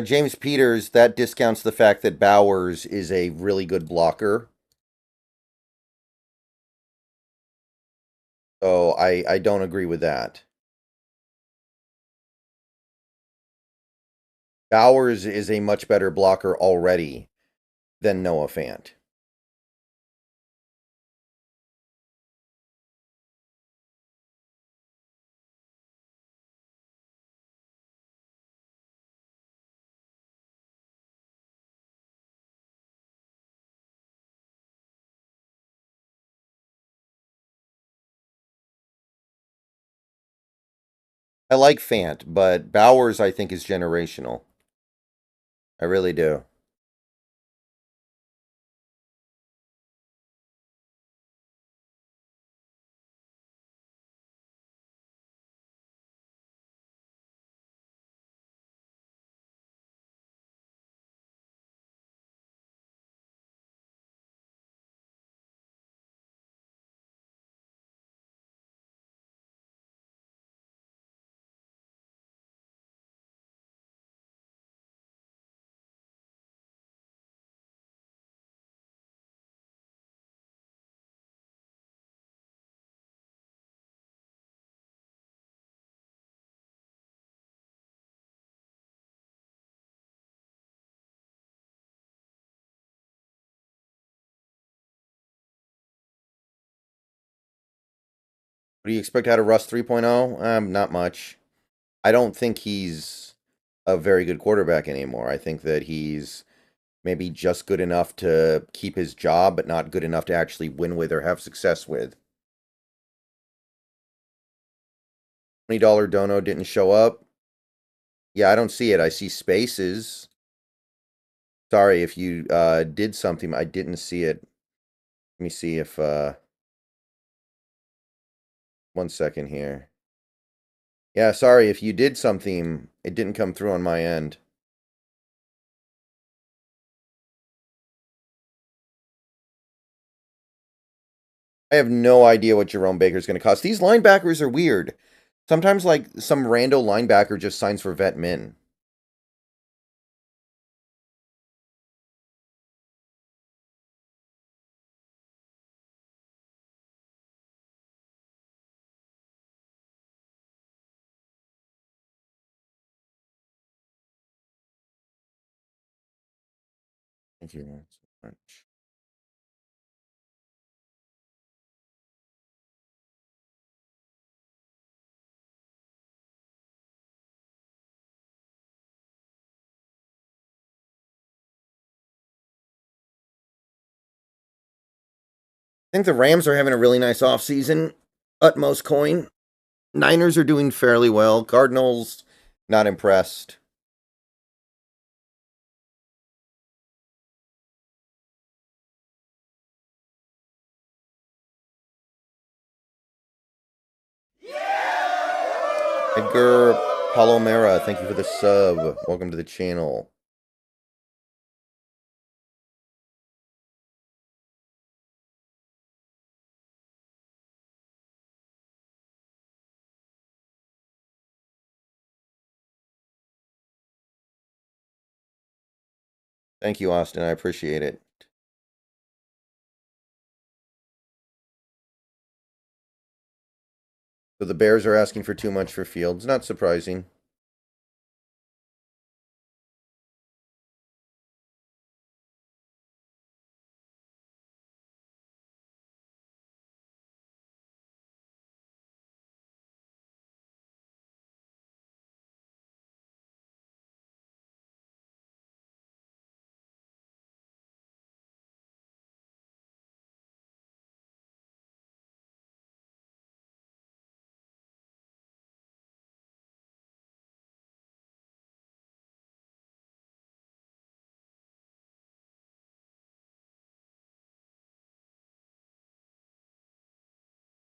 James Peters, that discounts the fact that Bowers is a really good blocker. So I don't agree with that. Bowers is a much better blocker already than Noah Fant. I like Fant, but Bowers I think is generational. I really do. What do you expect out of Russ 3.0? Not much. I don't think he's a very good quarterback anymore. I think that he's maybe just good enough to keep his job, but not good enough to actually win with or have success with. $20 dono didn't show up. Yeah, I don't see it. I see spaces. Sorry if you did something. I didn't see it. Let me see if 1 second here. Yeah, sorry if you did something. It didn't come through on my end. I have no idea what Jerome Baker's going to cost. These linebackers are weird. Sometimes, like, some rando linebacker just signs for vet min. Thank you so much. I think the Rams are having a really nice offseason. Utmost coin. Niners are doing fairly well. Cardinals, not impressed. Edgar Palomera, thank you for the sub. Welcome to the channel. Thank you, Austin. I appreciate it. So the Bears are asking for too much for Fields. Not surprising.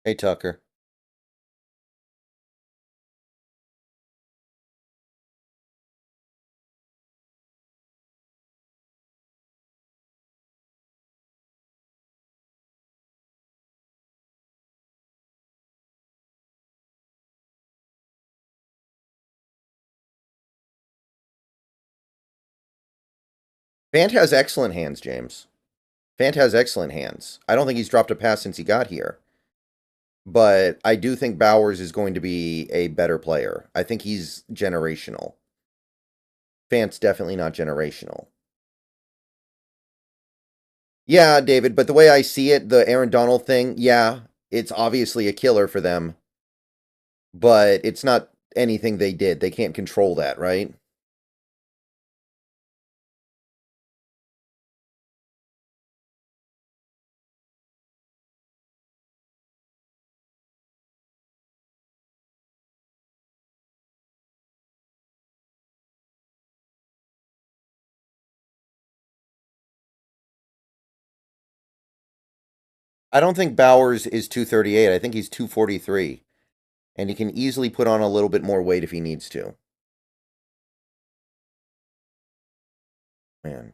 Hey, Tucker. Fant has excellent hands, James. Fant has excellent hands. I don't think he's dropped a pass since he got here. But I do think Bowers is going to be a better player. I think he's generational. Fant's definitely not generational. Yeah, David, but the way I see it, the Aaron Donald thing, yeah, it's obviously a killer for them. But it's not anything they did. They can't control that, right? I don't think Bowers is 238. I think he's 243. And he can easily put on a little bit more weight if he needs to. Man.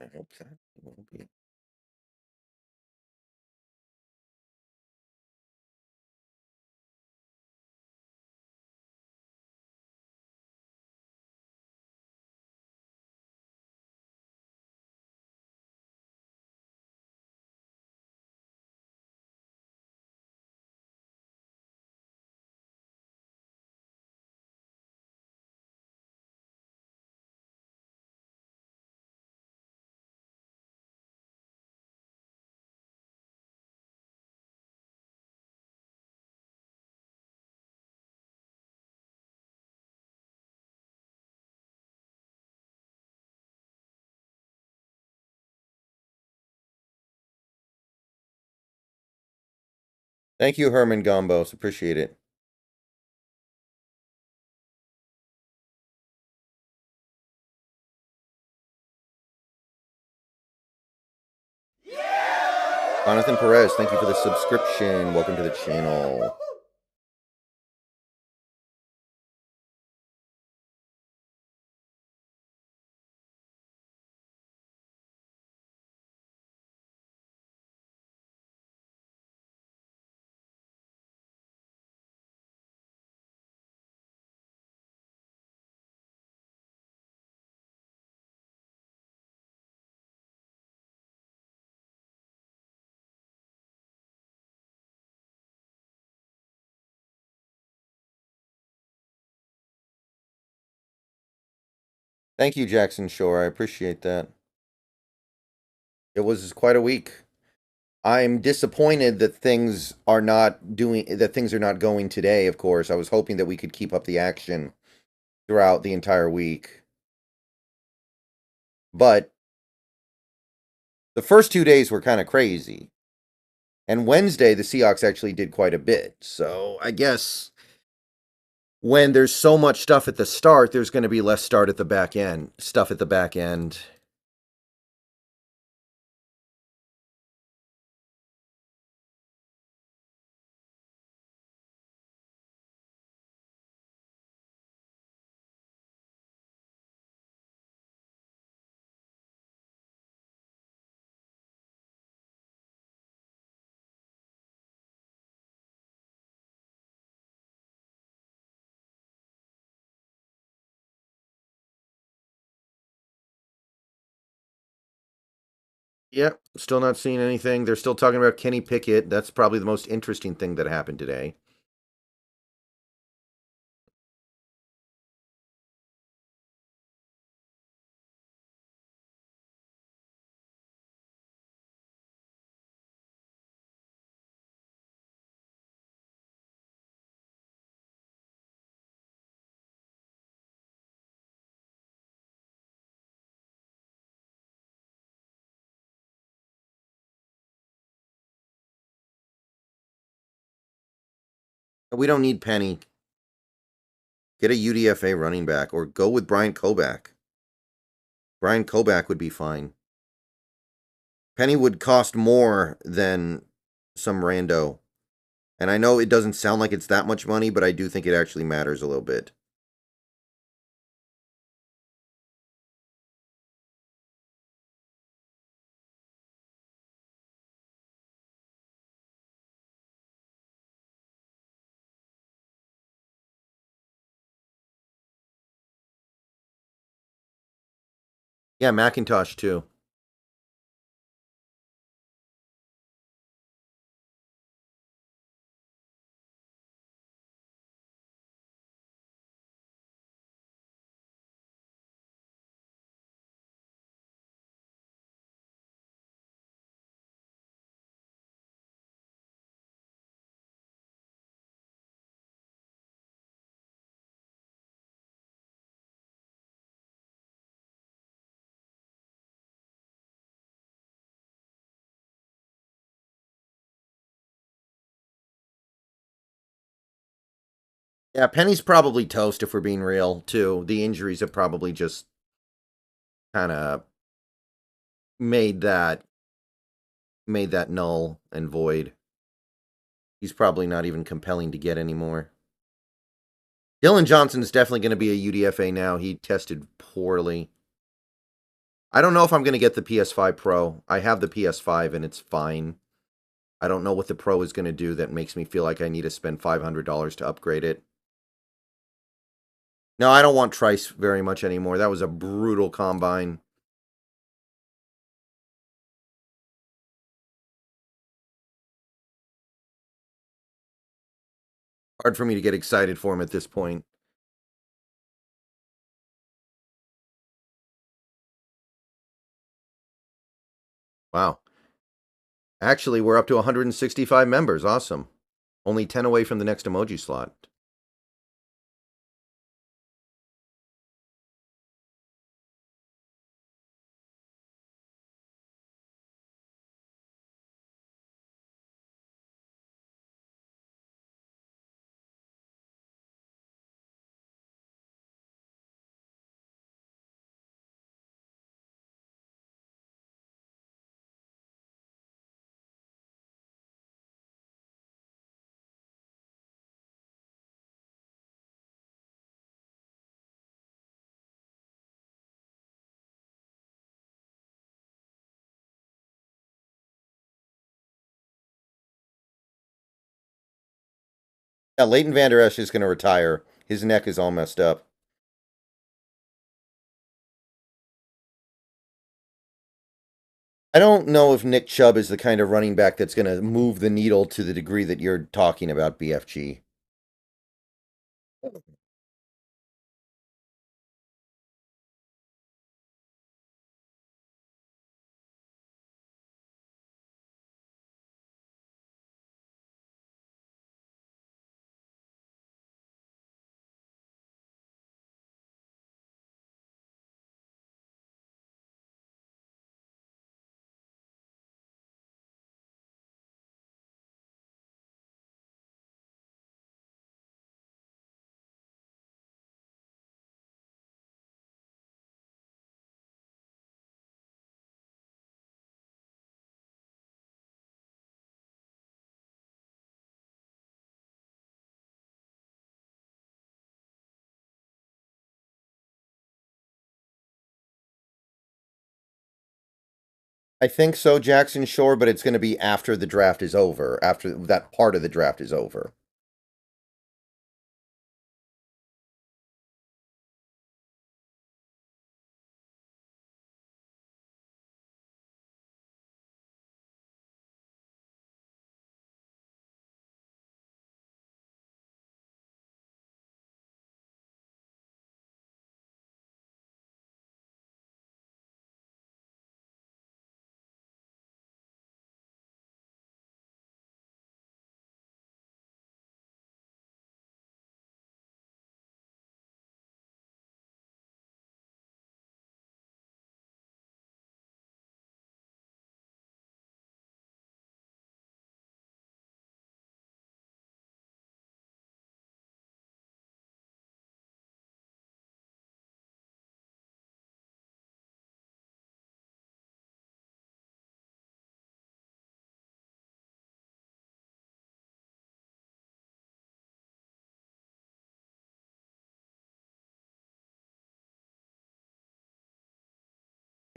I hope that will be. Thank you, Herman Gombos. Appreciate it. Jonathan Perez, thank you for the subscription. Welcome to the channel. Thank you, Jackson Shore. I appreciate that. It was quite a week. I'm disappointed that things are not going today, of course. I was hoping that we could keep up the action throughout the entire week. But the first 2 days were kind of crazy. And Wednesday, the Seahawks actually did quite a bit. So I guess when there's so much stuff at the start, there's going to be less stuff at the back end. Yep, still not seeing anything. They're still talking about Kenny Pickett. That's probably the most interesting thing that happened today. We don't need Penny. Get a UDFA running back or go with Brian Koback. Brian Koback would be fine. Penny would cost more than some rando. And I know it doesn't sound like it's that much money, but I do think it actually matters a little bit. Yeah, Macintosh too. Yeah, Penny's probably toast if we're being real, too. The injuries have probably just kind of made that null and void. He's probably not even compelling to get anymore. Dylan Johnson's definitely going to be a UDFA now. He tested poorly. I don't know if I'm going to get the PS5 Pro. I have the PS5 and it's fine. I don't know what the Pro is going to do that makes me feel like I need to spend $500 to upgrade it. No, I don't want Trice very much anymore. That was a brutal combine. Hard for me to get excited for him at this point. Wow. Actually, we're up to 165 members. Awesome. Only 10 away from the next emoji slot. Yeah, Leighton Vander Esch is going to retire. His neck is all messed up. I don't know if Nick Chubb is the kind of running back that's going to move the needle to the degree that you're talking about, BFG. I think so, Jackson Shore, but it's going to be after the draft is over, after that part of the draft is over.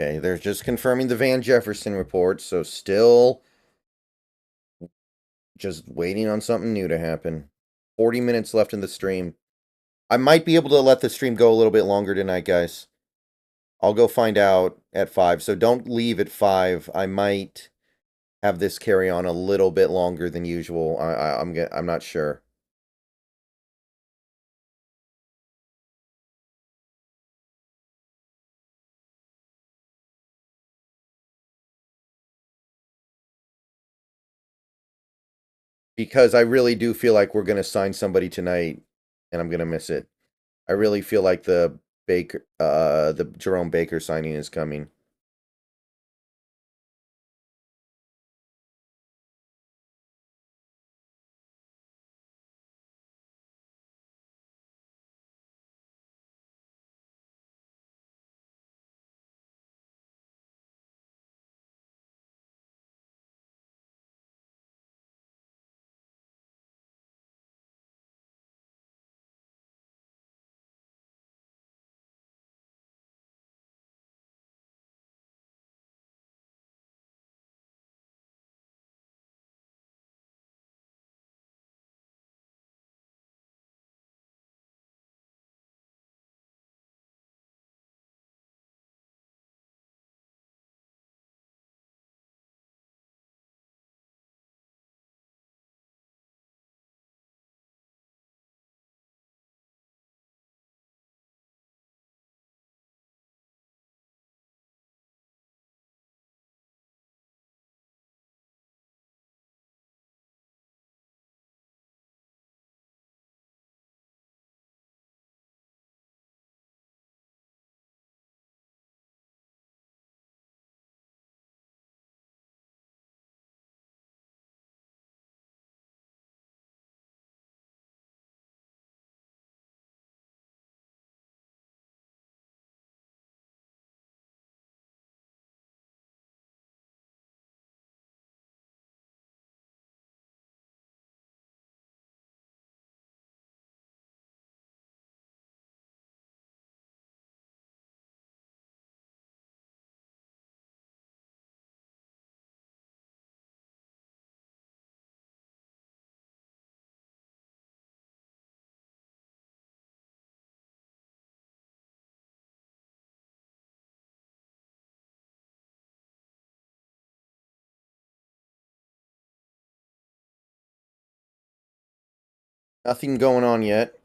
Okay, they're just confirming the Van Jefferson report, so still just waiting on something new to happen. 40 minutes left in the stream. I might be able to let the stream go a little bit longer tonight, guys. I'll go find out at 5. So don't leave at 5. I might have this carry on a little bit longer than usual. I'm not sure. Because I really do feel like we're going to sign somebody tonight and I'm going to miss it. I really feel like the Jerome Baker signing is coming. Nothing going on yet.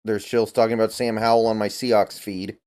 There's Shills talking about Sam Howell on my Seahawks feed.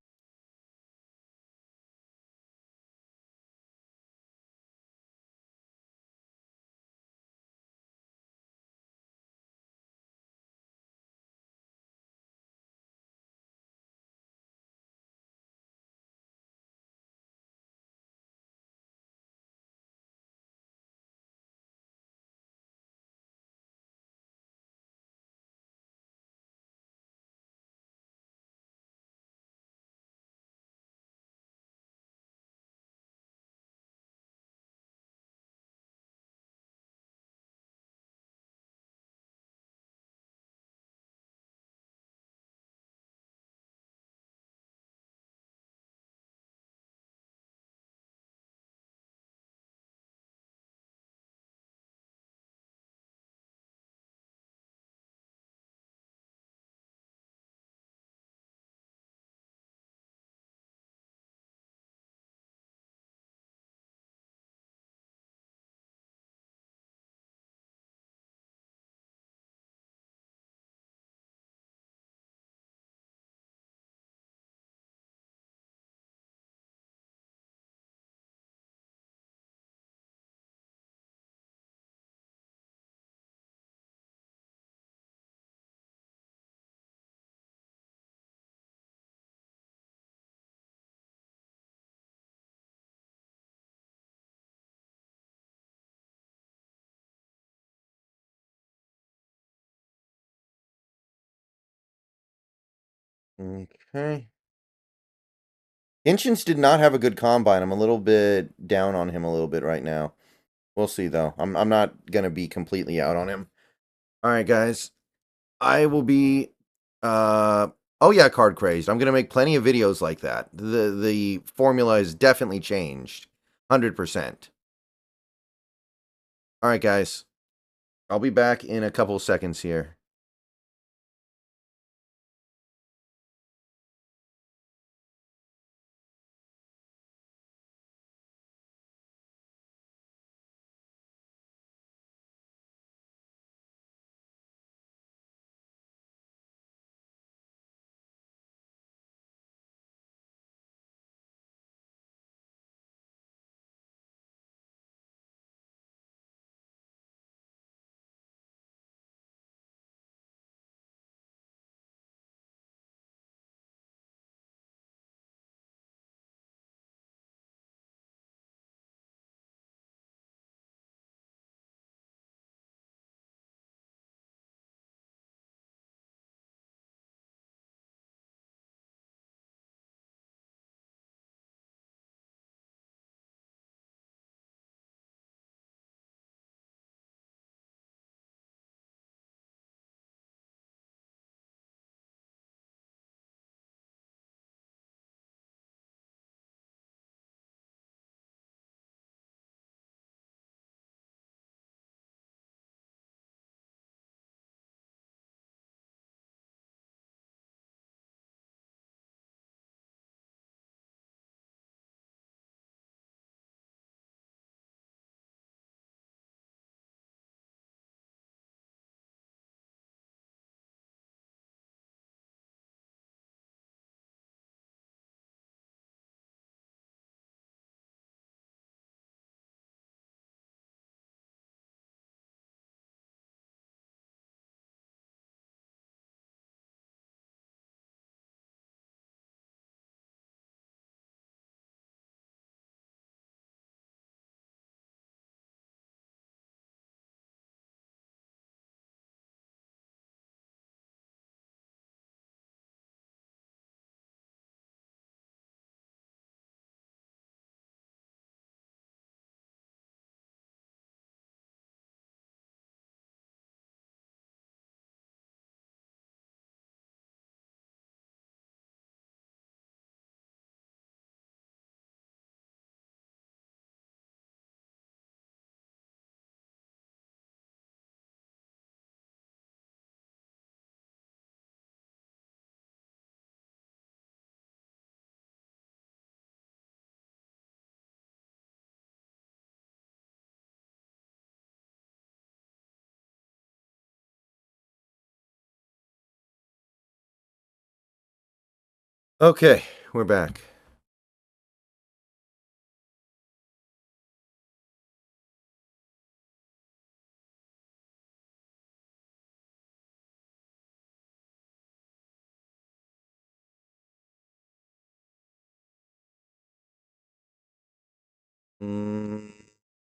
Okay. Hinchins did not have a good combine. I'm a little bit down on him a little bit right now. We'll see though. I'm not gonna be completely out on him. All right, guys. I will be oh yeah, card crazed. I'm gonna make plenty of videos like that. The formula has definitely changed. 100%. All right, guys. I'll be back in a couple seconds here. Okay, we're back.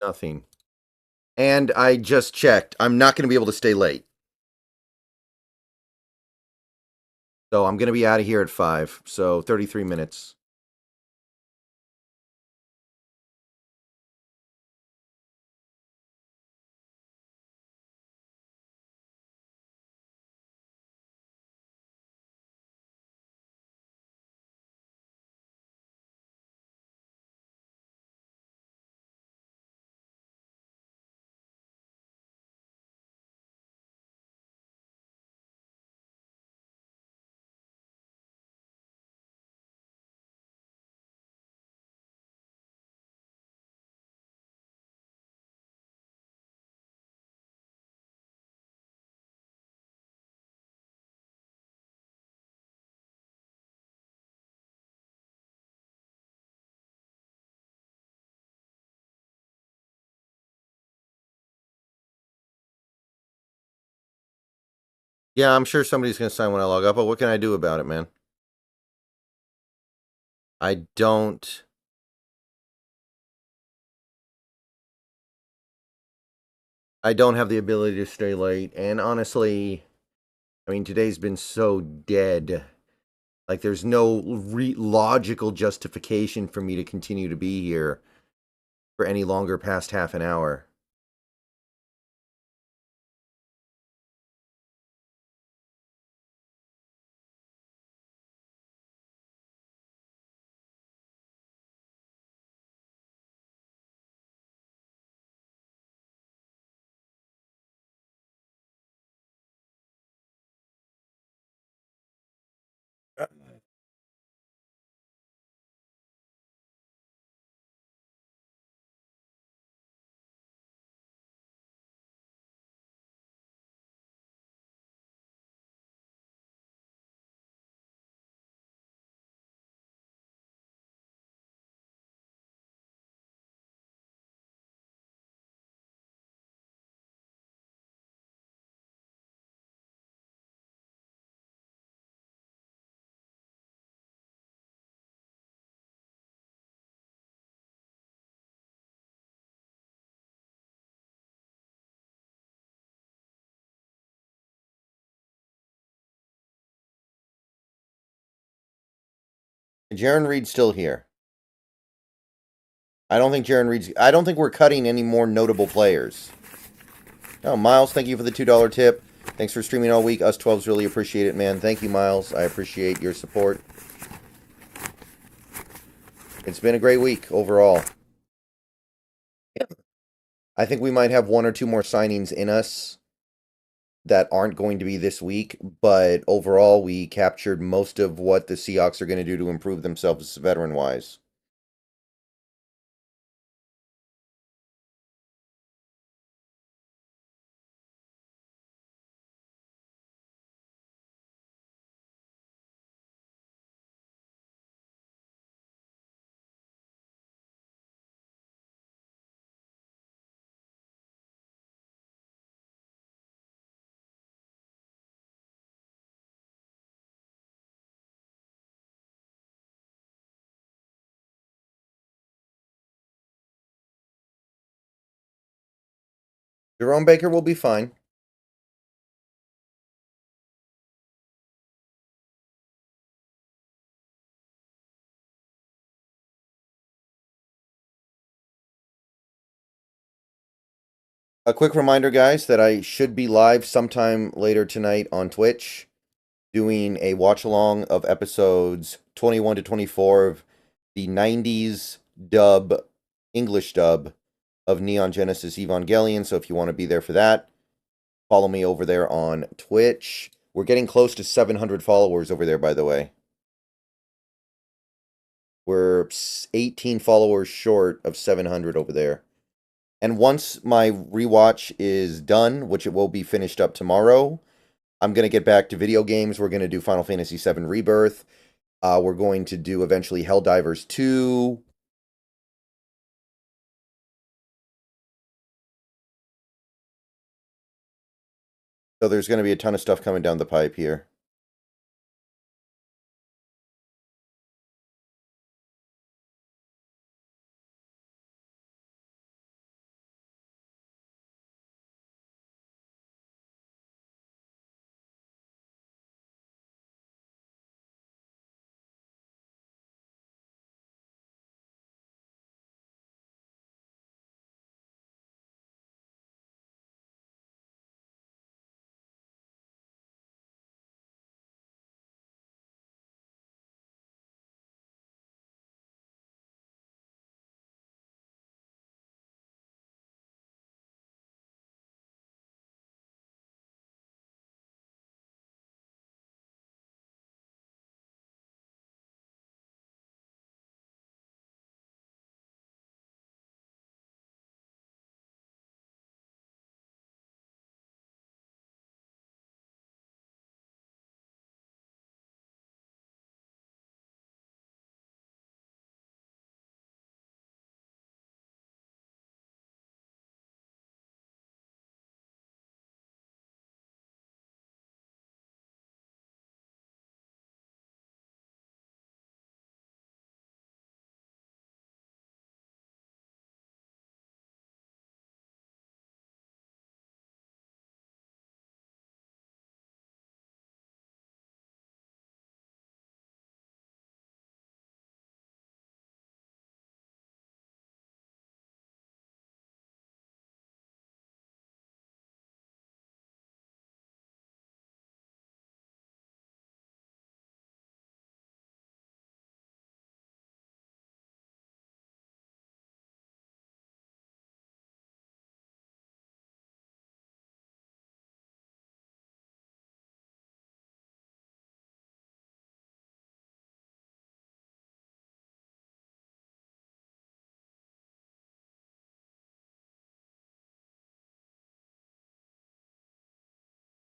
Nothing. And I just checked. I'm not going to be able to stay late. So I'm going to be out of here at 5. So 33 minutes. Yeah, I'm sure somebody's going to sign when I log up, but what can I do about it, man? I don't have the ability to stay late, and honestly, I mean, today's been so dead. Like, there's no logical justification for me to continue to be here for any longer past half an hour. Jaron Reed's still here. I don't think Jaron Reed's. I don't think we're cutting any more notable players. Oh, Miles, thank you for the $2 tip. Thanks for streaming all week. Us 12s really appreciate it, man. Thank you, Miles. I appreciate your support. It's been a great week overall. I think we might have one or two more signings in us that aren't going to be this week, but overall, we captured most of what the Seahawks are going to do to improve themselves veteran-wise. Jerome Baker will be fine. A quick reminder, guys, that I should be live sometime later tonight on Twitch doing a watch along of episodes 21 to 24 of the 90s dub, English dub of Neon Genesis Evangelion. So if you want to be there for that, follow me over there on Twitch. We're getting close to 700 followers over there, by the way. We're 18 followers short of 700 over there. And once my rewatch is done, which it will be finished up tomorrow, I'm going to get back to video games. We're going to do Final Fantasy VII Rebirth. We're going to do eventually Helldivers 2. So there's going to be a ton of stuff coming down the pipe here.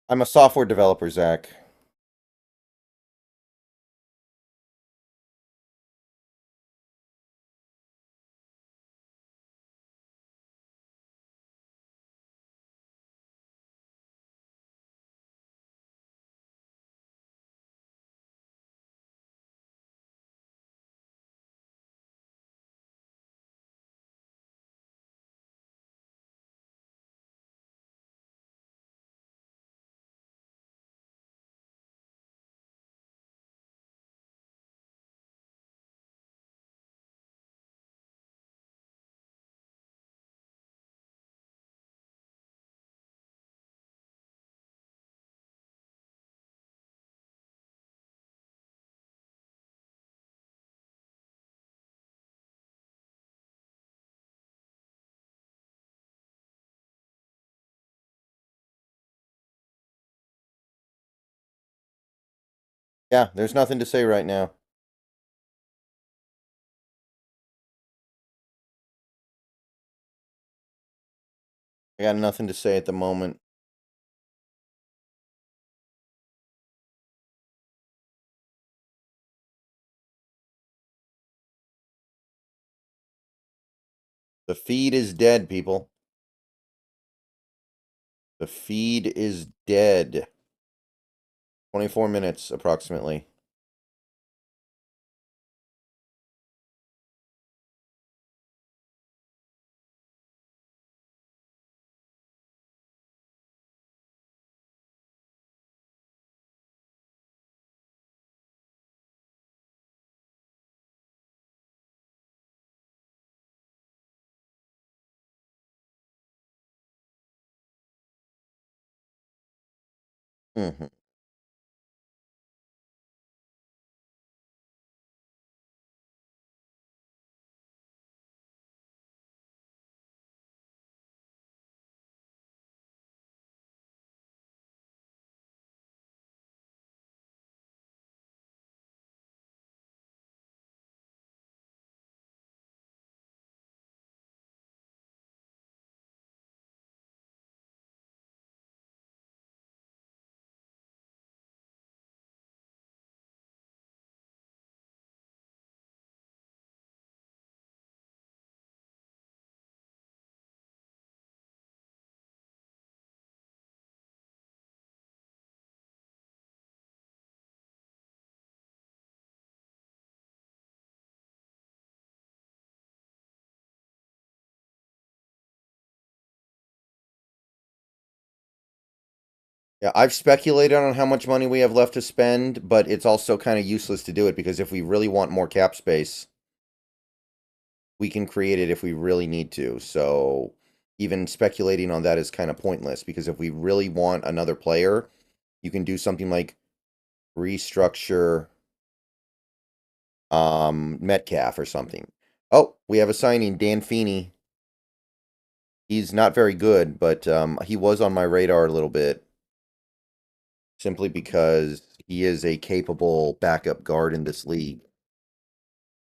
I'm a software developer, Zach. Yeah, there's nothing to say right now. I got nothing to say at the moment. The feed is dead, people. The feed is dead. 24 minutes, approximately. Mm-hmm. Yeah, I've speculated on how much money we have left to spend, but it's also kind of useless to do it because if we really want more cap space, we can create it if we really need to. So even speculating on that is kind of pointless because if we really want another player, you can do something like restructure Metcalf or something. Oh, we have a signing, Dan Feeney. He's not very good, but he was on my radar a little bit simply because he is a capable backup guard in this league.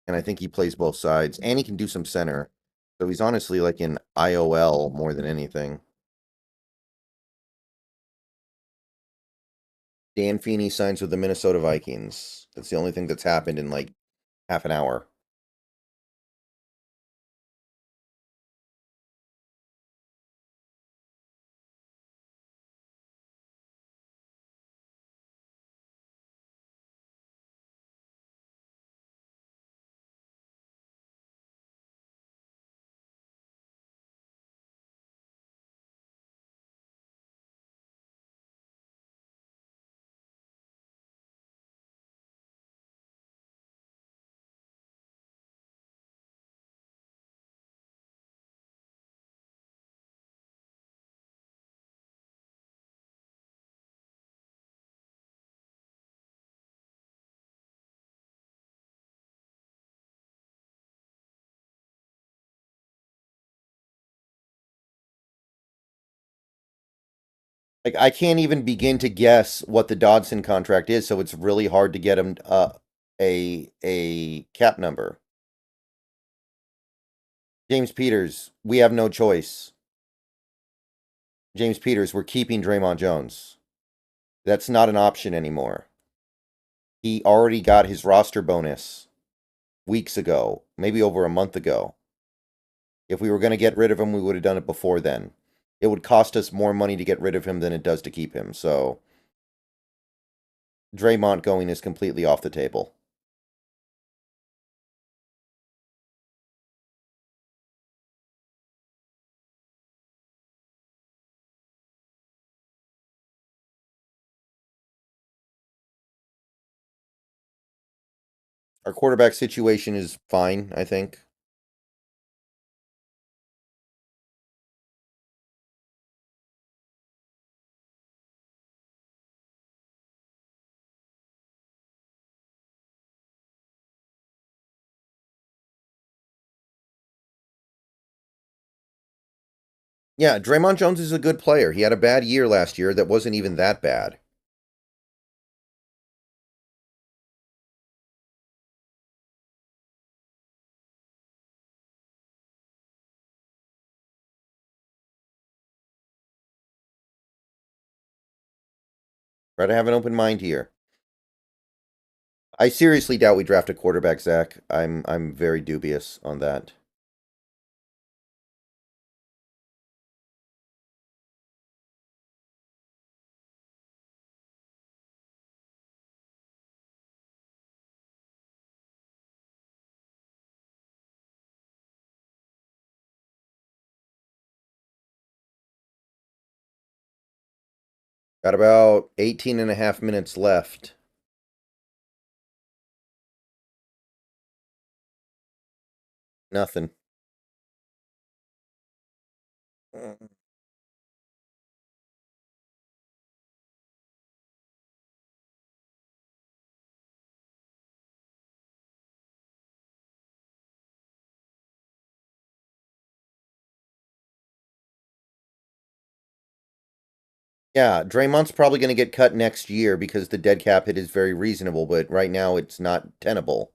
And I think he plays both sides, and he can do some center. So he's honestly like an IOL more than anything. Dan Feeney signs with the Minnesota Vikings. That's the only thing that's happened in like half an hour. Like I can't even begin to guess what the Dodson contract is, so it's really hard to get him a cap number. James Peters, we have no choice. James Peters, we're keeping Draymond Jones. That's not an option anymore. He already got his roster bonus weeks ago, maybe over a month ago. If we were going to get rid of him, we would have done it before then. It would cost us more money to get rid of him than it does to keep him. So Draymond going is completely off the table. Our quarterback situation is fine, I think. Yeah, Draymond Jones is a good player. He had a bad year last year that wasn't even that bad. Try to have an open mind here. I seriously doubt we draft a quarterback, Zach. I'm very dubious on that. Got about 18 and a half minutes left. Nothing. Yeah, Draymond's probably going to get cut next year because the dead cap hit is very reasonable, but right now it's not tenable.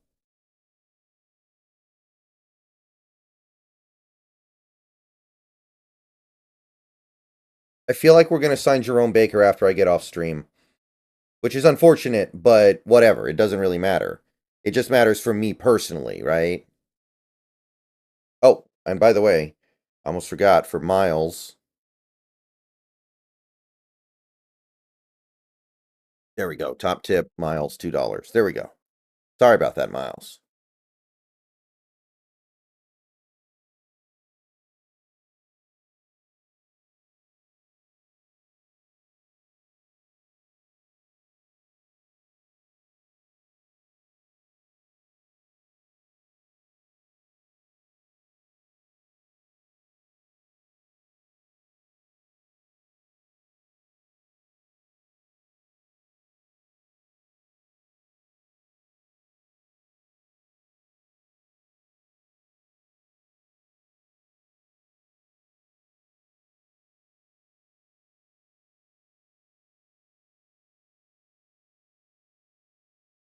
I feel like we're going to sign Jerome Baker after I get off stream, which is unfortunate, but whatever. It doesn't really matter. It just matters for me personally, right? Oh, and by the way, I almost forgot for Miles. There we go. Top tip, Miles, $2. There we go. Sorry about that, Miles.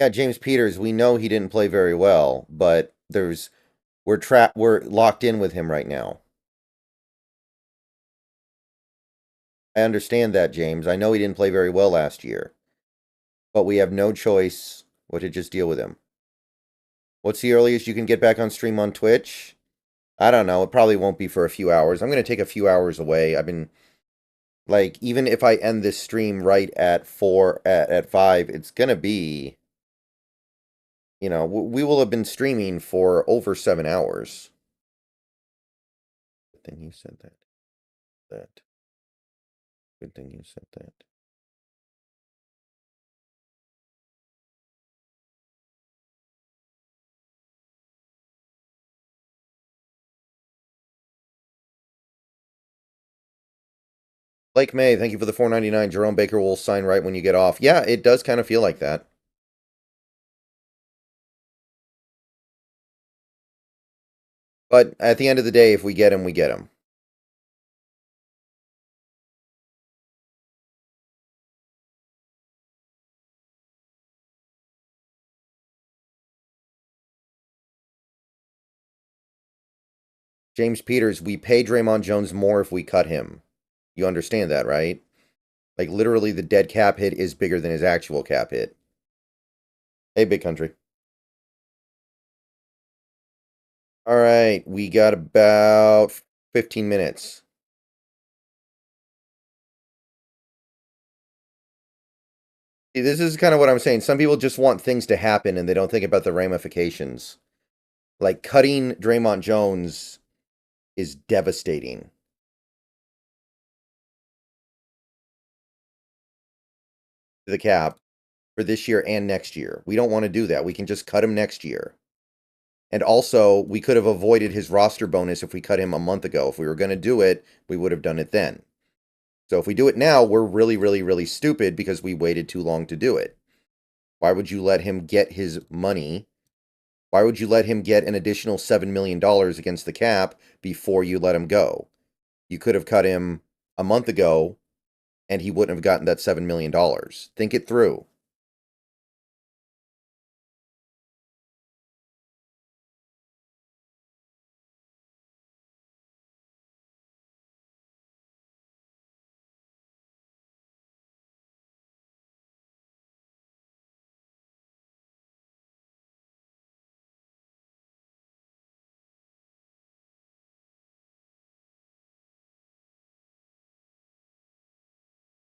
Yeah, James Peters, we know he didn't play very well, but we're locked in with him right now. I understand that, James. I know he didn't play very well last year, but we have no choice but to just deal with him. What's the earliest you can get back on stream on Twitch? I don't know. It probably won't be for a few hours. I'm going to take a few hours away. I've been like, even if I end this stream right at 5, it's going to be, we will have been streaming for over 7 hours. Good thing you said that. Good thing you said that. Blake May, thank you for the $4.99. Jerome Baker will sign right when you get off. Yeah, it does kind of feel like that. But at the end of the day, if we get him, we get him. James Peters, we pay Draymond Jones more if we cut him. You understand that, right? Like, literally, the dead cap hit is bigger than his actual cap hit. Hey, Big Country. All right, we got about 15 minutes. See, this is kind of what I'm saying. Some people just want things to happen and they don't think about the ramifications. Like, cutting Draymond Jones is devastating. The cap for this year and next year. We don't want to do that. We can just cut him next year. And also, we could have avoided his roster bonus if we cut him a month ago. If we were going to do it, we would have done it then. So if we do it now, we're really, really, really stupid because we waited too long to do it. Why would you let him get his money? Why would you let him get an additional $7 million against the cap before you let him go? You could have cut him a month ago and he wouldn't have gotten that $7 million. Think it through.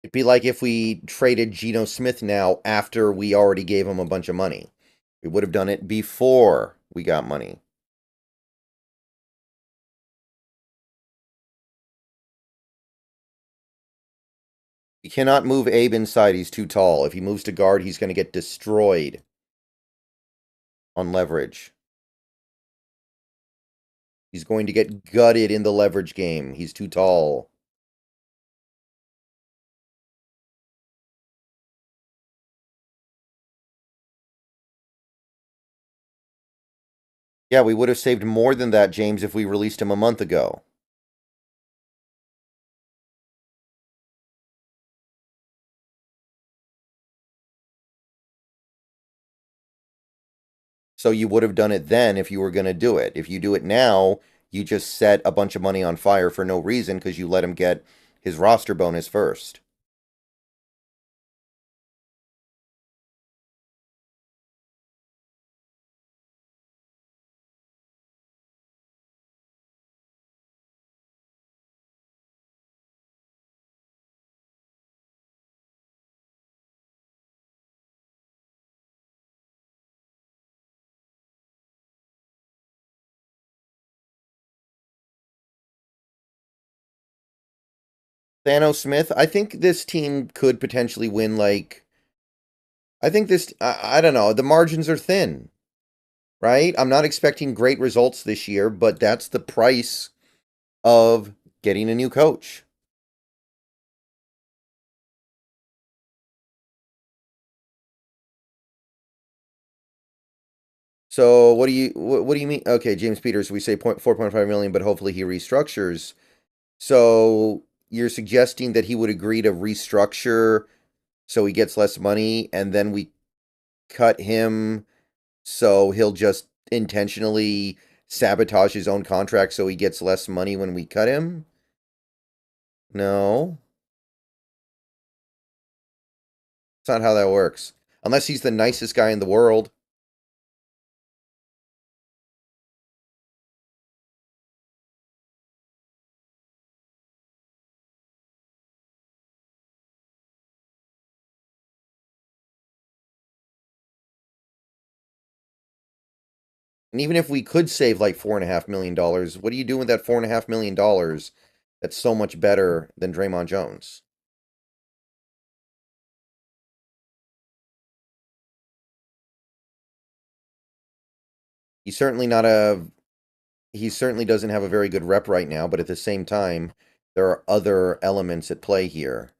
It'd be like if we traded Geno Smith now after we already gave him a bunch of money. We would have done it before we got money. You cannot move Abe inside. He's too tall. If he moves to guard, he's going to get destroyed on leverage. He's going to get gutted in the leverage game. He's too tall. Yeah, we would have saved more than that, James, if we released him a month ago. So you would have done it then if you were going to do it. If you do it now, you just set a bunch of money on fire for no reason because you let him get his roster bonus first. Thanos Smith, I think this team could potentially win, like, I think this, I don't know, the margins are thin, right? I'm not expecting great results this year, but that's the price of getting a new coach. So what do you mean? Okay, James Peters, we say 4.5 million, but hopefully he restructures. So you're suggesting that he would agree to restructure so he gets less money and then we cut him so he'll just intentionally sabotage his own contract so he gets less money when we cut him? No. That's not how that works. Unless he's the nicest guy in the world. And even if we could save like $4.5 million, what are you doing with that $4.5 million that's so much better than Draymond Jones? He's certainly not a he certainly doesn't have a very good rep right now, but at the same time, there are other elements at play here.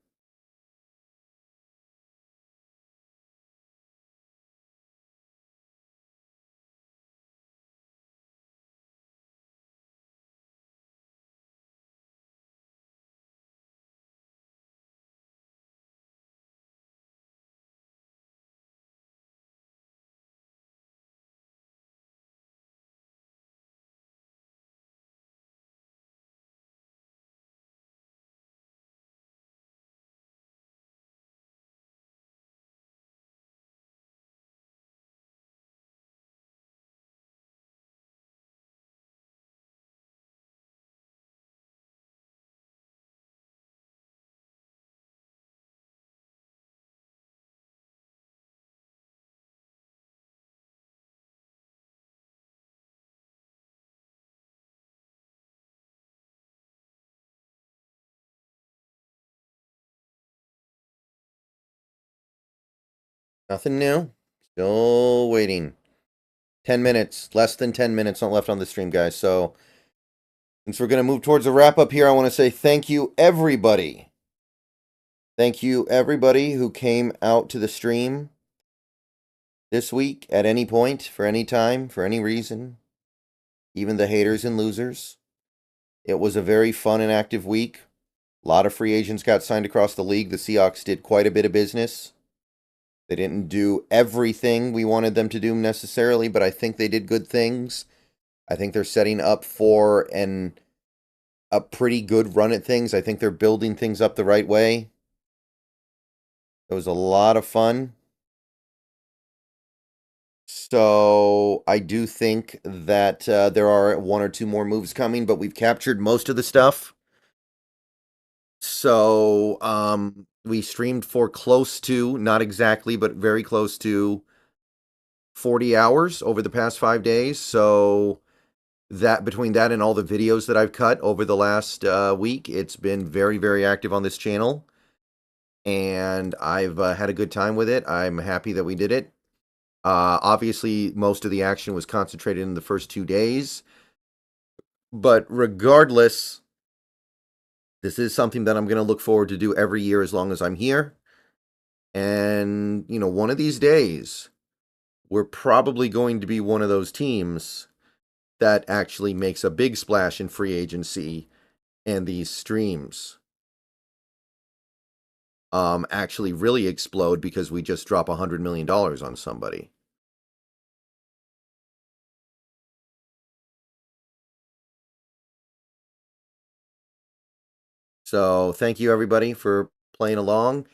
Nothing new. Still waiting. 10 minutes. Less than 10 minutes not left on the stream, guys. So, since we're going to move towards a wrap up here, I want to say thank you, everybody. Thank you, everybody who came out to the stream this week at any point, for any time, for any reason. Even the haters and losers. It was a very fun and active week. A lot of free agents got signed across the league. The Seahawks did quite a bit of business. They didn't do everything we wanted them to do necessarily, but I think they did good things. I think they're setting up for a pretty good run at things. I think they're building things up the right way. It was a lot of fun. So I do think that there are one or two more moves coming, but we've captured most of the stuff. So we streamed for close to, not exactly, but very close to 40 hours over the past 5 days. So that between that and all the videos that I've cut over the last week, it's been very, very active on this channel. And I've had a good time with it. I'm happy that we did it. Obviously, most of the action was concentrated in the first 2 days. But regardless, this is something that I'm going to look forward to do every year as long as I'm here. And, you know, one of these days, we're probably going to be one of those teams that actually makes a big splash in free agency and these streams actually really explode because we just drop $100 million on somebody. So thank you, everybody, for playing along.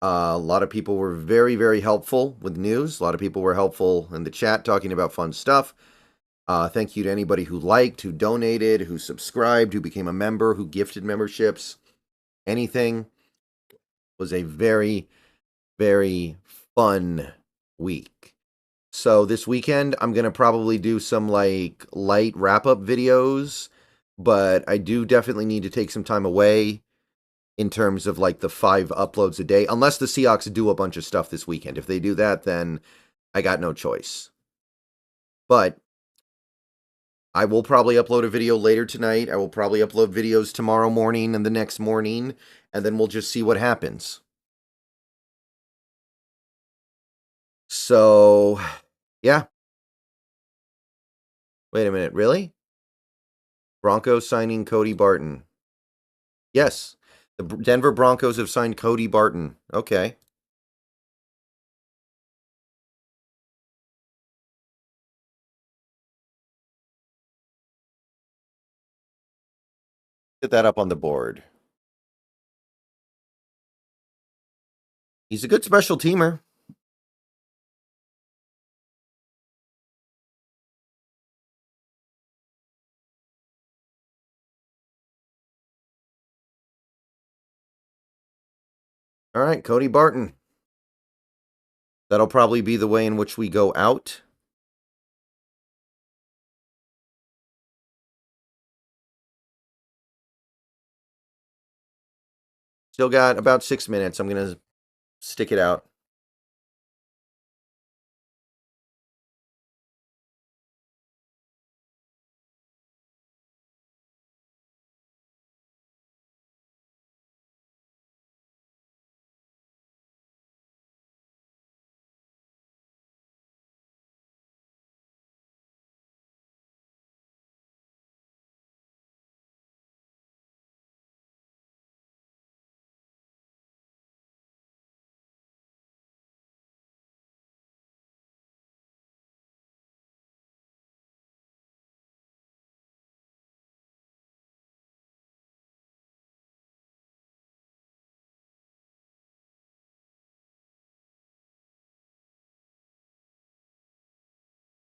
A lot of people were very, very helpful with news. A lot of people were helpful in the chat talking about fun stuff. Thank you to anybody who liked, who donated, who subscribed, who became a member, who gifted memberships. Anything. Was a very, very fun week. So this weekend, I'm going to probably do some like light wrap-up videos, but I do definitely need to take some time away in terms of like the 5 uploads a day, unless the Seahawks do a bunch of stuff this weekend. If they do that, then I got no choice. But I will probably upload a video later tonight. I will probably upload videos tomorrow morning and the next morning, and then we'll just see what happens. So, yeah. Wait a minute, really? Broncos signing Cody Barton. Yes, the Denver Broncos have signed Cody Barton. Okay. Get that up on the board. He's a good special teamer. All right, Cody Barton. That'll probably be the way in which we go out. Still got about 6 minutes. I'm going to stick it out.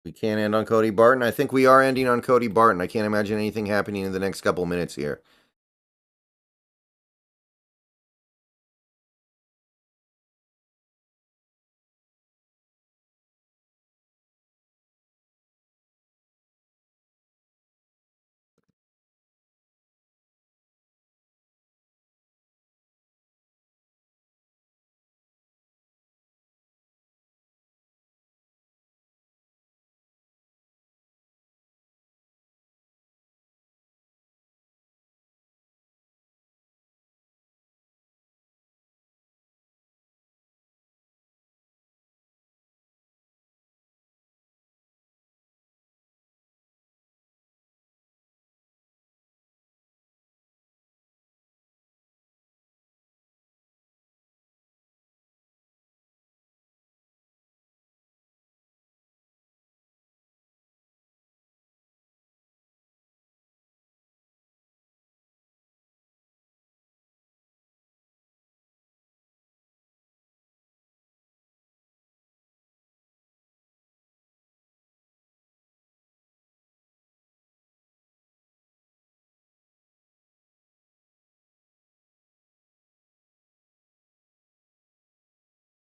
We can't end on Cody Barton. I think we are ending on Cody Barton. I can't imagine anything happening in the next couple minutes here.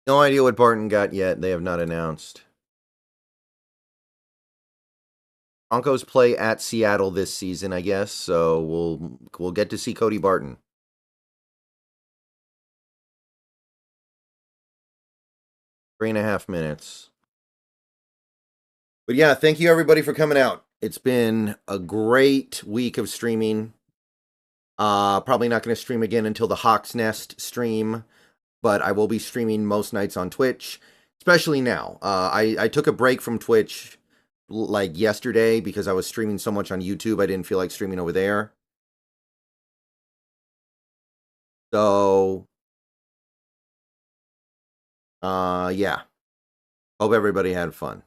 No idea what Barton got yet. They have not announced. Broncos play at Seattle this season, I guess, so we'll get to see Cody Barton. 3.5 minutes. But yeah, thank you everybody for coming out. It's been a great week of streaming. Probably not going to stream again until the Hawk's Nest stream, but I will be streaming most nights on Twitch, especially now. I took a break from Twitch like yesterday because I was streaming so much on YouTube. I didn't feel like streaming over there. So, yeah. Hope everybody had fun.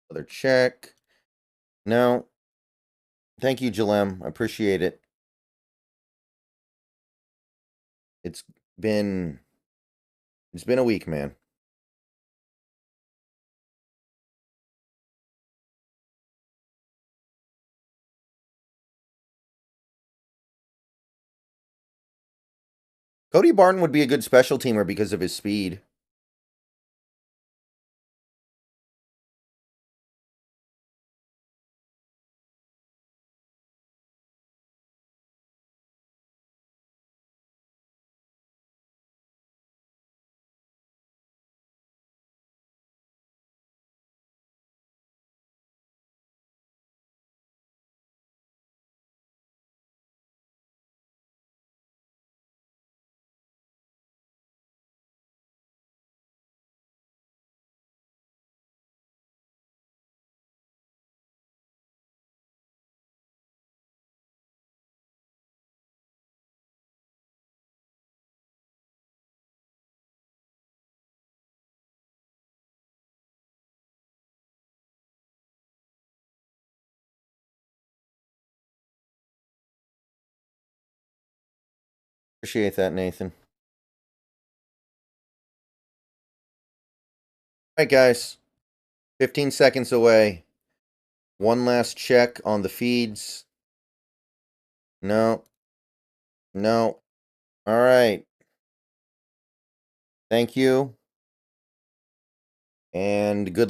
Another check. No. Thank you, Jalem. I appreciate it. It's been a week, man. Cody Barton would be a good special teamer because of his speed. Appreciate that, Nathan. All right, guys. 15 seconds away. One last check on the feeds. No. No. All right. Thank you. And good